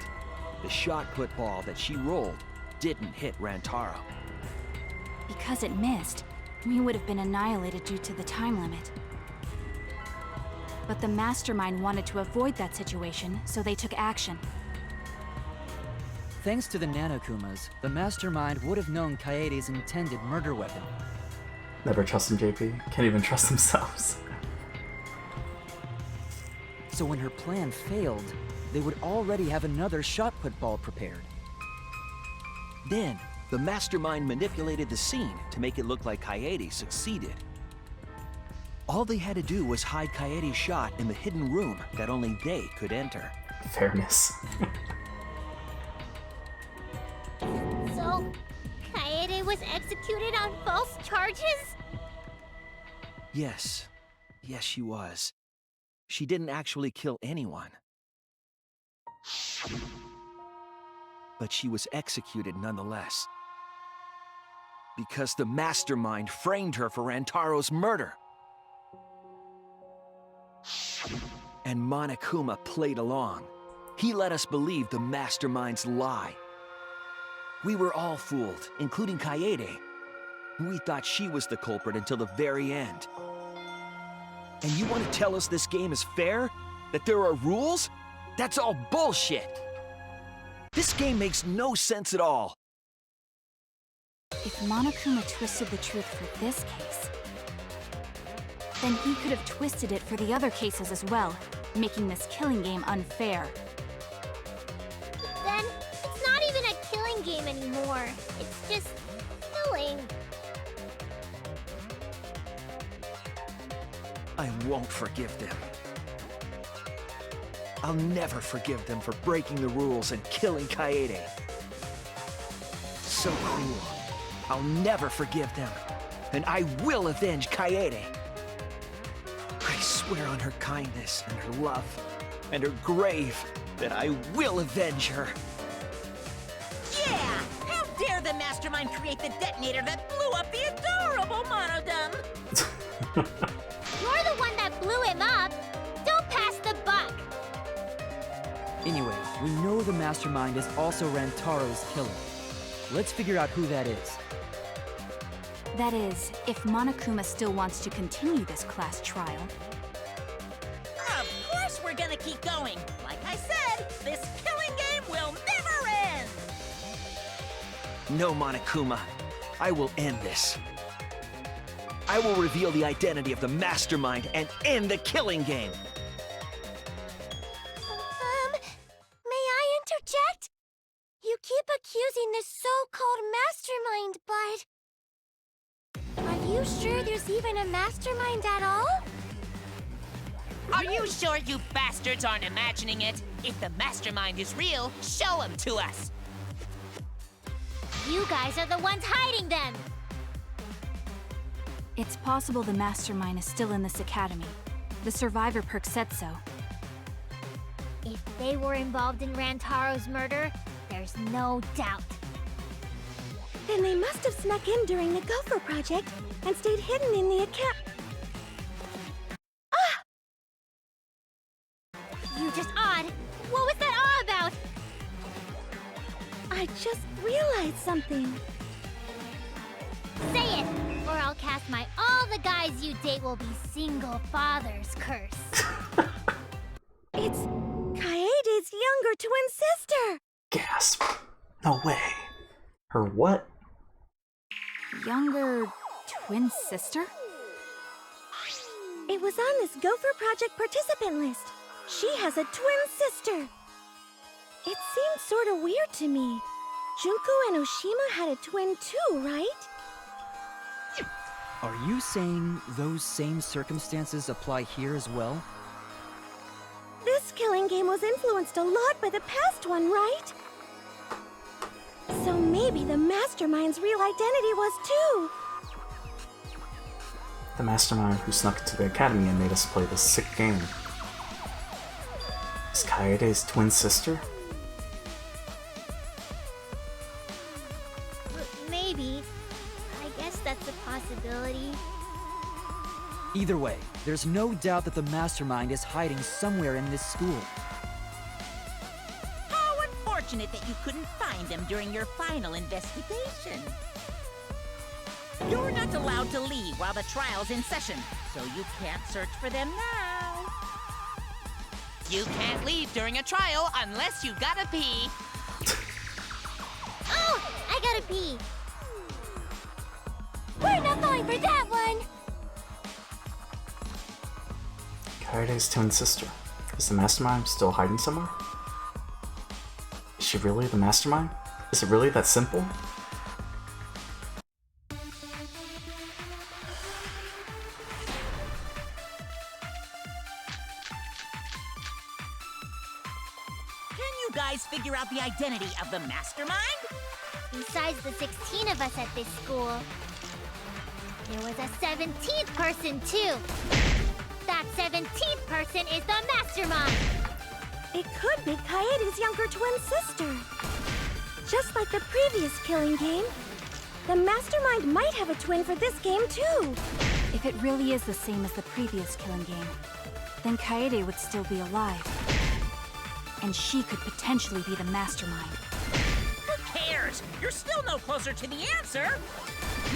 The shot put ball that she rolled didn't hit Rantaro. Because it missed, we would have been annihilated due to the time limit. But the mastermind wanted to avoid that situation, so they took action. Thanks to the Nanokumas, the mastermind would have known Kaede's intended murder weapon. Never trust them, JP. Can't even trust themselves. So when her plan failed, they would already have another shot-put ball prepared. Then, the mastermind manipulated the scene to make it look like Kaede succeeded. All they had to do was hide Kaede's shot in the hidden room that only they could enter. Fairness. So, Kaede was executed on false charges? Yes. Yes, she was. She didn't actually kill anyone. But she was executed nonetheless. Because the mastermind framed her for Rantaro's murder. And Monokuma played along. He let us believe the mastermind's lie. We were all fooled, including Kaede. We thought she was the culprit until the very end. And you want to tell us this game is fair? That there are rules? That's all bullshit! This game makes no sense at all. If Monokuma twisted the truth for this case, then he could have twisted it for the other cases as well, making this killing game unfair. Then, it's not even a killing game anymore. It's just killing. I won't forgive them. I'll never forgive them for breaking the rules and killing Kaede. So cruel. I'll never forgive them. And I will avenge Kaede. I swear on her kindness and her love and her grave that I will avenge her. Yeah! How dare the mastermind create the detonator that blew up the adorable Monodum! You're the one that blew him up! Don't pass the buck! Anyway, we know the mastermind is also Rantaro's killer. Let's figure out who that is. That is, if Monokuma still wants to continue this class trial. Of course we're gonna keep going! Like I said, this killing game will never end! No, Monokuma. I will end this. I will reveal the identity of the mastermind and end the killing game. May I interject? You keep accusing this so-called mastermind, but... Are you sure there's even a mastermind at all? Are you sure you bastards aren't imagining it? If the mastermind is real, show him to us! You guys are the ones hiding them! It's possible the mastermind is still in this academy. The survivor perk said so. If they were involved in Rantaro's murder, there's no doubt. Then they must have snuck in during the Gopher Project and stayed hidden in the You just odd. What was that awe about? I just realized something. Say it, or I'll cast my all the guys you date will be single fathers curse. It's Kaede's younger twin sister! Gasp. No way. Her what? Younger twin sister? It was on this Gopher Project participant list. She has a twin sister. It seemed sort of weird to me. Junko and Oshima had a twin too, right? Are you saying those same circumstances apply here as well? This killing game was influenced a lot by the past one, right? So maybe the mastermind's real identity was too. The mastermind who snuck into the academy and made us play this sick game. Is Kaede's twin sister? Maybe. I guess that's a possibility. Either way, there's no doubt that the mastermind is hiding somewhere in this school. How unfortunate that you couldn't find them during your final investigation. You're not allowed to leave while the trial's in session, so you can't search for them now. You can't leave during a trial unless you gotta pee. Oh, I gotta pee. We're not point for that one! Kaede's twin sister. Is the mastermind still hiding somewhere? Is she really the mastermind? Is it really that simple? Can you guys figure out the identity of the mastermind? Besides the 16 of us at this school, there was a 17th person too. That 17th person is the mastermind. It could be Kaede's younger twin sister. Just like the previous killing game, the mastermind might have a twin for this game too. If it really is the same as the previous killing game, then Kaede would still be alive. And she could potentially be the mastermind. Who cares? You're still no closer to the answer.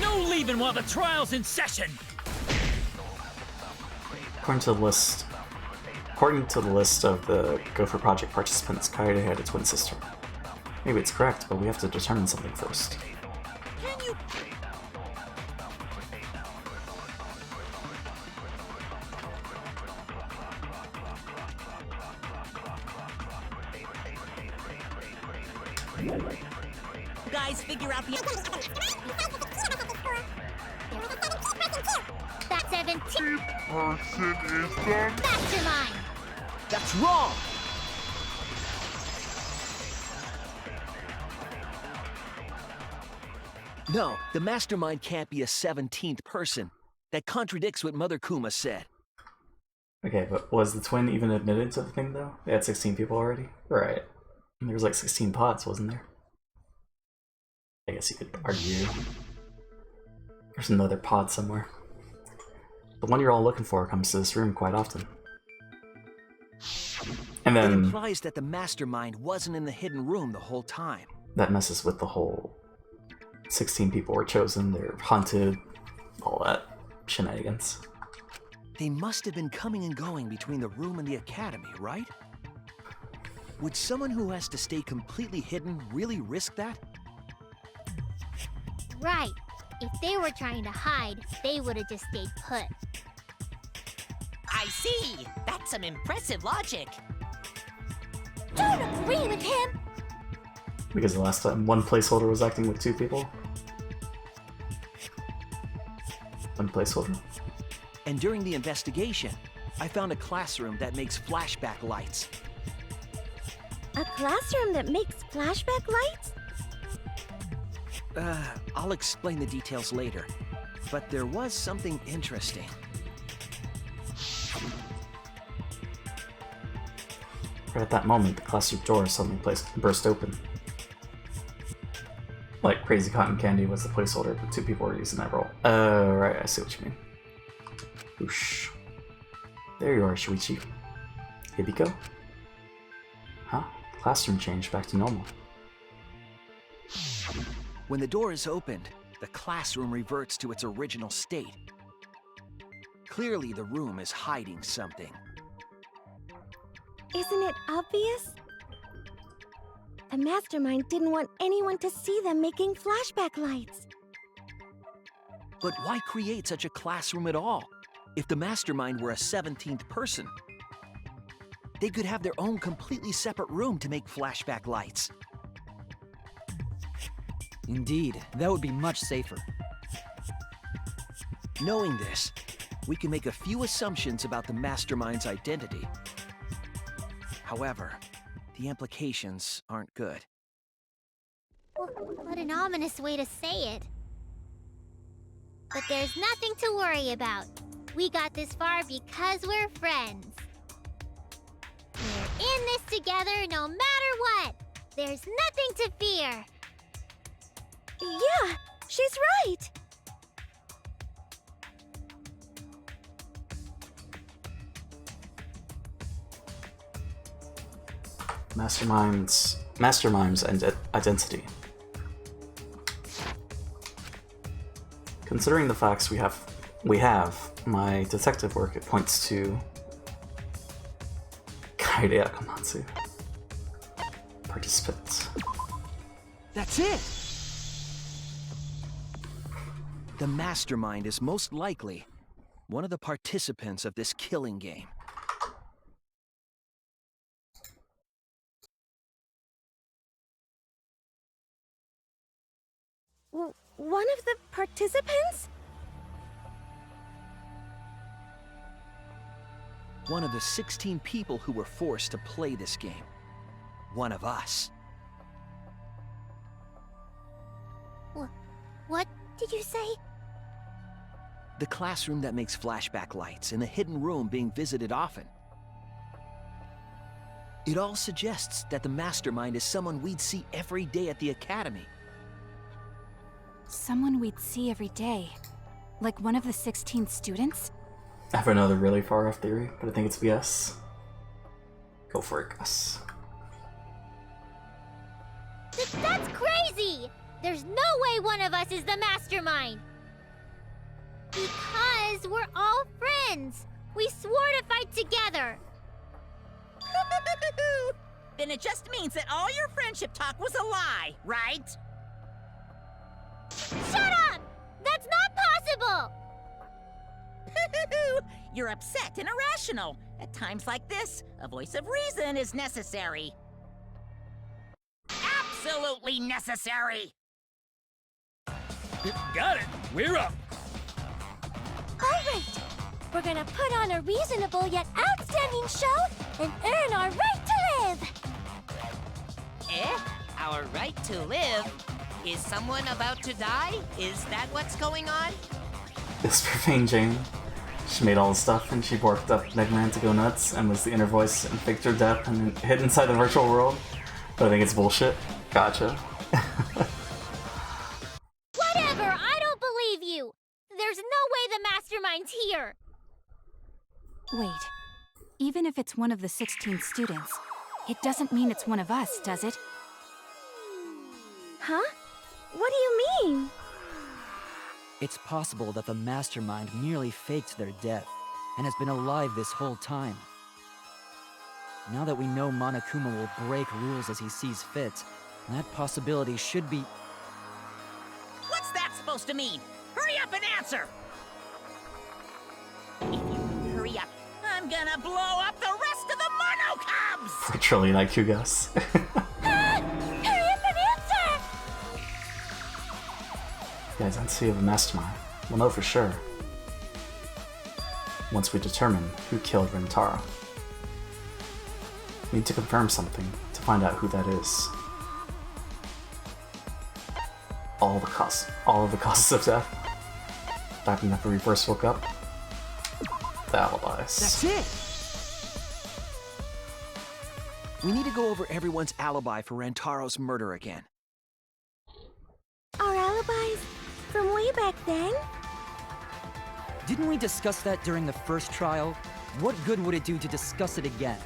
No leaving while the trial's in session. According to the list of the Gopher Project participants, Kaede had a twin sister. Maybe it's correct, but we have to determine something first. Can you... guys figure out the... That 17th person is the mastermind. That's wrong! No, the mastermind can't be a 17th person. That contradicts what Mother Kuma said. Okay, but was the twin even admitted to the thing though? They had 16 people already? Right. And there was like 16 pods, wasn't there? I guess you could argue. There's another pod somewhere. The one you're all looking for comes to this room quite often. And It then implies that the mastermind wasn't in the hidden room the whole time. that messes with the whole 16 people were chosen, they're hunted, all that shenanigans. They must have been coming and going between the room and the academy, right? Would someone who has to stay completely hidden really risk that? Right. If they were trying to hide, they would have just stayed put. I see! That's some impressive logic. Don't agree with him! Because the last time one placeholder was acting with 2 people. One placeholder. And during the investigation, I found a classroom that makes flashback lights. A classroom that makes flashback lights? I'll explain the details later. But there was something interesting. Right at that moment, the classroom door suddenly burst open. Like Crazy Cotton Candy was the placeholder, but 2 people were using that role. Oh, right, I see what you mean. Whoosh. There you are, Shuichi. Hibiko? Huh? The classroom changed back to normal. When the door is opened, the classroom reverts to its original state. Clearly, the room is hiding something. Isn't it obvious? The mastermind didn't want anyone to see them making flashback lights. But why create such a classroom at all? If the mastermind were a 17th person, they could have their own completely separate room to make flashback lights. Indeed, that would be much safer. Knowing this, we can make a few assumptions about the mastermind's identity. However, the implications aren't good. What an ominous way to say it. But there's nothing to worry about. We got this far because we're friends. We're in this together no matter what. There's nothing to fear. Yeah, she's right. Mastermind's identity. Considering the facts we have, my detective work, it points to Kaede Akamatsu. Participants. That's it! the mastermind is most likely one of the participants of this killing game. One of the participants? One of the 16 people who were forced to play this game. One of us. What did you say? The classroom that makes flashback lights and the hidden room being visited often. It all suggests that the mastermind is someone we'd see every day at the academy. Someone we'd see every day? Like one of the 16 students? I have another really far off theory, but I think it's BS. Go for it, Gus. That's crazy! There's no way one of us is the mastermind! Because we're all friends! We swore to fight together! Then it just means that all your friendship talk was a lie, right? Shut up! That's not possible! You're upset and irrational. At times like this, a voice of reason is necessary. Absolutely necessary! Got it! We're up! Alright! We're gonna put on a reasonable yet outstanding show and earn our right to live! Our right to live? Is someone about to die? Is that what's going on? This profane Jane. She made all the stuff and she worked up Mega Man to go nuts and was the inner voice and faked her death and hid inside the virtual world. But I think it's bullshit. Gotcha. Whatever! I don't believe you! There's no way the mastermind's here! Wait. Even if it's one of the 16 students, it doesn't mean it's one of us, does it? Huh? What do you mean? It's possible that the mastermind merely faked their death and has been alive this whole time. Now that we know Monokuma will break rules as he sees fit, that possibility should be... What's that supposed to mean? Hurry up and answer! If you hurry up, I'm gonna blow up the rest of the Mono Cubs! 4 trillion IQ, Gus. Hurry up and answer! You guys aren't see of a mastermind. We'll know for sure once we determine who killed Rentaro. We need to confirm something to find out who that is. All of the causes of death. Back when we first woke up. The alibis. That's it! We need to go over everyone's alibi for Rantaro's murder again. Our alibis? From way back then? Didn't we discuss that during the first trial? What good would it do to discuss it again?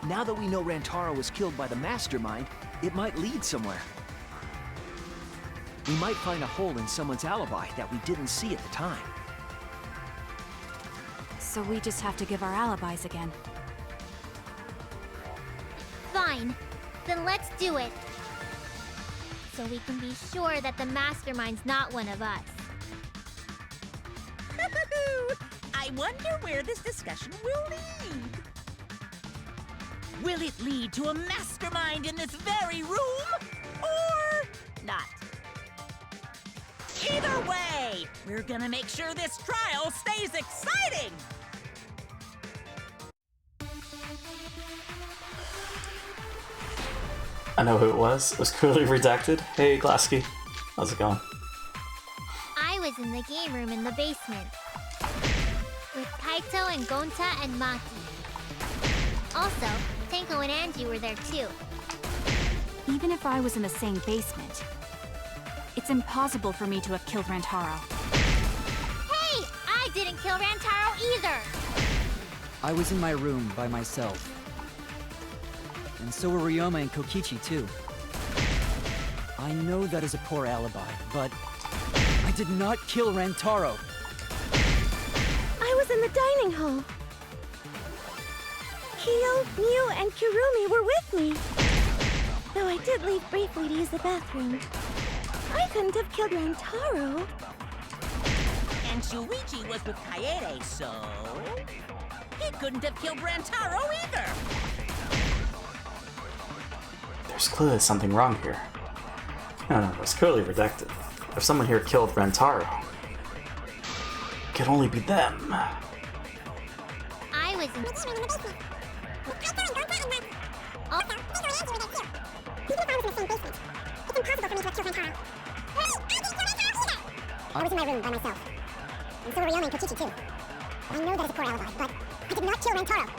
Now that we know Rantaro was killed by the mastermind, it might lead somewhere. We might find a hole in someone's alibi that we didn't see at the time. So we just have to give our alibis again. Fine. Then let's do it. So we can be sure that the mastermind's not one of us. I wonder where this discussion will lead. Will it lead to a mastermind in this very room? Or not? Either way, we're gonna make sure this trial stays exciting! I know who it was. It was clearly redacted. Hey, Glasky. How's it going? I was in the game room in the basement. With Kaito and Gonta and Maki. Also, Tenko and Angie were there too. Even if I was in the same basement, it's impossible for me to have killed Rantaro. Hey! I didn't kill Rantaro either! I was in my room by myself. And so were Ryoma and Kokichi too. I know that is a poor alibi, but I did not kill Rantaro. I was in the dining hall. Kyo, Miu, and Kirumi were with me. Though I did leave briefly to use the bathroom. I couldn't have killed Rantaro. And Shuichi was with Kaede, so... he couldn't have killed Rantaro either! There's clearly something wrong here. No, it's clearly redacted. If someone here killed Rantaro, it could only be them. I was in... I was in my room by myself. And so were Ryoma and Kokichi too. I know that is a poor alibi, but I did not kill Rantaro.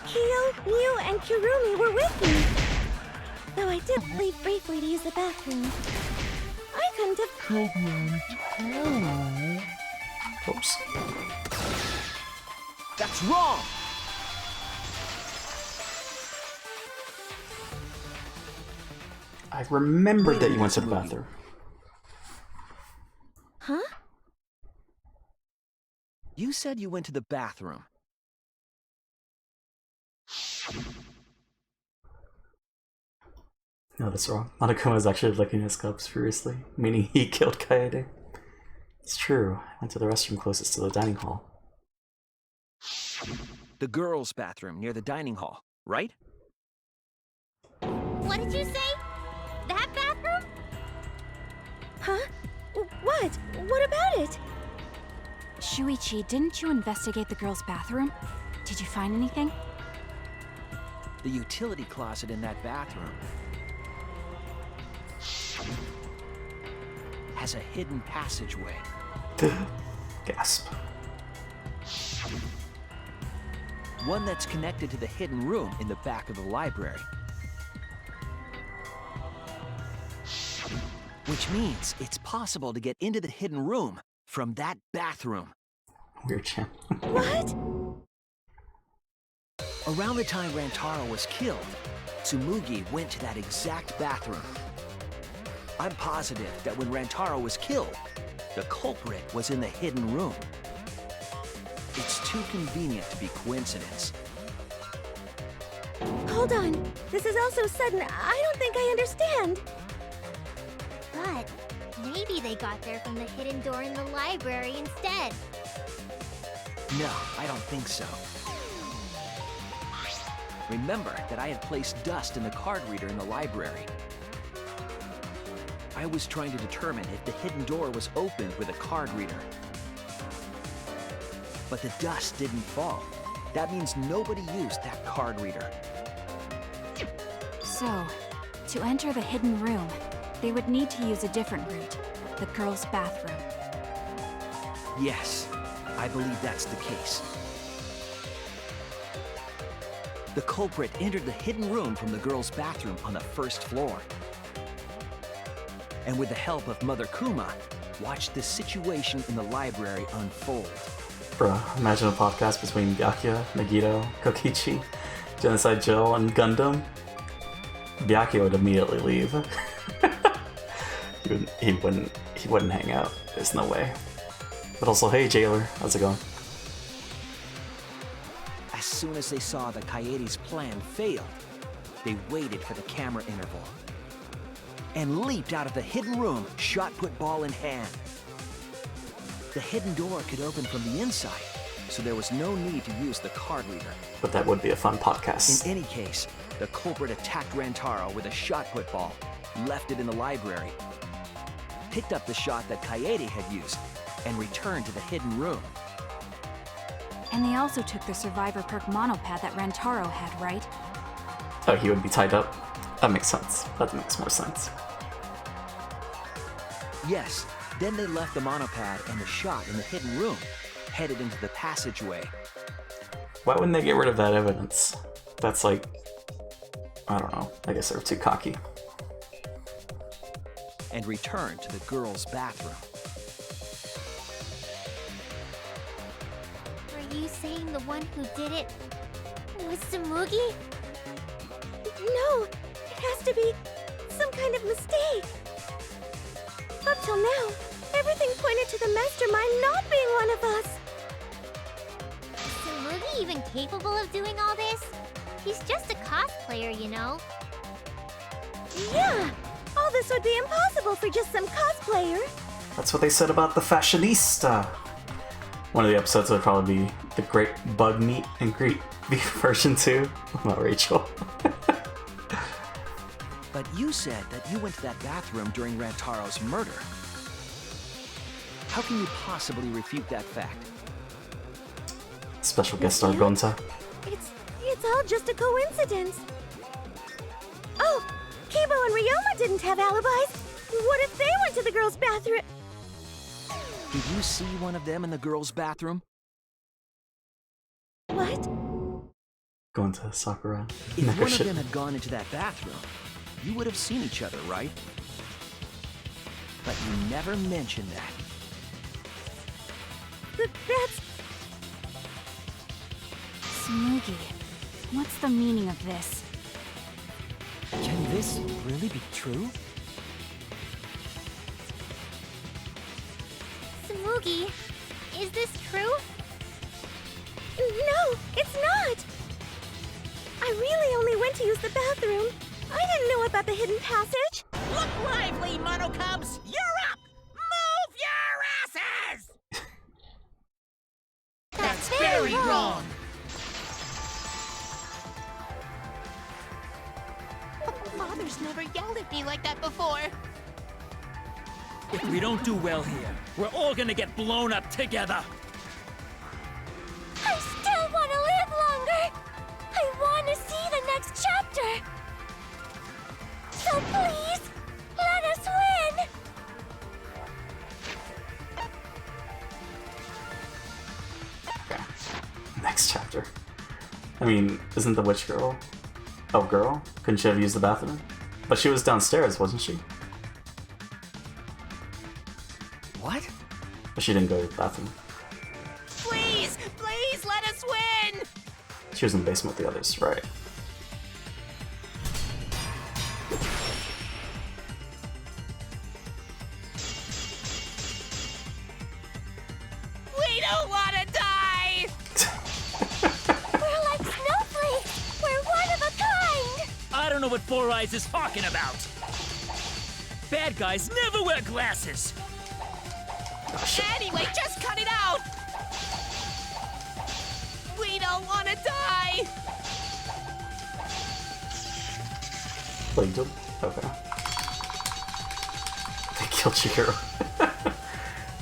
Kyo, Mew, and Kirumi were with me. Though I did leave briefly to use the bathroom. I couldn't have killed Rantaro. Oops. That's wrong! I remembered that you went to the bathroom. Huh? You said you went to the bathroom. No, that's wrong. Monokuma is actually looking at his cups furiously, meaning he killed Kaede. It's true. I went to the restroom closest to the dining hall. The girls' bathroom near the dining hall, right? What did you say? That bathroom? Huh? What? What about it? Shuichi, didn't you investigate the girls' bathroom? Did you find anything? The utility closet in that bathroom has a hidden passageway. Gasp. One that's connected to the hidden room in the back of the library. Which means it's possible to get into the hidden room from that bathroom. Weird channel. What? Around the time Rantaro was killed, Tsumugi went to that exact bathroom. I'm positive that when Rantaro was killed, the culprit was in the hidden room. It's too convenient to be coincidence. Hold on. This is all so sudden, I don't think I understand. But maybe they got there from the hidden door in the library instead. No, I don't think so. Remember that I had placed dust in the card reader in the library. I was trying to determine if the hidden door was opened with a card reader. But the dust didn't fall. That means nobody used that card reader. So, to enter the hidden room, they would need to use a different route, the girls' bathroom. Yes, I believe that's the case. The culprit entered the hidden room from the girls' bathroom on the first floor. And with the help of Mother Kuma, watched the situation in the library unfold. Bruh, imagine a podcast between Byakuya, Megiddo, Kokichi, Genocide Jill, and Gundam. Byakuya would immediately leave. he wouldn't hang out. There's no way. But also, hey Jailer, how's it going? As soon as they saw that Kaede's plan failed, they waited for the camera interval and leaped out of the hidden room, shot put ball in hand. The hidden door could open from the inside, so there was no need to use the card reader. But that would be a fun podcast. In any case, the culprit attacked Rantaro with a shot put ball, left it in the library, picked up the shot that Kaede had used, and returned to the hidden room. And they also took the survivor perk monopad that Rantaro had, right? Oh, he would be tied up? That makes sense. That makes more sense. Yes, then they left the monopad and the shot in the hidden room, headed into the passageway. Why wouldn't they get rid of that evidence? That's like, I don't know. I guess they were too cocky. And returned to the girls' bathroom. Are you saying the one who did it was Tsumugi? No, it has to be some kind of mistake. Up till now, everything pointed to the mastermind not being one of us. Is Tsumugi even capable of doing all this? He's just a cosplayer, you know. Yeah, all all this would be impossible for just some cosplayer. That's what they said about the fashionista. One of the episodes would probably be the Great Bug Meet and Greet version 2 about Rachel. But you said that you went to that bathroom during Rantaro's murder. How can you possibly refute that fact? Special guest star Gonta. It's all just a coincidence. Oh, Kibo and Ryoma didn't have alibis. What if they went to the girls' bathroom? Did you see one of them in the girls' bathroom? What? Gonta, Sakura. If one of them had gone into that bathroom, you would have seen each other, right? But you never mentioned that. That's... Smoogie, what's the meaning of this? Can this really be true? Smoogie, is this true? No, it's not! I really only went to use the bathroom. I didn't know about the hidden passage. Look lively, Mono Cubs! You're up! Move your asses! That's very wrong! Father's never yelled at me like that before. If we don't do well here, we're all gonna get blown up together. I still want to live longer! I want to see the next chapter! So please, let us win! Okay. Next chapter. I mean, isn't the witch girl... Oh, girl? Couldn't she have used the bathroom? But she was downstairs, wasn't she? What? But she didn't go to the bathroom. Please, please let us win! She was in the basement with the others, right. We don't want to die! We're like snowflakes! We're one of a kind! I don't know what Four Eyes is talking about. Bad guys never wear glasses. Anyway, just cut it out! We don't want to die! Played them? Okay. They killed Chihiro.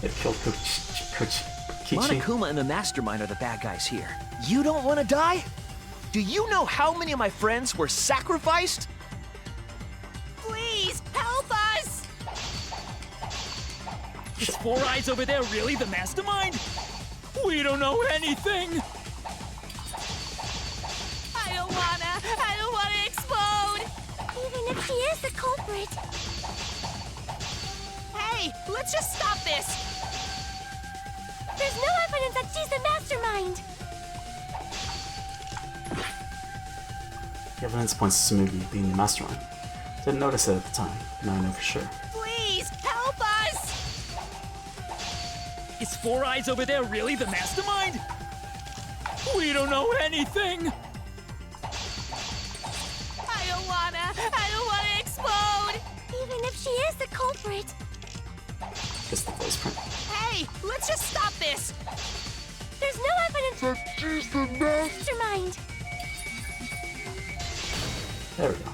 They killed Kichi. Monokuma and the Mastermind are the bad guys here. You don't want to die? Do you know how many of my friends were sacrificed? Please, help us! Is Four Eyes over there really the mastermind? We don't know anything! I don't wanna explode! Even if she is the culprit. Hey, let's just stop this! There's no evidence that she's the mastermind! The evidence points to Smoogie being the mastermind. Didn't notice it at the time, but now I know for sure. Please, help us! Is Four Eyes over there really the mastermind? We don't know anything! I don't wanna explode! Even if she is the culprit. Just the voice print. Hey, let's just stop this! There's no evidence that she's the mastermind. There we go.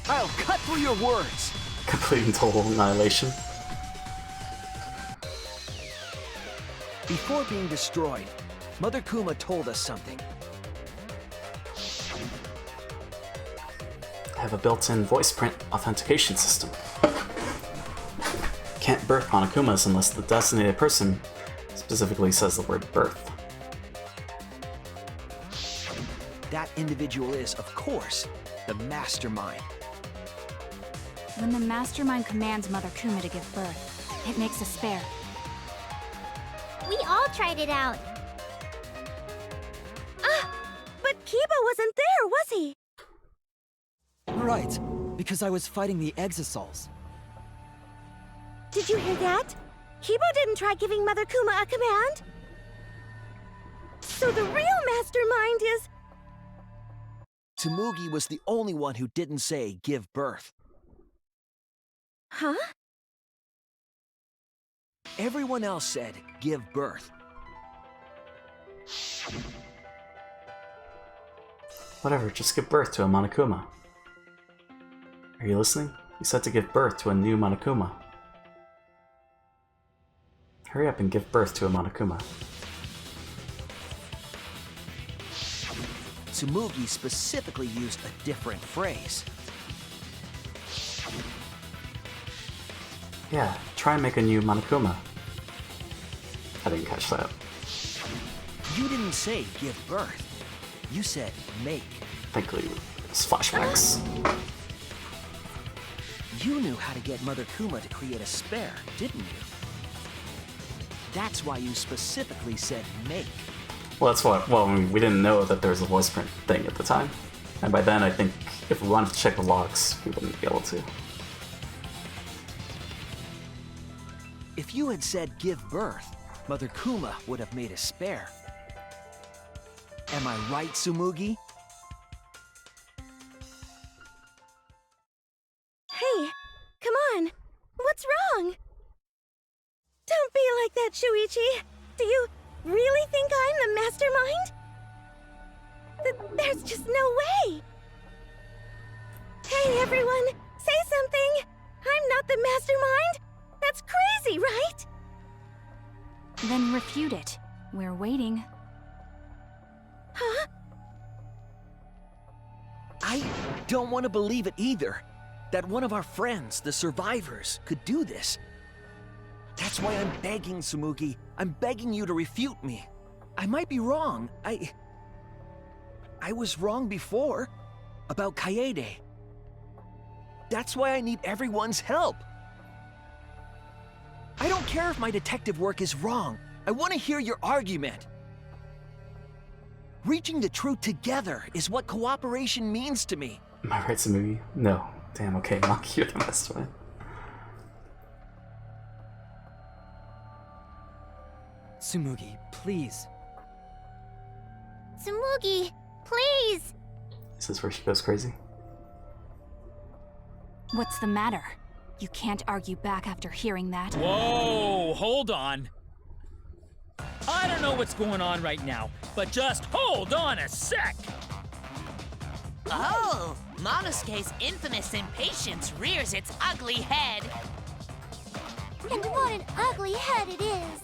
I'll cut through your words! Complete and total annihilation. Before being destroyed, Mother Kuma told us something. I have a built-in voice print authentication system. Can't birth Monokumas unless the designated person specifically says the word birth. That individual is, of course, the Mastermind. When the Mastermind commands Mother Kuma to give birth, it makes a spare. We all tried it out. But Kiba wasn't there, was he? Right, because I was fighting the Exosols. Did you hear that? Kibo didn't try giving Mother Kuma a command. So the real mastermind is... Tsumugi was the only one who didn't say give birth. Huh? Everyone else said, give birth. Whatever, just give birth to a Monokuma. Are you listening? You said to give birth to a new Monokuma. Hurry up and give birth to a Monokuma. Tsumugi specifically used a different phrase. Yeah, try and make a new Monokuma. I didn't catch that. You didn't say give birth. You said make. Thankfully, it's flashbacks. You knew how to get Mother Kuma to create a spare, didn't you? That's why you specifically said make. Well, that's what. Well, we didn't know that there was a voice print thing at the time, and by then I think if we wanted to check the logs, we wouldn't be able to. If you had said give birth, Mother Kuma would have made a spare. Am I right, Tsumugi? Hey, come on. What's wrong? Don't be like that, Shuichi. Do you really think I'm the mastermind? There's just no way. Hey, everyone, say something. I'm not the mastermind. That's crazy, right? Then refute it. We're waiting. Huh? I don't want to believe it either. That one of our friends, the survivors, could do this. That's why I'm begging, Tsumugi. I'm begging you to refute me. I might be wrong. I was wrong before. About Kaede. That's why I need everyone's help. I don't care if my detective work is wrong. I want to hear your argument. Reaching the truth together is what cooperation means to me. Am I right, Tsumugi? No. Damn, okay, Maki, you're the mastermind. Tsumugi, please. Tsumugi, please! This is where she goes crazy. What's the matter? You can't argue back after hearing that. Whoa, hold on. I don't know what's going on right now, but just hold on a sec. Oh, Monosuke's infamous impatience rears its ugly head. And what an ugly head it is!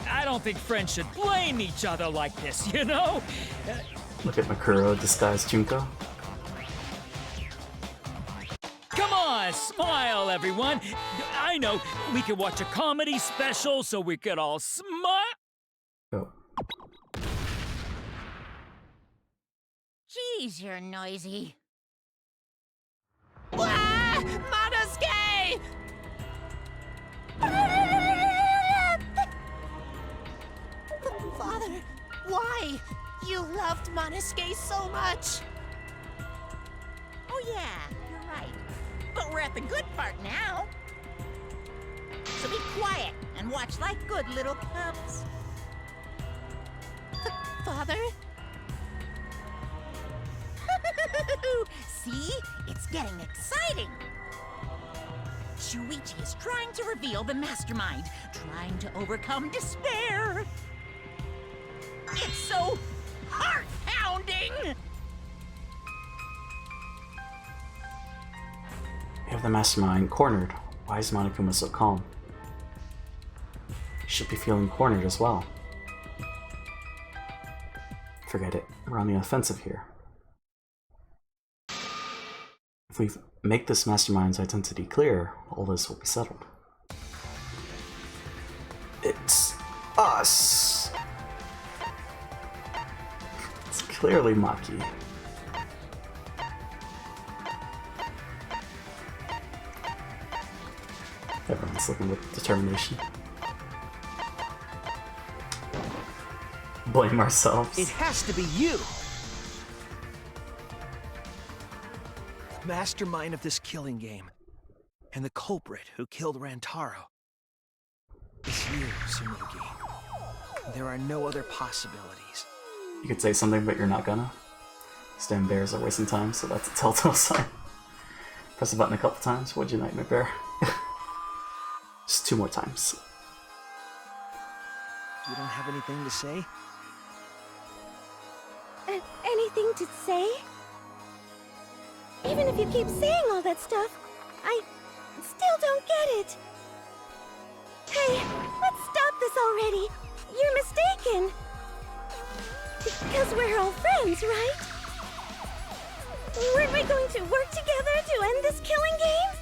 I don't think friends should blame each other like this, you know? Look at Makuro disguised Junko. Come on, smile, everyone. I know, we could watch a comedy special so we could all smile. Oh. Jeez, you're noisy. Wah! Monosuke! Father, why? You loved Monosuke so much. Oh yeah, you're right. But we're at the good part now. So be quiet and watch like good little cubs. Father? See? It's getting exciting. Shuichi is trying to reveal the mastermind, trying to overcome despair. It's so heart-pounding! We have the mastermind cornered. Why is Monokuma so calm? He should be feeling cornered as well. Forget it. We're on the offensive here. If we make this mastermind's identity clear, all this will be settled. It's us! It's clearly Maki. Everyone's looking with determination. Blame ourselves. It has to be you! Mastermind of this killing game, and the culprit who killed Rantaro. It's you, Tsumugi. There are no other possibilities. You could say something, but you're not gonna. These damn bears are wasting time, so that's a telltale sign. Press the button a couple times. Would you, Nightmare Bear? Just 2 more times. You don't have anything to say? Anything to say? Even if you keep saying all that stuff, I still don't get it. Hey, let's stop this already. You're mistaken. Because we're all friends, right? Weren't we going to work together to end this killing game?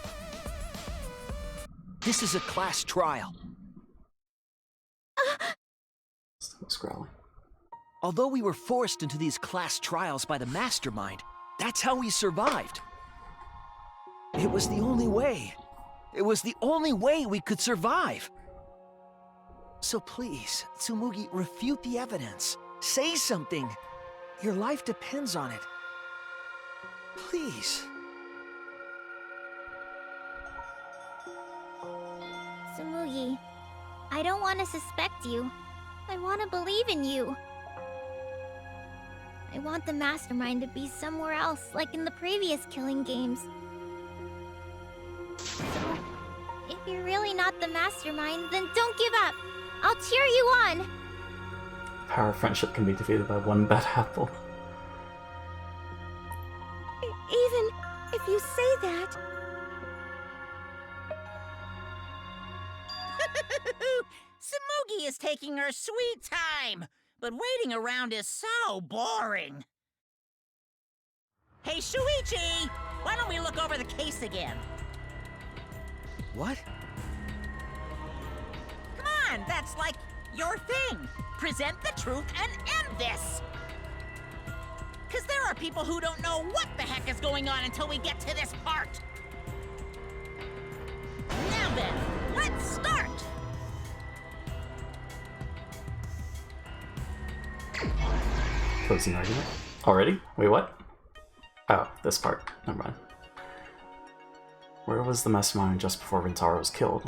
This is a class trial. Still growling. Although we were forced into these class trials by the Mastermind, that's how we survived. It was the only way. It was the only way we could survive. So please, Tsumugi, refute the evidence. Say something. Your life depends on it. Please. Tsumugi, I don't want to suspect you. I want to believe in you. I want the Mastermind to be somewhere else, like in the previous killing games. So, if you're really not the Mastermind, then don't give up. I'll cheer you on. The power of friendship can be defeated by one bad apple. Even if you say that... Tsumugi is taking her sweet time, but waiting around is so boring. Hey, Shuichi! Why don't we look over the case again? What? Come on, that's like your thing. Present the truth and end this. Because there are people who don't know what the heck is going on until we get to this part. Now then, let's start. Closing argument? Already? Wait, what? Oh, this part. Never mind. Where was the Mastermind just before Rintaro was killed?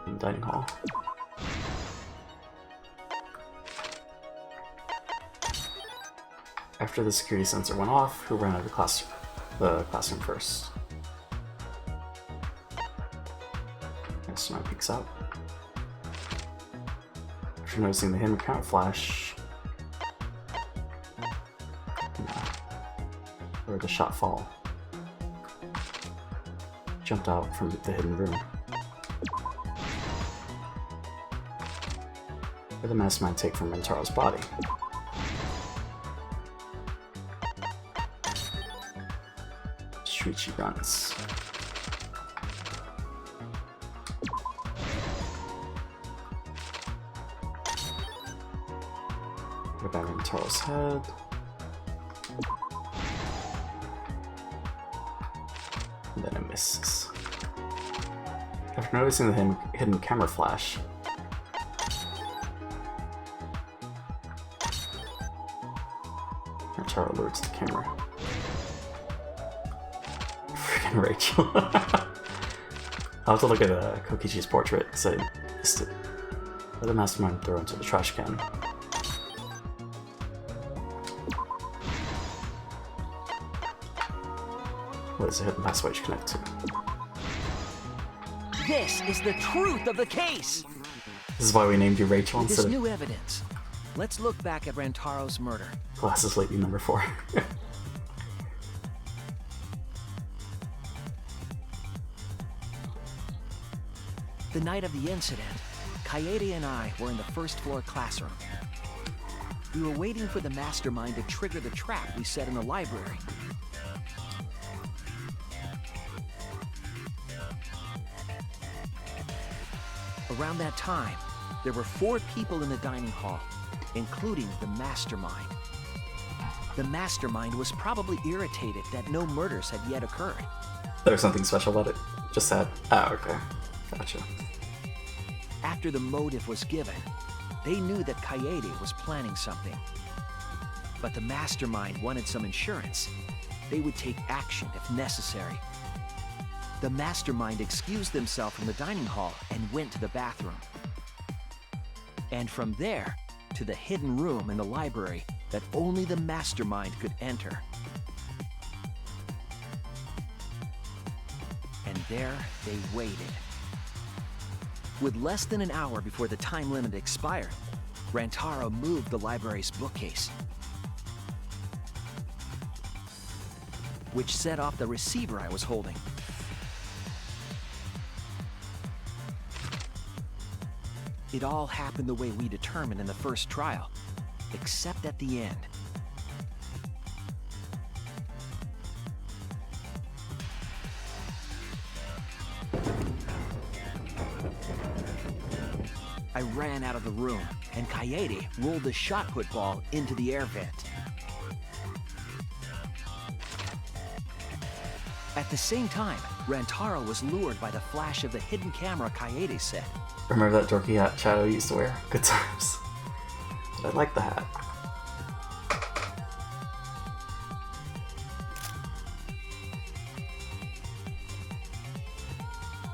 In the dining hall. After the security sensor went off, who ran out of the classroom first? Mastermind peeks out. After noticing the hidden count flash, where the shot fall? Jumped out from the hidden room. Where did the Mastermind take from Rintaro's body? Shuichi runs. Go back in Taro's head. And then it misses. After noticing the hidden camera flash, Taro alerts the camera. Freaking Rachel. I'll have to look at Kokichi's portrait because I missed it. Let the Mastermind throw into the trash can. What is the hidden passway to connect to? This is the truth of the case! This is why we named you Rachel With instead this of... new evidence, let's look back at Rantaro's murder. Glasses Lady number 4. The night of the incident, Kaede and I were in the first floor classroom. We were waiting for the Mastermind to trigger the trap we set in the library. Around that time, there were 4 people in the dining hall, including the Mastermind. The Mastermind was probably irritated that no murders had yet occurred. There was something special about it. Just that. Ah, okay. Gotcha. After the motive was given, they knew that Kaede was planning something. But the Mastermind wanted some insurance. They would take action if necessary. The Mastermind excused themselves from the dining hall and went to the bathroom. And from there, to the hidden room in the library that only the Mastermind could enter. there they waited. With less than an hour before the time limit expired, Rantaro moved the library's bookcase, which set off the receiver I was holding. It all happened the way we determined in the first trial, except at the end. I ran out of the room, and Kaede rolled the shot put ball into the air vent. At the same time, Rantaro was lured by the flash of the hidden camera Kaede set. Remember that dorky hat Shadow used to wear? Good times. But I like the hat.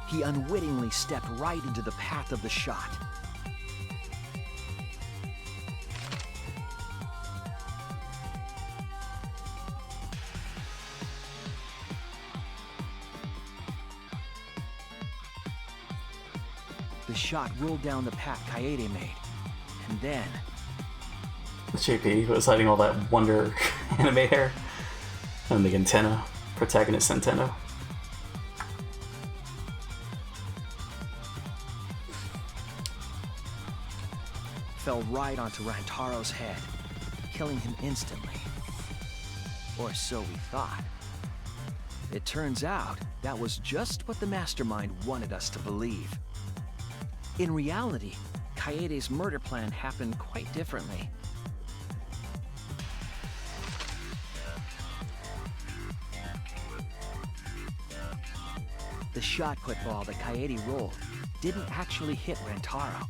He unwittingly stepped right into the path of the shot. The shot rolled down the path Kaede made, and then... The JP was hiding all that Wonder anime hair, and the antenna, protagonist antenna. Fell right onto Rantaro's head, killing him instantly. Or so we thought. It turns out that was just what the mastermind wanted us to believe. In reality, Kaede's murder plan happened quite differently. The shot put ball that Kaede rolled didn't actually hit Rantaro.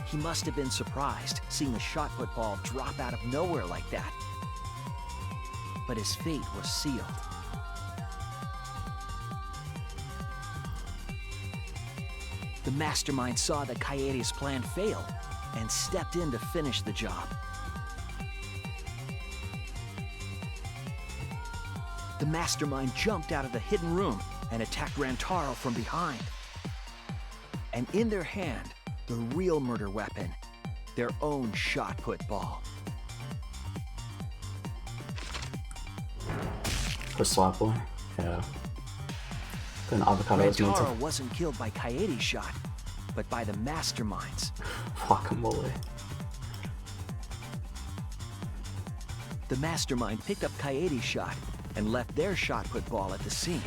He must have been surprised seeing the shot put ball drop out of nowhere like that. But his fate was sealed. The mastermind saw that Kaede's plan failed and stepped in to finish the job. The mastermind jumped out of the hidden room and attacked Rantaro from behind. And in their hand, the real murder weapon, their own shot put ball. For Swap Boy? Yeah. Then Avocado was made to... Rantaro wasn't killed by Kaede's shot, but by the masterminds. Guacamole. The mastermind picked up Kaede's shot and left their shot put ball at the scene.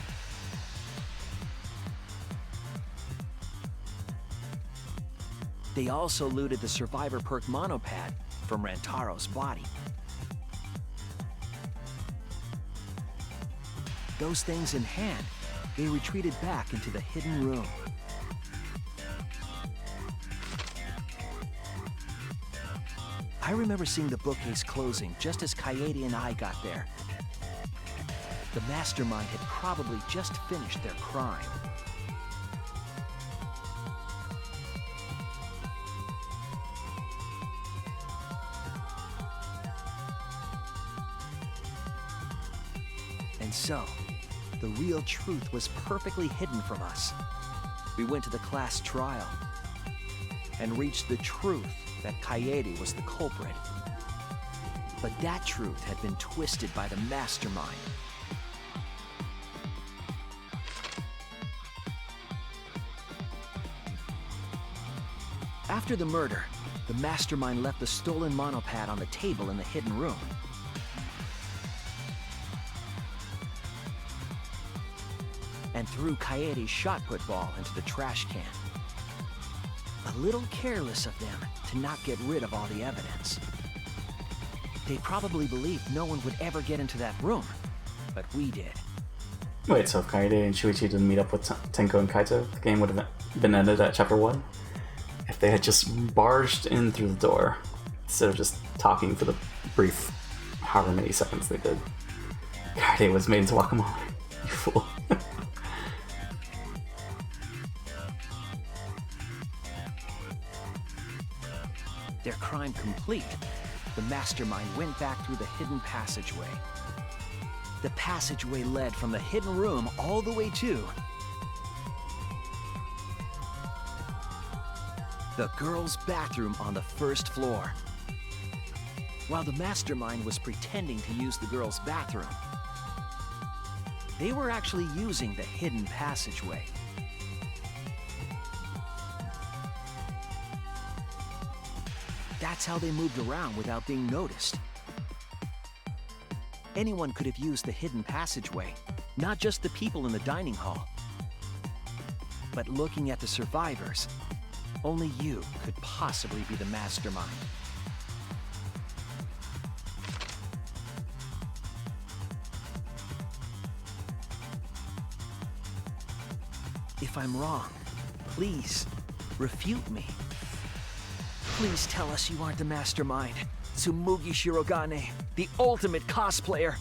They also looted the Survivor perk monopad from Rantaro's body. Those things in hand, they retreated back into the hidden room. I remember seeing the bookcase closing just as Kaede and I got there. The mastermind had probably just finished their crime. And so, the real truth was perfectly hidden from us. We went to the class trial and reached the truth that Kaede was the culprit. But that truth had been twisted by the mastermind. After the murder, the mastermind left the stolen monopad on the table in the hidden room. And threw Kaede's shot put ball into the trash can. A little careless of them to not get rid of all the evidence. They probably believed no one would ever get into that room, but we did. Wait, so if Kaede and Shuichi didn't meet up with Tenko and Kaito, the game would have been ended at Chapter 1? If they had just barged in through the door, instead of just talking for the brief however many seconds they did. Kaede was made into guacamole. You fool. Their crime complete, the mastermind went back through the hidden passageway. The passageway led from the hidden room all the way to the girls' bathroom on the first floor. While the mastermind was pretending to use the girls' bathroom, they were actually using the hidden passageway. That's how they moved around without being noticed. Anyone could have used the hidden passageway, not just the people in the dining hall. But looking at the survivors, only you could possibly be the mastermind. If I'm wrong, please refute me. Please tell us you aren't the mastermind, Tsumugi Shirogane, the ultimate cosplayer.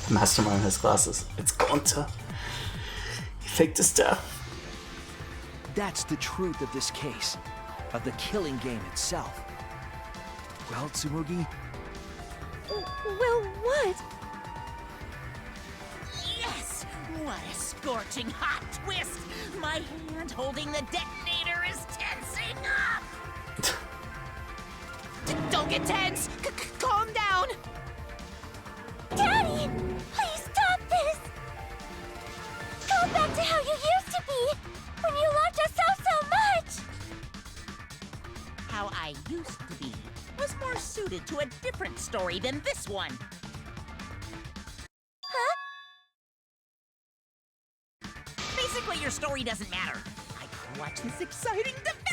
The mastermind has glasses. It's Gonta. He faked his death. That's the truth of this case, of the killing game itself. Well, Tsumugi? Well, what? Yes! What a scorching hot twist! My hand holding the detonator is tensing up! Don't get tense! Calm down! Daddy! Please stop this! Go back to how you used to be! When you loved yourself so much! How I used to be was more suited to a different story than this one. Huh? Basically, your story doesn't matter. I can watch this exciting development!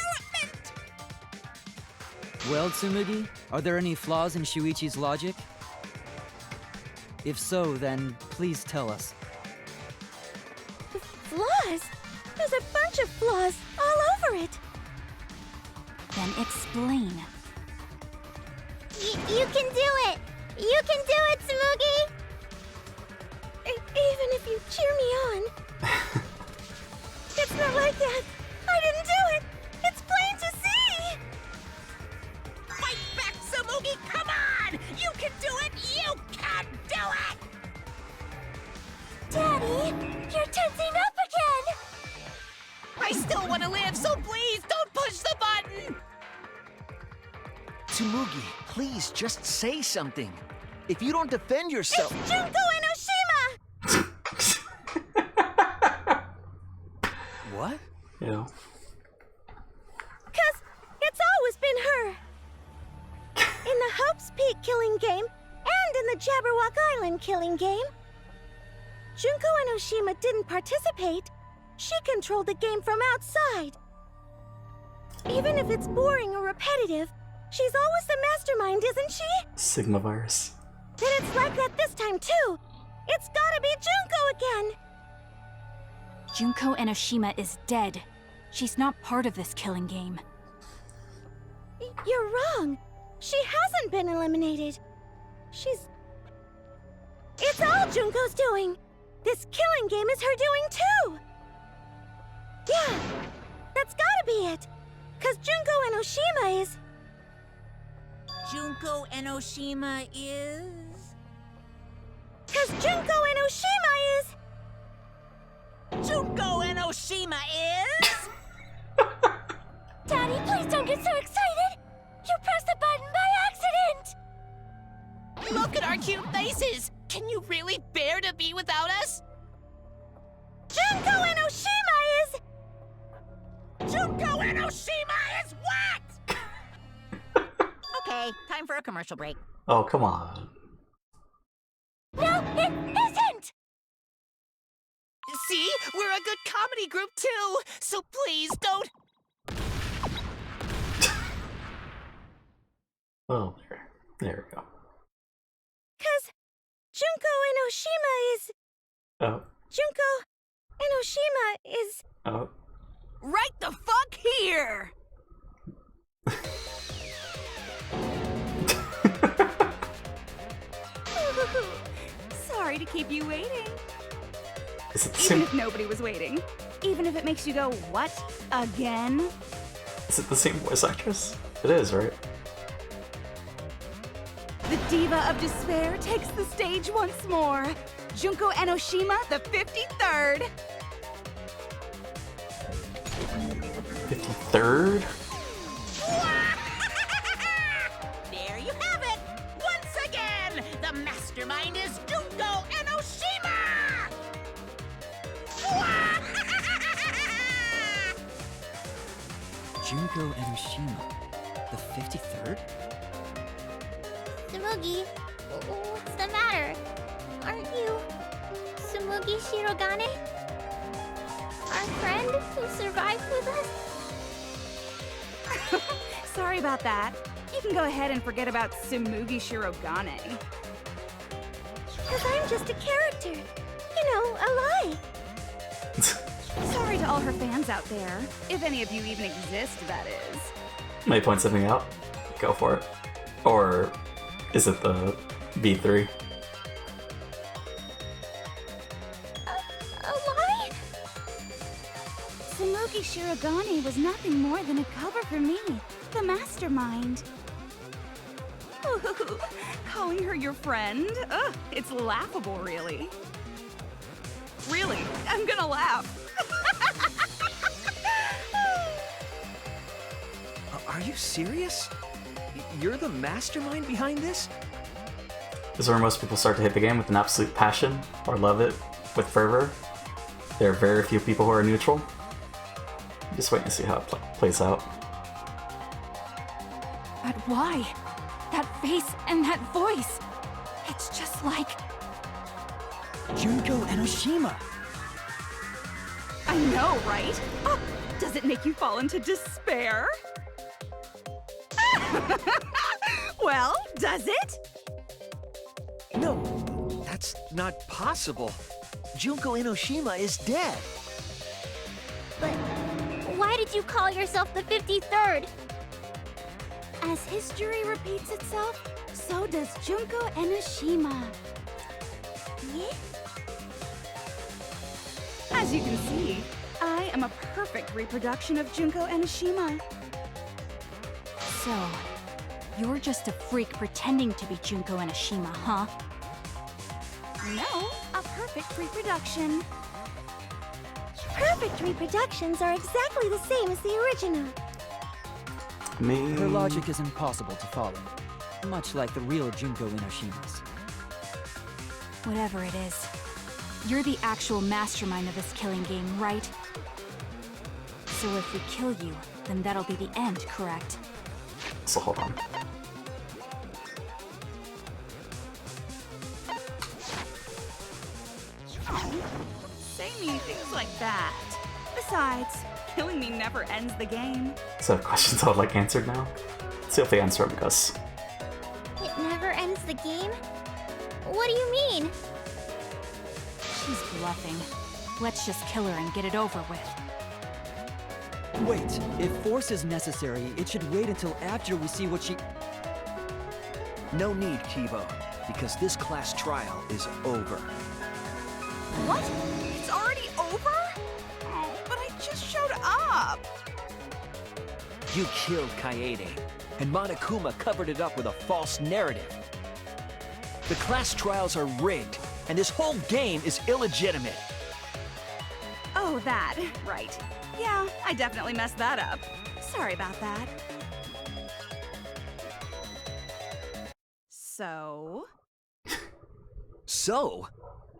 Well, Tsumugi, are there any flaws in Shuichi's logic? If so, then please tell us. Flaws? There's a bunch of flaws all over it. Then explain. You can do it! You can do it, Tsumugi! Even if you cheer me on. It's not like that. I didn't do it. It's plain to see. Fight back, Tsumugi! Come on! You can do it! You can do it! Daddy, you're tensing up again! I still want to live, so please don't push the button! Tsumugi, please just say something. If you don't defend yourself... It's Junko Enoshima! What? Yeah. 'Cause it's always been her. In the Hope's Peak killing game, and in the Jabberwock Island killing game. Junko Enoshima didn't participate. She controlled the game from outside. Even if it's boring or repetitive, she's always the mastermind, isn't she? Sigma virus. Then it's like that this time too. It's gotta be Junko again. Junko Enoshima is dead. She's not part of this killing game. You're wrong. She hasn't been eliminated. It's all Junko's doing. This killing game is her doing too. Yeah, that's gotta be it. 'Cause Junko Enoshima is... Junko Enoshima is... 'Cause Junko Enoshima is... Junko Enoshima is... Daddy, please don't get so excited! You pressed the button by accident! Look at our cute faces! Can you really bear to be without us? Junko Enoshima is... Junko Enoshima is what? Okay, time for a commercial break. Oh, come on. No, it isn't! See? We're a good comedy group too! So please don't... Oh, there we go. 'Cause Junko Enoshima is... Oh, Junko Enoshima is... oh. Right the fuck here! Sorry to keep you waiting. Is it the Even same? if nobody was waiting. Even if it makes you go, what? Again? Is it the same voice actress? It is, right? The Diva of Despair takes the stage once more. Junko Enoshima, the 53rd. 53rd? There you have it! Once again, the mastermind is Junko Enoshima! Junko Enoshima, the 53rd? Tsumugi, what's the matter? Aren't you Tsumugi Shirogane? Our friend who survived with us? Sorry about that. You can go ahead and forget about Tsumugi Shirogane. Because I'm just a character. You know, a lie. Sorry to all her fans out there. If any of you even exist, that is. May I point something out? Go for it. Or is it the V3? A lie? Tsumugi Shirogane was nothing more than a cover for me, the mastermind. Ooh, calling her your friend? Ugh, it's laughable, really. Really, I'm gonna laugh. Are you serious? You're the mastermind behind this? This is where most people start to hit the game with an absolute passion, or love it with fervor. There are very few people who are neutral. Just waiting to see how it plays out. But why? That face and that voice. It's just like... Junko Enoshima. I know, right? Oh, does it make you fall into despair? Well, does it? No, that's not possible. Junko Enoshima is dead. But why did you call yourself the 53rd? As history repeats itself, so does Junko Enoshima. Yeah? As you can see, I am a perfect reproduction of Junko Enoshima. So, you're just a freak pretending to be Junko Enoshima, huh? No, a perfect reproduction. Perfect reproductions are exactly the same as the original. Her logic is impossible to follow, much like the real Junko Enoshima's. Whatever it is, you're the actual mastermind of this killing game, right? So if we kill you, then that'll be the end, correct? So hold on. Say mean things like that. Besides, killing me never ends the game. So questions I would like answered now? Let's see if they answer them, Gus. It never ends the game? What do you mean? She's bluffing. Let's just kill her and get it over with. Wait, if force is necessary, it should wait until after we see what she... No need, Kibo, because this class trial is over. What? It's already over? Oh, but I just showed up. You killed Kaede, and Monokuma covered it up with a false narrative. The class trials are rigged, and this whole game is illegitimate. Oh, that. Right. Yeah, I definitely messed that up. Sorry about that. So? So?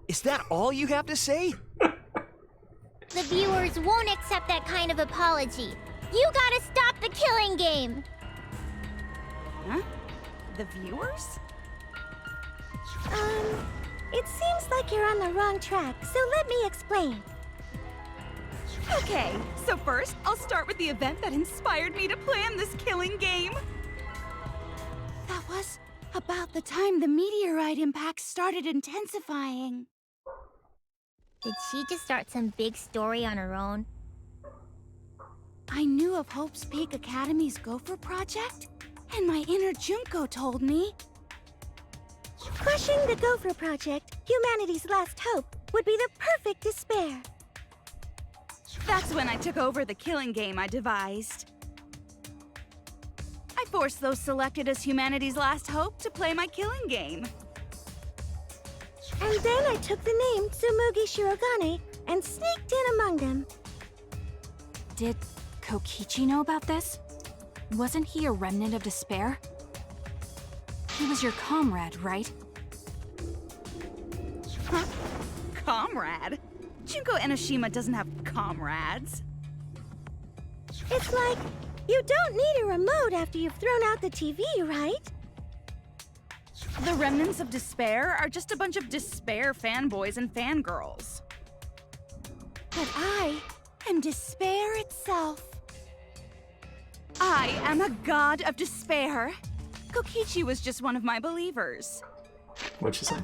Is that all you have to say? The viewers won't accept that kind of apology. You gotta stop the killing game! Huh? The viewers? It seems like you're on the wrong track, so let me explain. Okay, so first, I'll start with the event that inspired me to plan this killing game. That was about the time the meteorite impact started intensifying. Did she just start some big story on her own? I knew of Hope's Peak Academy's Gopher Project, and my inner Junko told me... Crushing the Gopher Project, humanity's last hope, would be the perfect despair. That's when I took over the killing game I devised. forced those selected as humanity's last hope to play my killing game. And then I took the name Tsumugi Shirogane and sneaked in among them. Did Kokichi know about this? Wasn't he a remnant of despair? He was your comrade, right? Huh? Comrade? Junko Enoshima doesn't have comrades. It's like, you don't need a remote after you've thrown out the TV, right? The remnants of despair are just a bunch of despair fanboys and fangirls. But I am despair itself. I am a god of despair. Kokichi was just one of my believers. What'd you say?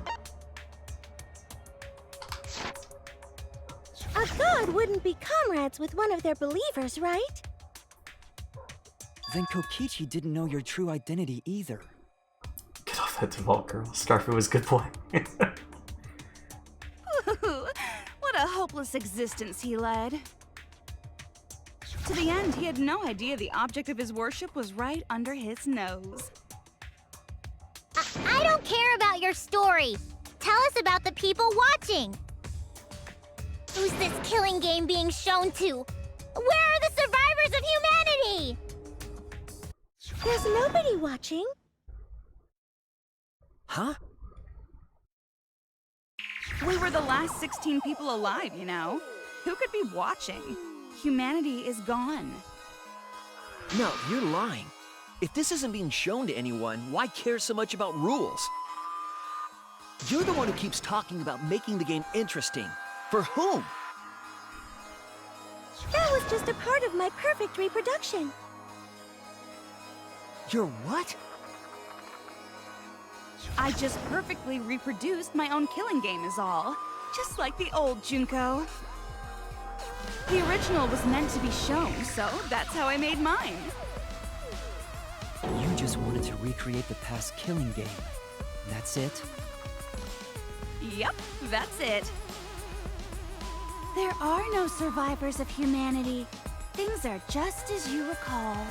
A god wouldn't be comrades with one of their believers, right? Then Kokichi didn't know your true identity either. Get off that Devault girl. Starfu was good boy. What a hopeless existence he led. To the end, he had no idea the object of his worship was right under his nose. I don't care about your story. Tell us about the people watching. Who's this killing game being shown to? Where are the survivors of humanity? There's nobody watching. Huh? We were the last 16 people alive, you know. Who could be watching? Humanity is gone. No, you're lying. If this isn't being shown to anyone, why care so much about rules? You're the one who keeps talking about making the game interesting. For whom? That was just a part of my perfect reproduction. Your what? I just perfectly reproduced my own killing game is all. Just like the old Junko. The original was meant to be shown, so that's how I made mine. You just wanted to recreate the past killing game. That's it? Yep, that's it. There are no survivors of humanity. Things are just as you recalled.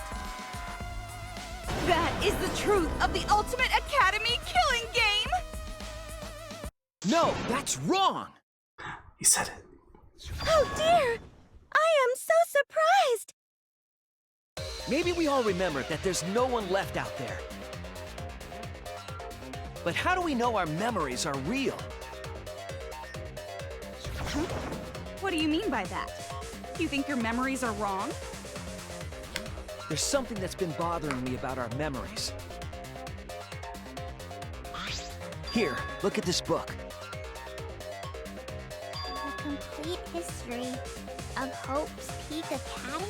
That is the truth of the Ultimate Academy killing game! No, that's wrong! He said it. Oh dear! I am so surprised! Maybe we all remember that there's no one left out there. But how do we know our memories are real? What do you mean by that? You think your memories are wrong? There's something that's been bothering me about our memories. Here, look at this book. The complete history of Hope's Peak Academy?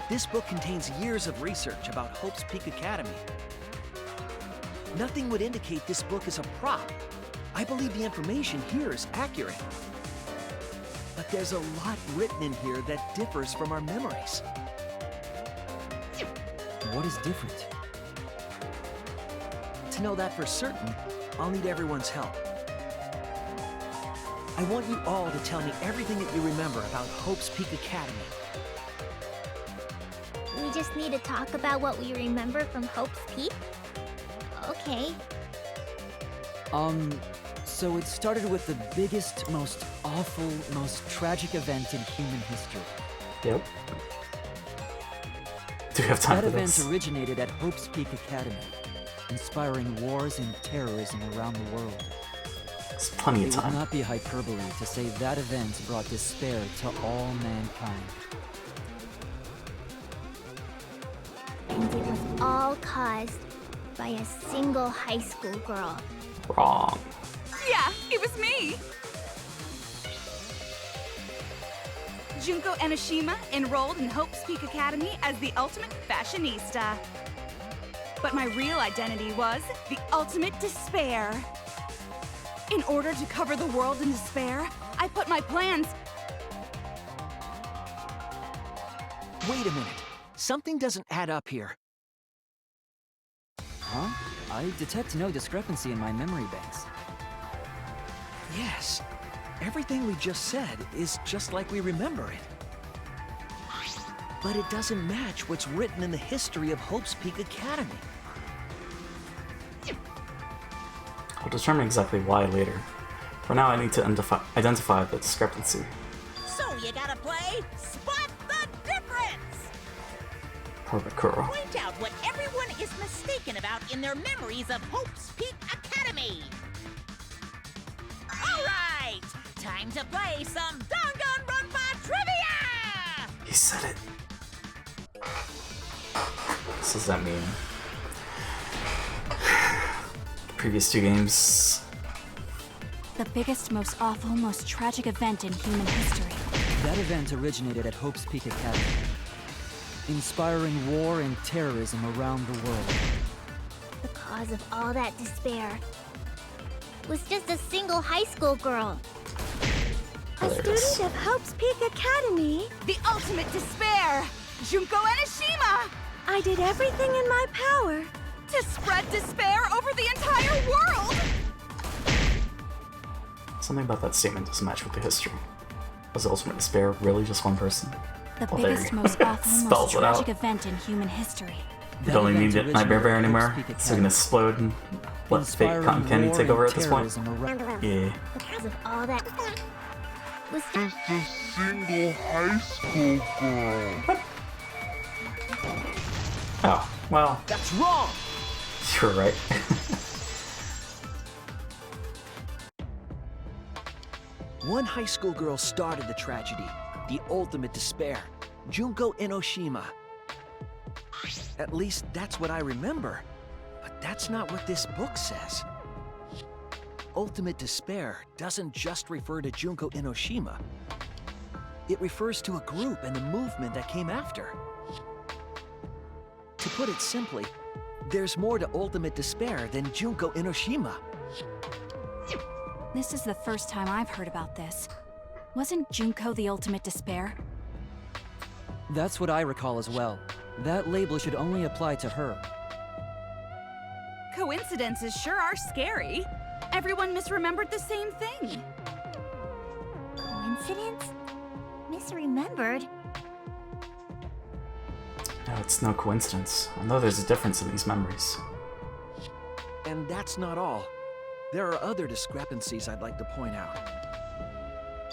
This book contains years of research about Hope's Peak Academy. Nothing would indicate this book is a prop. I believe the information here is accurate. But there's a lot written in here that differs from our memories. What is different? To know that for certain, I'll need everyone's help. I want you all to tell me everything that you remember about Hope's Peak Academy. We just need to talk about what we remember from Hope's Peak? Okay. So it started with the biggest, most awful, most tragic event in human history. Yep. Do you have time that for event this? originated at Hope's Peak Academy, inspiring wars and terrorism around the world. There's plenty of It time. would not be hyperbole to say that event brought despair to all mankind. And it was all caused by a single high school girl. Wrong. Yeah, it was me! Junko Enoshima enrolled in Hope's Peak Academy as the ultimate fashionista. But my real identity was the ultimate despair. In order to cover the world in despair, I put my plans... Wait a minute. Something doesn't add up here. Huh? I detect no discrepancy in my memory banks. Yes. Everything we just said is just like we remember it. But it doesn't match what's written in the history of Hope's Peak Academy. I'll determine exactly why later. For now, I need to identify the discrepancy. So you gotta play Spot the Difference! Probakuro. Point out what everyone is mistaken about in their memories of Hope's Peak Academy. Alright! Time to play some Danganronpa trivia! He said it. What does that mean? The previous two games. The biggest, most awful, most tragic event in human history. That event originated at Hope's Peak Academy, inspiring war and terrorism around the world. The cause of all that despair was just a single high school girl. A student of Hope's Peak Academy. The ultimate despair! Junko Enoshima! I did everything in my power to spread despair over the entire world! Something about that statement doesn't match with the history. Was the ultimate despair really just one person? The biggest, most awful, most tragic event in human history. You don't even need Nightmare Bear anymore, so you can explode and let fake cotton candy take over at this point. Yeah. Because of all that was just a single high school girl. Oh, well. That's wrong! You're right. One high school girl started the tragedy, the ultimate despair, Junko Enoshima. At least that's what I remember, but that's not what this book says. Ultimate despair doesn't just refer to Junko Enoshima. It refers to a group and the movement that came after. To put it simply, there's more to ultimate despair than Junko Enoshima. This is the first time I've heard about this. Wasn't Junko the ultimate despair? That's what I recall as well. That label should only apply to her. Coincidences sure are scary. Everyone misremembered the same thing. Coincidence? Misremembered? No, it's no coincidence. I know there's a difference in these memories. And that's not all. There are other discrepancies I'd like to point out.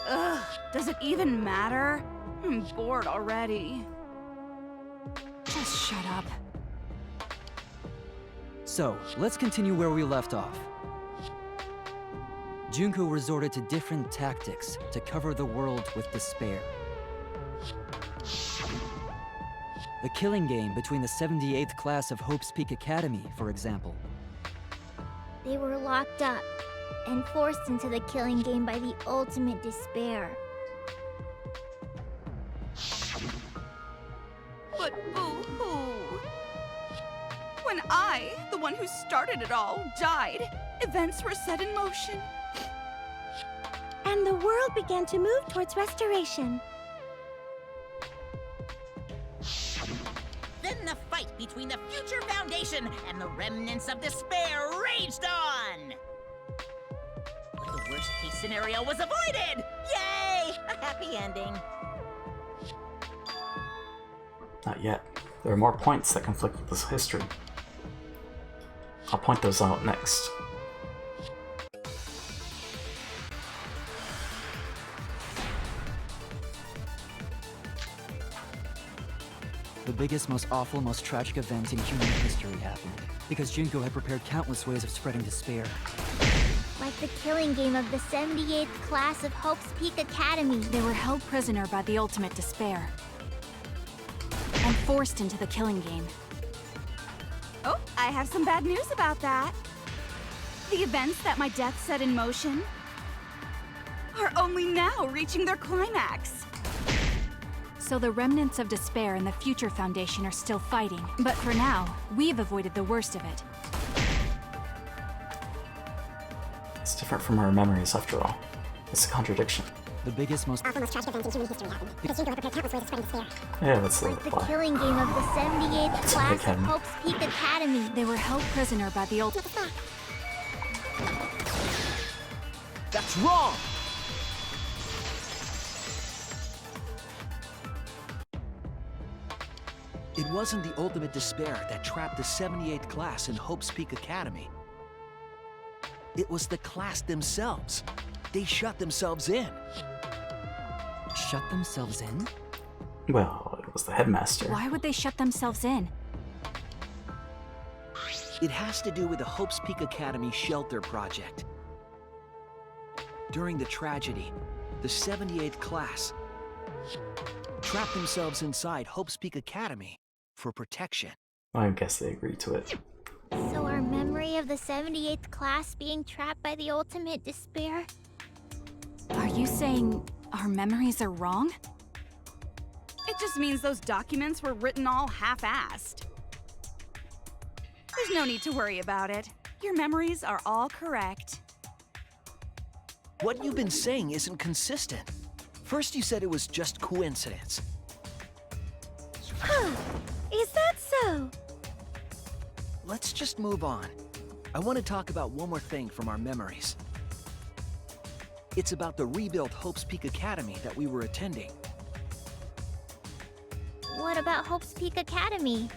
Ugh, does it even matter? I'm bored already. Just shut up. So, let's continue where we left off. Junko resorted to different tactics to cover the world with despair. The killing game between the 78th class of Hope's Peak Academy, for example. They were locked up and forced into the killing game by the ultimate despair. But boo-hoo. When I, the one who started it all, died, events were set in motion. And the world began to move towards restoration. Then the fight between the Future Foundation and the remnants of despair raged on! But the worst-case scenario was avoided! Yay! A happy ending. Not yet. There are more points that conflict with this history. I'll point those out next. The biggest, most awful, most tragic event in human history happened because Junko had prepared countless ways of spreading despair. Like the killing game of the 78th class of Hope's Peak Academy. They were held prisoner by the ultimate despair and forced into the killing game. Oh, I have some bad news about that. The events that my death set in motion are only now reaching their climax. So the remnants of despair and the Future Foundation are still fighting. But for now, we've avoided the worst of it. It's different from our memories, after all. It's a contradiction. The biggest, most tragic event in human history happened because Junko had prepared countless ways of spreading despair. Yeah, that's Like the killing game of the 78th class of Hope's Peak Academy. They were held prisoner by the ultimate. That's wrong! It wasn't the ultimate despair that trapped the 78th class in Hope's Peak Academy. It was the class themselves. They shut themselves in. Shut themselves in? Well, it was the headmaster. Why would they shut themselves in? It has to do with the Hope's Peak Academy shelter project. During the tragedy, the 78th class trapped themselves inside Hope's Peak Academy for protection. I guess they agreed to it. So our memory of the 78th class being trapped by the ultimate despair? Are you saying our memories are wrong? It just means those documents were written all half-assed. There's no need to worry about it. Your memories are all correct. What you've been saying isn't consistent. First you said it was just coincidence. Huh. Is that so? Let's just move on. I want to talk about one more thing from our memories. It's about the rebuilt Hope's Peak Academy that we were attending. What about Hope's Peak Academy?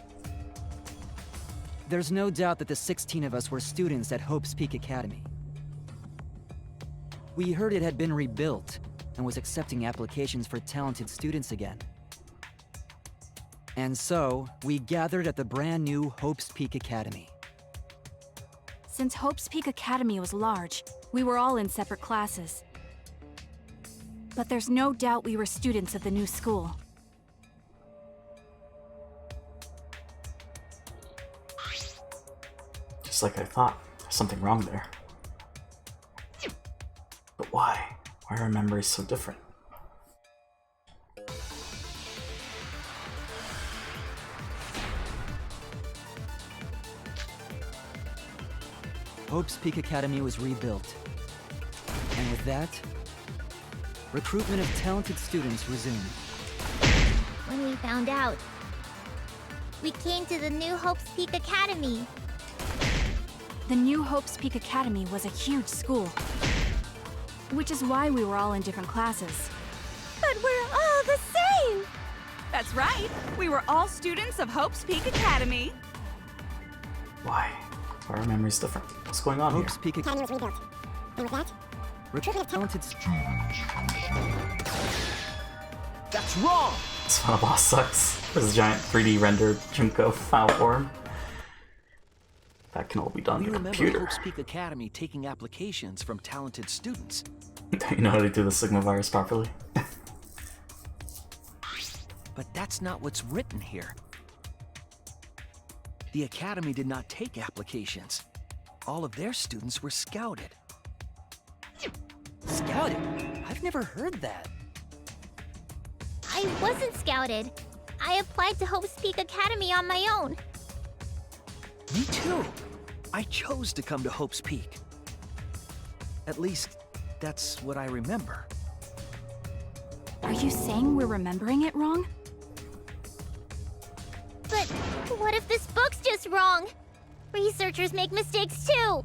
There's no doubt that the 16 of us were students at Hope's Peak Academy. We heard it had been rebuilt and was accepting applications for talented students again. And so, we gathered at the brand new Hope's Peak Academy. Since Hope's Peak Academy was large, we were all in separate classes. But there's no doubt we were students of the new school. Just like I thought, there's something wrong there. But why? Why are our memories so different? Hope's Peak Academy was rebuilt. And with that, recruitment of talented students resumed. When we found out, we came to the new Hope's Peak Academy. The new Hope's Peak Academy was a huge school, which is why we were all in different classes. But we're all the same! That's right. We were all students of Hope's Peak Academy. Why? Why are our memories different? What's going on Hope's here? Peak Academy was rebuilt. And with that, recruitment of talented students. That's wrong! This final boss sucks. This giant 3D rendered Junko file form. That can all be done We on a remember computer. Hope's Peak Academy taking applications from talented students. Don't you know how to do the Sigma virus properly? But that's not what's written here. The Academy did not take applications. All of their students were scouted. Scouted? I've never heard that. I wasn't scouted. I applied to Hope's Peak Academy on my own. Me too. I chose to come to Hope's Peak. At least, that's what I remember. Are you saying we're remembering it wrong? But what if this book's just wrong? Researchers make mistakes too.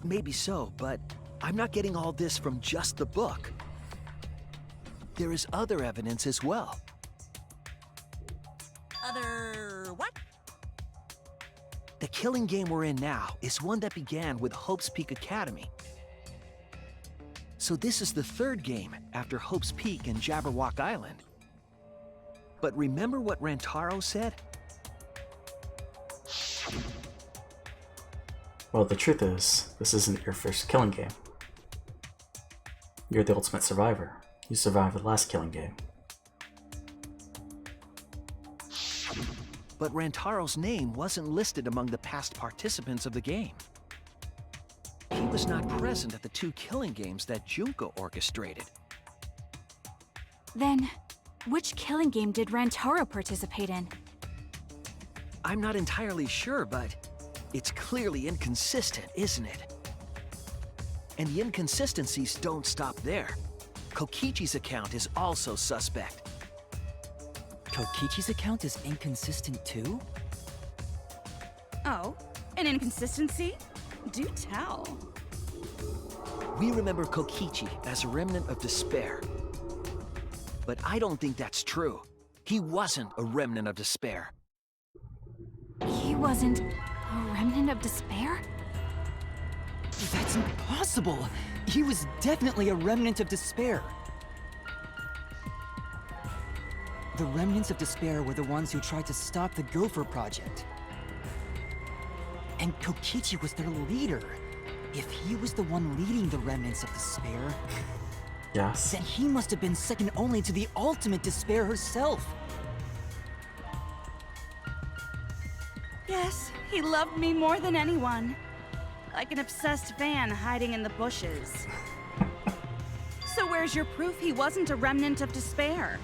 Maybe so, but I'm not getting all this from just the book. There is other evidence as well. Other what? The killing game we're in now is one that began with Hope's Peak Academy. So this is the third game after Hope's Peak and Jabberwock Island. But remember what Rantaro said? Well, the truth is, this isn't your first killing game. You're the ultimate survivor. You survived the last killing game. But Rantaro's name wasn't listed among the past participants of the game. He was not present at the 2 killing games that Junko orchestrated. Then, which killing game did Rantaro participate in? I'm not entirely sure, but it's clearly inconsistent, isn't it? And the inconsistencies don't stop there. Kokichi's account is also suspect. Kokichi's account is inconsistent too? Oh, an inconsistency? Do tell. We remember Kokichi as a remnant of despair. But I don't think that's true. He wasn't a remnant of despair. He wasn't a remnant of despair? That's impossible! He was definitely a remnant of despair. The remnants of despair were the ones who tried to stop the Gopher Project. And Kokichi was their leader. If he was the one leading the remnants of despair, yes, then he must have been second only to the ultimate despair herself. Yes, he loved me more than anyone. Like an obsessed fan hiding in the bushes. So where's your proof he wasn't a remnant of despair?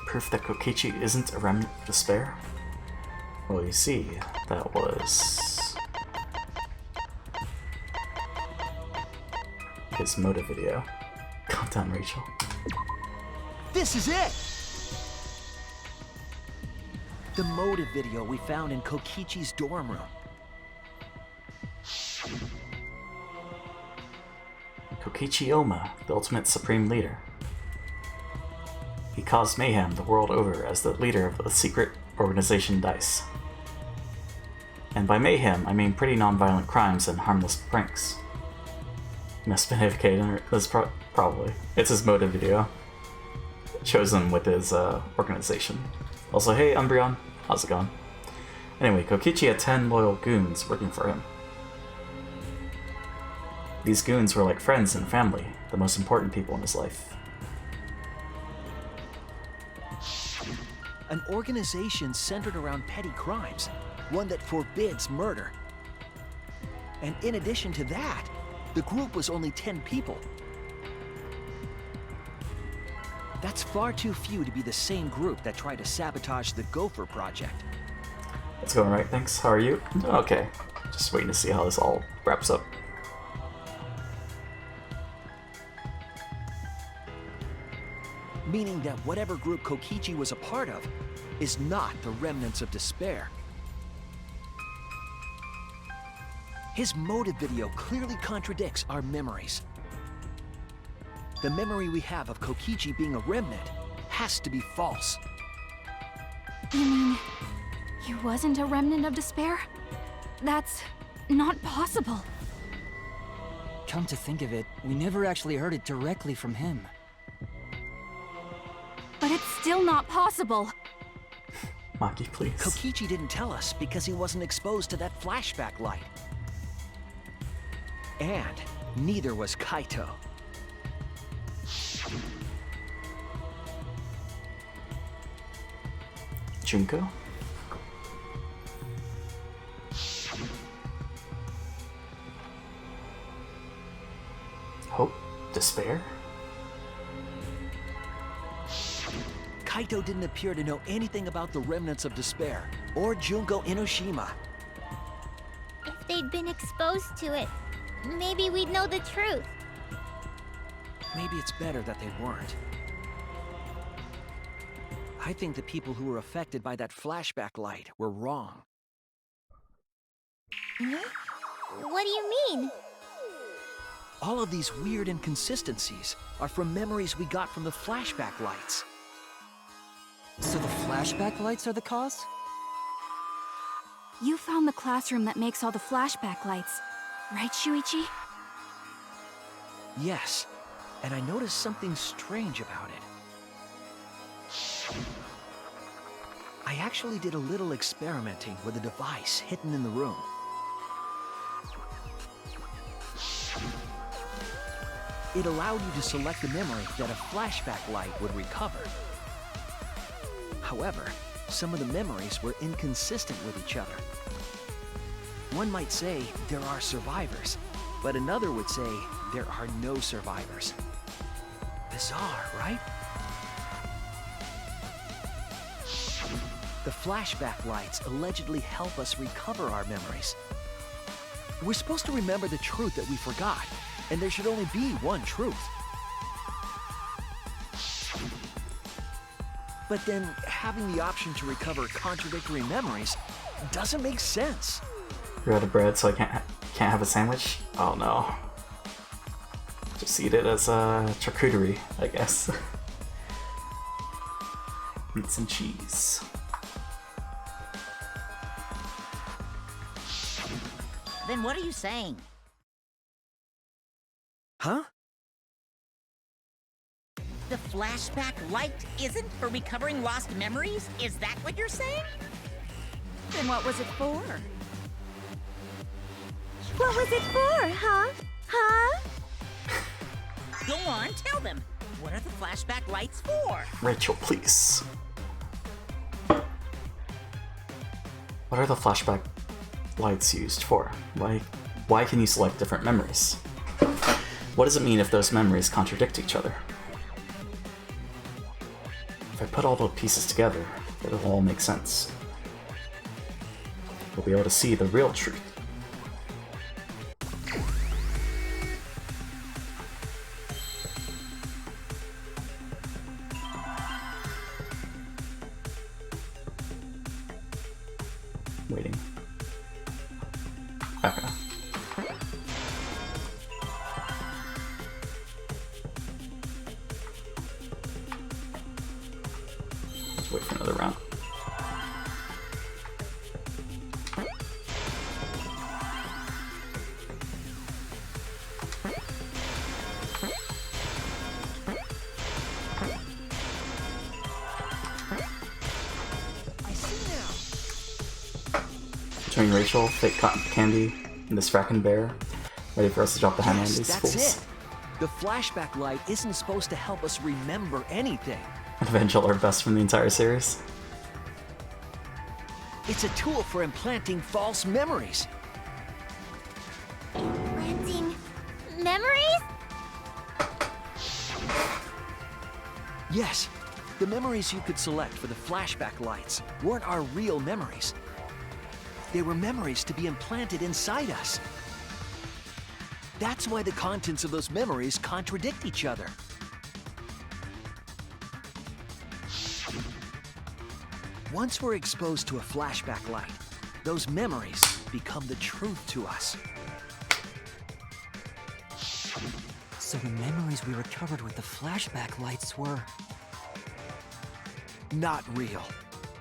Proof that Kokichi isn't a remnant of despair? Well, you see, that was his motive video. Calm down, Rachel. This is it! The motive video we found in Kokichi's dorm room. Kokichi Oma, the ultimate supreme leader. He caused mayhem the world over as the leader of the secret organization DICE. And by mayhem, I mean pretty non-violent crimes and harmless pranks. Must have been indicated, that's probably. It's his motive video. Chosen with his organization. Also, hey Umbreon, how's it going? Anyway, Kokichi had 10 loyal goons working for him. These goons were like friends and family, the most important people in his life. An organization centered around petty crimes, one that forbids murder. And in addition to that, the group was only 10 people. That's far too few to be the same group that tried to sabotage the Gopher Project. It's going right, thanks. How are you? Okay. Just waiting to see how this all wraps up. Meaning that whatever group Kokichi was a part of is not the remnants of despair. His motive video clearly contradicts our memories. The memory we have of Kokichi being a remnant has to be false. You mean he wasn't a remnant of despair? That's not possible. Come to think of it, we never actually heard it directly from him. But it's still not possible. Maki, please. Kokichi didn't tell us because he wasn't exposed to that flashback light. And neither was Kaito. Junko? Hope? Despair? Kaito didn't appear to know anything about the remnants of despair, or Junko Enoshima. If they'd been exposed to it, maybe we'd know the truth. Maybe it's better that they weren't. I think the people who were affected by that flashback light were wrong. What do you mean? All of these weird inconsistencies are from memories we got from the flashback lights. So the flashback lights are the cause? You found the classroom that makes all the flashback lights, right, Shuichi? Yes, and I noticed something strange about it. I actually did a little experimenting with a device hidden in the room. It allowed you to select the memory that a flashback light would recover. However, some of the memories were inconsistent with each other. One might say there are survivors, but another would say there are no survivors. Bizarre, right? The flashback lights allegedly help us recover our memories. We're supposed to remember the truth that we forgot, and there should only be one truth. But then, having the option to recover contradictory memories doesn't make sense. You're out of bread, so I can't have a sandwich? Oh no. Just eat it as a charcuterie, I guess. Meat and cheese. Then what are you saying? Huh? The flashback light isn't for recovering lost memories? Is that what you're saying? Then what was it for? What was it for, huh? Huh? Go on, tell them. What are the flashback lights for? Rachel, please. What are the flashback lights used for? Why can you select different memories? What does it mean if those memories contradict each other? If I put all the pieces together, it'll all make sense. We'll be able to see the real truth. Waiting. Okay. Let's wait for another round. Between Rachel, fake cotton candy, and this frackin' bear, ready for us to drop the hammer on these that's fools. it. The flashback light isn't supposed to help us remember anything. Evangel, our best from the entire series. It's a tool for implanting false memories. Implanting memories? Yes, the memories you could select for the flashback lights weren't our real memories. They were memories to be implanted inside us. That's why the contents of those memories contradict each other. Once we're exposed to a flashback light, those memories become the truth to us. So the memories we recovered with the flashback lights were... not real.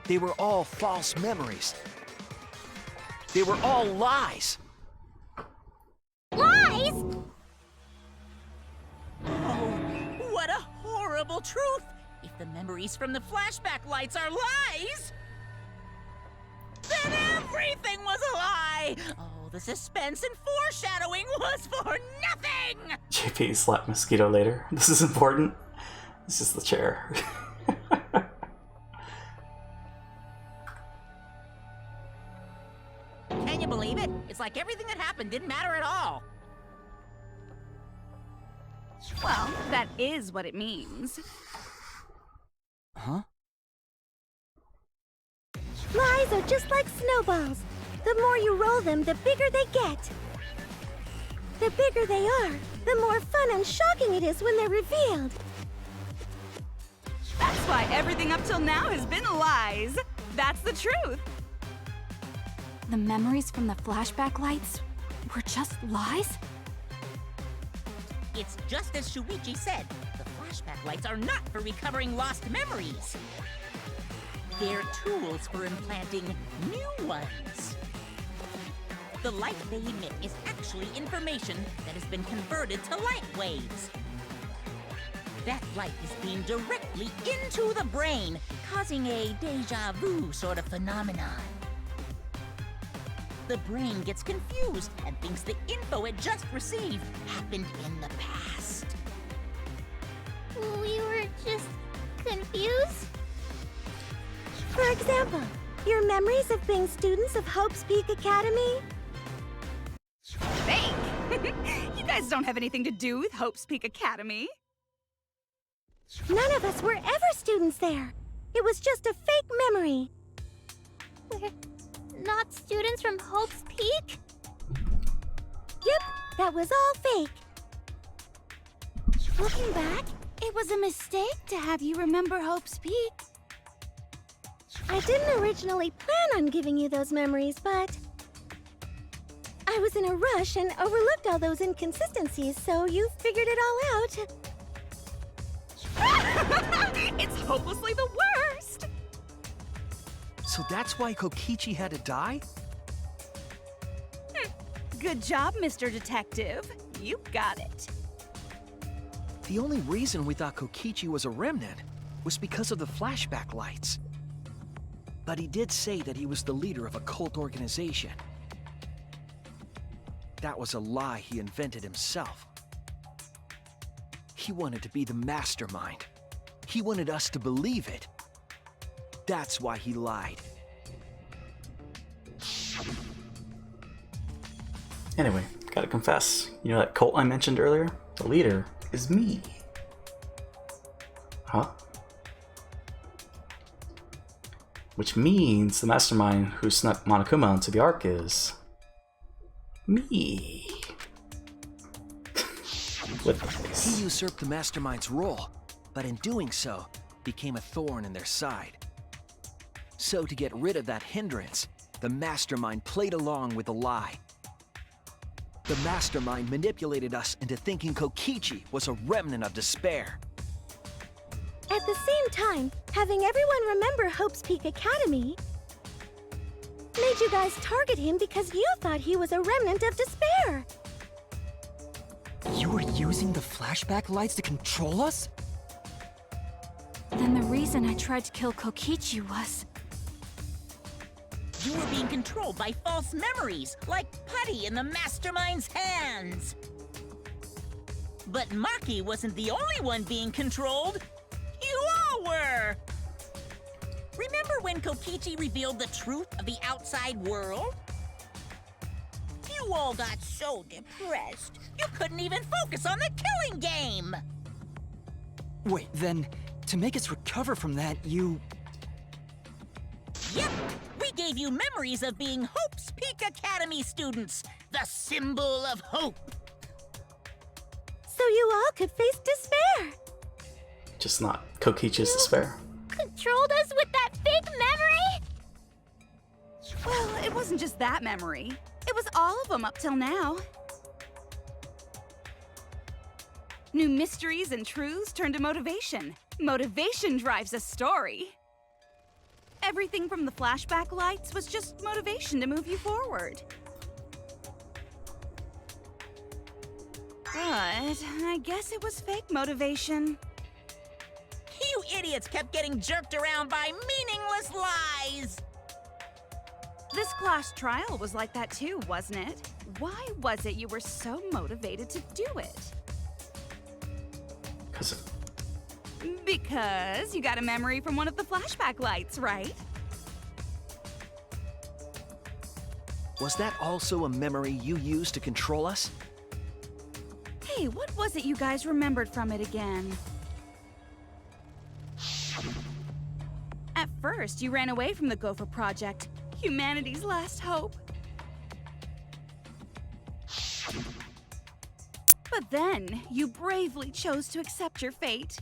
They were all false memories. They were all lies. Lies? Oh, what a horrible truth! If the memories from the flashback lights are lies, then everything was a lie! Oh, the suspense and foreshadowing was for nothing! JP slapped Mosquito later. This is important. This is the chair. Can you believe it? It's like everything that happened didn't matter at all. Well, that is what it means. Huh? Lies are just like snowballs. The more you roll them, the bigger they get. The bigger they are, the more fun and shocking it is when they're revealed. That's why everything up till now has been lies. That's the truth. The memories from the flashback lights were just lies? It's just as Shuichi said. The flashback lights are not for recovering lost memories. They're tools for implanting new ones. The light they emit is actually information that has been converted to light waves. That light is beamed directly into the brain, causing a deja vu sort of phenomenon. The brain gets confused and thinks the info it just received happened in the past. We were just confused? For example, your memories of being students of Hope's Peak Academy? Fake! You guys don't have anything to do with Hope's Peak Academy. None of us were ever students there. It was just a fake memory. We're not students from Hope's Peak? Yep, that was all fake. Looking back, it was a mistake to have you remember Hope's Peak. I didn't originally plan on giving you those memories, but I was in a rush and overlooked all those inconsistencies, so you figured it all out. It's hopelessly the worst! So that's why Kokichi had to die? Good job, Mr. Detective. You got it. The only reason we thought Kokichi was a remnant was because of the flashback lights. But he did say that he was the leader of a cult organization. That was a lie he invented himself. He wanted to be the mastermind. He wanted us to believe it. That's why he lied. Anyway, gotta confess, you know that cult I mentioned earlier? The leader is me. Huh? Which means the mastermind who snuck Monokuma into the Ark is... me. With the face. He usurped the mastermind's role, but in doing so, became a thorn in their side. So to get rid of that hindrance, the mastermind played along with the lie. The mastermind manipulated us into thinking Kokichi was a remnant of despair. At the same time, having everyone remember Hope's Peak Academy made you guys target him because you thought he was a remnant of despair. You were using the flashback lights to control us? Then the reason I tried to kill Kokichi was... You were being controlled by false memories, like putty in the mastermind's hands. But Maki wasn't the only one being controlled. You all were! Remember when Kokichi revealed the truth of the outside world? You all got so depressed, you couldn't even focus on the killing game! Wait, then, to make us recover from that, you... Yep! We gave you memories of being Hope's Peak Academy students, the symbol of hope. So you all could face despair. Just not Kokichi's despair. Controlled us with that fake memory? Well, it wasn't just that memory. It was all of them up till now. New mysteries and truths turn to motivation. Motivation drives a story. Everything from the flashback lights was just motivation to move you forward. But I guess it was fake motivation. You idiots kept getting jerked around by meaningless lies! This class trial was like that too, wasn't it? Why was it you were so motivated to do it? Because you got a memory from one of the flashback lights, right? Was that also a memory you used to control us? Hey, what was it you guys remembered from it again? At first, you ran away from the Gopher Project, humanity's last hope. But then, you bravely chose to accept your fate.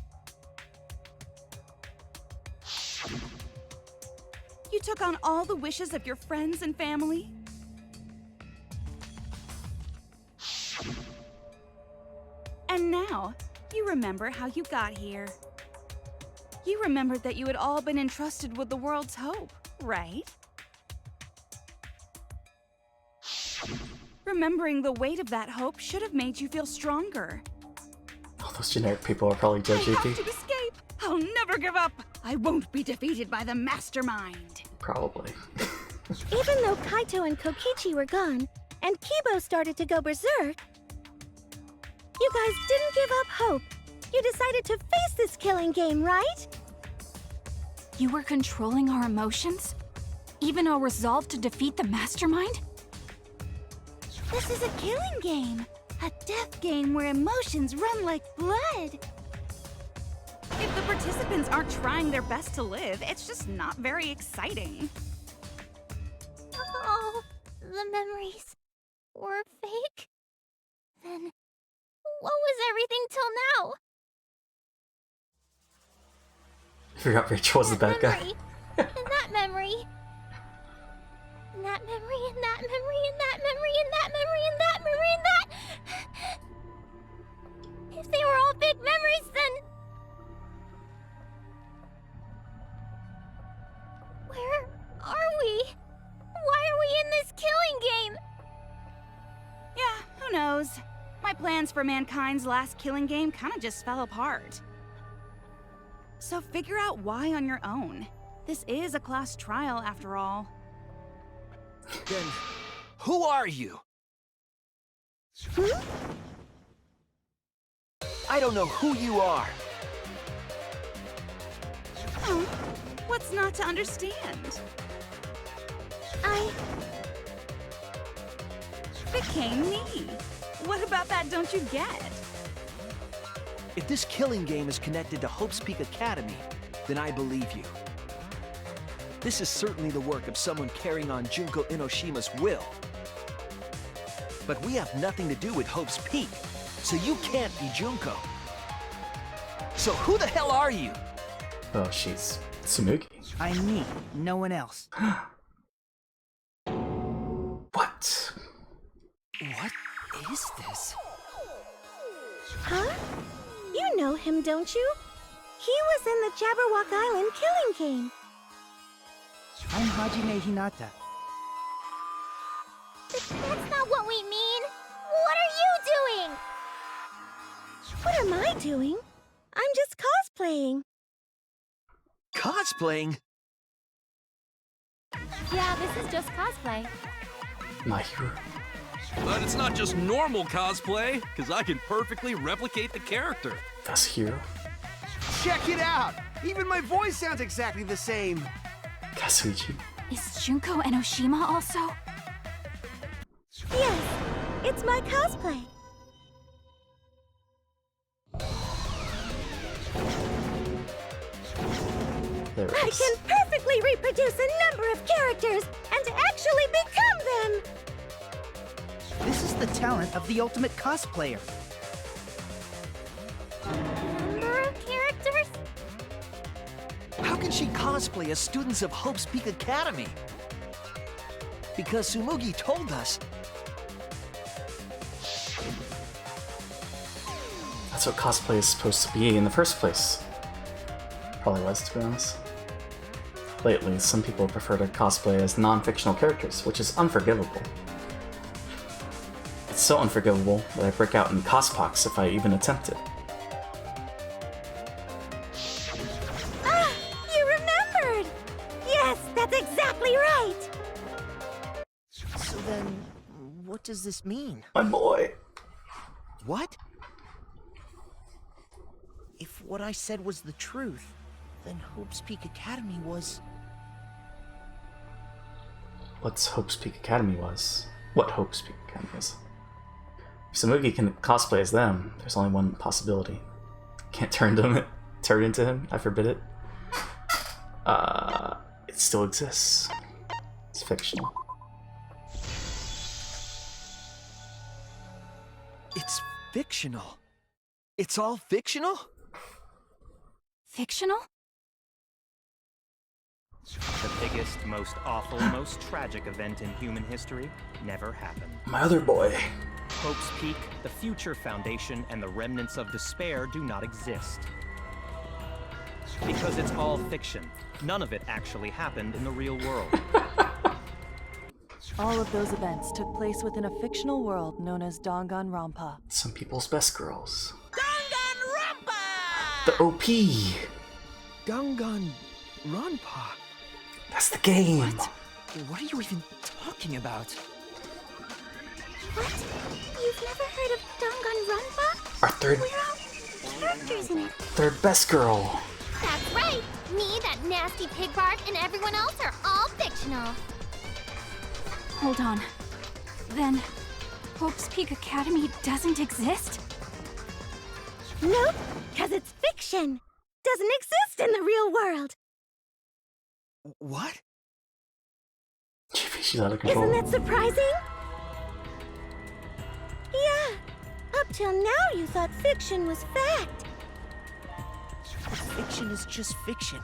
You took on all the wishes of your friends and family. And now, you remember how you got here. You remembered that you had all been entrusted with the world's hope, right? Remembering the weight of that hope should have made you feel stronger. All those generic people are probably Judge I have JP. to escape! I'll never give up! I won't be defeated by the mastermind! Probably. Even though Kaito and Kokichi were gone, and Kibo started to go berserk, you guys didn't give up hope. You decided to face this killing game, right? You were controlling our emotions? Even our resolve to defeat the mastermind? This is a killing game. A death game where emotions run like blood. If the participants aren't trying their best to live, it's just not very exciting. Oh, the memories were fake? Then what was everything till now? I forgot Rachel was the bad guy. And that memory. And that memory, and that memory, and that memory, and that memory, and that memory, and that... If they were all fake memories, then... Where knows? My plans for mankind's last killing game kinda just fell apart. So figure out why on your own. This is a class trial after all. Then, who are you? I don't know who you are. Oh, what's not to understand? I became me. What about that don't you get? If this killing game is connected to Hope's Peak Academy, then I believe you. This is certainly the work of someone carrying on Junko Inoshima's will. But we have nothing to do with Hope's Peak, so you can't be Junko. So who the hell are you? Oh, she's Tsumugi. I'm me, no one else. What? What is this? Huh? You know him, don't you? He was in the Jabberwock Island killing game. I'm Hajime Hinata. That's not what we mean! What are you doing? What am I doing? I'm just cosplaying. Cosplaying? Yeah, this is just cosplay. My hero. But it's not just normal cosplay, because I can perfectly replicate the character. That's hero. Check it out! Even my voice sounds exactly the same. Kazuichi. Is Junko Enoshima also? Yes, it's my cosplay. There it I is. can perfectly reproduce a number of characters and actually become them! This is the talent of the ultimate cosplayer. Number of characters? How can she cosplay as students of Hope's Peak Academy? Because Tsumugi told us. That's what cosplay is supposed to be in the first place. Probably was, to be honest. Lately, some people prefer to cosplay as non-fictional characters, which is unforgivable. It's so unforgivable that I break out in cospox if I even attempt it. Ah, you remembered! Yes, that's exactly right! So then, what does this mean? My boy! What? If what I said was the truth, then Hope's Peak Academy was... What's Hope's Peak Academy was? What Hope's Peak Academy is? If Tsumugi can cosplay as them, there's only one possibility. Can't turn into him, I forbid it. It still exists. It's fictional. It's fictional. It's all fictional? Fictional? The biggest, most awful, most tragic event in human history never happened. My other boy. Hope's Peak, the Future Foundation, and the remnants of despair do not exist. Because it's all fiction. None of it actually happened in the real world. All of those events took place within a fictional world known as Danganronpa. Some people's best girls. Danganronpa! The OP! Danganronpa? That's the game! What are you even talking about? What? You've never heard of Danganronpa? Our third... We're all characters in it. Third best girl! That's right! Me, that nasty pig Bart, and everyone else are all fictional. Hold on. Then, Hope's Peak Academy doesn't exist? Nope, because it's fiction. Doesn't exist in the real world. What? She's out of control. Isn't that surprising? Yeah, up till now you thought fiction was fact. But fiction is just fiction.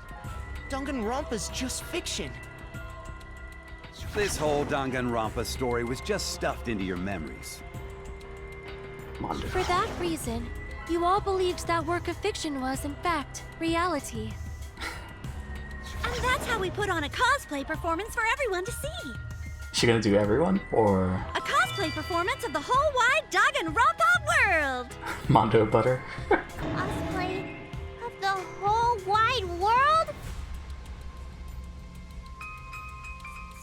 Danganronpa's just fiction. This whole Danganronpa story was just stuffed into your memories. For that reason, you all believed that work of fiction was, in fact, reality. And that's how we put on a cosplay performance for everyone to see. Is she gonna do everyone, or...? A cosplay cosplay performance of the whole wide Danganronpa world! Mondo butter. Cosplay of the whole wide world?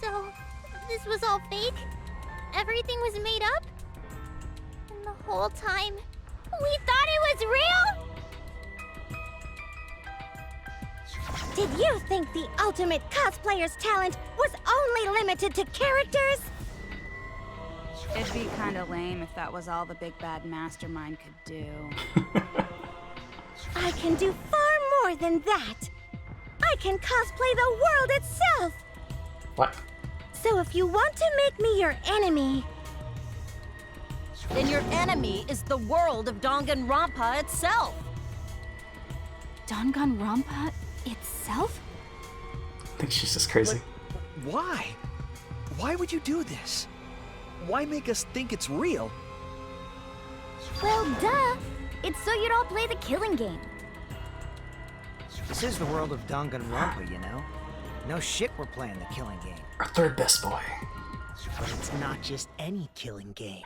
So, this was all fake? Everything was made up? And the whole time, we thought it was real? Did you think the ultimate cosplayer's talent was only limited to characters? It'd be kinda lame if that was all the big bad mastermind could do. I can do far more than that. I can cosplay the world itself. What? So if you want to make me your enemy, then your enemy is the world of Danganronpa itself. Danganronpa itself? I think she's just crazy. But why? Why would you do this? Why make us think it's real? Well, duh. It's so you'd all play the killing game. This is the world of Danganronpa, you know? No shit we're playing the killing game. Our third best boy. But it's not just any killing game.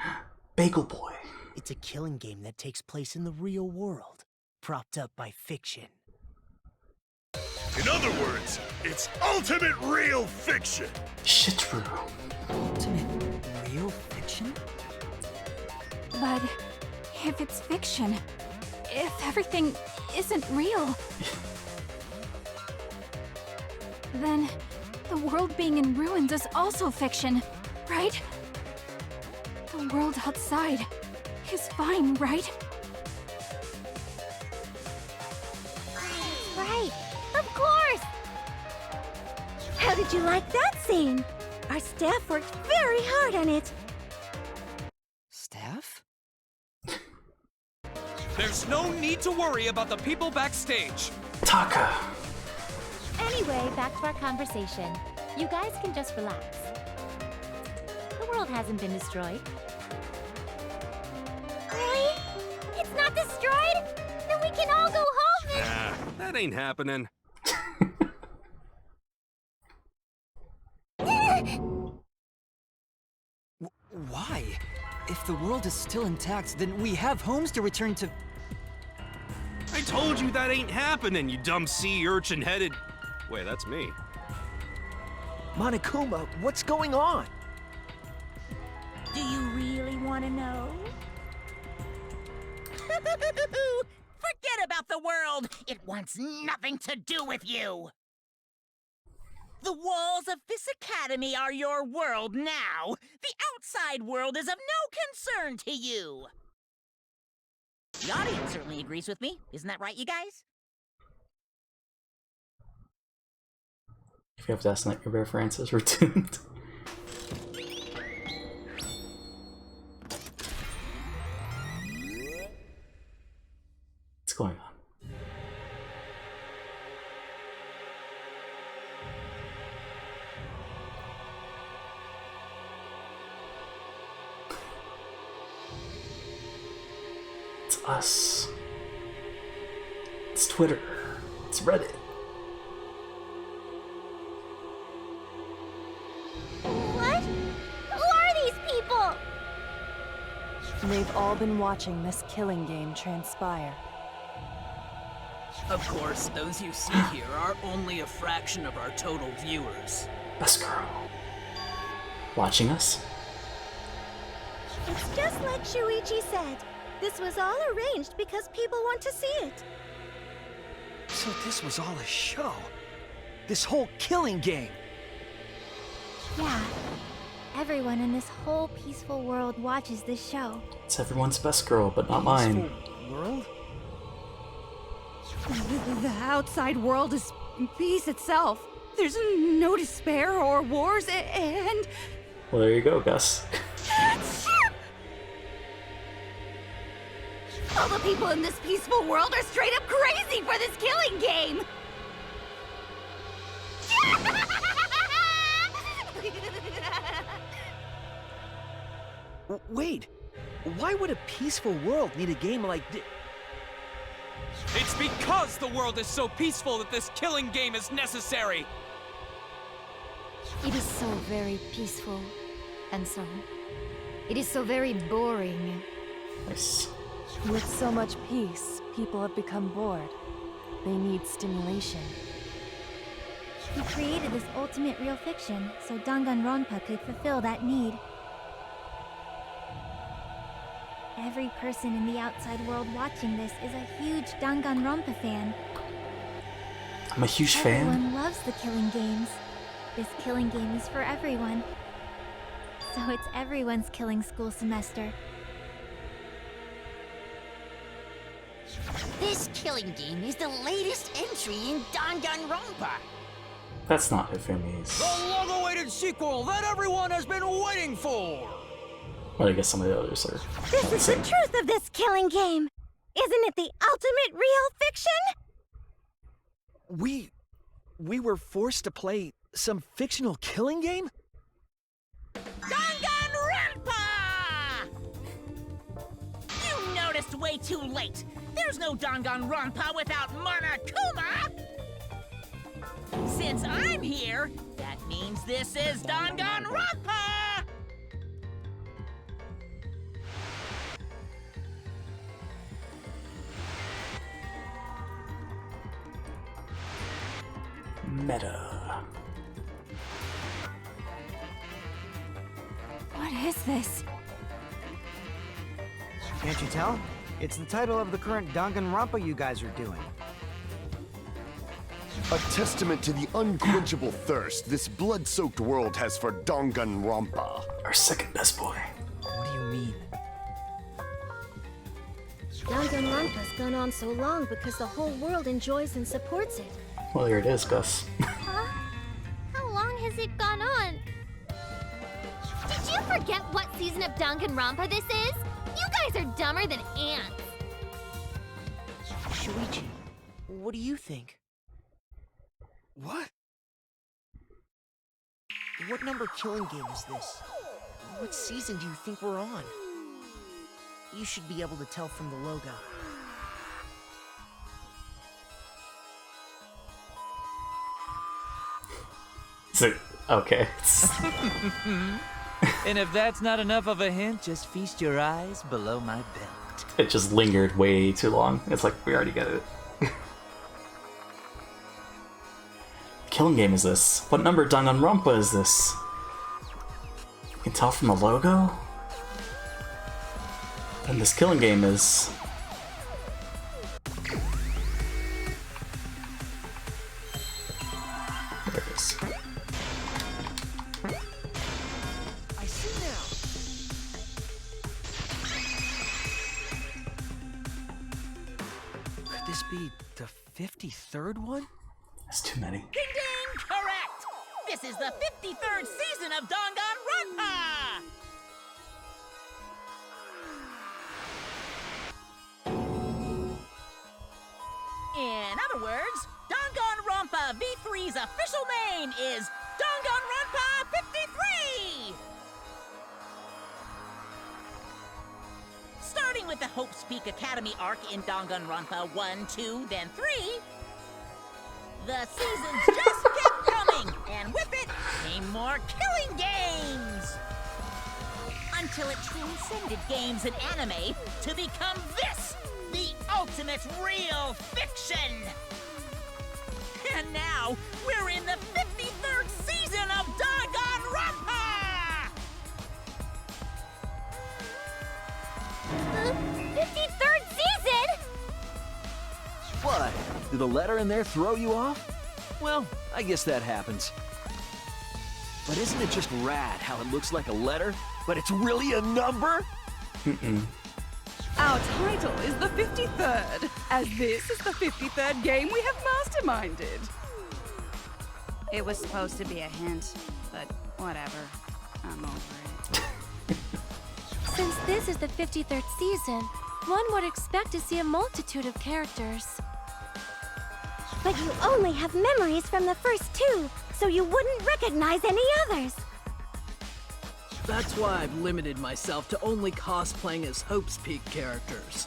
Bagel Boy. It's a killing game that takes place in the real world, propped up by fiction. In other words, it's ultimate real fiction. Shit, true. Ultimate real fiction? But if it's fiction, if everything isn't real, then the world being in ruins is also fiction, right? The world outside is fine, right? Right. Of course! How did you like that scene? Our staff worked very hard on it. Staff? There's no need to worry about the people backstage. Taka. Anyway, back to our conversation. You guys can just relax. The world hasn't been destroyed. Really? It's not destroyed? Then we can all go home and... Nah, that ain't happening. Why? If the world is still intact, then we have homes to return to. I told you that ain't happening, you dumb sea urchin-headed... Wait, that's me. Monokuma, what's going on? Do you really want to know? Forget about the world! It wants nothing to do with you! The walls of this academy are your world now! The outside world is of no concern to you! The audience certainly agrees with me. Isn't that right, you guys? If you have to estimate your references, we're doomed. What's going on? It's us. It's Twitter. It's Reddit. What? Who are these people? They've all been watching this killing game transpire. Of course, those you see here are only a fraction of our total viewers. Best girl. Watching us? It's just like Shuichi said. This was all arranged because people want to see it. So this was all a show? This whole killing game? Yeah. Everyone in this whole peaceful world watches this show. It's everyone's best girl, but not mine. World? The outside world is peace itself. There's no despair or wars, and... Well, there you go, Gus. All the people in this peaceful world are straight up crazy for this killing game! Wait, why would a peaceful world need a game like this? It's because the world is so peaceful that this killing game is necessary! It is so very peaceful, and so It is so very boring. Nice. With so much peace, people have become bored. They need stimulation. He created this ultimate real fiction so Danganronpa could fulfill that need. Every person in the outside world watching this is a huge Danganronpa fan. I'm a huge fan. Everyone loves the killing games. This killing game is for everyone. So it's everyone's killing school semester. This killing game is the latest entry in Danganronpa. That's not Hifumi's. The long-awaited sequel that everyone has been waiting for! Well, I guess some of the others are. This is the truth of this killing game. Isn't it the ultimate real fiction? We were forced to play some fictional killing game? Danganronpa! You noticed way too late. There's no Danganronpa without Monokuma! Since I'm here, that means this is Danganronpa! Meta. What is this? Can't you tell? It's the title of the current Danganronpa you guys are doing. A testament to the unquenchable thirst this blood-soaked world has for Danganronpa. Our second best boy. What do you mean? Danganronpa's gone on so long because the whole world enjoys and supports it. Well, here it is, Gus. Huh? How long has it gone on? Did you forget what season of Danganronpa this is? You guys are dumber than ants. Shuichi, what do you think? What? What number killing game is this? What season do you think we're on? You should be able to tell from the logo. So, okay. And if that's not enough of a hint, just feast your eyes below my belt. It just lingered way too long. It's like, we already get it. Killing game is this? What number Danganronpa is this? You can tell from the logo? And this killing game is... There it is. I see now. Could this be the 53rd one? That's too many. Ding ding! Correct! This is the 53rd season of Danganronpa! In other words, Danganronpa V3's official name is Danganronpa 53! Starting with the Hope's Peak Academy arc in Danganronpa 1, 2, then 3, the seasons just kept coming, and with it came more killing games! Until it transcended games and anime to become this, the ultimate real fiction! And now, we're in the 53rd season of Danganronpa! 53rd season? What? Did the letter in there throw you off? Well, I guess that happens. But isn't it just rad how it looks like a letter, but it's really a number? Our title is the 53rd, as this is the 53rd game we have masterminded. It was supposed to be a hint, but whatever. I'm over it. Since this is the 53rd season, one would expect to see a multitude of characters. But you only have memories from the first two, so you wouldn't recognize any others. That's why I've limited myself to only cosplaying as Hope's Peak characters.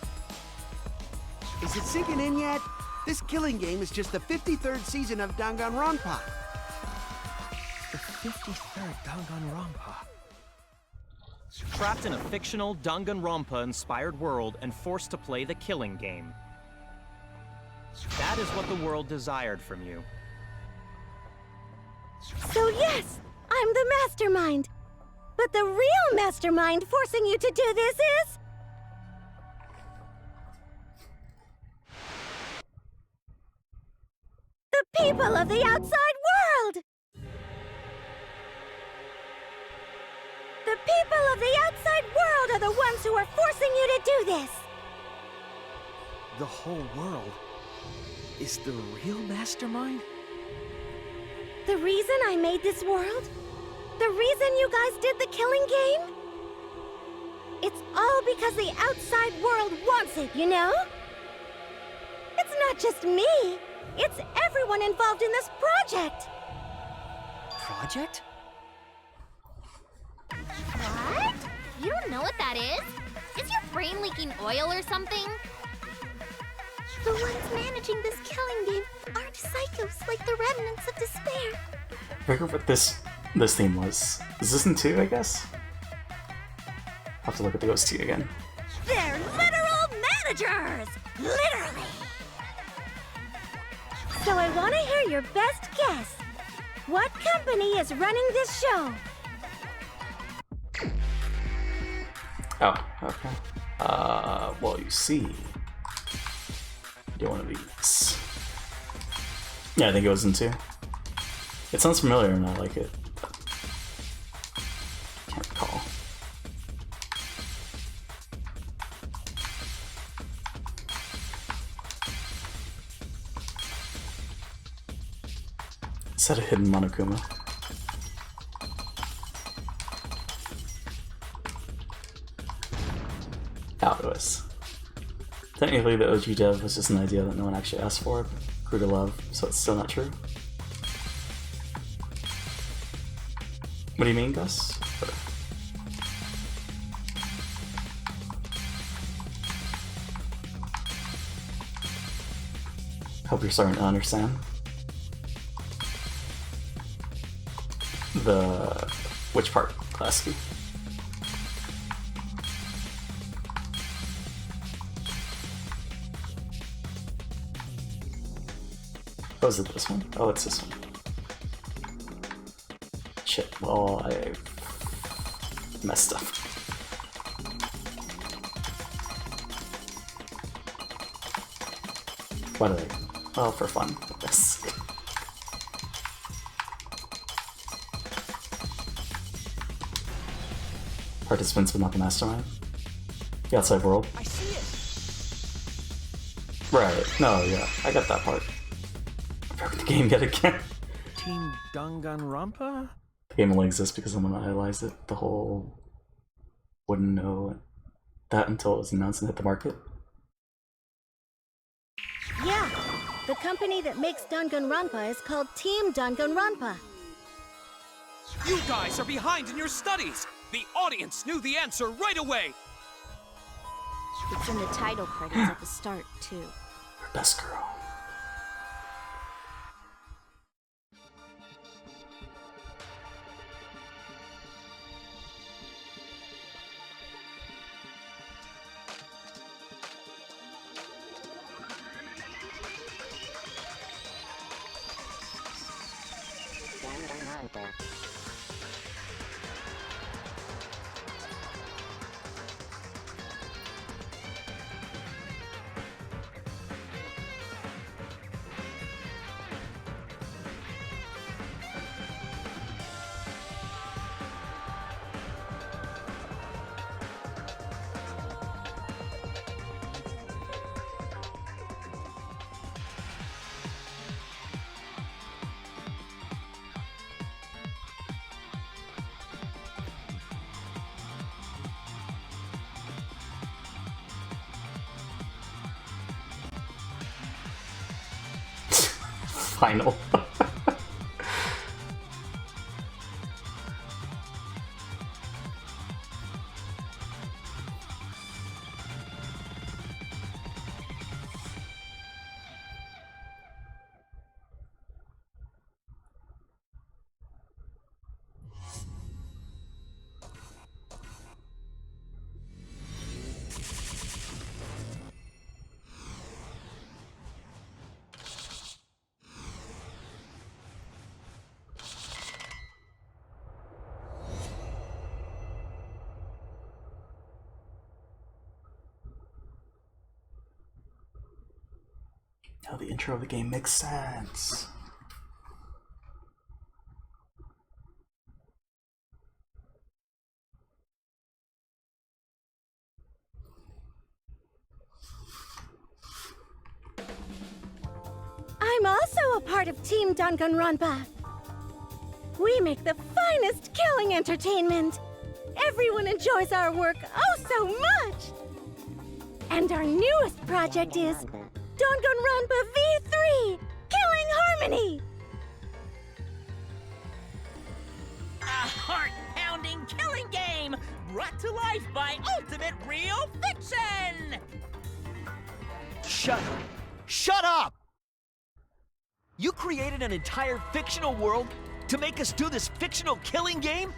Is it sinking in yet? This killing game is just the 53rd season of Danganronpa. The 53rd Danganronpa. Trapped in a fictional Danganronpa-inspired world and forced to play the killing game. That is what the world desired from you. So yes, I'm the mastermind. But the real mastermind forcing you to do this is... the people of the outside world! The people of the outside world are the ones who are forcing you to do this! The whole world is the real mastermind? The reason I made this world? The reason you guys did the killing game? It's all because the outside world wants it, you know? It's not just me. It's everyone involved in this project. Project? What? You don't know what that is? Is your brain leaking oil or something? The ones managing this killing game aren't psychos like the remnants of despair. I forget what this theme was. Is this in 2, I guess? I'll have to look at the OST again. They're literal managers! Literally! So I want to hear your best guess. What company is running this show? Oh, okay. Well, you see. Do one of these. Yeah, I think it was in 2. It sounds familiar and I like it. Can't recall. Is that a hidden Monokuma? Oh, it was. Technically, the OG dev was just an idea that no one actually asked for, but grew to love, so it's still not true. What do you mean, Gus? Hope you're starting to understand. Which part, Klasky? Oh, is it this one? Oh, it's this one. Shit, well, I messed up. Why did I? Well, for fun, I guess. Participants but not the mastermind. The outside world. I see it. Right, no, yeah, I got that part. I broke the game yet again. Team Danganronpa? The game only exists because someone idolized it. The whole wouldn't know that until it was announced and hit the market. Yeah, the company that makes Danganronpa is called Team Danganronpa. You guys are behind in your studies! The audience knew the answer right away! It's in the title credits at the start, too. Your best girl. Final. Now the intro of the game makes sense. I'm also a part of Team Danganronpa. We make the finest killing entertainment. Everyone enjoys our work oh so much. And our newest project is Danganronpa V3, Killing Harmony. A heart-pounding killing game brought to life by Ultimate Real Fiction! Shut up! Shut up! You created an entire fictional world to make us do this fictional killing game?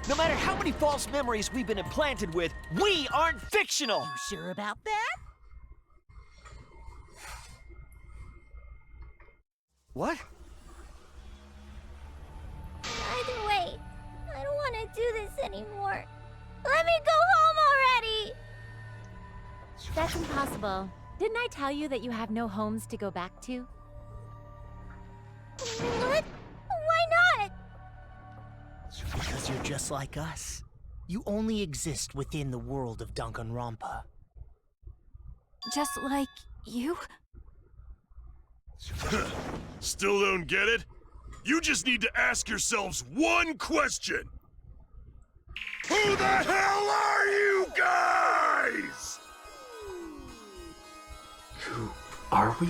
No matter how many false memories we've been implanted with, we aren't fictional! You sure about that? What? Either way, I don't want to do this anymore. Let me go home already! That's impossible. Didn't I tell you that you have no homes to go back to? What? Why not? Because you're just like us. You only exist within the world of Danganronpa. Just like you? Still don't get it? You just need to ask yourselves one question. Who the hell are you guys? Who are we?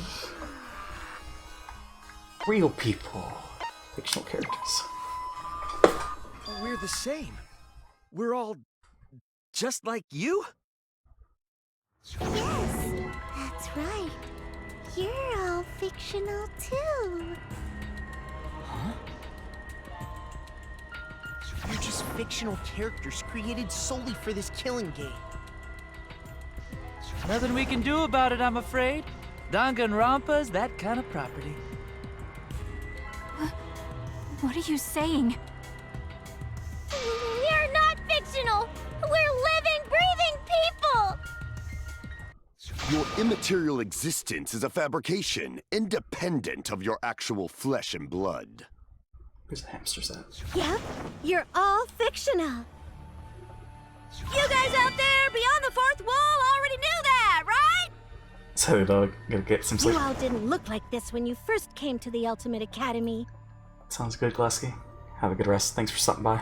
Real people. Fictional characters. We're the same. We're all just like you? Yes, that's right. You're all fictional too. Huh? You're just fictional characters created solely for this killing game. Nothing we can do about it, I'm afraid. Danganronpa's that kind of property. What are you saying? We're not fictional! We're living, breathing people! Your immaterial existence is a fabrication, independent of your actual flesh and blood. Where's the hamster's at? Yep, you're all fictional. You guys out there beyond the fourth wall already knew that, right? So dog, gotta get some sleep. You all didn't look like this when you first came to the Ultimate Academy. Sounds good, Glasky. Have a good rest. Thanks for stopping by.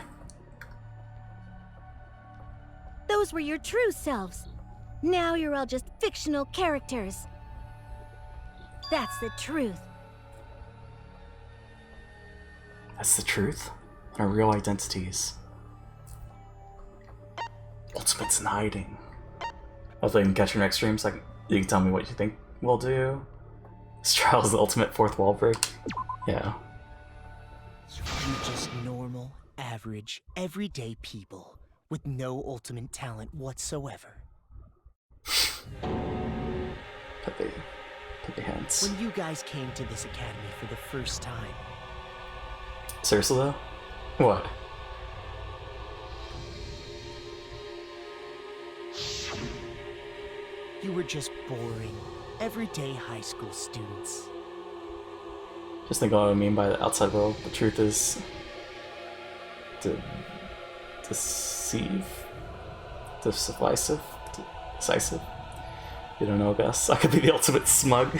Those were your true selves. Now you're all just fictional characters. That's the truth. That's the truth? Our real identities. Ultimate's in hiding. Hopefully I can catch your next stream so you can tell me what you think we'll do. This trial is the ultimate fourth wall break. Yeah. You're just normal, average, everyday people with no ultimate talent whatsoever. Put the hands. When you guys came to this academy for the first time. Seriously though? What? You were just boring, everyday high school students. Just think what I mean by the outside world. The truth is deceive, decisive. You don't know, Gus. I could be the ultimate smug.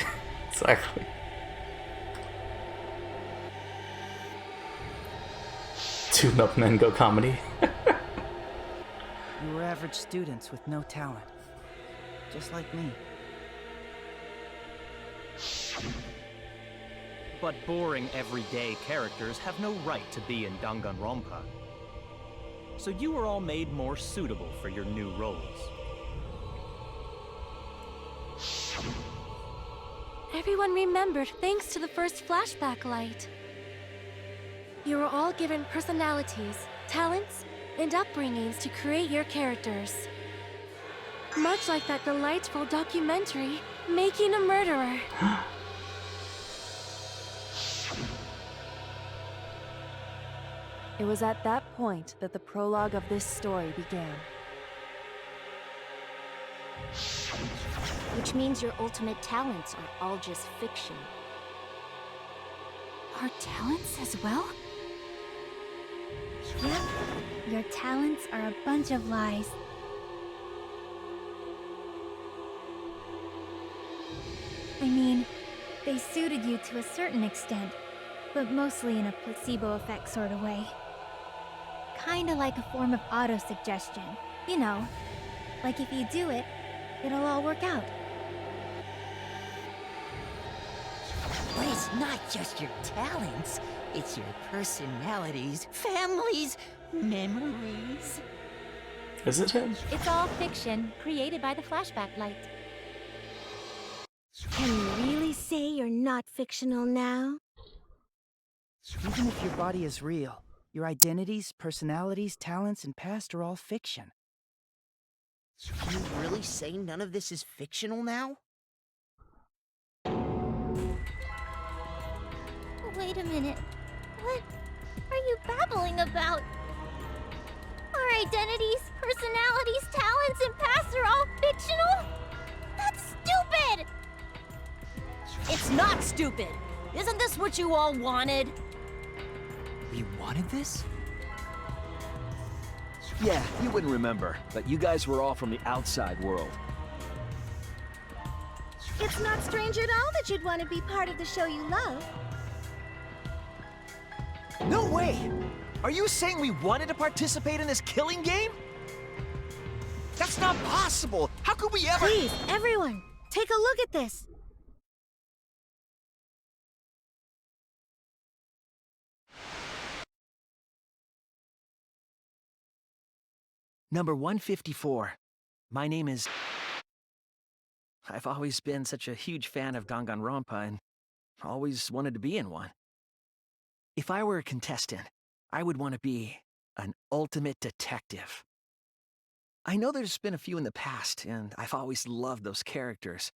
Exactly. Two milk men go comedy. You were average students with no talent. Just like me. But boring everyday characters have no right to be in Danganronpa. So you were all made more suitable for your new roles. Everyone remembered thanks to the first flashback light. You were all given personalities, talents, and upbringings to create your characters. Much like that delightful documentary, Making a Murderer. It was at that point that the prologue of this story began. Which means your ultimate talents are all just fiction. Our talents as well? Yep, your talents are a bunch of lies. I mean, they suited you to a certain extent, but mostly in a placebo effect sort of way. Kinda like a form of auto-suggestion. You know, like if you do it, it'll all work out. But it's not just your talents, it's your personalities, families, memories. Is it him? It's all fiction, created by the flashback light. Can you really say you're not fictional now? Even if your body is real, your identities, personalities, talents, and past are all fiction. Can you really say none of this is fictional now? Wait a minute. What are you babbling about? Our identities, personalities, talents, and pasts are all fictional? That's stupid! It's not stupid! Isn't this what you all wanted? We wanted this? Yeah, you wouldn't remember, but you guys were all from the outside world. It's not strange at all that you'd want to be part of the show you love. No way! Are you saying we wanted to participate in this killing game? That's not possible! How could we ever— Please, everyone, take a look at this. Number 154. My name is... I've always been such a huge fan of Danganronpa and always wanted to be in one. If I were a contestant, I would want to be an ultimate detective. I know there's been a few in the past, and I've always loved those characters.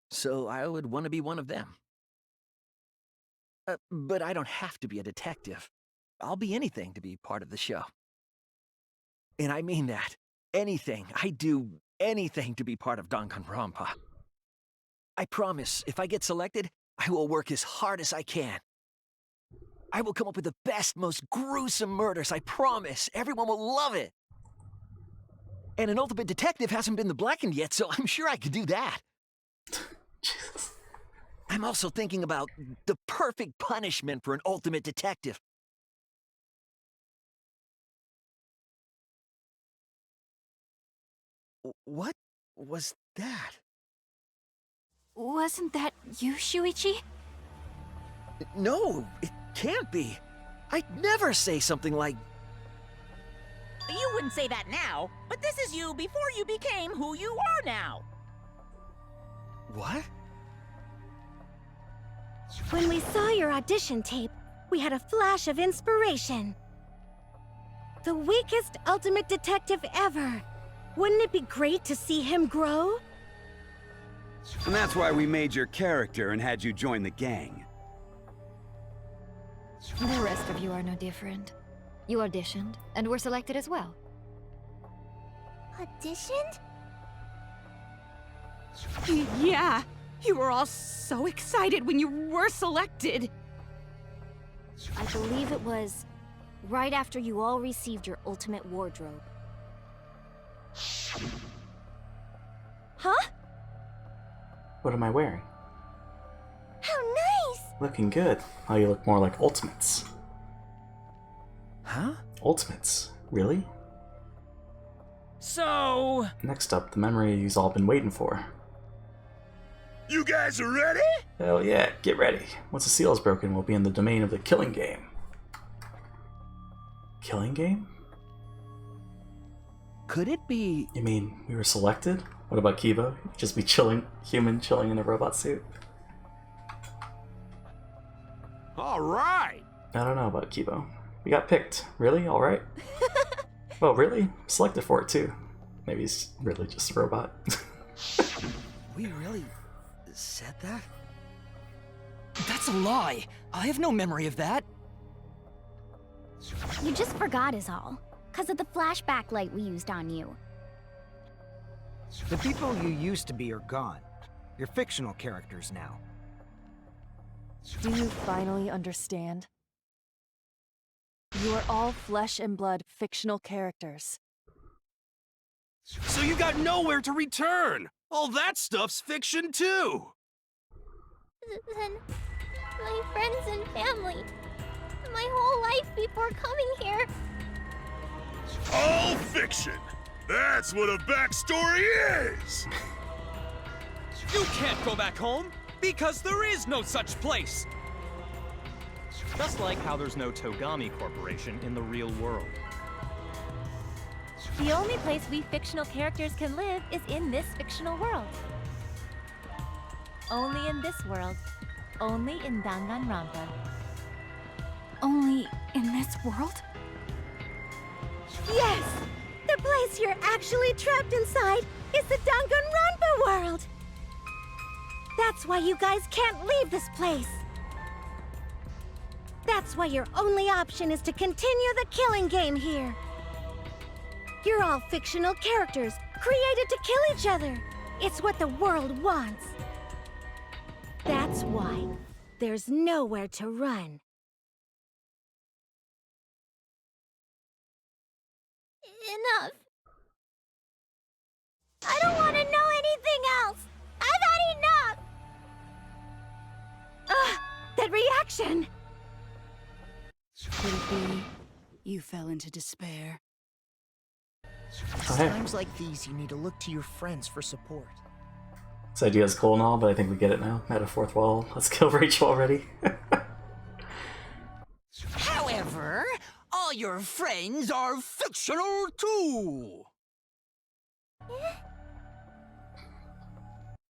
So I would want to be one of them. But I don't have to be a detective. I'll be anything to be part of the show. And I mean that. Anything. I do anything to be part of Danganronpa. I promise, if I get selected, I will work as hard as I can. I will come up with the best, most gruesome murders, I promise. Everyone will love it. And an ultimate detective hasn't been the blackened yet, so I'm sure I could do that. I'm also thinking about the perfect punishment for an ultimate detective. What was that? Wasn't that you, Shuichi? No, it can't be. I'd never say something like... You wouldn't say that now, but this is you before you became who you are now. What? When we saw your audition tape, we had a flash of inspiration. The weakest ultimate detective ever. Wouldn't it be great to see him grow? And that's why we made your character and had you join the gang. The rest of you are no different. You auditioned, and were selected as well. Auditioned? Yeah, you were all so excited when you were selected. I believe it was right after you all received your ultimate wardrobe. Huh? What am I wearing? How nice! Looking good. Now you look more like Ultimates. Huh? Ultimates? Really? So... Next up, the memory you've all been waiting for. You guys are ready? Hell yeah, get ready. Once the seal is broken, we'll be in the domain of the killing game. Killing game? Could it be... You mean we were selected? What about Kiba? He'd just be chilling, human chilling in a robot suit? Alright! I don't know about Kiba. We got picked. Really? Alright? Oh, really? Selected for it too. Maybe he's really just a robot. We really said that? That's a lie! I have no memory of that! You just forgot is all, 'cause of the flashback light we used on you. The people you used to be are gone. You're fictional characters now. Do you finally understand? You are all flesh and blood fictional characters. So you got nowhere to return! All that stuff's fiction too! Then my friends and family, my whole life before coming here. All fiction! That's what a backstory is! You can't go back home, because there is no such place! Just like how there's no Togami Corporation in the real world. The only place we fictional characters can live is in this fictional world. Only in this world. Only in Danganronpa. Only in this world? Yes! The place you're actually trapped inside is the Danganronpa world! That's why you guys can't leave this place! That's why your only option is to continue the killing game here! You're all fictional characters, created to kill each other! It's what the world wants! That's why there's nowhere to run. Enough. I don't want to know anything else. I've had enough. Ugh, that reaction! Could it be you fell into despair? It's times like these you need to look to your friends for support. This idea is cool and all, but I think we get it now. Meta fourth wall. Let's kill Rachel already. However, all your friends are fictional too.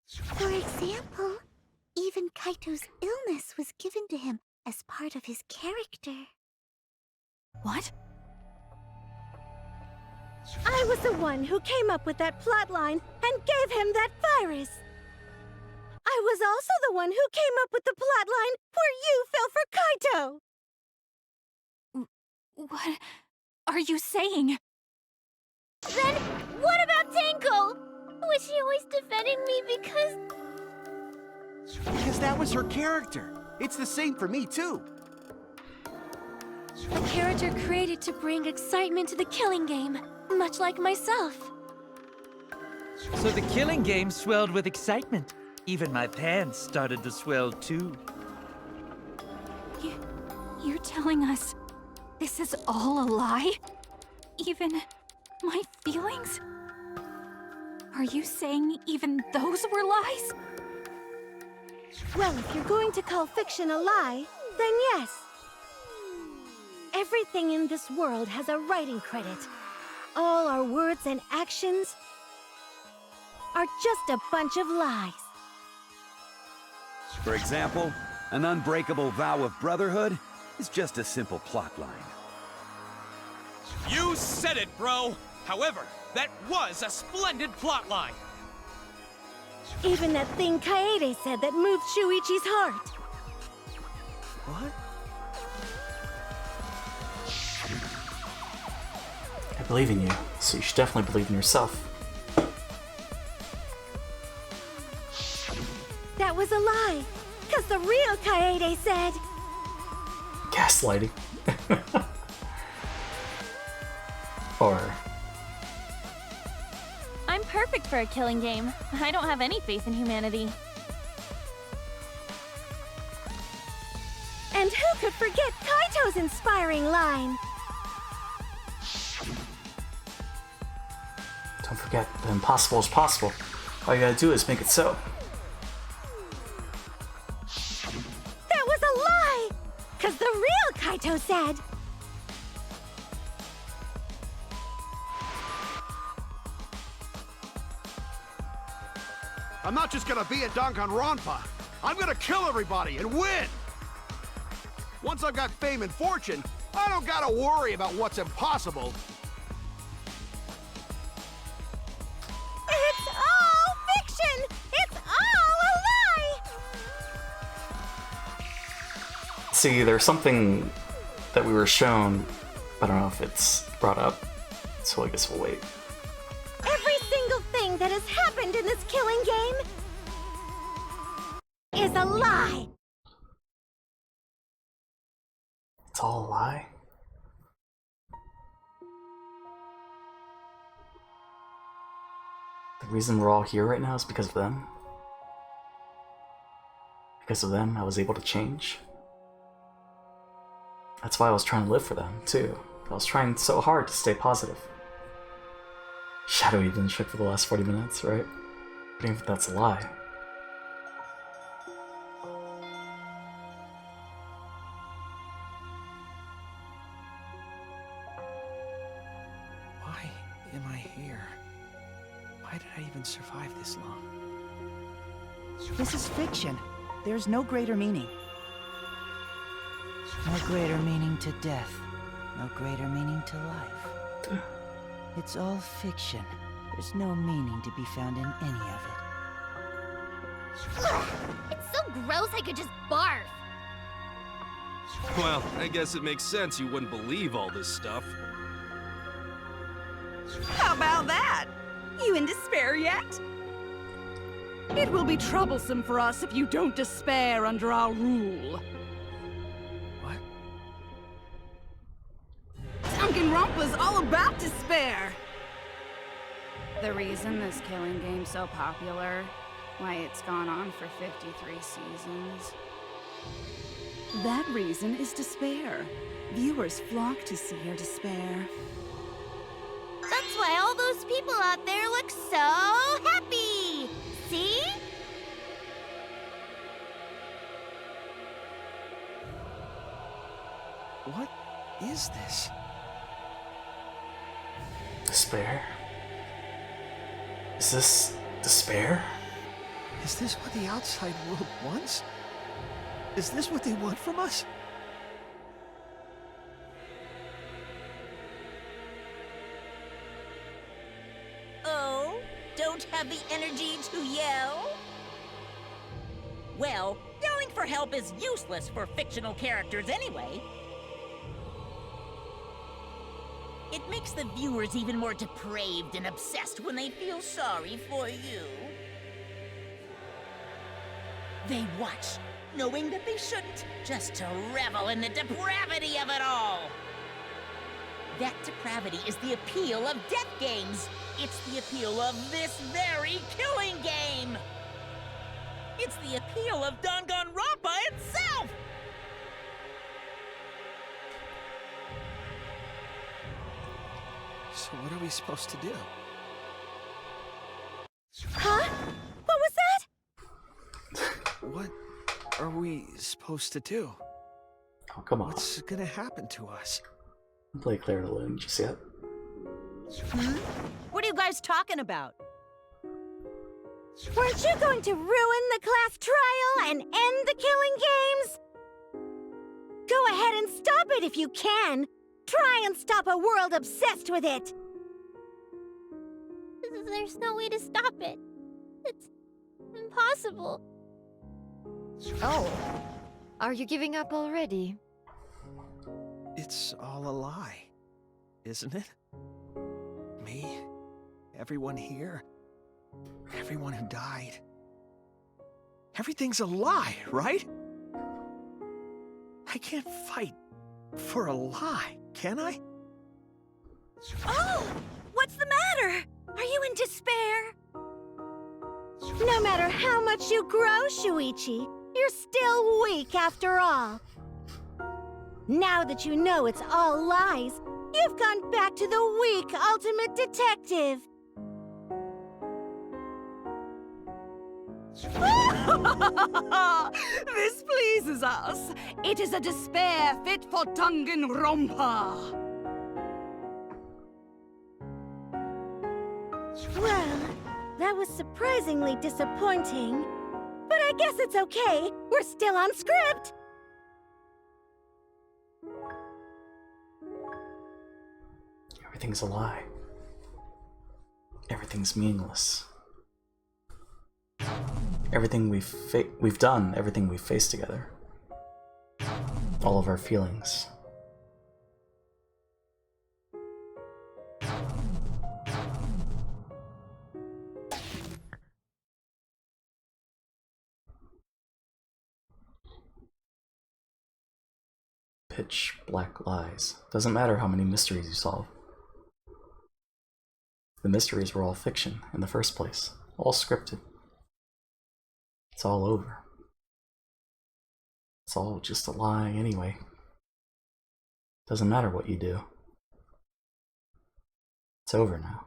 For example, even Kaito's illness was given to him as part of his character. What? I was the one who came up with that plotline and gave him that virus. I was also the one who came up with the plotline where you fell for Kaito. What are you saying? Then what about Tenko? Was she always defending me because... Because that was her character. It's the same for me too. A character created to bring excitement to the killing game, much like myself. So the killing game swelled with excitement. Even my pants started to swell too. You're telling us this is all a lie? Even my feelings? Are you saying even those were lies? Well, if you're going to call fiction a lie, then yes. Everything in this world has a writing credit. All our words and actions are just a bunch of lies. For example, an unbreakable vow of brotherhood is just a simple plotline. You said it, bro! However, that was a splendid plotline! Even that thing Kaede said that moved Shuichi's heart. What? I believe in you, so you should definitely believe in yourself. That was a lie, because the real Kaede said... Gaslighting. Or... I'm perfect for a killing game. I don't have any faith in humanity. And who could forget Kaito's inspiring line? Don't forget, the impossible is possible. All you gotta do is make it so. That was a lie! Because the real Kaito said... I'm not just gonna be at Danganronpa. I'm gonna kill everybody and win! Once I've got fame and fortune, I don't gotta worry about what's impossible. It's all fiction! It's all a lie! See, there's something that we were shown, I don't know if it's brought up, so I guess we'll wait. Every single single thing that has happened in this killing game is a lie! It's all a lie? The reason we're all here right now is because of them? Because of them, I was able to change? That's why I was trying to live for them, too. I was trying so hard to stay positive. Shadowy didn't shook for the last 40 minutes, right? But even if that's a lie. Why am I here? Why did I even survive this long? This is fiction. There's no greater meaning. No greater meaning to death. No greater meaning to life. It's all fiction. There's no meaning to be found in any of it. It's so gross I could just barf. Well, I guess it makes sense you wouldn't believe all this stuff. How about that? You in despair yet? It will be troublesome for us if you don't despair under our rule. What? Danganronpa's all about despair! The reason this killing game's so popular, why it's gone on for 53 seasons. That reason is despair. Viewers flock to see your despair. That's why all those people out there look so happy! See? What is this? Despair? Is this despair? Is this what the outside world wants? Is this what they want from us? Oh, don't have the energy to yell? Well, yelling for help is useless for fictional characters anyway. It makes the viewers even more depraved and obsessed when they feel sorry for you. They watch, knowing that they shouldn't, just to revel in the depravity of it all. That depravity is the appeal of death games. It's the appeal of this very killing game. It's the appeal of Danganronpa itself! So what are we supposed to do? Huh? What was that? What are we supposed to do? Oh, come on. What's gonna happen to us? Don't play Claire to Lune just yet. What are you guys talking about? Weren't you going to ruin the class trial and end the killing games? Go ahead and stop it if you can. Try and stop a world obsessed with it. There's no way to stop it. It's impossible. Oh. Are you giving up already? It's all a lie, isn't it? Me, everyone here, everyone who died. Everything's a lie, right? I can't fight for a lie, can I? Oh! What's the matter? Are you in despair? No matter how much you grow, Shuichi, you're still weak after all. Now that you know it's all lies, you've gone back to the weak ultimate detective. This pleases us. It is a despair fit for Danganronpa. Well, that was surprisingly disappointing. But I guess it's okay. We're still on script. Everything's a lie. Everything's meaningless. Everything we've done, everything we've faced together. All of our feelings. pitch black lies. Doesn't matter how many mysteries you solve. The mysteries were all fiction in the first place, all scripted. It's all over. It's all just a lie anyway. Doesn't matter what you do. It's over now.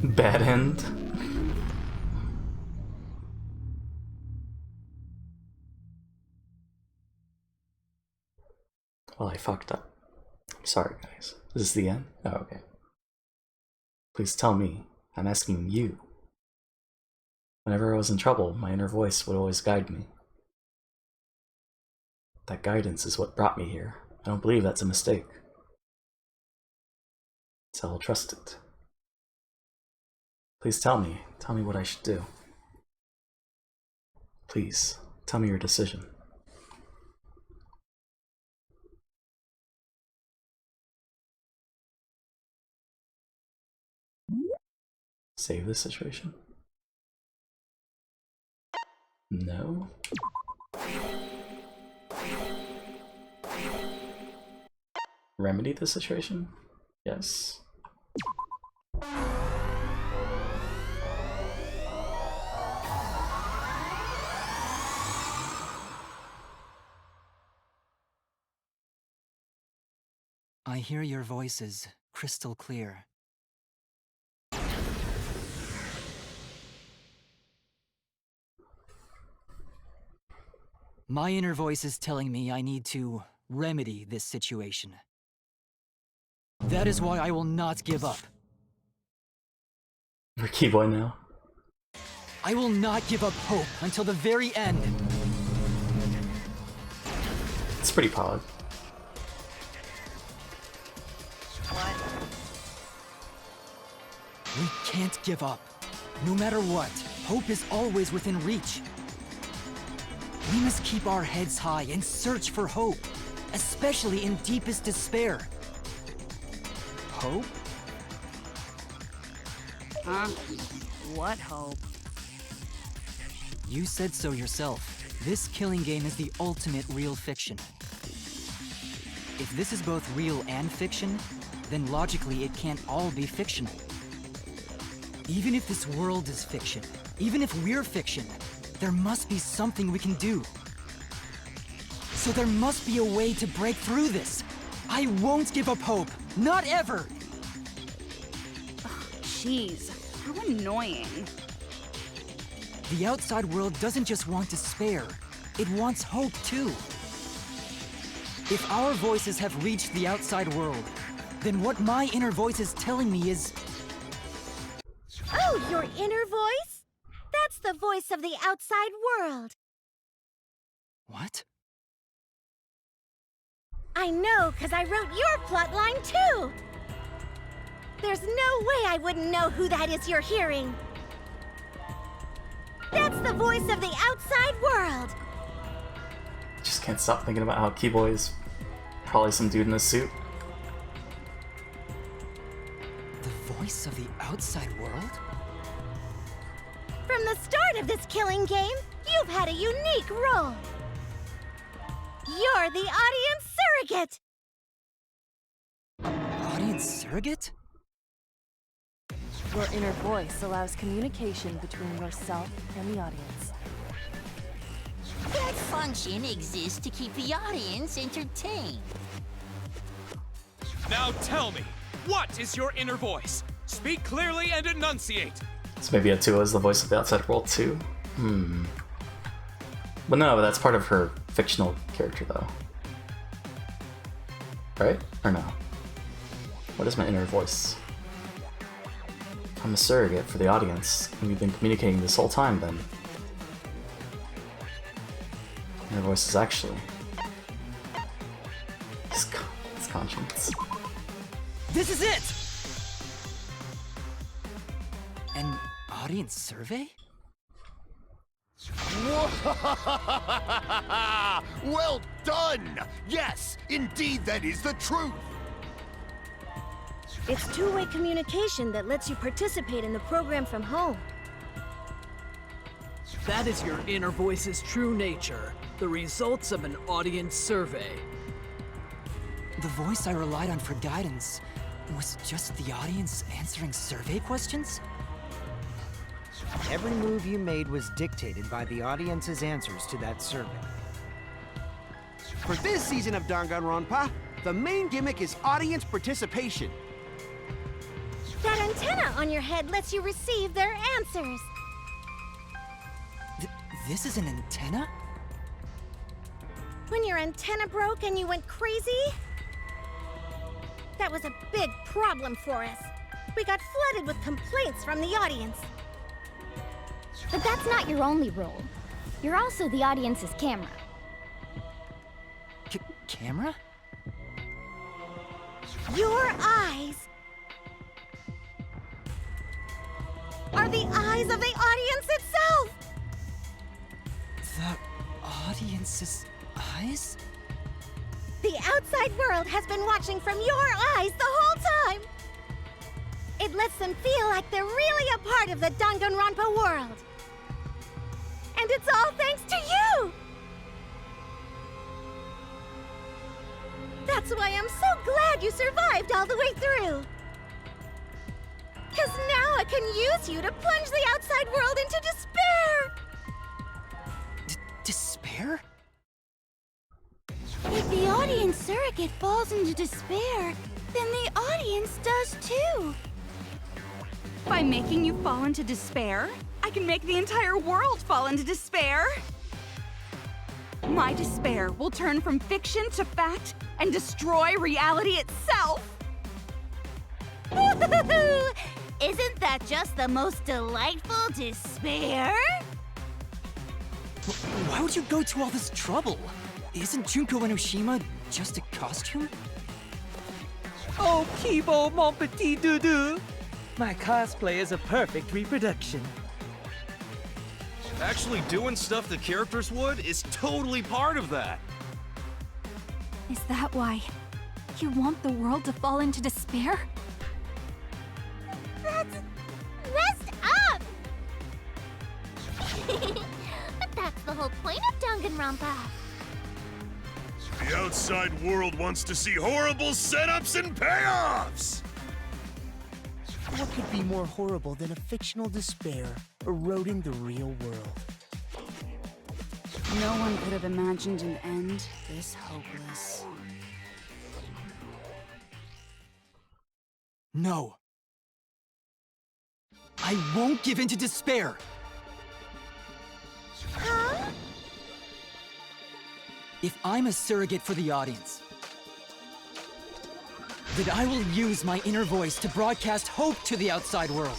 Bad end. Well, I fucked up. I'm sorry, guys. Is this the end? Oh, okay. Please tell me. I'm asking you. Whenever I was in trouble, my inner voice would always guide me. That guidance is what brought me here. I don't believe that's a mistake. So I'll trust it. Please tell me what I should do. Please, tell me your decision. Save this situation? No? Remedy the situation? Yes. I hear your voices crystal clear. My inner voice is telling me I need to remedy this situation. That is why I will not give up. We're Keyboy now. I will not give up hope until the very end. It's pretty pog. We can't give up. No matter what, hope is always within reach. We must keep our heads high and search for hope, especially in deepest despair. Hope? Huh? What hope? You said so yourself. This killing game is the ultimate real fiction. If this is both real and fiction, then logically it can't all be fictional. Even if this world is fiction, even if we're fiction, there must be something we can do. So there must be a way to break through this. I won't give up hope. Not ever! Jeez, how annoying. The outside world doesn't just want despair. It wants hope too. If our voices have reached the outside world, then what my inner voice is telling me is... Oh, your inner voice? That's the voice of the outside world. What? I know, because I wrote your plotline too! There's no way I wouldn't know who that is you're hearing. That's the voice of the outside world! Just can't stop thinking about how Keyboy is probably some dude in a suit. The voice of the outside world? From the start of this killing game, you've had a unique role. You're the audience surrogate! Audience surrogate? Your inner voice allows communication between yourself and the audience. That function exists to keep the audience entertained. Now tell me, what is your inner voice? Speak clearly and enunciate. So maybe Atua is the voice of the outside world too? But no, that's part of her fictional character though. Right? Or no? What is my inner voice? I'm a surrogate for the audience, and we've been communicating this whole time then. Inner voice is actually... It's conscience. This is it! An audience survey? Well done! Yes, indeed that is the truth! It's two-way communication that lets you participate in the program from home. That is your inner voice's true nature, the results of an audience survey. The voice I relied on for guidance was just the audience answering survey questions? Every move you made was dictated by the audience's answers to that survey. For this season of Danganronpa, the main gimmick is audience participation. That antenna on your head lets you receive their answers. This is an antenna? When your antenna broke and you went crazy, that was a big problem for us. We got flooded with complaints from the audience. But that's not your only role. You're also the audience's camera. Camera? Your eyes are the eyes of the audience itself! The audience's eyes? The outside world has been watching from your eyes the whole time! It lets them feel like they're really a part of the Danganronpa world. And it's all thanks to you! That's why I'm so glad you survived all the way through! 'Cause now I can use you to plunge the outside world into despair! Despair? If the audience surrogate falls into despair, then the audience does too. By making you fall into despair, I can make the entire world fall into despair. My despair will turn from fiction to fact and destroy reality itself. Woohoo! Isn't that just the most delightful despair? Why would you go to all this trouble? Isn't Junko Enoshima just a costume? Oh, Kibo, mon petit doudou! My cosplay is a perfect reproduction. Actually doing stuff the characters would is totally part of that. Is that why you want the world to fall into despair? That's messed up! But that's the whole point of Danganronpa. The outside world wants to see horrible setups and payoffs! What could be more horrible than a fictional despair eroding the real world? No one could have imagined an end this hopeless. No. I won't give in to despair! Huh? If I'm a surrogate for the audience, then I will use my inner voice to broadcast hope to the outside world.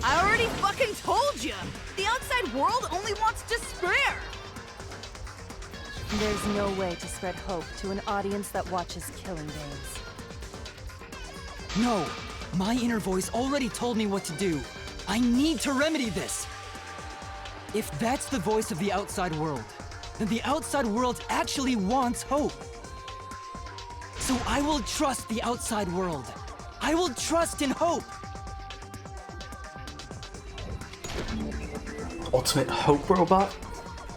I already fucking told you! The outside world only wants despair! There's no way to spread hope to an audience that watches killing games. No! My inner voice already told me what to do. I need to remedy this! If that's the voice of the outside world, then the outside world actually wants hope. So I will trust the outside world. I will trust in hope! Ultimate Hope Robot?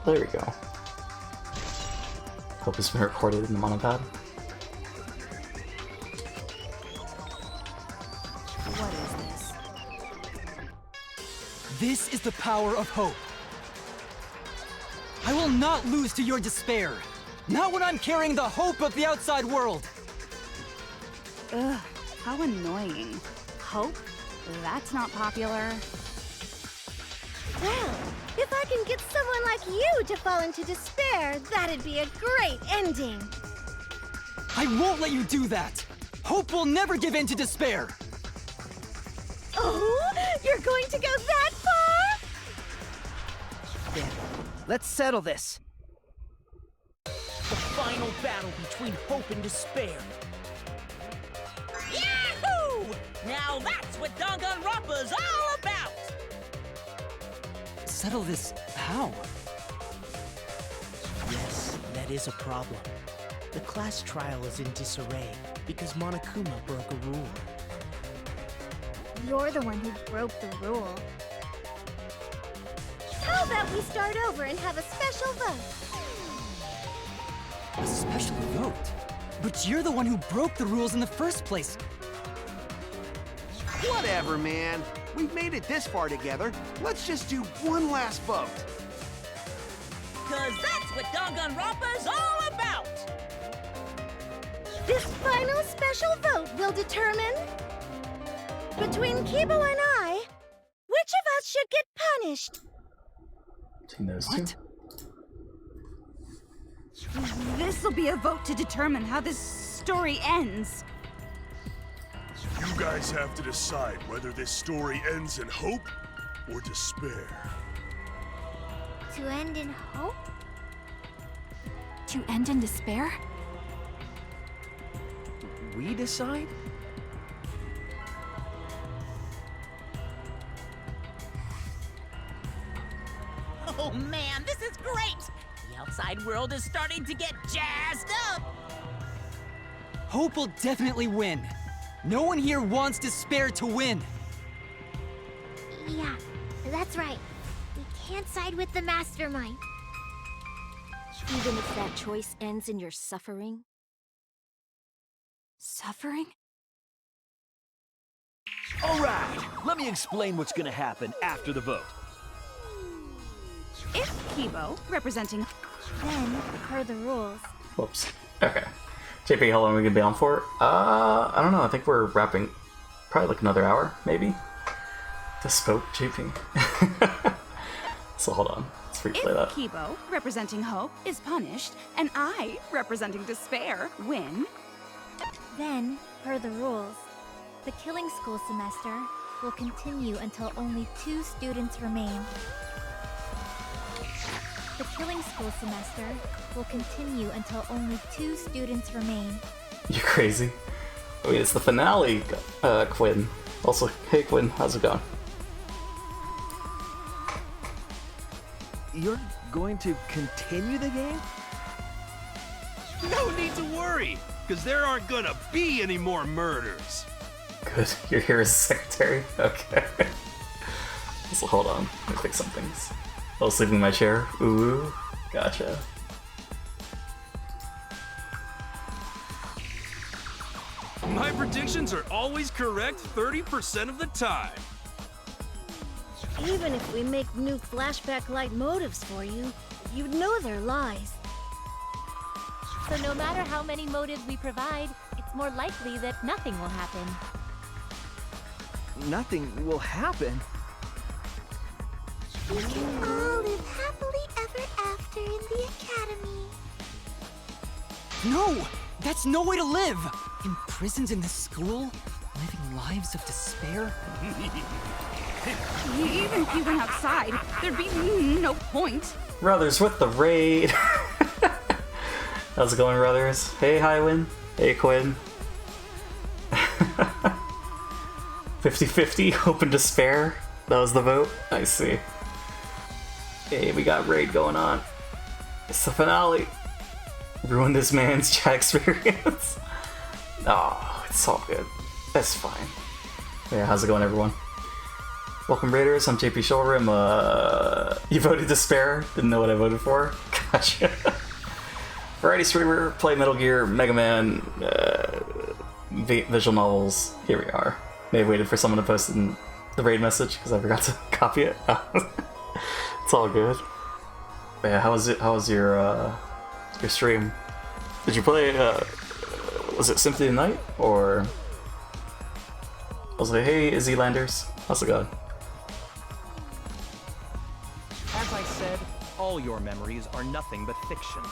There we go. Hope has been recorded in the monopad. What is this? This is the power of hope. I will not lose to your despair. Not when I'm carrying the hope of the outside world. Ugh, how annoying. Hope? That's not popular. Well, if I can get someone like you to fall into despair, that'd be a great ending. I won't let you do that. Hope will never give in to despair. Oh, you're going to go that far? There. Let's settle this. The final battle between hope and despair. Yahoo! Now that's what Danganronpa's all about! Settle this how? Yes, that is a problem. The class trial is in disarray because Monokuma broke a rule. You're the one who broke the rule. How about we start over and have a special vote? A special vote? But you're the one who broke the rules in the first place. Whatever, man. We've made it this far together. Let's just do one last vote. Cause that's what Danganronpa's all about! This final special vote will determine between Kibo and I, which of us should get punished. Between those two. This'll be a vote to determine how this story ends. You guys have to decide whether this story ends in hope or despair. To end in hope? To end in despair? We decide? Oh man, this is great! The outside world is starting to get jazzed up! Hope will definitely win. No one here wants despair to win. Yeah, that's right. We can't side with the mastermind. Even if that choice ends in your suffering? Suffering? All right, let me explain what's gonna happen after the vote. If Kibo, representing... Then, per the rules. Whoops. Okay. JP, how long are we gonna be on for? I don't know. I think we're wrapping probably like another hour, maybe. Just spoke, JP. So hold on. Let's replay that. If Kibo, representing hope, is punished, and I, representing despair, win... Then, per the rules, the killing school semester will continue until only 2 students remain. The killing school semester will continue until only 2 students remain. You're crazy. Wait, it's the finale, Quinn. Also, hey Quinn, how's it going? You're going to continue the game? No need to worry, because there aren't gonna be any more murders. Good. You're here as secretary? Okay. So hold on. Let me fix some things. I was sleeping in my chair. Ooh. Gotcha. My predictions are always correct 30% of the time. Even if we make new flashback light motives for you, you'd know they're lies. So no matter how many motives we provide, it's more likely that nothing will happen. Nothing will happen. We can all live happily ever after in the academy. No! That's no way to live! Imprisoned in this school? Living lives of despair? Even if you went outside, there'd be no point. Brothers with the raid! How's it going, brothers? Hey, Highwind. Hey, Quinn. 50-50, hope and despair. That was the vote? I see. Hey, we got raid going on. It's the finale. Ruin this man's chat experience. Oh, it's all good. That's fine. Yeah, how's it going, everyone? Welcome, Raiders. I'm JPChivalry. You voted despair? Didn't know what I voted for? Gotcha. Variety streamer, play Metal Gear, Mega Man, visual novels. Here we are. May have waited for someone to post in the raid message because I forgot to copy it. It's all good. But yeah, how was your stream? Did you play? Was it Symphony of the Night or? I was like, hey, Izzy Landers, how's it going? As I said, all your memories are nothing but fiction.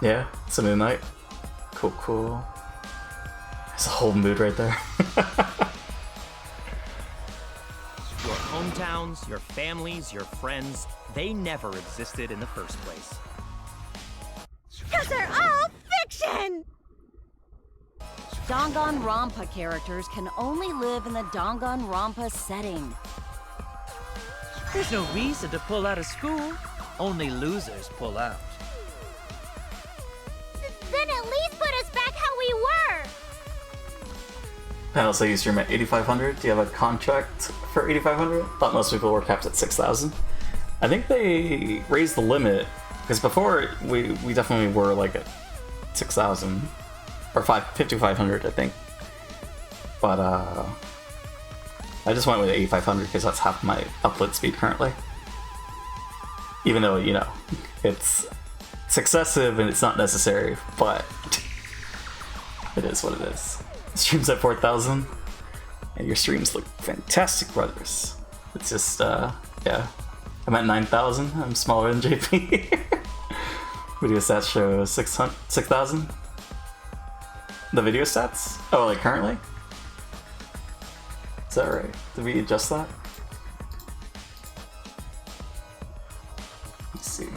Yeah, Symphony of the Night. Cool, cool. There's a whole mood right there. Your hometowns, your families, your friends, they never existed in the first place. 'Cause they're all fiction! Danganronpa characters can only live in the Danganronpa setting. There's no reason to pull out of school. Only losers pull out. Then at least put us back how we were! Panel say you stream at 8,500. Do you have a contract for 8,500? Thought most people were capped at 6,000. I think they raised the limit, because before we definitely were like at 6,000 or 5,500, I think. But I just went with 8,500 because that's half my upload speed currently. Even though, you know, it's excessive and it's not necessary, but it is what it is. Streams at 4,000, and your streams look fantastic, brothers. It's just, yeah. I'm at 9,000. I'm smaller than JP. Video stats show 6,000. The video stats? Oh, like currently? Is that right? Did we adjust that? Let's see.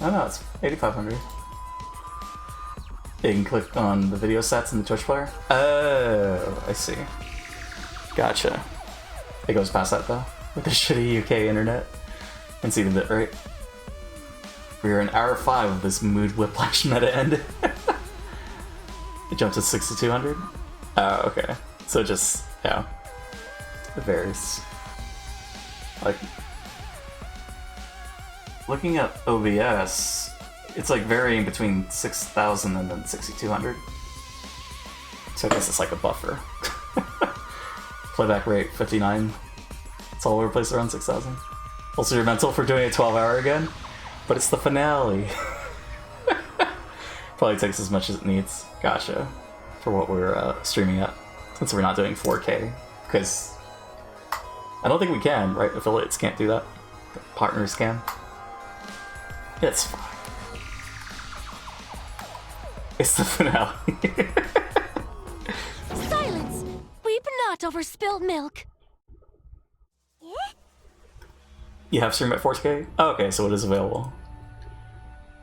Oh no, it's 8,500. You can click on the video stats in the Twitch player. Oh, I see. Gotcha. It goes past that though, with the shitty UK internet. And see the bit rate. We're in hour 5 of this mood whiplash meta end. It jumped to 6,200. Oh, okay. So just, yeah. It varies. Like, looking at OBS, it's like varying between 6,000 and then 6,200. So I guess it's like a buffer. Playback rate 59. It's all over the place around 6,000. Also, you're mental for doing a 12-hour again, but it's the finale. Probably takes as much as it needs. Gotcha. For what we're streaming at, since we're not doing 4K, because I don't think we can, right? Affiliates can't do that. Partners can. It's fine. It's the finale. Silence! Weep not over spilt milk. You have stream at 4K? Oh, okay, so it is available.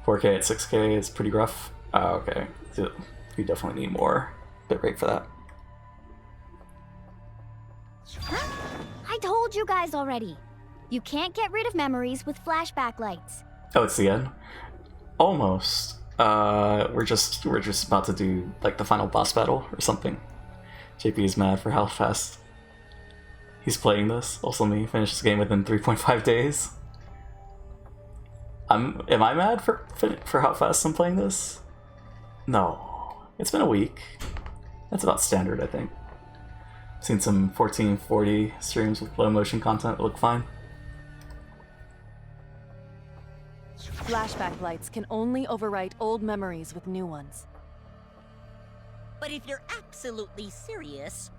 4K at 6K is pretty rough. Oh, okay. So you definitely need more bitrate for that. I told you guys already. You can't get rid of memories with flashback lights. Oh, it's the end? Almost. We're just about to do like the final boss battle or something. JP is mad for how fast he's playing this. Also me, finish this game within 3.5 days. Am I mad for how fast I'm playing this? No. It's been a week. That's about standard, I think. I've seen some 1440 streams with low motion content that look fine. Flashback lights can only overwrite old memories with new ones. But if you're absolutely serious,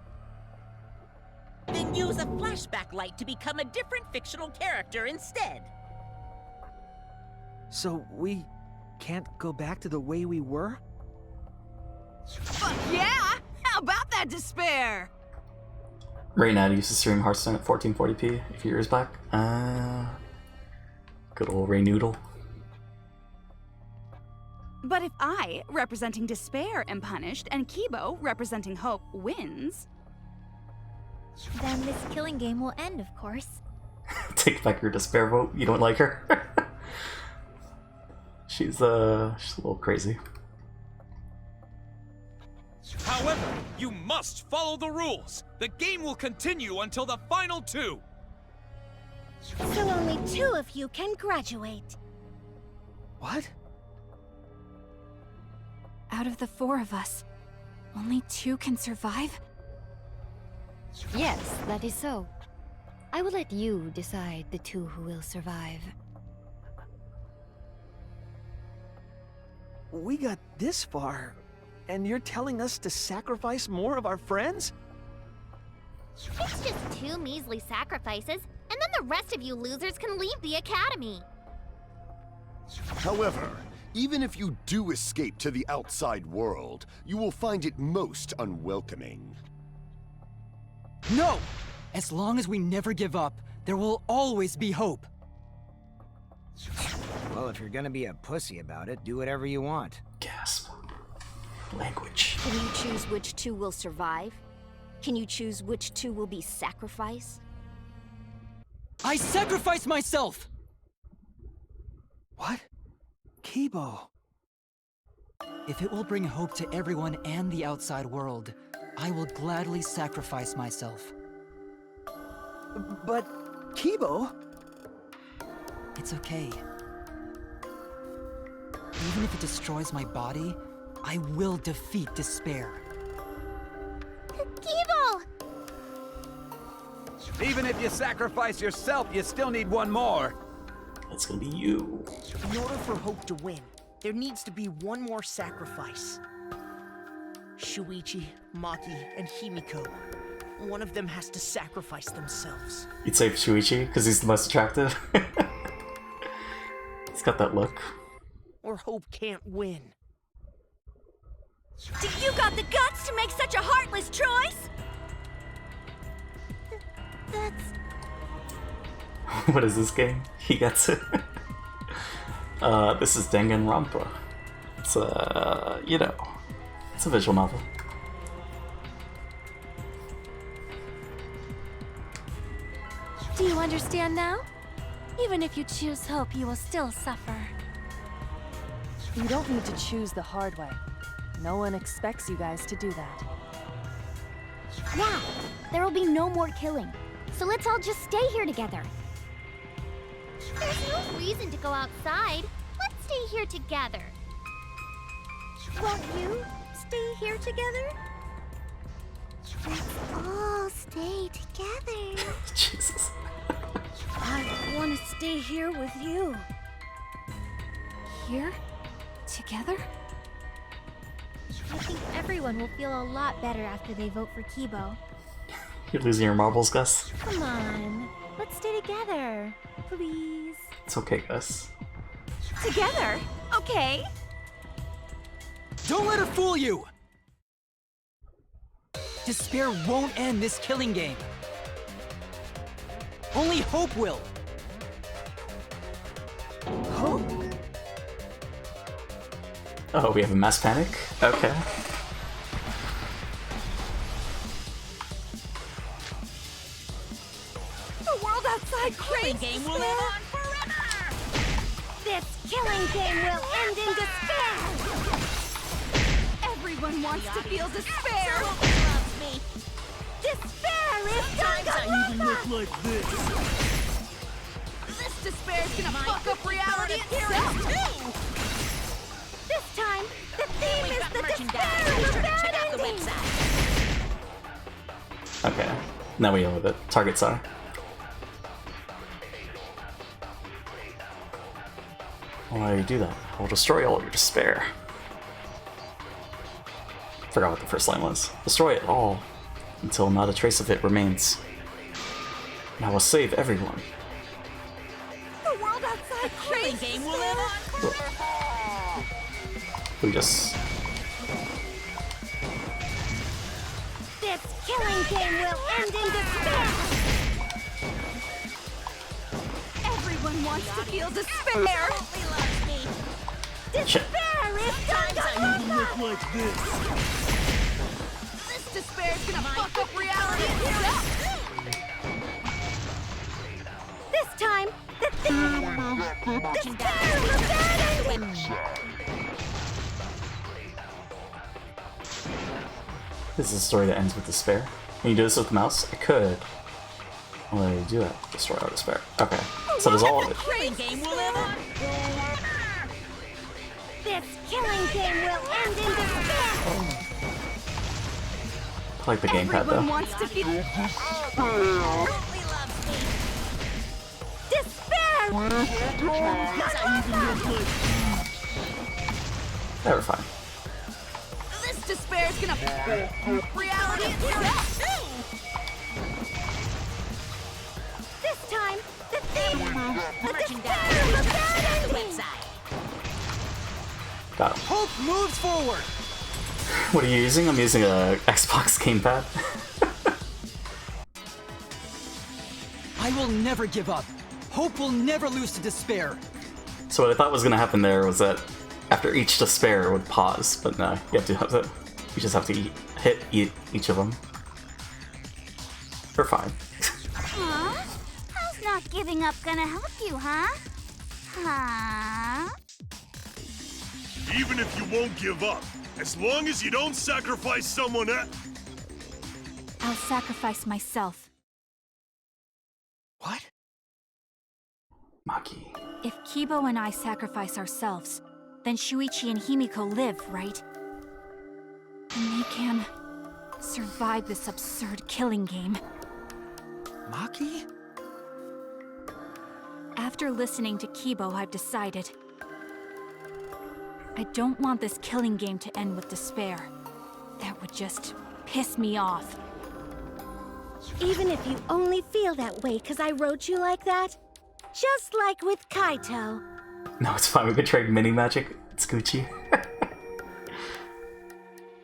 then use a flashback light to become a different fictional character instead. So we can't go back to the way we were? Fuck yeah! How about that despair? Right now, I used to stream Hearthstone at 1440p a few years back. Good old Ray Noodle. But if I, representing despair, am punished, and Kibo, representing hope, wins... Then this killing game will end, of course. Take back your despair vote. You don't like her? She's a little crazy. However, you must follow the rules. The game will continue until the final 2. So only 2 of you can graduate. What? Out of the 4 of us, only 2 can survive? Yes, that is so. I will let you decide the 2 who will survive. We got this far, and you're telling us to sacrifice more of our friends? It's just 2 measly sacrifices, and then the rest of you losers can leave the academy. However, even if you do escape to the outside world, you will find it most unwelcoming. No! As long as we never give up, there will always be hope. Well, if you're gonna be a pussy about it, do whatever you want. Gasp. Language. Can you choose which 2 will survive? Can you choose which 2 will be sacrificed? I sacrifice myself! What? Kibo. If it will bring hope to everyone and the outside world, I will gladly sacrifice myself. But Kibo? It's okay. Even if it destroys my body, I will defeat despair. Kibo! Even if you sacrifice yourself, you still need one more. That's gonna be you. In order for Hope to win, there needs to be one more sacrifice. Shuichi, Maki, and Himiko. One of them has to sacrifice themselves. You'd say Shuichi because he's the most attractive. He's got that look. Or Hope can't win. Do you got the guts to make such a heartless choice? That's... What is this game? He gets it. This is Danganronpa. It's you know, it's a visual novel. Do you understand now? Even if you choose hope, you will still suffer. You don't need to choose the hard way. No one expects you guys to do that. Yeah, there will be no more killing. So let's all just stay here together. There's no reason to go outside. Let's stay here together. Won't you stay here together? Let's all stay together. Jesus. I want to stay here with you. Here? Together? I think everyone will feel a lot better after they vote for Kibo. You're losing your marbles, Gus. Come on, let's stay together, please. It's okay, Gus. Together? Okay. Don't let her fool you! Despair won't end this killing game. Only hope will. Hope? Oh, we have a mass panic? Okay. The world outside craves game will live on forever! This killing game will end in despair! Everyone wants to feel despair! Loves me. Despair is Sometimes I even look like this. This despair is gonna fuck up reality itself! This time, the theme We've is got the merchandise. despair Be of sure a to check bad out the ending! website. Okay. Now we know where the targets are. Why do you do that? I'll destroy all your despair. Forgot what the first line was. Destroy it all, until not a trace of it remains. And I will save everyone. The world outside craves game will live on forever! We just... This killing game will end in despair! Everyone wants to feel despair! Loves me. Despair is Danganronpa! Look like this. This despair is gonna fuck up reality itself! This time, the despair of a bad ending! This is a story that ends with despair. Can you do this with the mouse? I could. Why do I do that? Destroy our despair. Okay. So does all of it. Killing game will live on forever! This killing game will end in despair! I like the gamepad Everyone though. wants to feel Despair! They were fine. this despair is gonna fuck up reality itself! This time, the theme the despair of a bad ending! Got him. Hope moves forward! What are you using? I'm using a Xbox gamepad. I will never give up. Hope will never lose to despair. So what I thought was gonna happen there was that after each despair it would pause, but no, you just have to hit each of them. We're fine. Huh? How's not giving up gonna help you, huh? Huh? Even if you won't give up, as long as you don't sacrifice someone else. I'll sacrifice myself. What? Maki. If Kibo and I sacrifice ourselves, then Shuichi and Himiko live, right? And they can survive this absurd killing game. Maki? After listening to Kibo, I've decided. I don't want this killing game to end with despair. That would just piss me off. Even if you only feel that way because I wrote you like that? Just like with Kaito. No, it's fine. We could trade mini magic. It's Gucci.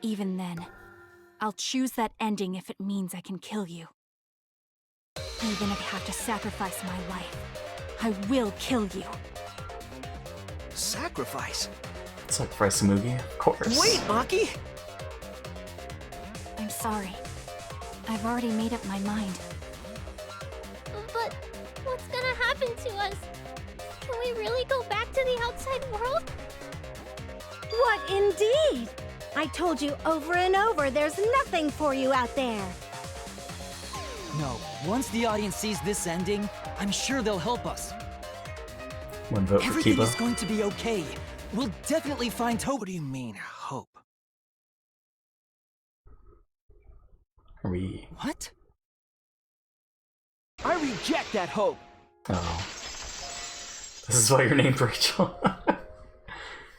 Even then, I'll choose that ending if it means I can kill you. Even if I have to sacrifice my life, I will kill you. Sacrifice? Sacrifice Tsumugi? Of course. Wait, Maki! I'm sorry. I've already made up my mind. But what's gonna happen to us? Can we really go back to the outside world? What indeed? I told you over and over there's nothing for you out there. No, once the audience sees this ending, I'm sure they'll help us. One vote for Everything Kiba. is going to be okay. We'll definitely find hope. What do you mean, hope? Are we... What? I reject that hope! Oh. This is why you're named Rachel.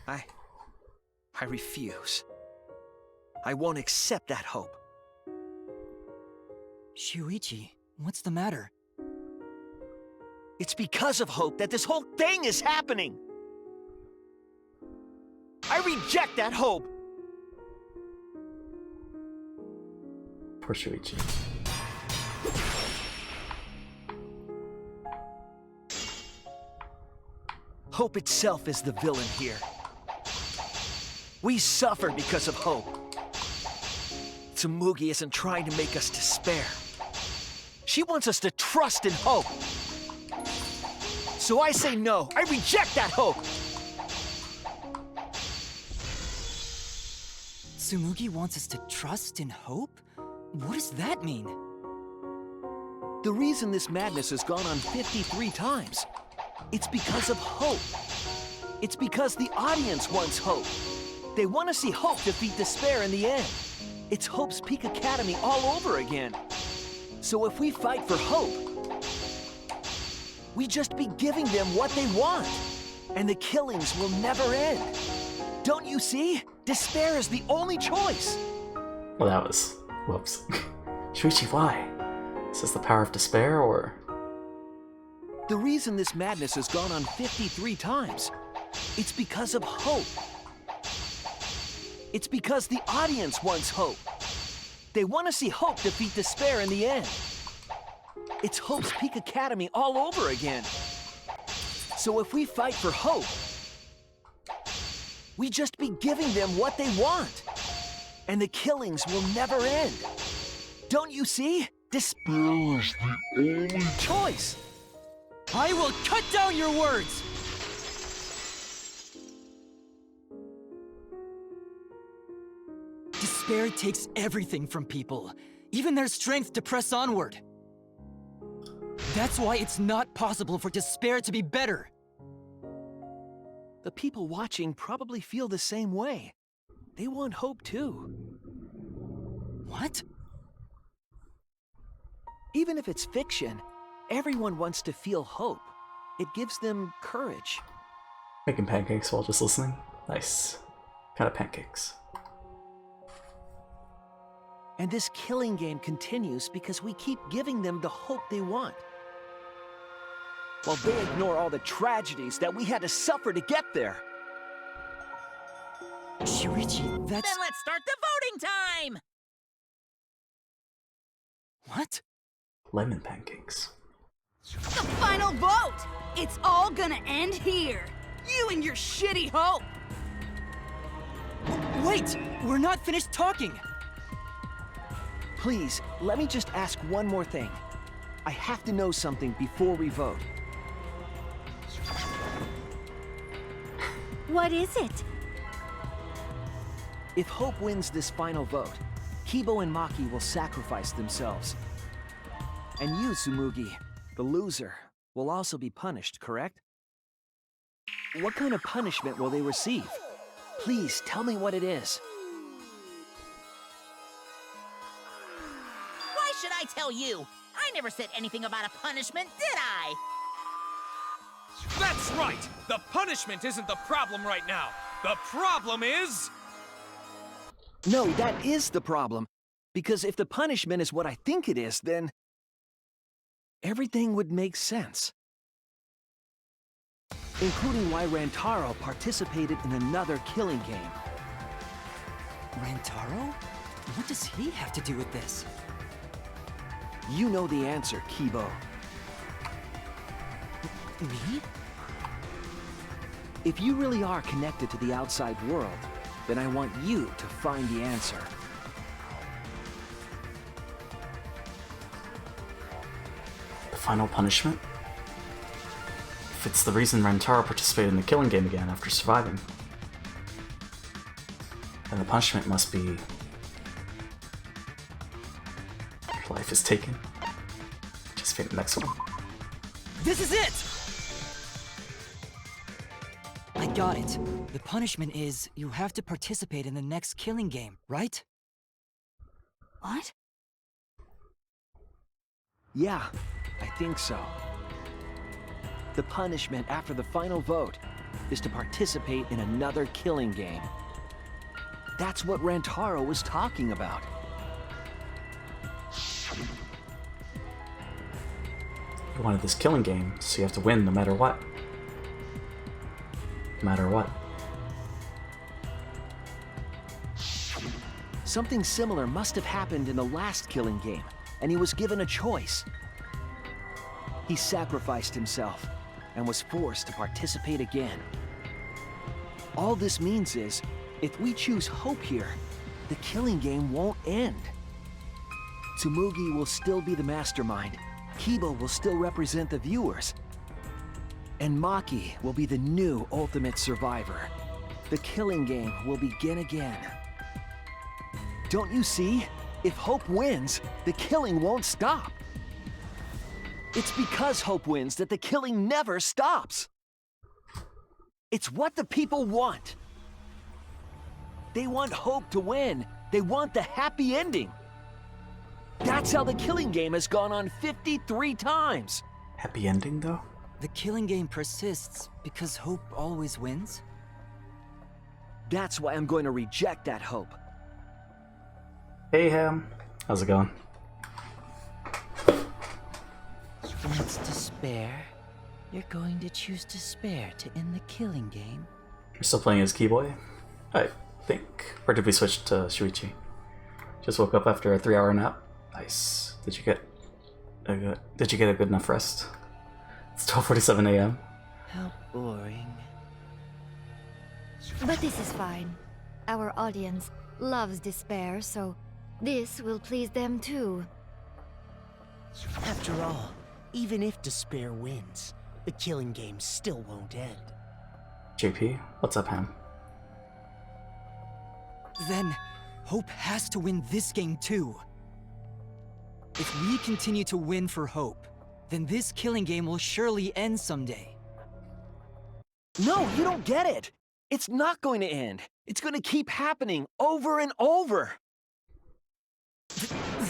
I refuse. I won't accept that hope. Shuichi, what's the matter? It's because of hope that this whole thing is happening! I reject that hope! Poor Shuichi. Hope itself is the villain here. We suffer because of hope. Tsumugi isn't trying to make us despair. She wants us to trust in hope. So I say no. I reject that hope! Tsumugi wants us to trust in hope? What does that mean? The reason this madness has gone on 53 times, it's because of hope. It's because the audience wants hope. They want to see hope defeat despair in the end. It's Hope's Peak Academy all over again. So if we fight for hope, we just be giving them what they want. And the killings will never end. Don't you see? Despair is the only choice. Well, that was... whoops. Shuichi, why? Is this the power of despair, or...? The reason this madness has gone on 53 times, it's because of hope. It's because the audience wants hope. They want to see hope defeat despair in the end. It's Hope's Peak Academy all over again. So if we fight for hope, we just be giving them what they want. And the killings will never end. Don't you see? Despair is the only choice. I will cut down your words! Despair takes everything from people, even their strength to press onward. That's why it's not possible for despair to be better. The people watching probably feel the same way. They want hope too. What? Even if it's fiction, everyone wants to feel hope. It gives them courage. Making pancakes while just listening? Nice. Kind of pancakes. And this killing game continues because we keep giving them the hope they want. While they ignore all the tragedies that we had to suffer to get there. Shuichi, that's... Then let's start the voting time! What? Lemon pancakes. The final vote! It's all gonna end here! You and your shitty hope! Wait! We're not finished talking! Please, let me just ask one more thing. I have to know something before we vote. What is it? If Hope wins this final vote, Kibo and Maki will sacrifice themselves. And you, Tsumugi, the loser, will also be punished, correct? What kind of punishment will they receive? Please tell me what it is. Why should I tell you? I never said anything about a punishment, did I? That's right! The punishment isn't the problem right now. The problem is... No, that is the problem. Because if the punishment is what I think it is, then everything would make sense. Including why Rantaro participated in another killing game. Rantaro? What does he have to do with this? You know the answer, Kibo. Me? If you really are connected to the outside world, then I want you to find the answer. The final punishment? If it's the reason Rantaro participated in the killing game again after surviving, then the punishment must be... your life is taken. Just fate the next one. This is it! I got it. The punishment is you have to participate in the next killing game, right? What? Yeah, I think so. The punishment after the final vote is to participate in another killing game. That's what Rantaro was talking about. You wanted this killing game, so you have to win no matter what. No matter what. Something similar must have happened in the last killing game, and he was given a choice. He sacrificed himself and was forced to participate again. All this means is, if we choose hope here, the killing game won't end. Tsumugi will still be the mastermind, Kibo will still represent the viewers, and Maki will be the new ultimate survivor. The killing game will begin again. Don't you see? If Hope wins, the killing won't stop. It's because Hope wins that the killing never stops. It's what the people want. They want Hope to win. They want the happy ending. That's how the killing game has gone on 53 times. Happy ending, though? The killing game persists because hope always wins? That's why I'm going to reject that hope. Hey, Ham. How's it going? When it's despair, you're going to choose despair to end the killing game? You're still playing as Keyboy? I think. Or did we switch to Shuichi? Just woke up after a 3-hour nap. Nice. Did you get a good enough rest? It's 12:47 a.m. How boring. But this is fine. Our audience loves despair, so this will please them too. After all, even if despair wins, the killing game still won't end. JP, what's up, Ham? Then, Hope has to win this game too. If we continue to win for Hope, then this killing game will surely end someday. No, you don't get it! It's not going to end. It's going to keep happening over and over.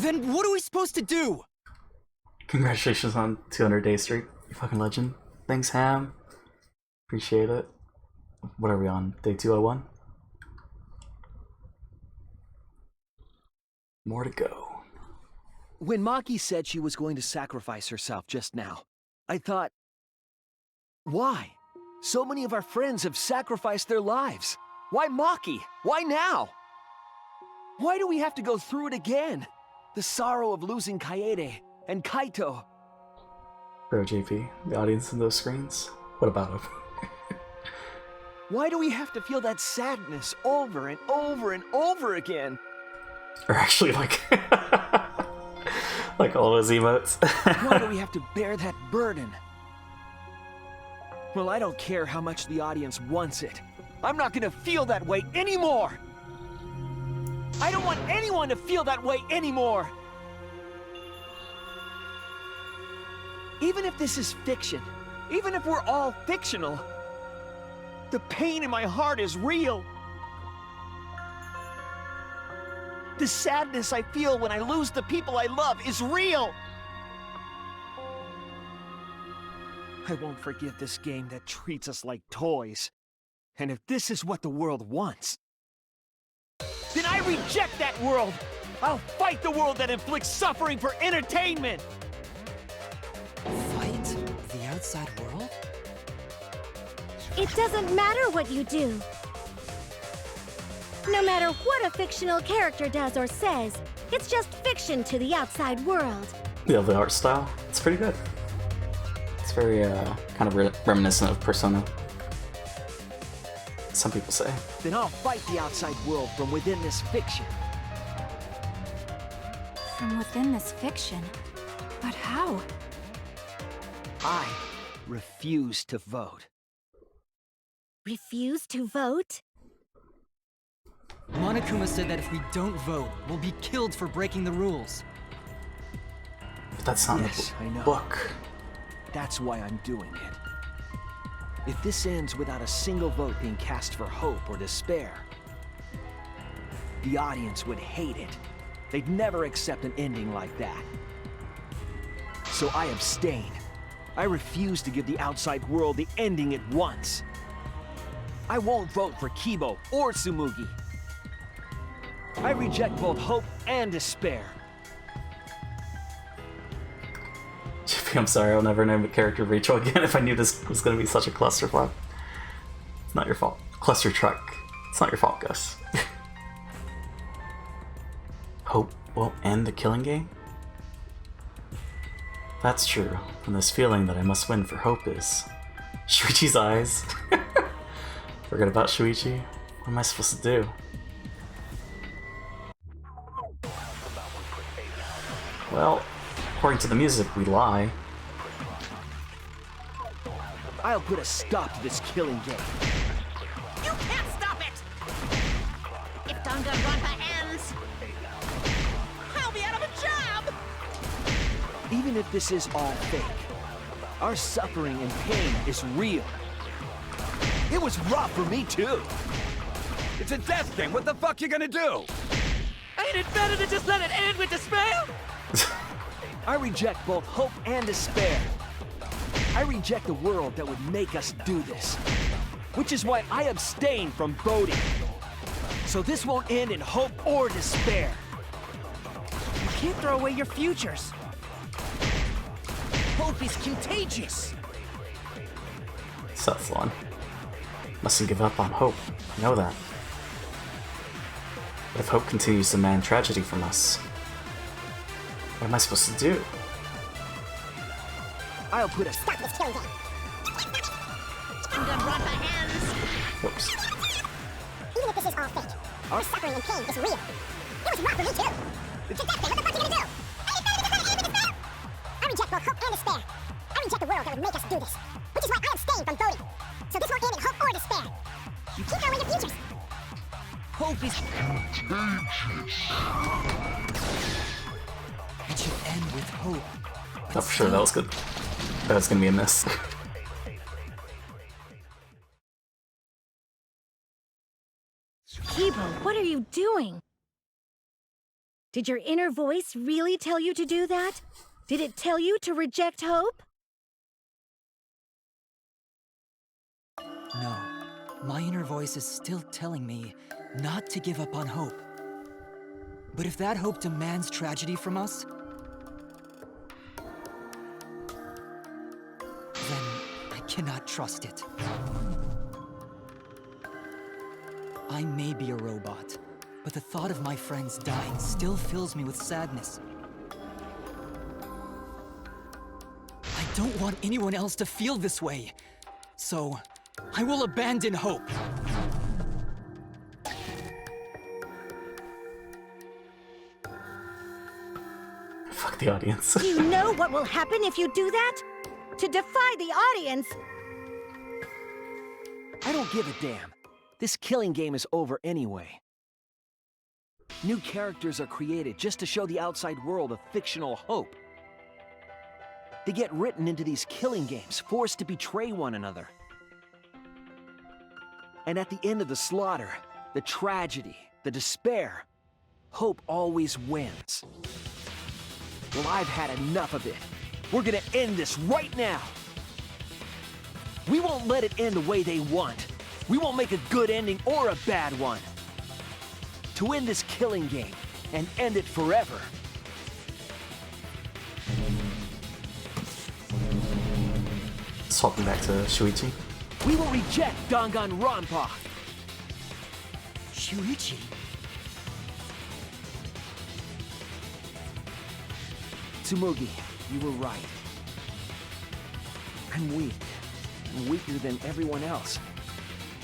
Then what are we supposed to do? Congratulations on 200-day streak, you fucking legend. Thanks, Ham. Appreciate it. What are we on? Day 201? More to go. When Maki said she was going to sacrifice herself just now, I thought, why? So many of our friends have sacrificed their lives. Why Maki? Why now? Why do we have to go through it again? The sorrow of losing Kaede and Kaito. Bro, JP, the audience in those screens? What about him? Why do we have to feel that sadness over and over and over again? Or actually, like... like all those emotes. Why do we have to bear that burden? Well, I don't care how much the audience wants it. I'm not gonna feel that way anymore! I don't want anyone to feel that way anymore! Even if this is fiction, even if we're all fictional, the pain in my heart is real. The sadness I feel when I lose the people I love is real. I won't forgive this game that treats us like toys. And if this is what the world wants, then I reject that world! I'll fight the world that inflicts suffering for entertainment! Fight the outside world? It doesn't matter what you do. No matter what a fictional character does or says, it's just fiction to the outside world. Yeah, the art style, it's pretty good. It's very, kind of reminiscent of Persona. Some people say. Then I'll fight the outside world from within this fiction. From within this fiction? But how? I refuse to vote. Refuse to vote? Monokuma said that if we don't vote, we'll be killed for breaking the rules. But that's not Yes, I in the know. book. That's why I'm doing it. If this ends without a single vote being cast for hope or despair, the audience would hate it. They'd never accept an ending like that. So I abstain. I refuse to give the outside world the ending it wants. I won't vote for Kibo or Tsumugi. I reject both hope and despair. I'm sorry, I'll never name the character Rachel again if I knew this was going to be such a clusterfuck. It's not your fault. Cluster truck. It's not your fault, Gus. Hope will end the killing game? That's true, and this feeling that I must win for hope is... Shuichi's eyes. Forget about Shuichi. What am I supposed to do? Well, according to the music, we lie. I'll put a stop to this killing game. You can't stop it! If Danganronpa ends, I'll be out of a job! Even if this is all fake, our suffering and pain is real. It was rough for me too. It's a death game. What the fuck you gonna do? Ain't it better to just let it end with despair? I reject both hope and despair. I reject the world that would make us do this. Which is why I abstain from voting. So this won't end in hope or despair. You can't throw away your futures. Hope is contagious. Sulthlon. Mustn't give up on hope. I know that. But if hope continues to demand tragedy from us, what am I supposed to do? I'll put a stop to this killing game. Danganronpa ends. Whoops. Even if this is all fake, our suffering and pain is real. It was rough for me too. It's a death thing. What the fuck are you gonna do? I reject both hope and despair. I reject the world that would make us do this. Which is why I abstain from voting. So this won't end in hope or despair. You keep throwing away your futures. Hope is It should end with hope. Oh, for sure, that was good. That was gonna be a miss. Kibo, what are you doing? Did your inner voice really tell you to do that? Did it tell you to reject hope? No. My inner voice is still telling me not to give up on hope. But if that hope demands tragedy from us, then I cannot trust it. I may be a robot, but the thought of my friends dying still fills me with sadness. I don't want anyone else to feel this way, so I will abandon hope. Fuck the audience. Do you know what will happen if you do that? To defy the audience! I don't give a damn. This killing game is over anyway. New characters are created just to show the outside world a fictional hope. They get written into these killing games, forced to betray one another. And at the end of the slaughter, the tragedy, the despair, hope always wins. Well, I've had enough of it. We're gonna end this right now. We won't let it end the way they want. We won't make a good ending or a bad one. To end this killing game and end it forever. Swapping back to Shuichi. We will reject Danganronpa. Shuichi? Tsumugi, you were right. I'm weak. I'm weaker than everyone else.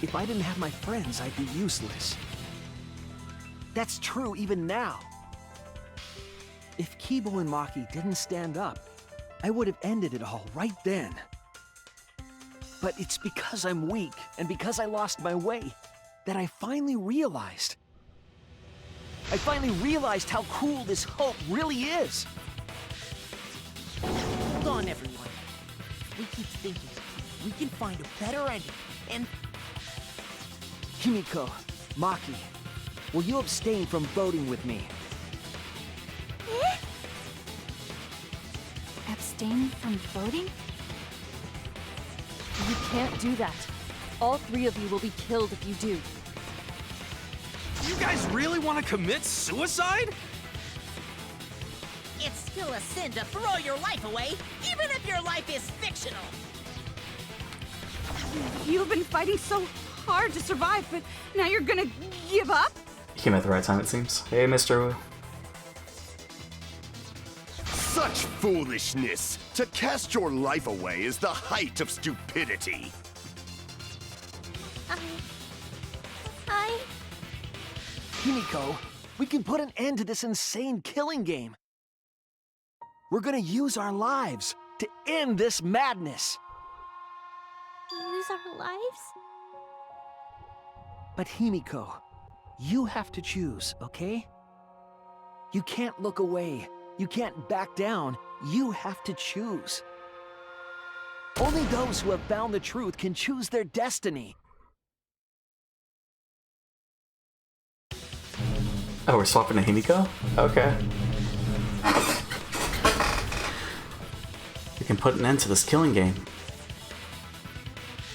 If I didn't have my friends, I'd be useless. That's true even now. If Kibo and Maki didn't stand up, I would have ended it all right then. But it's because I'm weak, and because I lost my way, that I finally realized. I finally realized how cruel this hope really is. Hold on, everyone. We keep thinking we can find a better ending, and... Himiko, Maki, will you abstain from voting with me? Abstain from voting? You can't do that. All 3 of you will be killed if you do. You guys really want to commit suicide? It's still a sin to throw your life away, even if your life is fictional. You've been fighting so hard to survive, but now you're gonna give up? He came at the right time, it seems. Hey, Mr. Such foolishness! To cast your life away is the height of stupidity. Himiko, we can put an end to this insane killing game. We're gonna use our lives to end this madness. Use our lives? But Himiko, you have to choose, okay? You can't look away. You can't back down. You have to choose. Only those who have found the truth can choose their destiny. Oh, we're swapping to Himiko? Okay. We can put an end to this killing game.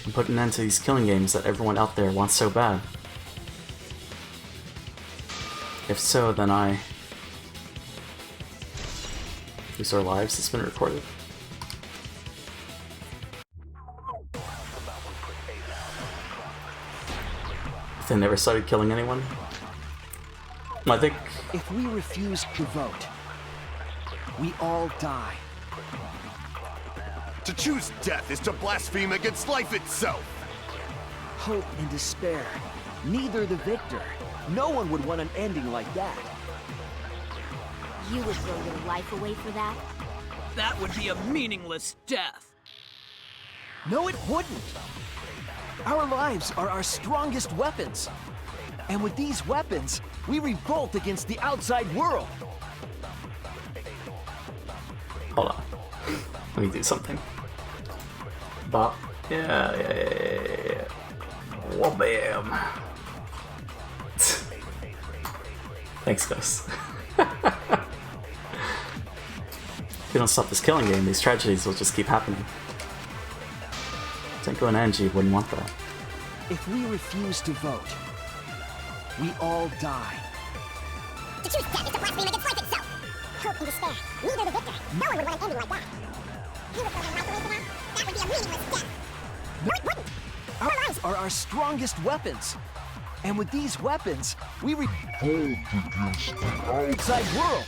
And put an end to these killing games that everyone out there wants so bad. If so, then I... Use our lives, it's been recorded. If they never started killing anyone? I think... If we refuse to vote, we all die. To choose death is to blaspheme against life itself! Hope and despair. Neither the victor. No one would want an ending like that. You would throw your life away for that? That would be a meaningless death. No, it wouldn't. Our lives are our strongest weapons. And with these weapons, we revolt against the outside world. Hold on. Let me do something. Bop. Yeah. Whoa, bam. Thanks, guys. If we don't stop this killing game, these tragedies will just keep happening. Tenko and Angie wouldn't want that. If we refuse to vote, we all die. To choose death is to blaspheme against life itself! Hope and despair. Neither the victor. No one would want an ending like that. You would throw your life away for that? That would be a meaningless death. No, it wouldn't! Our lives are our strongest weapons. And with these weapons, we revolt against the outside world.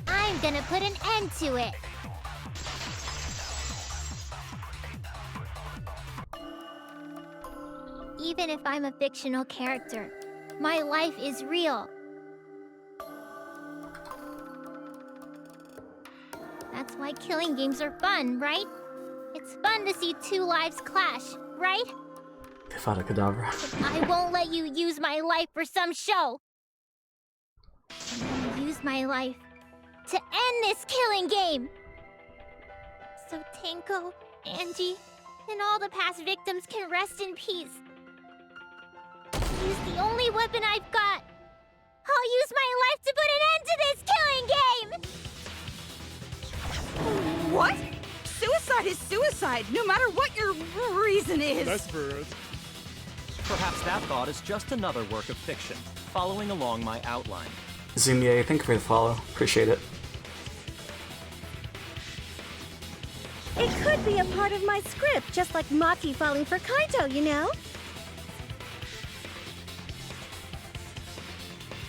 I'm gonna put an end to it. Even if I'm a fictional character, my life is real. That's why killing games are fun, right? It's fun to see 2 lives clash, right? Fada Kedavra. I won't let you use my life for some show. I'm gonna use my life to end this killing game. So Tenko, Angie, and all the past victims can rest in peace. Use the only weapon I've got. I'll use my life to put an end to this killing game! What? Suicide is suicide, no matter what your reason is. That's for it. Perhaps that thought is just another work of fiction, following along my outline. Zumie, thank you for the follow. Appreciate it. It could be a part of my script, just like Maki falling for Kaito, you know?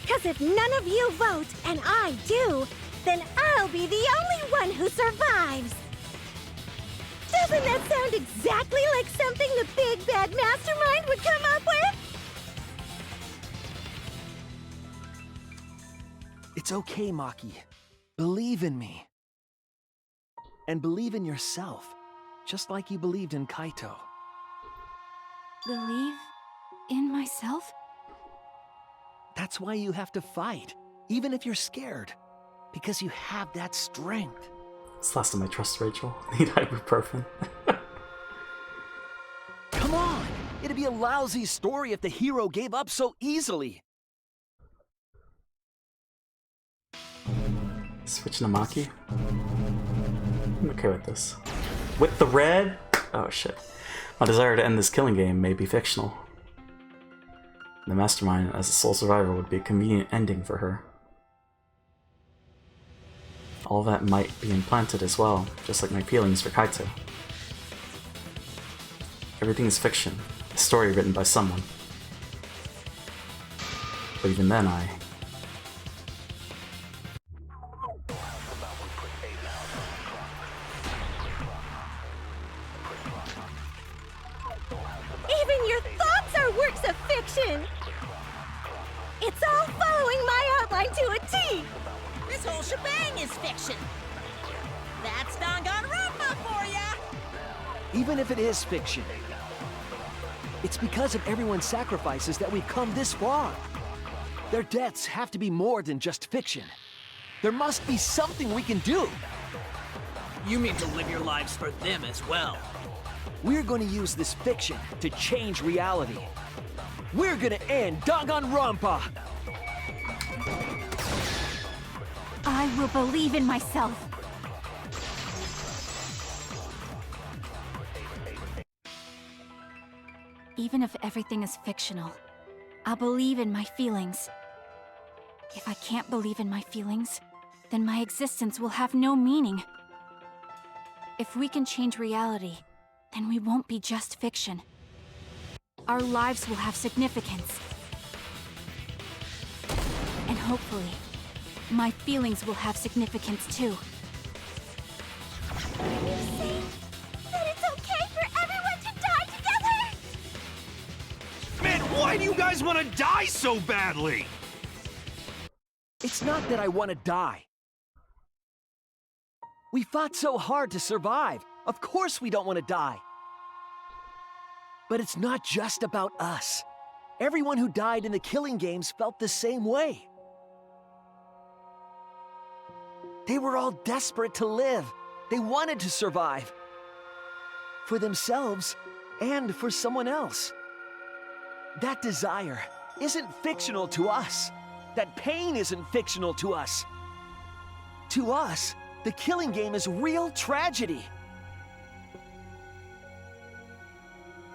Because if none of you vote, and I do, then I'll be the only one who survives! Doesn't that sound exactly like something the big bad mastermind would come up with? It's okay, Maki. Believe in me. And believe in yourself, just like you believed in Kaito. Believe in myself? That's why you have to fight, even if you're scared. Because you have that strength. It's less than I trust Rachel. Need ibuprofen. Come on! It'd be a lousy story if the hero gave up so easily. Switching to Maki? I'm okay with this. With the red? Oh shit. My desire to end this killing game may be fictional. The mastermind as a sole survivor would be a convenient ending for her. All that might be implanted as well, just like my feelings for Kaito. Everything is fiction, a story written by someone. But even then Even your thoughts are works of fiction! It's all following my outline to a T! This whole shebang is fiction. That's Danganronpa for ya! Even if it is fiction, it's because of everyone's sacrifices that we've come this far. Their deaths have to be more than just fiction. There must be something we can do. You mean to live your lives for them as well? We're going to use this fiction to change reality. We're going to end Danganronpa! I will believe in myself. Even if everything is fictional, I'll believe in my feelings. If I can't believe in my feelings, then my existence will have no meaning. If we can change reality, then we won't be just fiction. Our lives will have significance. And hopefully, my feelings will have significance too. You say that it's okay for everyone to die together? Man, why do you guys want to die so badly? It's not that I want to die. We fought so hard to survive. Of course we don't want to die. But it's not just about us. Everyone who died in the killing games felt the same way. They were all desperate to live. They wanted to survive. For themselves and for someone else. That desire isn't fictional to us. That pain isn't fictional to us. To us, the killing game is real tragedy.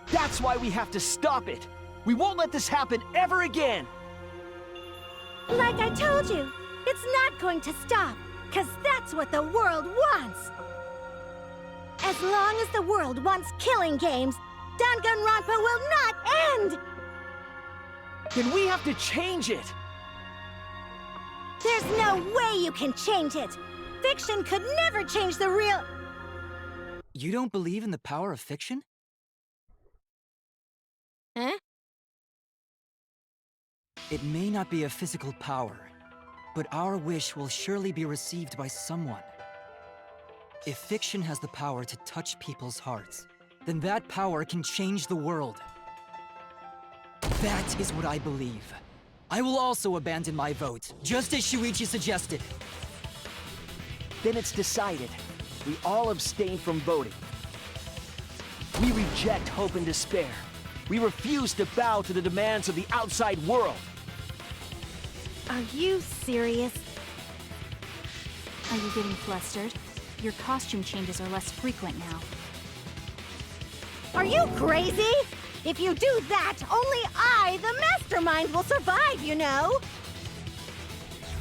That's why we have to stop it. We won't let this happen ever again. Like I told you, it's not going to stop, because that's what the world wants. As long as the world wants killing games, Danganronpa will not end! Then we have to change it. There's no way you can change it. Fiction could never change the real... You don't believe in the power of fiction? Huh? It may not be a physical power, but our wish will surely be received by someone. If fiction has the power to touch people's hearts, then that power can change the world. That is what I believe. I will also abandon my vote, just as Shuichi suggested. Then it's decided. we all abstain from voting. We reject hope and despair. We refuse to bow to the demands of the outside world. Are you serious? Are you getting flustered? Your costume changes are less frequent now. Are you crazy? If you do that, only I, the mastermind, will survive, you know?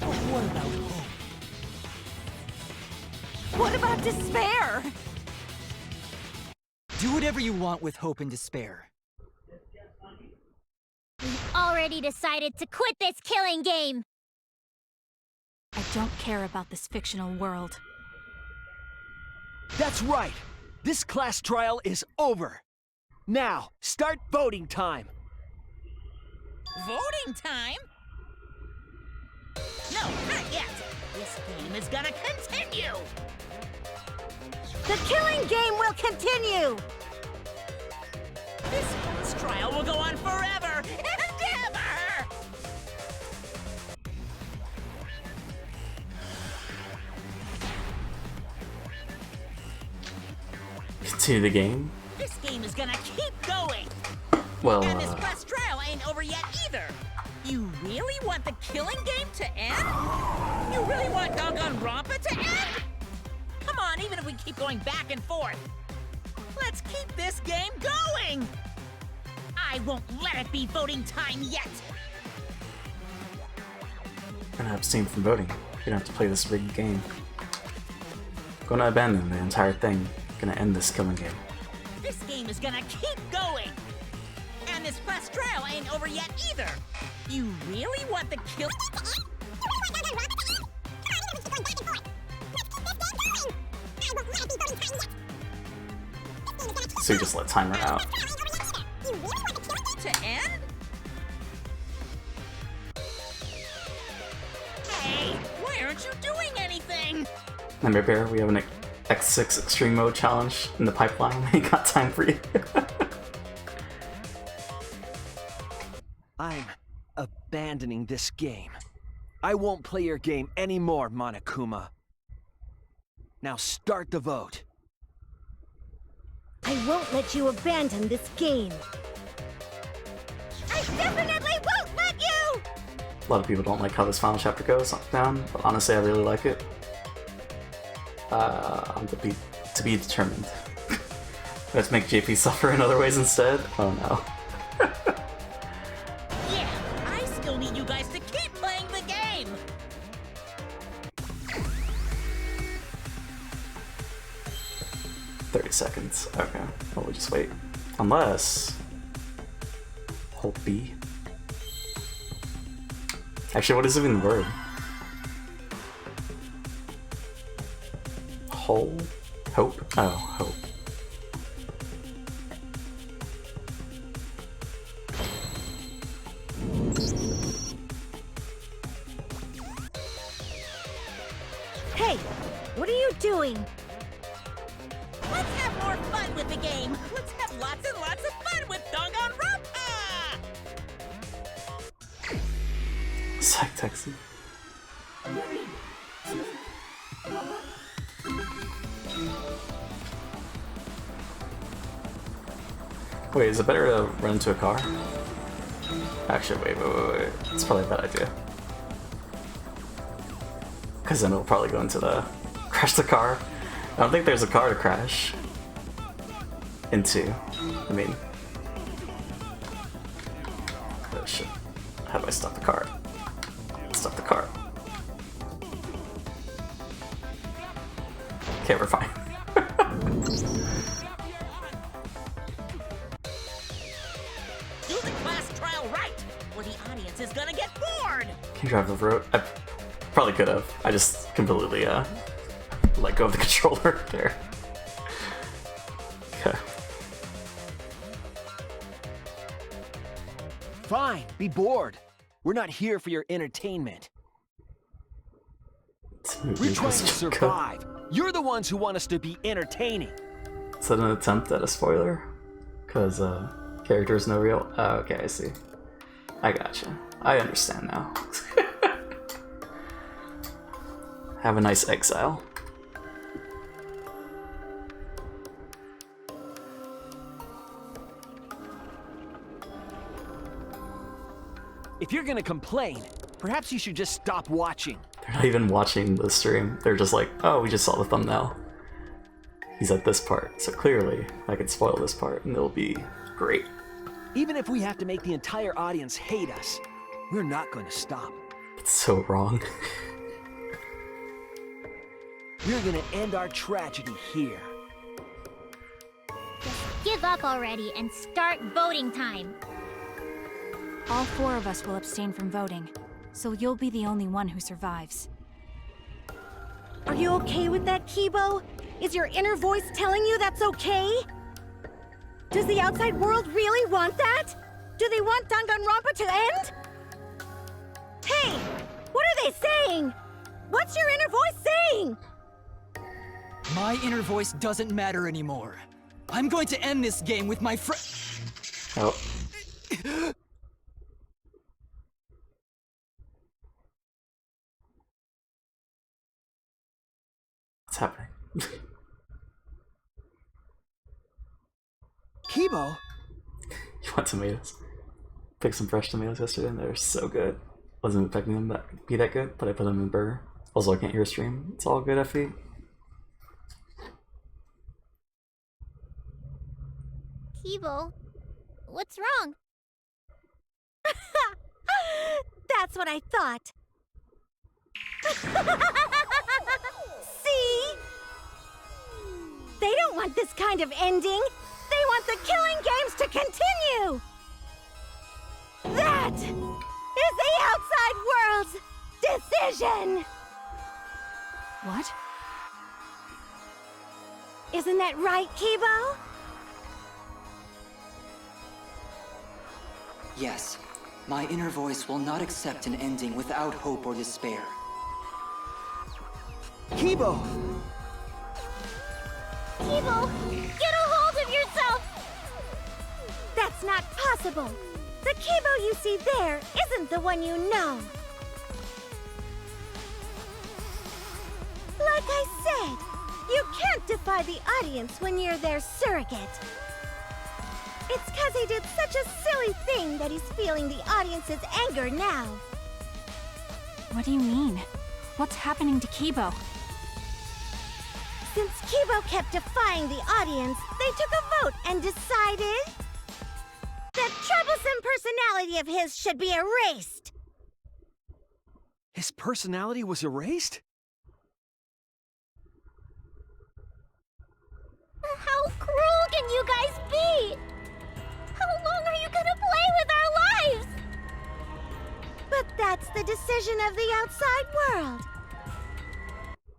But what about hope? What about despair? Do whatever you want with hope and despair. We've already decided to quit this killing game. I don't care about this fictional world. That's right! This class trial is over! Now, start voting time! Voting time? No, not yet. This game is gonna continue. The killing game will continue! This class trial will go on forever and ever! Continue the game? This game is gonna keep going! Well, And this class trial ain't over yet either! You really want the killing game to end? You really want Danganronpa to end? Come on, even if we keep going back and forth. Let's keep this game going! I won't let it be voting time yet! gonna abstain from voting. You don't have to play this rigged game. Gonna abandon the entire thing. Gonna end this killing game. This game is gonna keep going! And this class trial ain't over yet either! You really want the kill- So you just let timer out. To end? Hey, why aren't you doing anything? Remember, Bear, we have an X6 Extreme Mode challenge in the pipeline. We ain't got time for you. I'm abandoning this game. I won't play your game anymore, Monokuma. Now start the vote. I won't let you abandon this game. I definitely won't let you! A lot of people don't like how this final chapter goes down, but honestly I really like it. To be determined. Let's make JP suffer in other ways instead? Oh no. Yeah, I still need you guys to keep playing the game! 30 seconds. Okay. Well, we'll just wait. Unless... Hold B. Actually, what is even the word? Whole? Hope? Oh, hope. Hey, what are you doing? Let's have more fun with the game! Let's have lots and lots of fun with Danganronpa! Psych taxi. Wait, is it better to run into a car? Actually, wait. It's probably a bad idea. Because then it'll probably go into the... crash the car. I don't think there's a car to crash into. I mean... Oh shit. How do I stop the car? Stop the car. Okay, we're fine. Do the class trial right, or the audience is gonna get bored! Can you drive the road? I probably could have. I just completely let go of the controller there. Okay. Fine, be bored. We're not here for your entertainment. We're trying to survive. You're the ones who want us to be entertaining. Is that an attempt at a spoiler? Because character is no real... Oh, okay, I see. I gotcha. I understand now. Have a nice exile. If you're gonna complain, perhaps you should just stop watching. They're not even watching the stream. They're just like, oh, we just saw the thumbnail. He's at this part, so clearly I could spoil this part and it'll be great. Even if we have to make the entire audience hate us, we're not going to stop. It's so wrong. We're going to end our tragedy here. Just give up already and start voting time. All 4 of us will abstain from voting, so you'll be the only one who survives. Are you okay with that, Kibo? Is your inner voice telling you that's okay? Does the outside world really want that? Do they want Danganronpa to end? Hey! What are they saying? What's your inner voice saying? My inner voice doesn't matter anymore. I'm going to end this game with my friend. Oh. What's happening? Kibo? You want tomatoes? Picked some fresh tomatoes yesterday and they're so good. Wasn't expecting them to be that good, but I put them in the burger. Also, I can't hear a stream. It's all good, FE. Kibo, what's wrong? That's what I thought. See? They don't want this kind of ending. They want the killing games to continue. That is the outside world's decision. What? Isn't that right, Kibo? Yes, my inner voice will not accept an ending without hope or despair. Kibo! Kibo, get a hold of yourself! That's not possible. The Kibo you see there isn't the one you know. Like I said, you can't defy the audience when you're their surrogate. It's because he did such a silly thing that he's feeling the audience's anger now. What do you mean? What's happening to Kibo? Since Kibo kept defying the audience, they took a vote and decided that troublesome personality of his should be erased. His personality was erased? How cruel can you guys be? How long are you gonna play with our lives? But that's the decision of the outside world.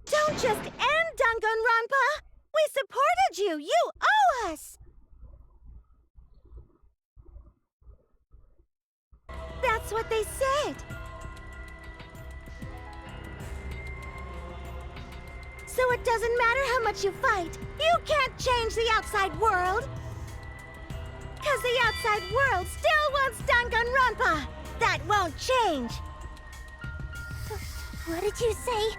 Don't just end Danganronpa! We supported you! You owe us! That's what they said. So it doesn't matter how much you fight, you can't change the outside world! Because the outside world still wants Danganronpa! That won't change! What did you say?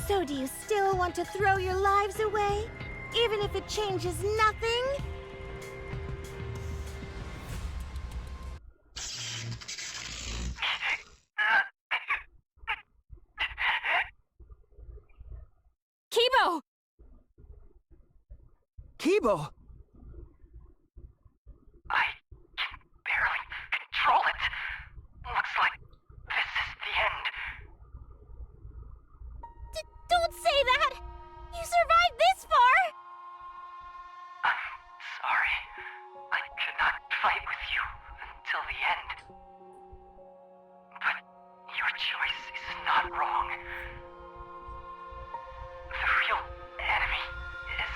So do you still want to throw your lives away? Even if it changes nothing? Kibo! Kibo! I can barely control it. Looks like this is the end. Don't say that! You survived this far! I'm sorry. I could not fight with you until the end. But your choice is not wrong. The real enemy is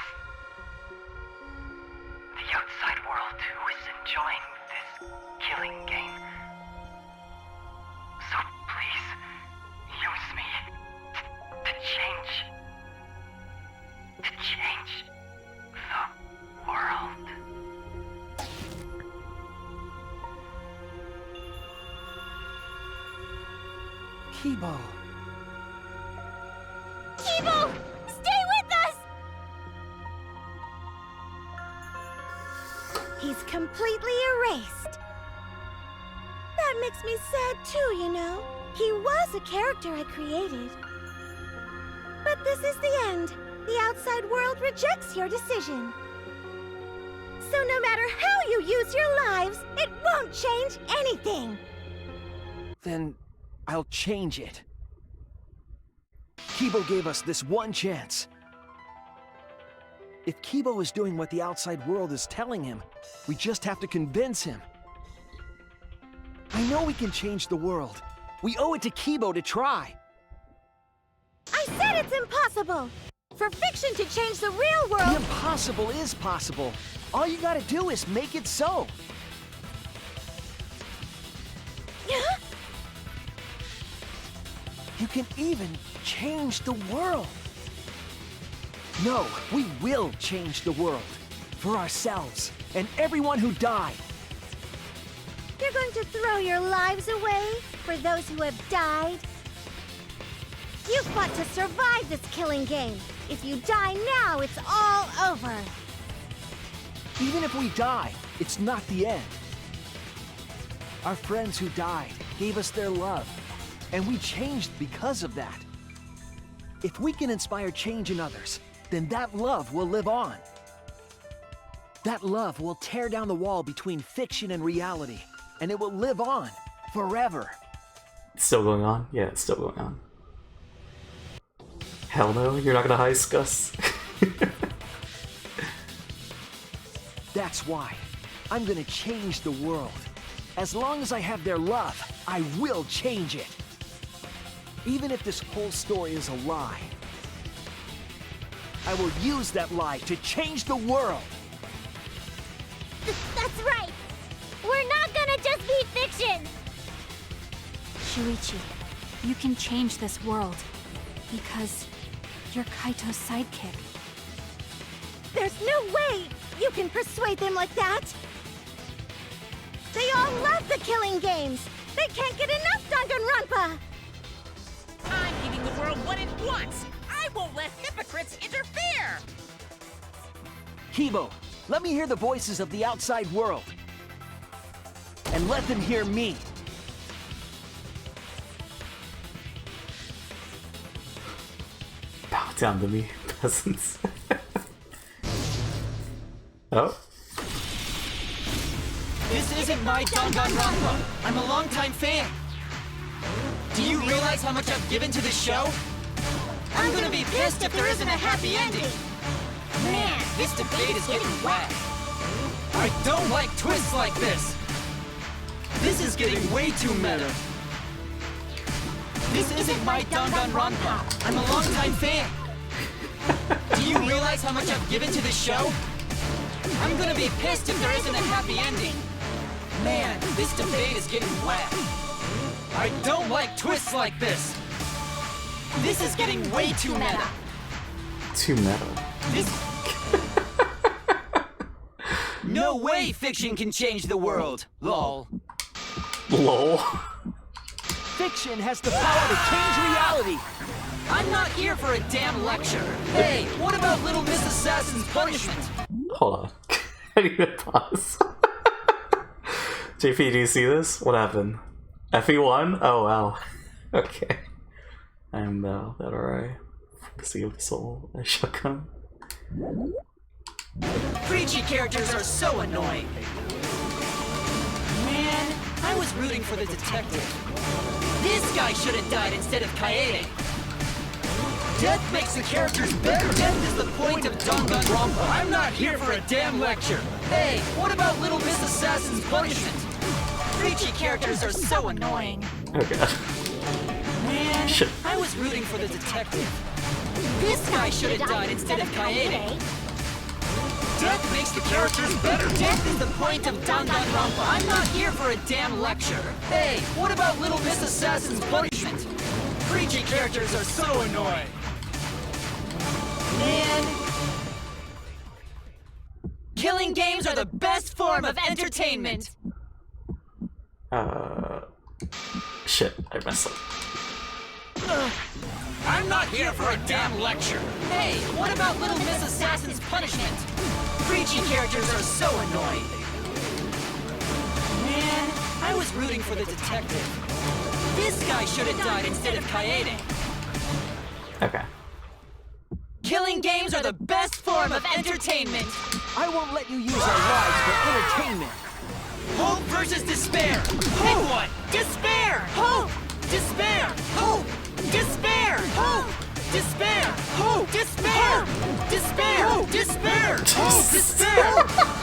the outside world who is enjoying this killing game. So please, use me to change the world. Kibo. Kibo! Stay with us! He's completely erased. That makes me sad too, you know. He was a character I created. But this is the end. The outside world rejects your decision. So no matter how you use your lives, it won't change anything. Then I'll change it. Kibo gave us this one chance. If Kibo is doing what the outside world is telling him, we just have to convince him. I know we can change the world. We owe it to Kibo to try. I said it's impossible! For fiction to change the real world... The impossible is possible. All you gotta do is make it so. You can even change the world. No, we will change the world. For ourselves and everyone who died. You're going to throw your lives away for those who have died? You fought to survive this killing game. If you die now, it's all over. Even if we die, it's not the end. Our friends who died gave us their love, and we changed because of that. If we can inspire change in others, then that love will live on. That love will tear down the wall between fiction and reality, and it will live on forever. It's still going on? Yeah, it's still going on. Hell no, you're not gonna heist Gus. That's why I'm gonna change the world. As long as I have their love, I will change it. Even if this whole story is a lie, I will use that lie to change the world. That's right. We're not gonna just be fiction. Shuichi, you can change this world because you're Kaito's sidekick. There's no way you can persuade them like that. They all love the killing games. They can't get enough Danganronpa. I'm giving the world what it wants. I won't let hypocrites interfere. Kibo, let me hear the voices of the outside world. And let them hear me. Bow down to me, peasants. Oh. This isn't my Danganronpa. I'm a longtime fan. Do you realize how much I've given to this show? I'm gonna be pissed if there isn't a happy ending. Man, this debate is getting whack. I don't like twists like this. This is getting way too meta. This isn't my Danganronpa. I'm a longtime fan. Do you realize how much I've given to this show? I'm gonna be pissed if there isn't a happy ending. Man, this debate is getting whack. I don't like twists like this. This is getting way too meta. Too meta. This... No way fiction can change the world. Lol. Lol. Fiction has the power to change reality. I'm not here for a damn lecture. Hey, what about Little Miss Assassin's punishment? Hold on. I need to pause. JP, do you see this? What happened? FE1? Oh wow. Okay. I'm that alright. Sea of the Soul. A shotgun. Preachy characters are so annoying. Man, I was rooting for the detective. This guy should have died instead of Kaede. Death makes the characters better. Death is the point of Danganronpa. I'm not here for a damn lecture. Hey, what about Little Miss Assassin's punishment? Preachy characters are so annoying. Oh god. Man, Shit. I was rooting for the detective. This guy should have died instead of Kaede. Death makes the characters better. Death is the point of Danganronpa. I'm not here for a damn lecture. Hey, what about Little Miss Assassin's punishment? Preachy characters are so annoying. Man. Killing games are the best form of entertainment. Shit, I messed up. I'm not here for a damn lecture. Hey, what about Little Miss Assassin's punishment? Preachy characters are so annoying. Man, I was was rooting for the detective. This guy should have died instead of Kaede. Okay. Killing games are the best form of entertainment. I won't let you use our lives for entertainment. Hope versus despair. Pick one. Despair. Hope. Despair. Hope. Despair. Hope. Despair. Hope. Despair. Despair. Despair. Hope. Despair.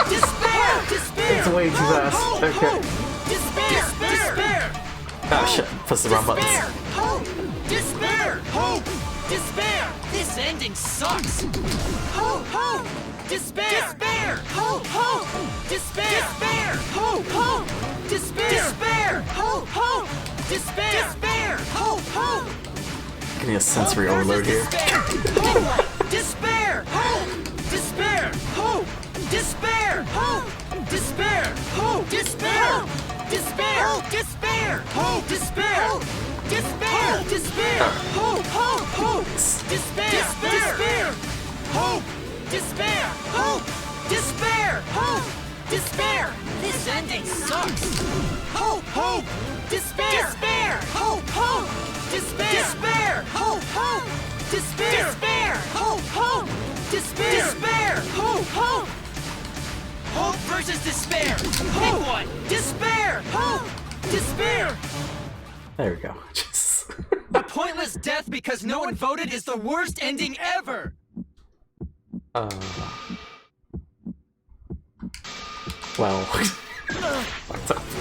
Despair. Despair. It's way too fast. Okay. Despair. Despair. Oh shit, press the wrong buttons. Hope. Despair. Hope. Despair. This ending sucks. Hope. Hope. Despair. Despair. Hope. Hope. Despair. Despair. Hope. Hope. Despair. Despair. Hope. Hope. Despair. Despair. Hope. Hope. Give me a sensory overload here. Despair. Hope. Despair. Hope. Despair. Hope. Despair. Hope. Despair. Despair. Despair. Hope. Despair. Despair. Despair. Hope. Hope. Hope. Despair. Despair. Hope. Despair. Hope. Despair. Hope. Despair. This ending sucks. Hope. Hope. Despair. Despair. Hope. Hope. Despair. Despair. Hope. Hope. Despair. Despair. Hope. Hope. Despair. Despair. Hope. Hope. Hope versus despair. Pick one. Despair. Hope. Despair. There we go. A pointless death because no one voted is the worst ending ever. Well.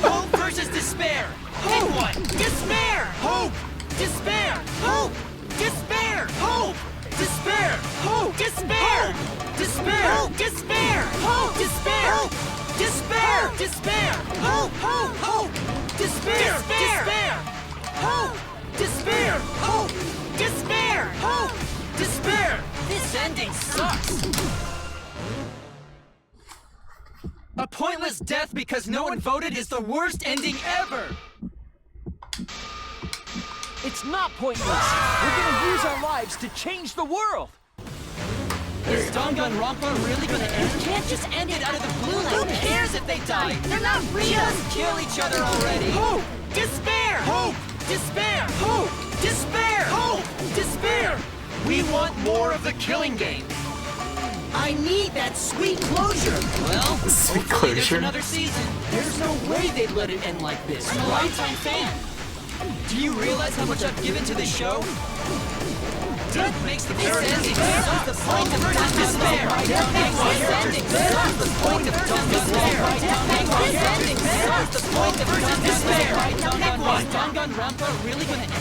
Hope versus despair. Pick one. Despair. Hope. Despair. Hope. Despair. Hope. Despair. Hope. Despair. Despair. Despair. Hope. Despair. Despair. Despair. Hope. Hope. Hope. Despair. Despair. Hope. Despair. Hope. Despair. Hope. Despair. This ending sucks. A pointless death because no one voted is the worst ending ever! It's not pointless. We're gonna use our lives to change the world. Is Danganronpa really gonna end? You can't just end it out of the blue. Who cares if they die? They're not real! Just kill each other already! Hope! Despair! Hope! Despair! Hope! Despair! Hope! Despair! We want more of the killing game! I need that sweet closure! Well, Sweet hopefully there's closure? another season. There's no way they'd let it end like this. I'm a lifetime fan! Do you realize how much I've given to this show? That makes the best ending. That's the point of despair. That makes this ending. That's the point of despair. That makes this ending. That's the point of despair. Is Danganronpa really gonna end?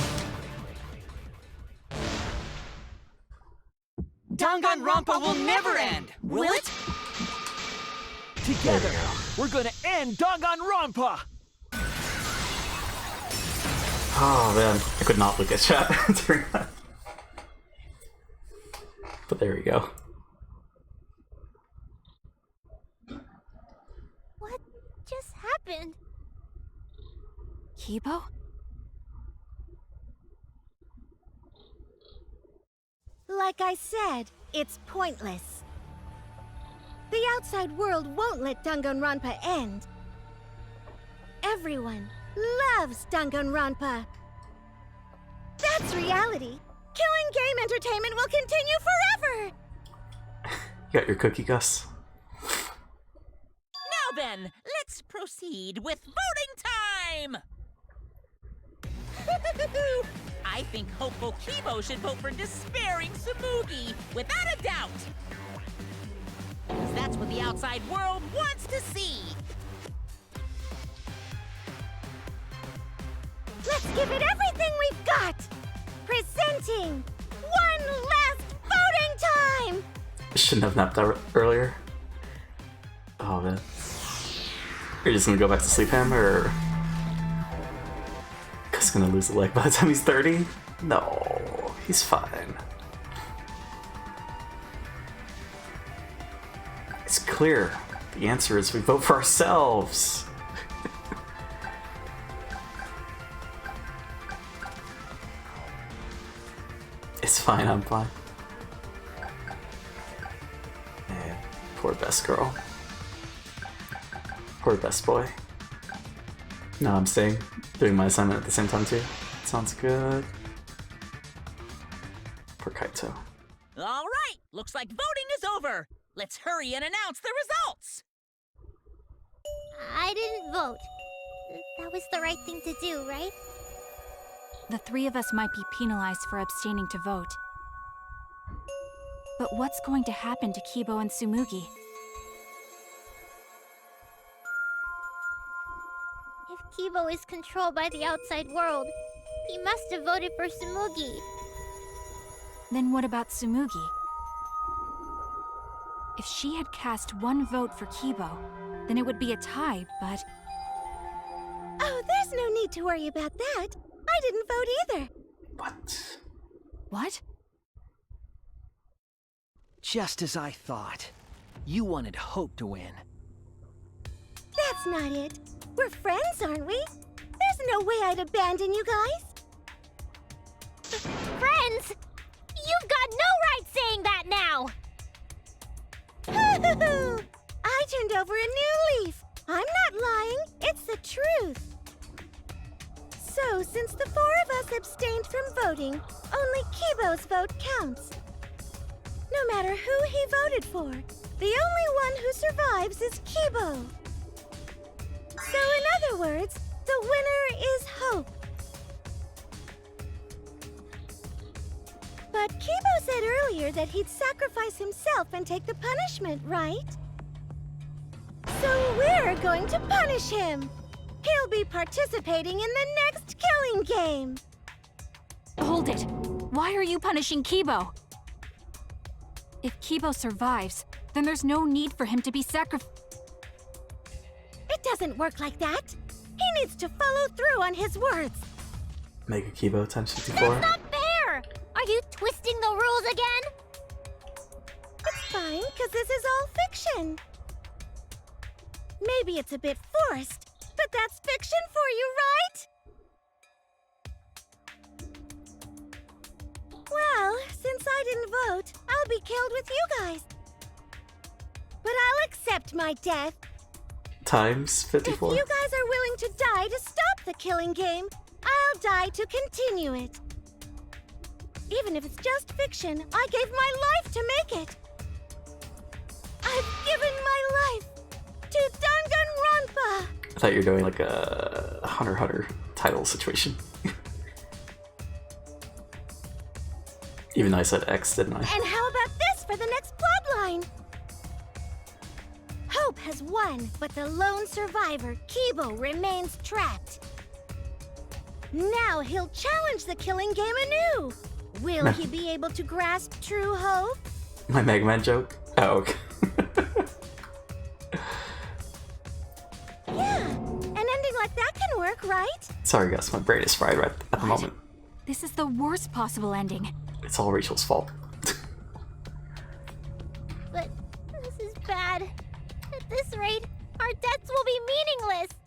Danganronpa will never end, will it? Together, we're gonna end Danganronpa! Oh man, I could not look at chat during that. But there we go. What just happened? Kibo? Like I said, it's pointless. The outside world won't let Danganronpa end. Everyone loves Danganronpa. That's reality. Killing game entertainment will continue forever! You got your cookie, Gus? Now then, let's proceed with voting time! I think hopeful Kibo should vote for despairing Tsumugi, without a doubt! Because that's what the outside world wants to see! Let's give it everything we've got! Presenting one last voting time! Shouldn't have napped out earlier. Oh man. Are you just gonna go back to sleep, him, or Gus gonna lose a leg by the time he's 30? No, he's fine. It's clear. The answer is we vote for ourselves. It's fine, I'm fine. Man, poor best girl. Poor best boy. No, I'm staying. Doing my assignment at the same time too. Sounds good. Poor Kaito. All right, looks like voting is over. Let's hurry and announce the results. I didn't vote. That was the right thing to do, right? The three of us might be penalized for abstaining to vote. But what's going to happen to Kibo and Tsumugi? If Kibo is controlled by the outside world, he must have voted for Tsumugi. Then what about Tsumugi? If she had cast one vote for Kibo, then it would be a tie, but... Oh, there's no need to worry about that. I didn't vote either. What? What? Just as I thought. You wanted Hope to win. That's not it. We're friends, aren't we? There's no way I'd abandon you guys. Friends? You've got no right saying that now! I turned over a new leaf. I'm not lying. It's the truth. So, since the four of us abstained from voting, only Kibo's vote counts. No matter who he voted for, the only one who survives is Kibo. So, in other words, the winner is Hope. But Kibo said earlier that he'd sacrifice himself and take the punishment, right? So we're going to punish him. He'll be participating in the next killing game. Hold it! Why are you punishing Kibo? If Kibo survives, then there's no need for him to be sacrificed. It doesn't work like that. He needs to follow through on his words. Mega Kibo times 54. That's not fair! Are you twisting the rules again? It's fine, because this is all fiction. Maybe it's a bit forced, but that's fiction for you, right? Well, since I didn't vote, I'll be killed with you guys. But I'll accept my death. Times 54. If you guys are willing to die to stop the killing game, I'll die to continue it. Even if it's just fiction, I gave my life to make it. I've given my life to Danganronpa! I thought you were doing like a Hunter x Hunter title situation. Even though I said X, didn't I? And how about this for the next plotline? Hope has won, but the lone survivor, Kibo, remains trapped. Now he'll challenge the killing game anew. Will he be able to grasp true hope? My Mega Man joke? Oh, okay. Yeah, an ending like that can work, right? Sorry guys, my brain is fried right at the moment. This is the worst possible ending. It's all Rachel's fault. But this is bad. At this rate, our deaths will be meaningless.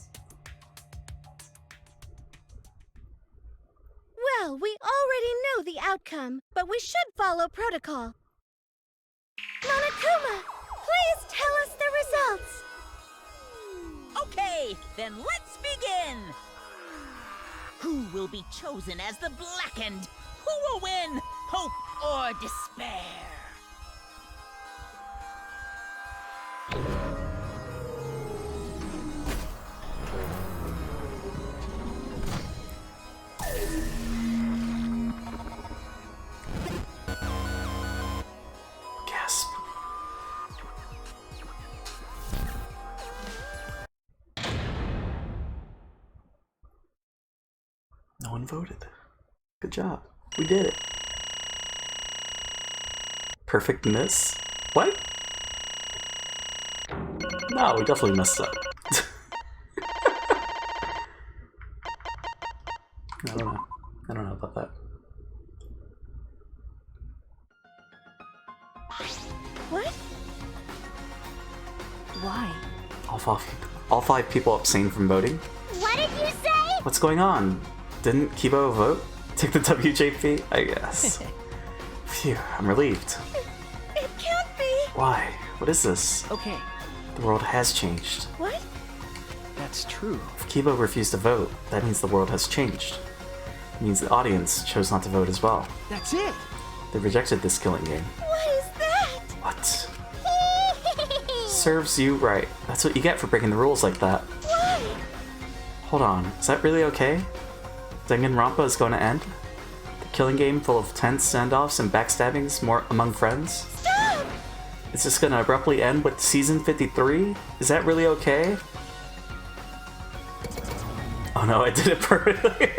Well, we already know the outcome, but we should follow protocol. Monokuma, please tell us the results. Okay, then let's begin! Who will be chosen as the Blackened? Who will win? Hope or despair? Gasp. No one voted. Good job. We did it. Perfect miss? What? No, we definitely messed up. I don't know. I don't know about that. What? Why? All five people abstained from voting? What did you say? What's going on? Didn't Kibo vote? Take the WJP? I guess. Phew, I'm relieved. It can't be. Why? What is this? Okay. The world has changed. What? That's true. If Kibo refused to vote, that means the world has changed. It means the audience chose not to vote as well. That's it! They rejected this killing game. What is that? What? Serves you right. That's what you get for breaking the rules like that. Why? Hold on, is that really okay? Danganronpa is going to end? The killing game full of tense standoffs and backstabbings more among friends? Stop! Is this going to abruptly end with season 53? Is that really okay? Oh no, I did it perfectly.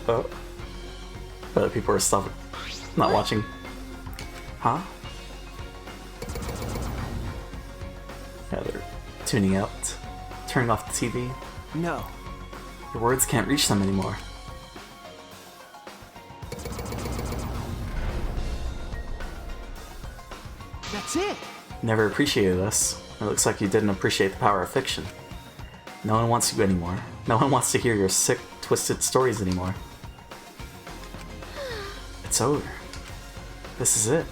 Oh. Other people are stopping. Not watching. Huh? Yeah, they're tuning out. Turning off the TV. No. Your words can't reach them anymore. That's it! Never appreciated us. It looks like you didn't appreciate the power of fiction. No one wants you anymore. No one wants to hear your sick, twisted stories anymore. It's over. This is it.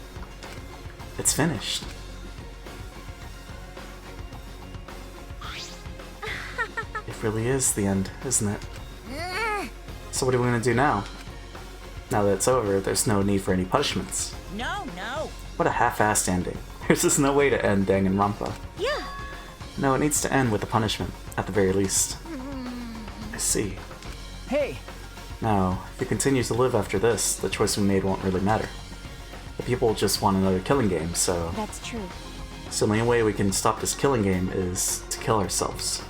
It's finished. It really is the end, isn't it? So what are we gonna do now? Now that it's over, there's no need for any punishments. No, no. What a half-assed ending. There's just no way to end Danganronpa. Yeah. No, it needs to end with a punishment, at the very least. I see. Hey! Now, if we continue to live after this, the choice we made won't really matter. The people just want another killing game, so... That's true. So the only way we can stop this killing game is to kill ourselves.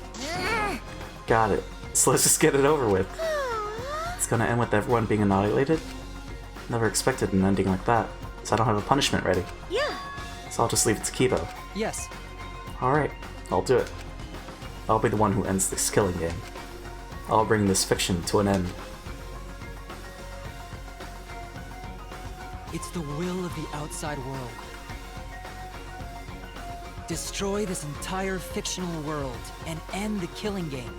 Got it. So let's just get it over with. It's gonna end with everyone being annihilated? Never expected an ending like that, so I don't have a punishment ready. Yeah. So I'll just leave it to Kibo. Yes. Alright, I'll do it. I'll be the one who ends this killing game. I'll bring this fiction to an end. It's the will of the outside world. Destroy this entire fictional world and end the killing game.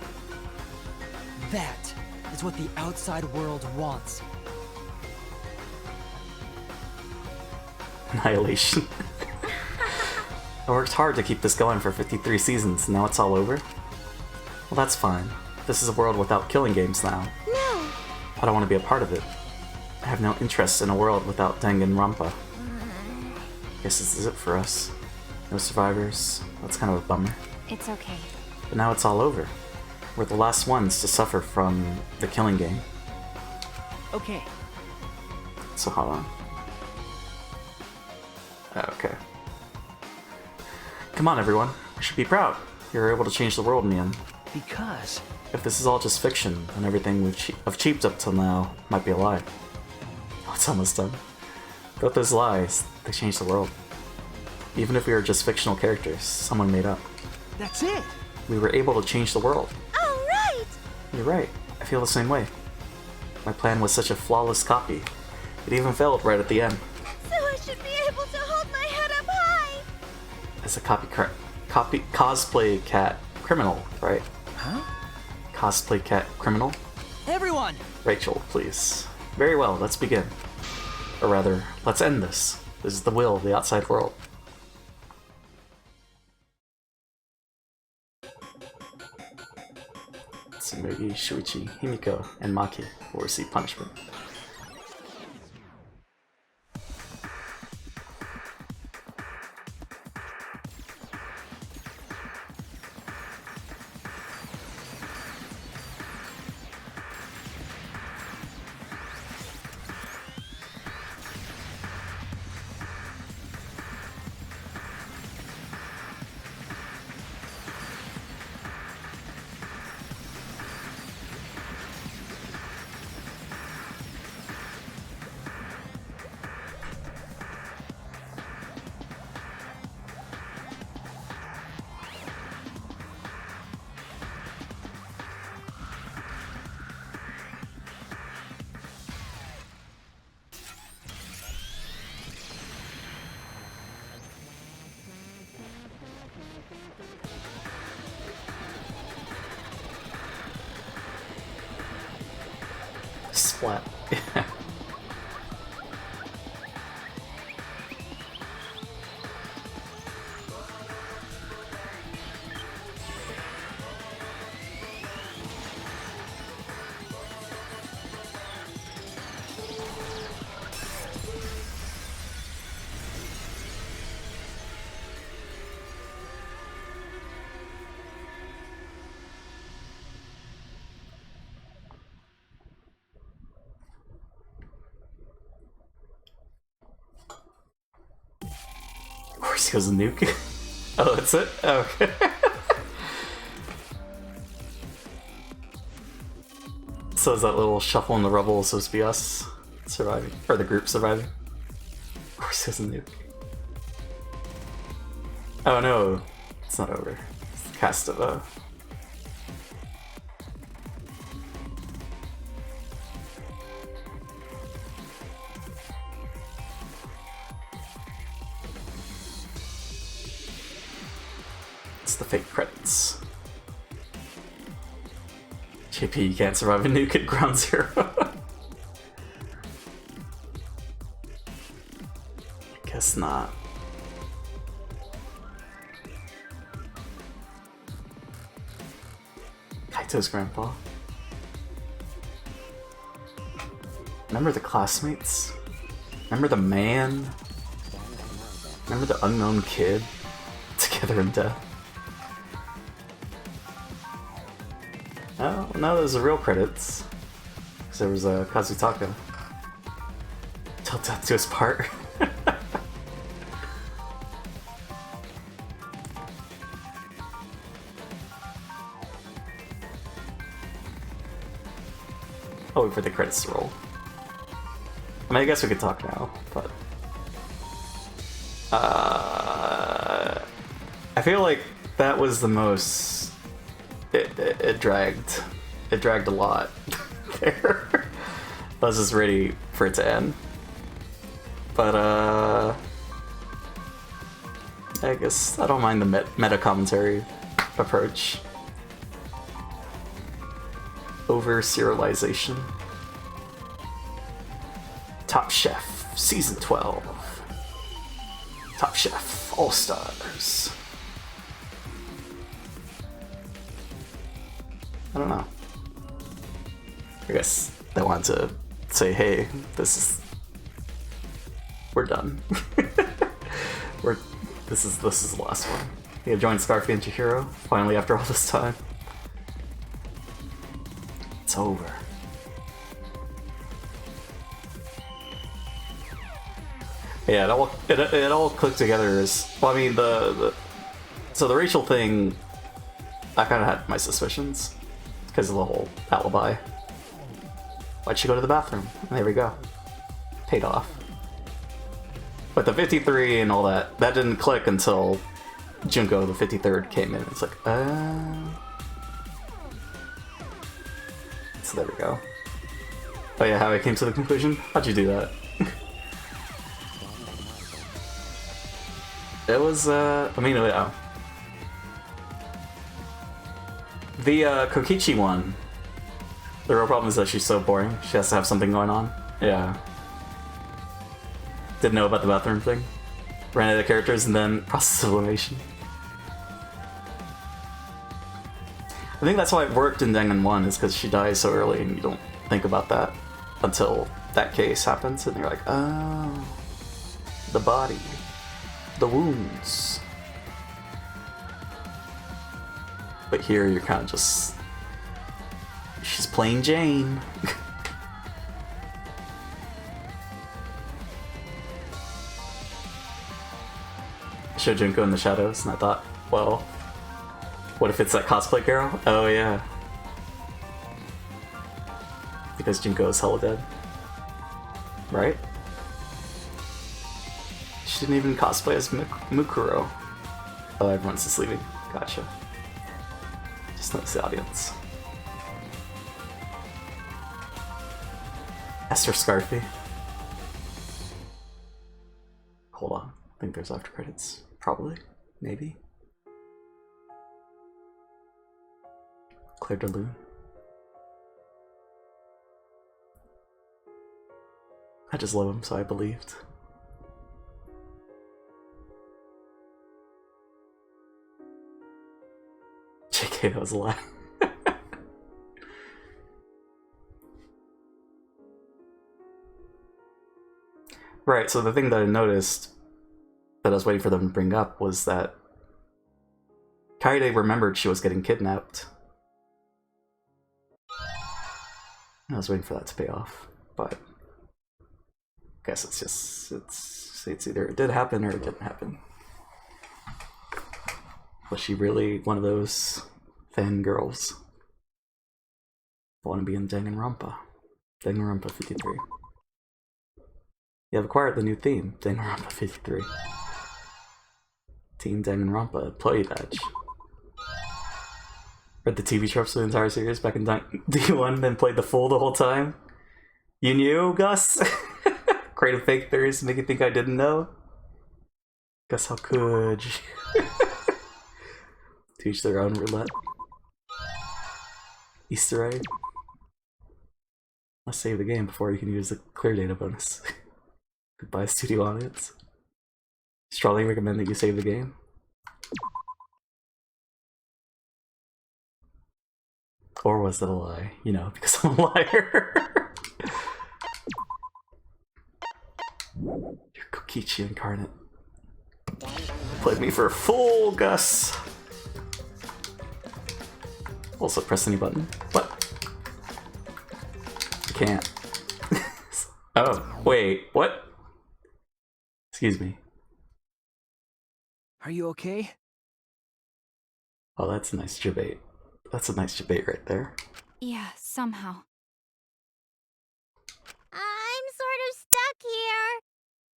That is what the outside world wants. Annihilation. I worked hard to keep this going for 53 seasons, and now it's all over? Well, that's fine. This is a world without killing games now. No. I don't want to be a part of it. I have no interest in a world without Danganronpa. Guess this is it for us. No survivors. That's kind of a bummer. It's okay. But now it's all over. We're the last ones to suffer from the killing game. Okay. So hold on. Okay. Come on, everyone. We should be proud. You were able to change the world in the end. Because... If this is all just fiction, then everything we've achieved up till now might be a lie. Oh, it's almost done. But those lies, they change the world. Even if we were just fictional characters, someone made up. That's it! We were able to change the world. Oh, right! You're right. I feel the same way. My plan was such a flawless copy. It even failed right at the end. So I should be able to hold my head up high! As a cosplay cat criminal, right? Huh? Cosplay cat criminal? Everyone! Rachel, please. Very well, let's begin. Or rather, let's end this. This is the will of the outside world. Tsumugi, Shuichi, Himiko, and Maki will receive punishment. Splat. course he goes a nuke. Oh, that's it? Okay. So is that little shuffle in the rubble supposed to be us surviving? Or the group surviving? Of course he goes a nuke. Oh no, it's not over. It's the cast of it's the fake credits. JP, you can't survive a nuke at ground zero. I guess not. Kaito's grandpa. Remember the classmates? Remember the man? Remember the unknown kid? Together in death? Oh, no, there's the real credits. Because there was a Kazutaka. Till death to his part. I'll wait for the credits to roll. I mean, I guess we could talk now, but... I feel like that was the most... It dragged. It dragged a lot there. I was just ready for it to end. But, I guess I don't mind the meta commentary approach. Over serialization. Top Chef Season 12. Top Chef All Stars. I don't know. I guess they want to say, hey, this is... we're done. This is the last one. Yeah, join Scarfy and Chihiro, finally after all this time. It's over. Yeah, it all clicked together as... well, I mean, so the racial thing, I kind of had my suspicions. Because of the whole alibi. Why'd she go to the bathroom? And there we go. Paid off. But the 53 and all that didn't click until Junko, the 53rd, came in. It's like, so there we go. Oh yeah, how I came to the conclusion? How'd you do that? It was, I mean, yeah. The Kokichi one, the real problem is that she's so boring. She has to have something going on. Yeah. Didn't know about the bathroom thing. Ran out of characters and then process of elimination. I think that's why it worked in Dangan 1, is because she dies so early and you don't think about that until that case happens and you're like, oh, the body, the wounds. But here you're kind of just... she's plain Jane. I showed Junko in the shadows and I thought, well, what if it's that cosplay girl? Oh yeah. Because Junko is hella dead. Right? She didn't even cosplay as Mukuro. Oh, everyone's just leaving. Gotcha. Just notice the audience. Esther Scarfy. Hold on. I think there's after credits. Probably. Maybe. Claire de Lune. I just love him, so I believed. JK, that was a lie. Right, so the thing that I noticed that I was waiting for them to bring up was that Kaede remembered she was getting kidnapped. I was waiting for that to pay off, but I guess it's just, it's either it did happen or it didn't happen. Was she really one of those fangirls? I want to be in Danganronpa. Danganronpa 53. You have acquired the new theme, Danganronpa 53. Team Danganronpa employee badge. Read the TV tropes for the entire series back in D1, then played the fool the whole time. You knew, Gus? Creative fake theories to make you think I didn't know? Gus, how could you? Teach their own roulette. Easter egg. Let's save the game before you can use the clear data bonus. Goodbye, studio audience. Strongly recommend that you save the game. Or was that a lie? You know, because I'm a liar. You're Kokichi incarnate. Played me for a fool, Gus. Also, press any button. What? I can't. Oh, wait, what? Excuse me. Are you okay? Oh, that's a nice debate. That's a nice debate right there. Yeah, somehow. I'm sort of stuck here.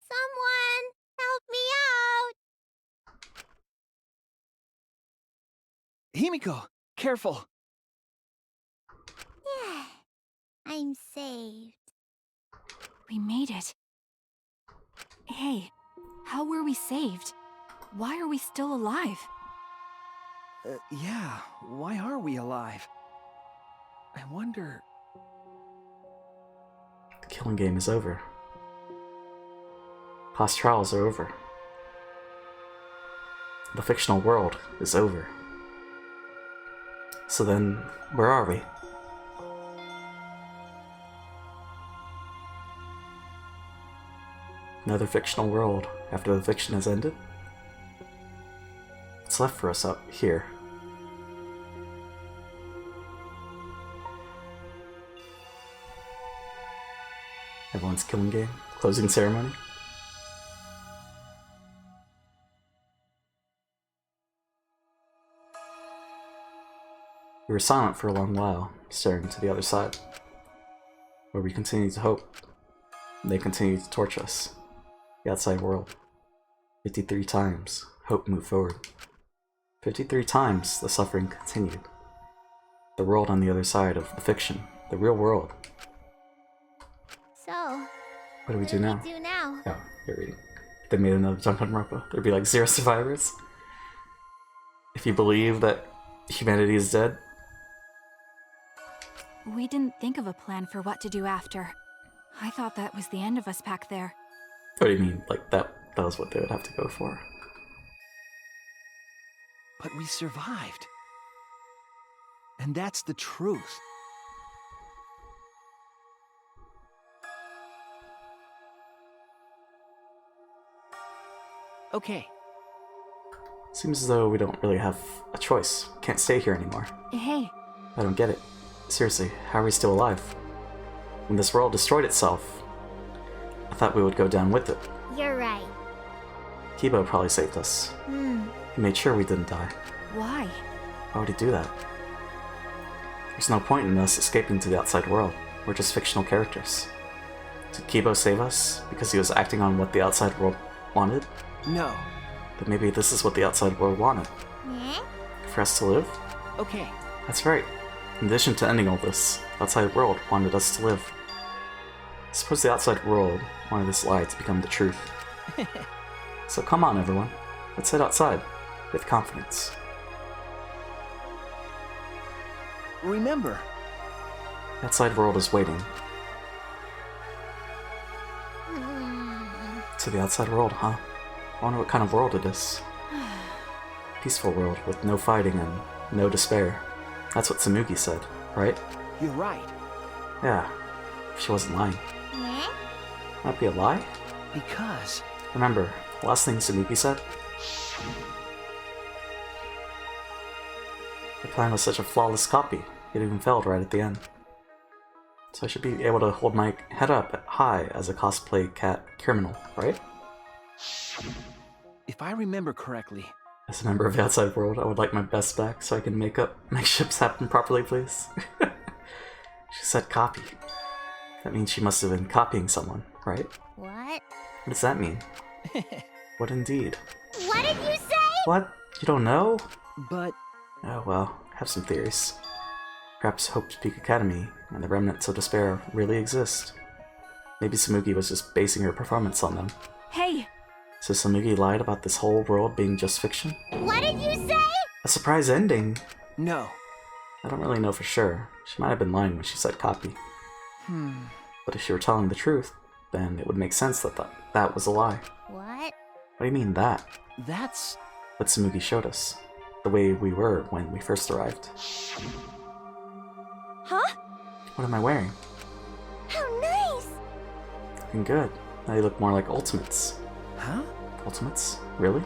Someone help me out. Himiko, careful. Yeah, I'm saved. We made it. Hey, how were we saved? Why are we still alive? Yeah, why are we alive? I wonder... The killing game is over. Class trials are over. The fictional world is over. So then, where are we? Another fictional world after the fiction has ended? What's left for us up here? Everyone's killing game? Closing ceremony? We were silent for a long while, staring to the other side, where we continued to hope. They continued to torch us. The outside world. 53 times, hope moved forward. 53 times, the suffering continued. The world on the other side of the fiction. The real world. So, What do we do now? do now? Oh, you're reading. If they made another Danganronpa, there'd be like 0 survivors. If you believe that humanity is dead. We didn't think of a plan for what to do after. I thought that was the end of us back there. What do you mean? Like that was what they would have to go for. But we survived. And that's the truth. Okay. Seems as though we don't really have a choice. Can't stay here anymore. Hey. I don't get it. Seriously, how are we still alive? When this world destroyed itself, I thought we would go down with it. You're right. Kiba probably saved us. He made sure we didn't die. Why? Why would he do that? There's no point in us escaping to the outside world. We're just fictional characters. Did Kiba save us because he was acting on what the outside world wanted? No. But maybe this is what the outside world wanted. Yeah? For us to live? Okay. That's right. In addition to ending all this, the outside world wanted us to live. Suppose the outside world wanted this lie to become the truth. So come on, everyone. Let's head outside with confidence. Remember, The outside world is waiting. To the outside world, huh? I wonder what kind of world it is. Peaceful world with no fighting and no despair. That's what Tsurugi said, right? You're right. Yeah, she wasn't lying. Yeah? Might be a lie? Because... Remember, the last thing Tsurugi said? The plan was such a flawless copy, it even failed right at the end. So I should be able to hold my head up high as a cosplay cat criminal, right? If I remember correctly, As a member of the outside world, I would like my best back so I can make ships happen properly, please. She said copy. That means she must have been copying someone, right? What? What does that mean? What indeed? What did you say? What? You don't know? But... Oh well, I have some theories. Perhaps Hope's Peak Academy and the remnants of despair really exist. Maybe Tsumugi was just basing her performance on them. Hey! So Tsumugi lied about this whole world being just fiction? What did you say? A surprise ending! No. I don't really know for sure. She might have been lying when she said copy. But if she were telling the truth, then it would make sense that that was a lie. What? What do you mean, that? That's... what Tsumugi showed us. The way we were when we first arrived. Huh? What am I wearing? How nice! Looking good. Now you look more like Ultimates. Huh? Ultimates? Really?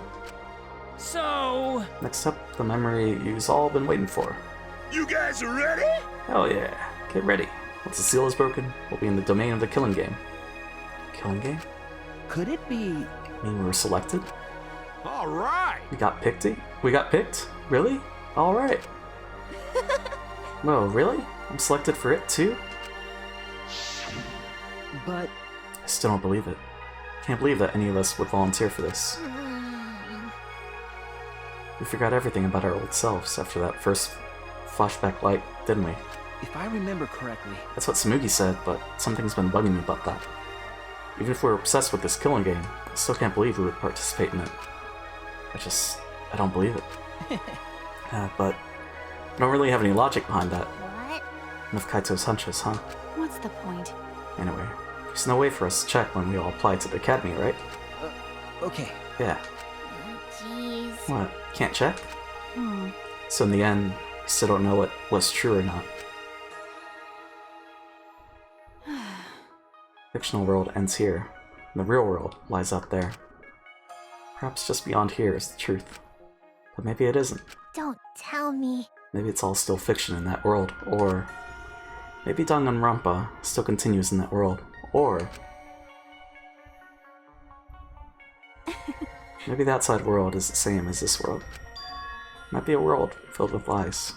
So... Next up, the memory you've all been waiting for. You guys are ready? Hell yeah. Get ready. Once the seal is broken, we'll be in the domain of the killing game. Killing game? Could it be... You mean we were selected? Alright! We got picked? We got picked? Really? Alright. Whoa, really? I'm selected for it too? But... I still don't believe it. Can't believe that any of us would volunteer for this. We forgot everything about our old selves after that first flashback light, didn't we? If I remember correctly... That's what Tsumugi said, but something's been bugging me about that. Even if we're obsessed with this killing game, I still can't believe we would participate in it. I don't believe it. But I don't really have any logic behind that. What? Enough Kaito's hunches, huh? What's the point? Anyway, there's no way for us to check when we all apply to the academy, right? Okay. Yeah. Jeez. What? Can't check? So in the end, we still don't know what was true or not. Fictional world ends here, and the real world lies out there. Perhaps just beyond here is the truth. But maybe it isn't. Don't tell me. Maybe it's all still fiction in that world, or... maybe Danganronpa still continues in that world, or... maybe the outside world is the same as this world. Might be a world filled with lies.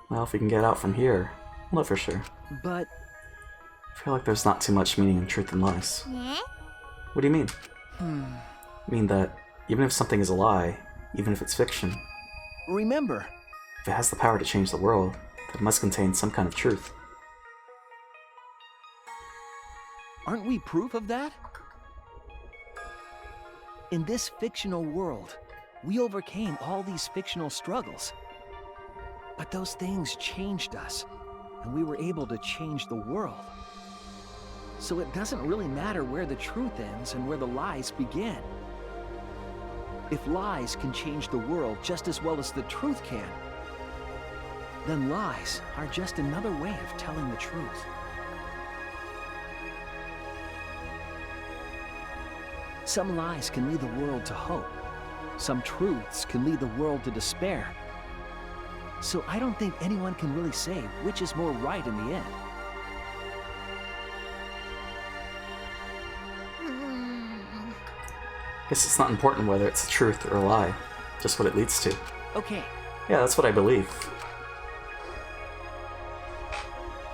Well, if we can get out from here, we'll know for sure. But... I feel like there's not too much meaning in truth and lies. Yeah? What do you mean? I mean that even if something is a lie, even if it's fiction, Remember, if it has the power to change the world, then it must contain some kind of truth. aren't we proof of that? In this fictional world, we overcame all these fictional struggles. But those things changed us, and we were able to change the world. So it doesn't really matter where the truth ends and where the lies begin. If lies can change the world just as well as the truth can, then lies are just another way of telling the truth. Some lies can lead the world to hope. Some truths can lead the world to despair. So I don't think anyone can really say which is more right in the end. Guess it's not important whether it's a truth or a lie, just what it leads to. Okay. Yeah, that's what I believe.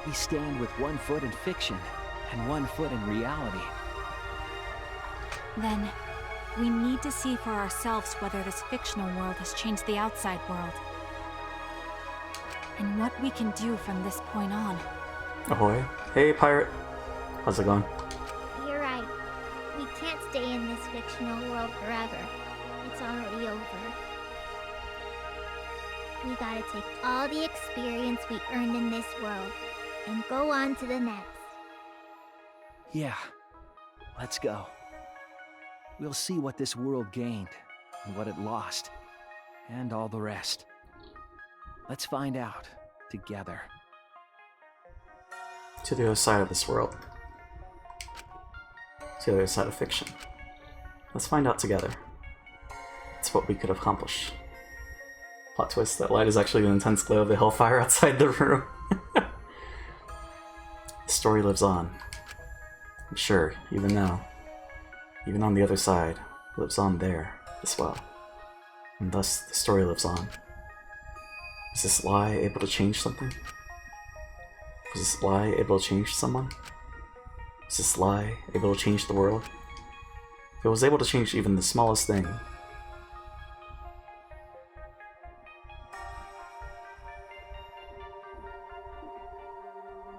We stand with one foot in fiction and one foot in reality. Then, we need to see for ourselves whether this fictional world has changed the outside world. And what we can do from this point on. Ahoy. Hey, pirate. How's it going? You're right. We can't stay in this fictional world forever. It's already over. We gotta take all the experience we earned in this world and go on to the next. Yeah. Let's go. We'll see what this world gained, and what it lost, and all the rest. Let's find out, together. To the other side of this world. To the other side of fiction. Let's find out together. It's what we could accomplish. Plot twist, that light is actually the intense glow of the hellfire outside the room. The story lives on. I'm sure, even now. Even on the other side, lives on there as well. and thus the story lives on. Is this lie able to change something? Was this lie able to change someone? Was this lie able to change the world? If it was able to change even the smallest thing,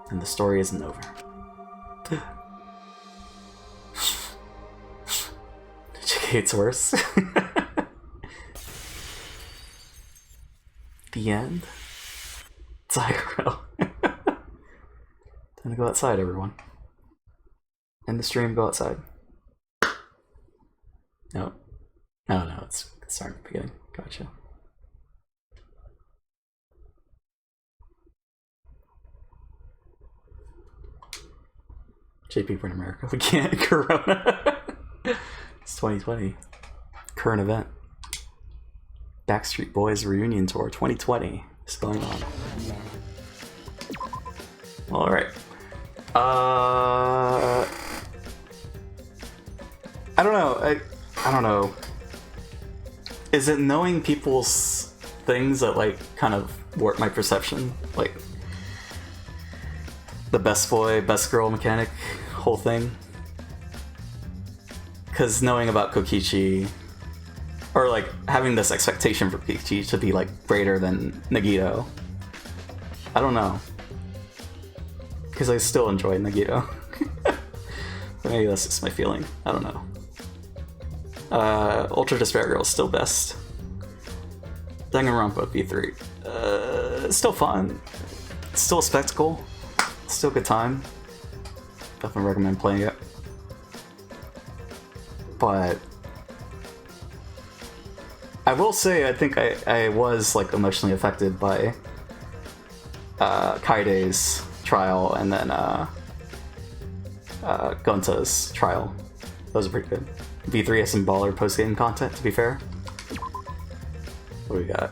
and the story isn't over. It's worse. The end? It's IRL. Time to go outside, everyone. End the stream, go outside. No. No, it's starting at the beginning. Gotcha. JP, we're in America. We can't. Corona. It's 2020. Current event. Backstreet Boys reunion tour 2020 is going on. Alright. I don't know. I don't know. Is it knowing people's things that like kind of warp my perception? Like the best boy, best girl mechanic whole thing? Because knowing about Kokichi, or like having this expectation for Kokichi to be like greater than Nagito, I don't know. Because I still enjoy Nagito. Maybe that's just my feeling. I don't know. Ultra Despair Girl is still best. Danganronpa V3. It's still fun. It's still a spectacle. It's still a good time. Definitely recommend playing it. But I will say I think I was like emotionally affected by Kaide's trial and then Gonta's trial. Those are pretty good. V3 has some baller post-game content, to be fair. What do we got?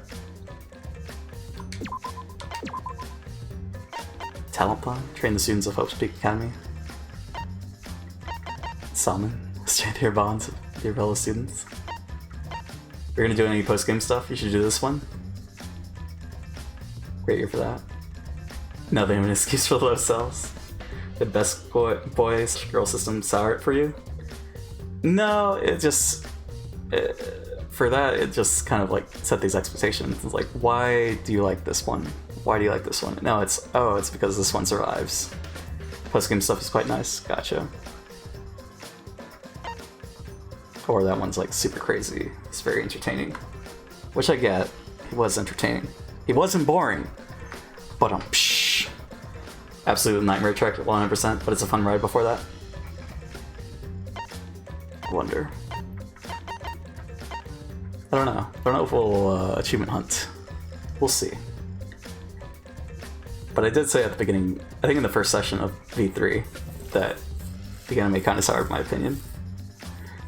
Talent Plan? Train the students of Hope's Peak Academy. Salmon. Strengthen your bonds with your fellow students. If you're gonna do any post-game stuff, you should do this one. Great year for that. Nothing of an excuse for low cells. The best boys girl system sour it for you? No, it just for that it just kind of like set these expectations. It's like, why do you like this one? Why do you like this one? No, it's because this one survives. Post-game stuff is quite nice. Gotcha. Or that one's like super crazy. It's very entertaining. Which I get. He was entertaining. He wasn't boring. But psh. Absolute nightmare track at 100%, but it's a fun ride before that. Wonder. I don't know. I don't know if we'll achievement hunt. We'll see. But I did say at the beginning, I think in the first session of V3, that the anime kind of soured my opinion.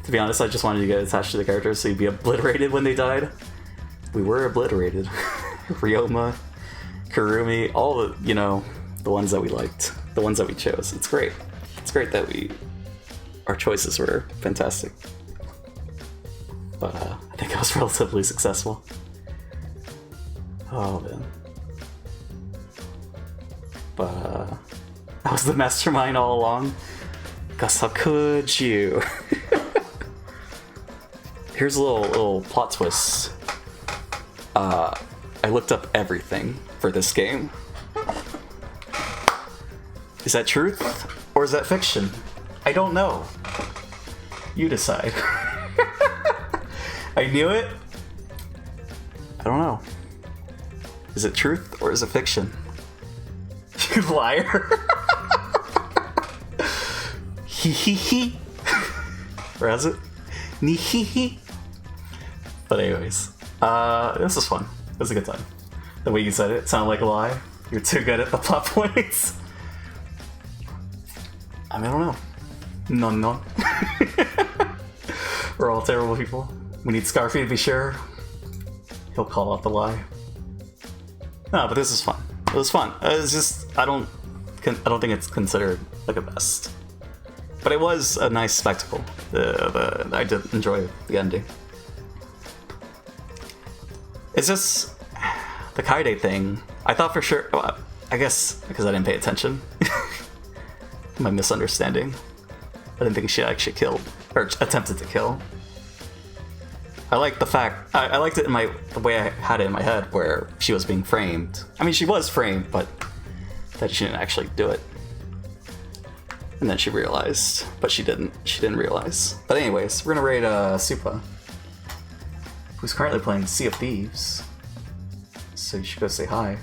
To be honest, I just wanted to get attached to the characters so you'd be obliterated when they died. We were obliterated. Ryoma, Kurumi, all the, you know, the ones that we liked, the ones that we chose. It's great. It's great that our choices were fantastic. But I think I was relatively successful. Oh man. But I was the mastermind all along. Gus, how could you? Here's a little plot twist. I looked up everything for this game. Is that truth or is that fiction? I don't know. You decide. I knew it. I don't know. Is it truth or is it fiction? You liar. Hee hee hee. Or is it? Nee hee hee. But anyways, this was fun. It was a good time. The way you said it sounded like a lie. You're too good at the plot points. I mean, I don't know. No. We're all terrible people. We need Scarfy to be sure. He'll call out the lie. No, but this is fun. It was fun. It's just I don't think it's considered like a best, but it was a nice spectacle. I did enjoy the ending. It's just the Kaide thing. I thought for sure. Well, I guess because I didn't pay attention. My misunderstanding. I didn't think she actually killed or attempted to kill. I liked the fact. I liked it in the way I had it in my head, where she was being framed. I mean, she was framed, but that she didn't actually do it. And then she realized, but she didn't. She didn't realize. But anyways, we're gonna raid Supa, who's currently playing Sea of Thieves. So you should go say hi.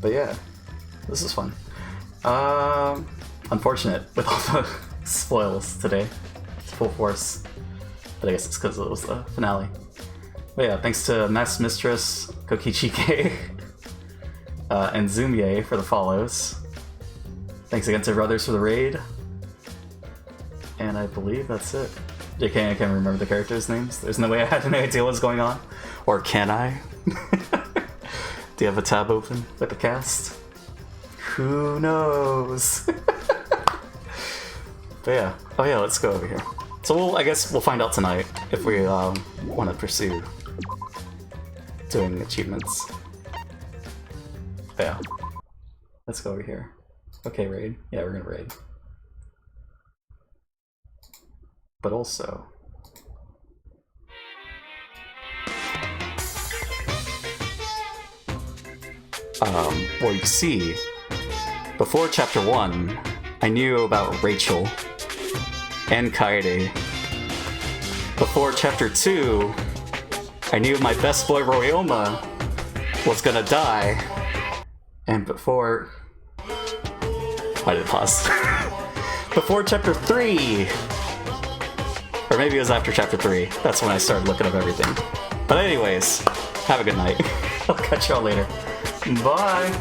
But yeah, this is fun. Unfortunate with all the spoils today. It's full force. But I guess it's because it was the finale. But yeah, thanks to Mass Mistress, Kokichike, and Zumie for the follows. Thanks again to Brothers for the raid. And I believe that's it. JK, I can't remember the characters' names. There's no way I had any idea what's going on. Or can I? Do you have a tab open with the cast? Who knows? But yeah. Oh yeah, let's go over here. So I guess we'll find out tonight if we want to pursue doing achievements. But yeah. Let's go over here. Okay, raid. Yeah, we're gonna raid. But also... well, you see, before Chapter 1, I knew about Rachel and Kaede. Before Chapter 2, I knew my best boy Royoma was gonna die. And before... Why did it pause? Before Chapter 3! Or maybe it was after Chapter 3. That's when I started looking up everything. But anyways, have a good night. I'll catch y'all later. Bye!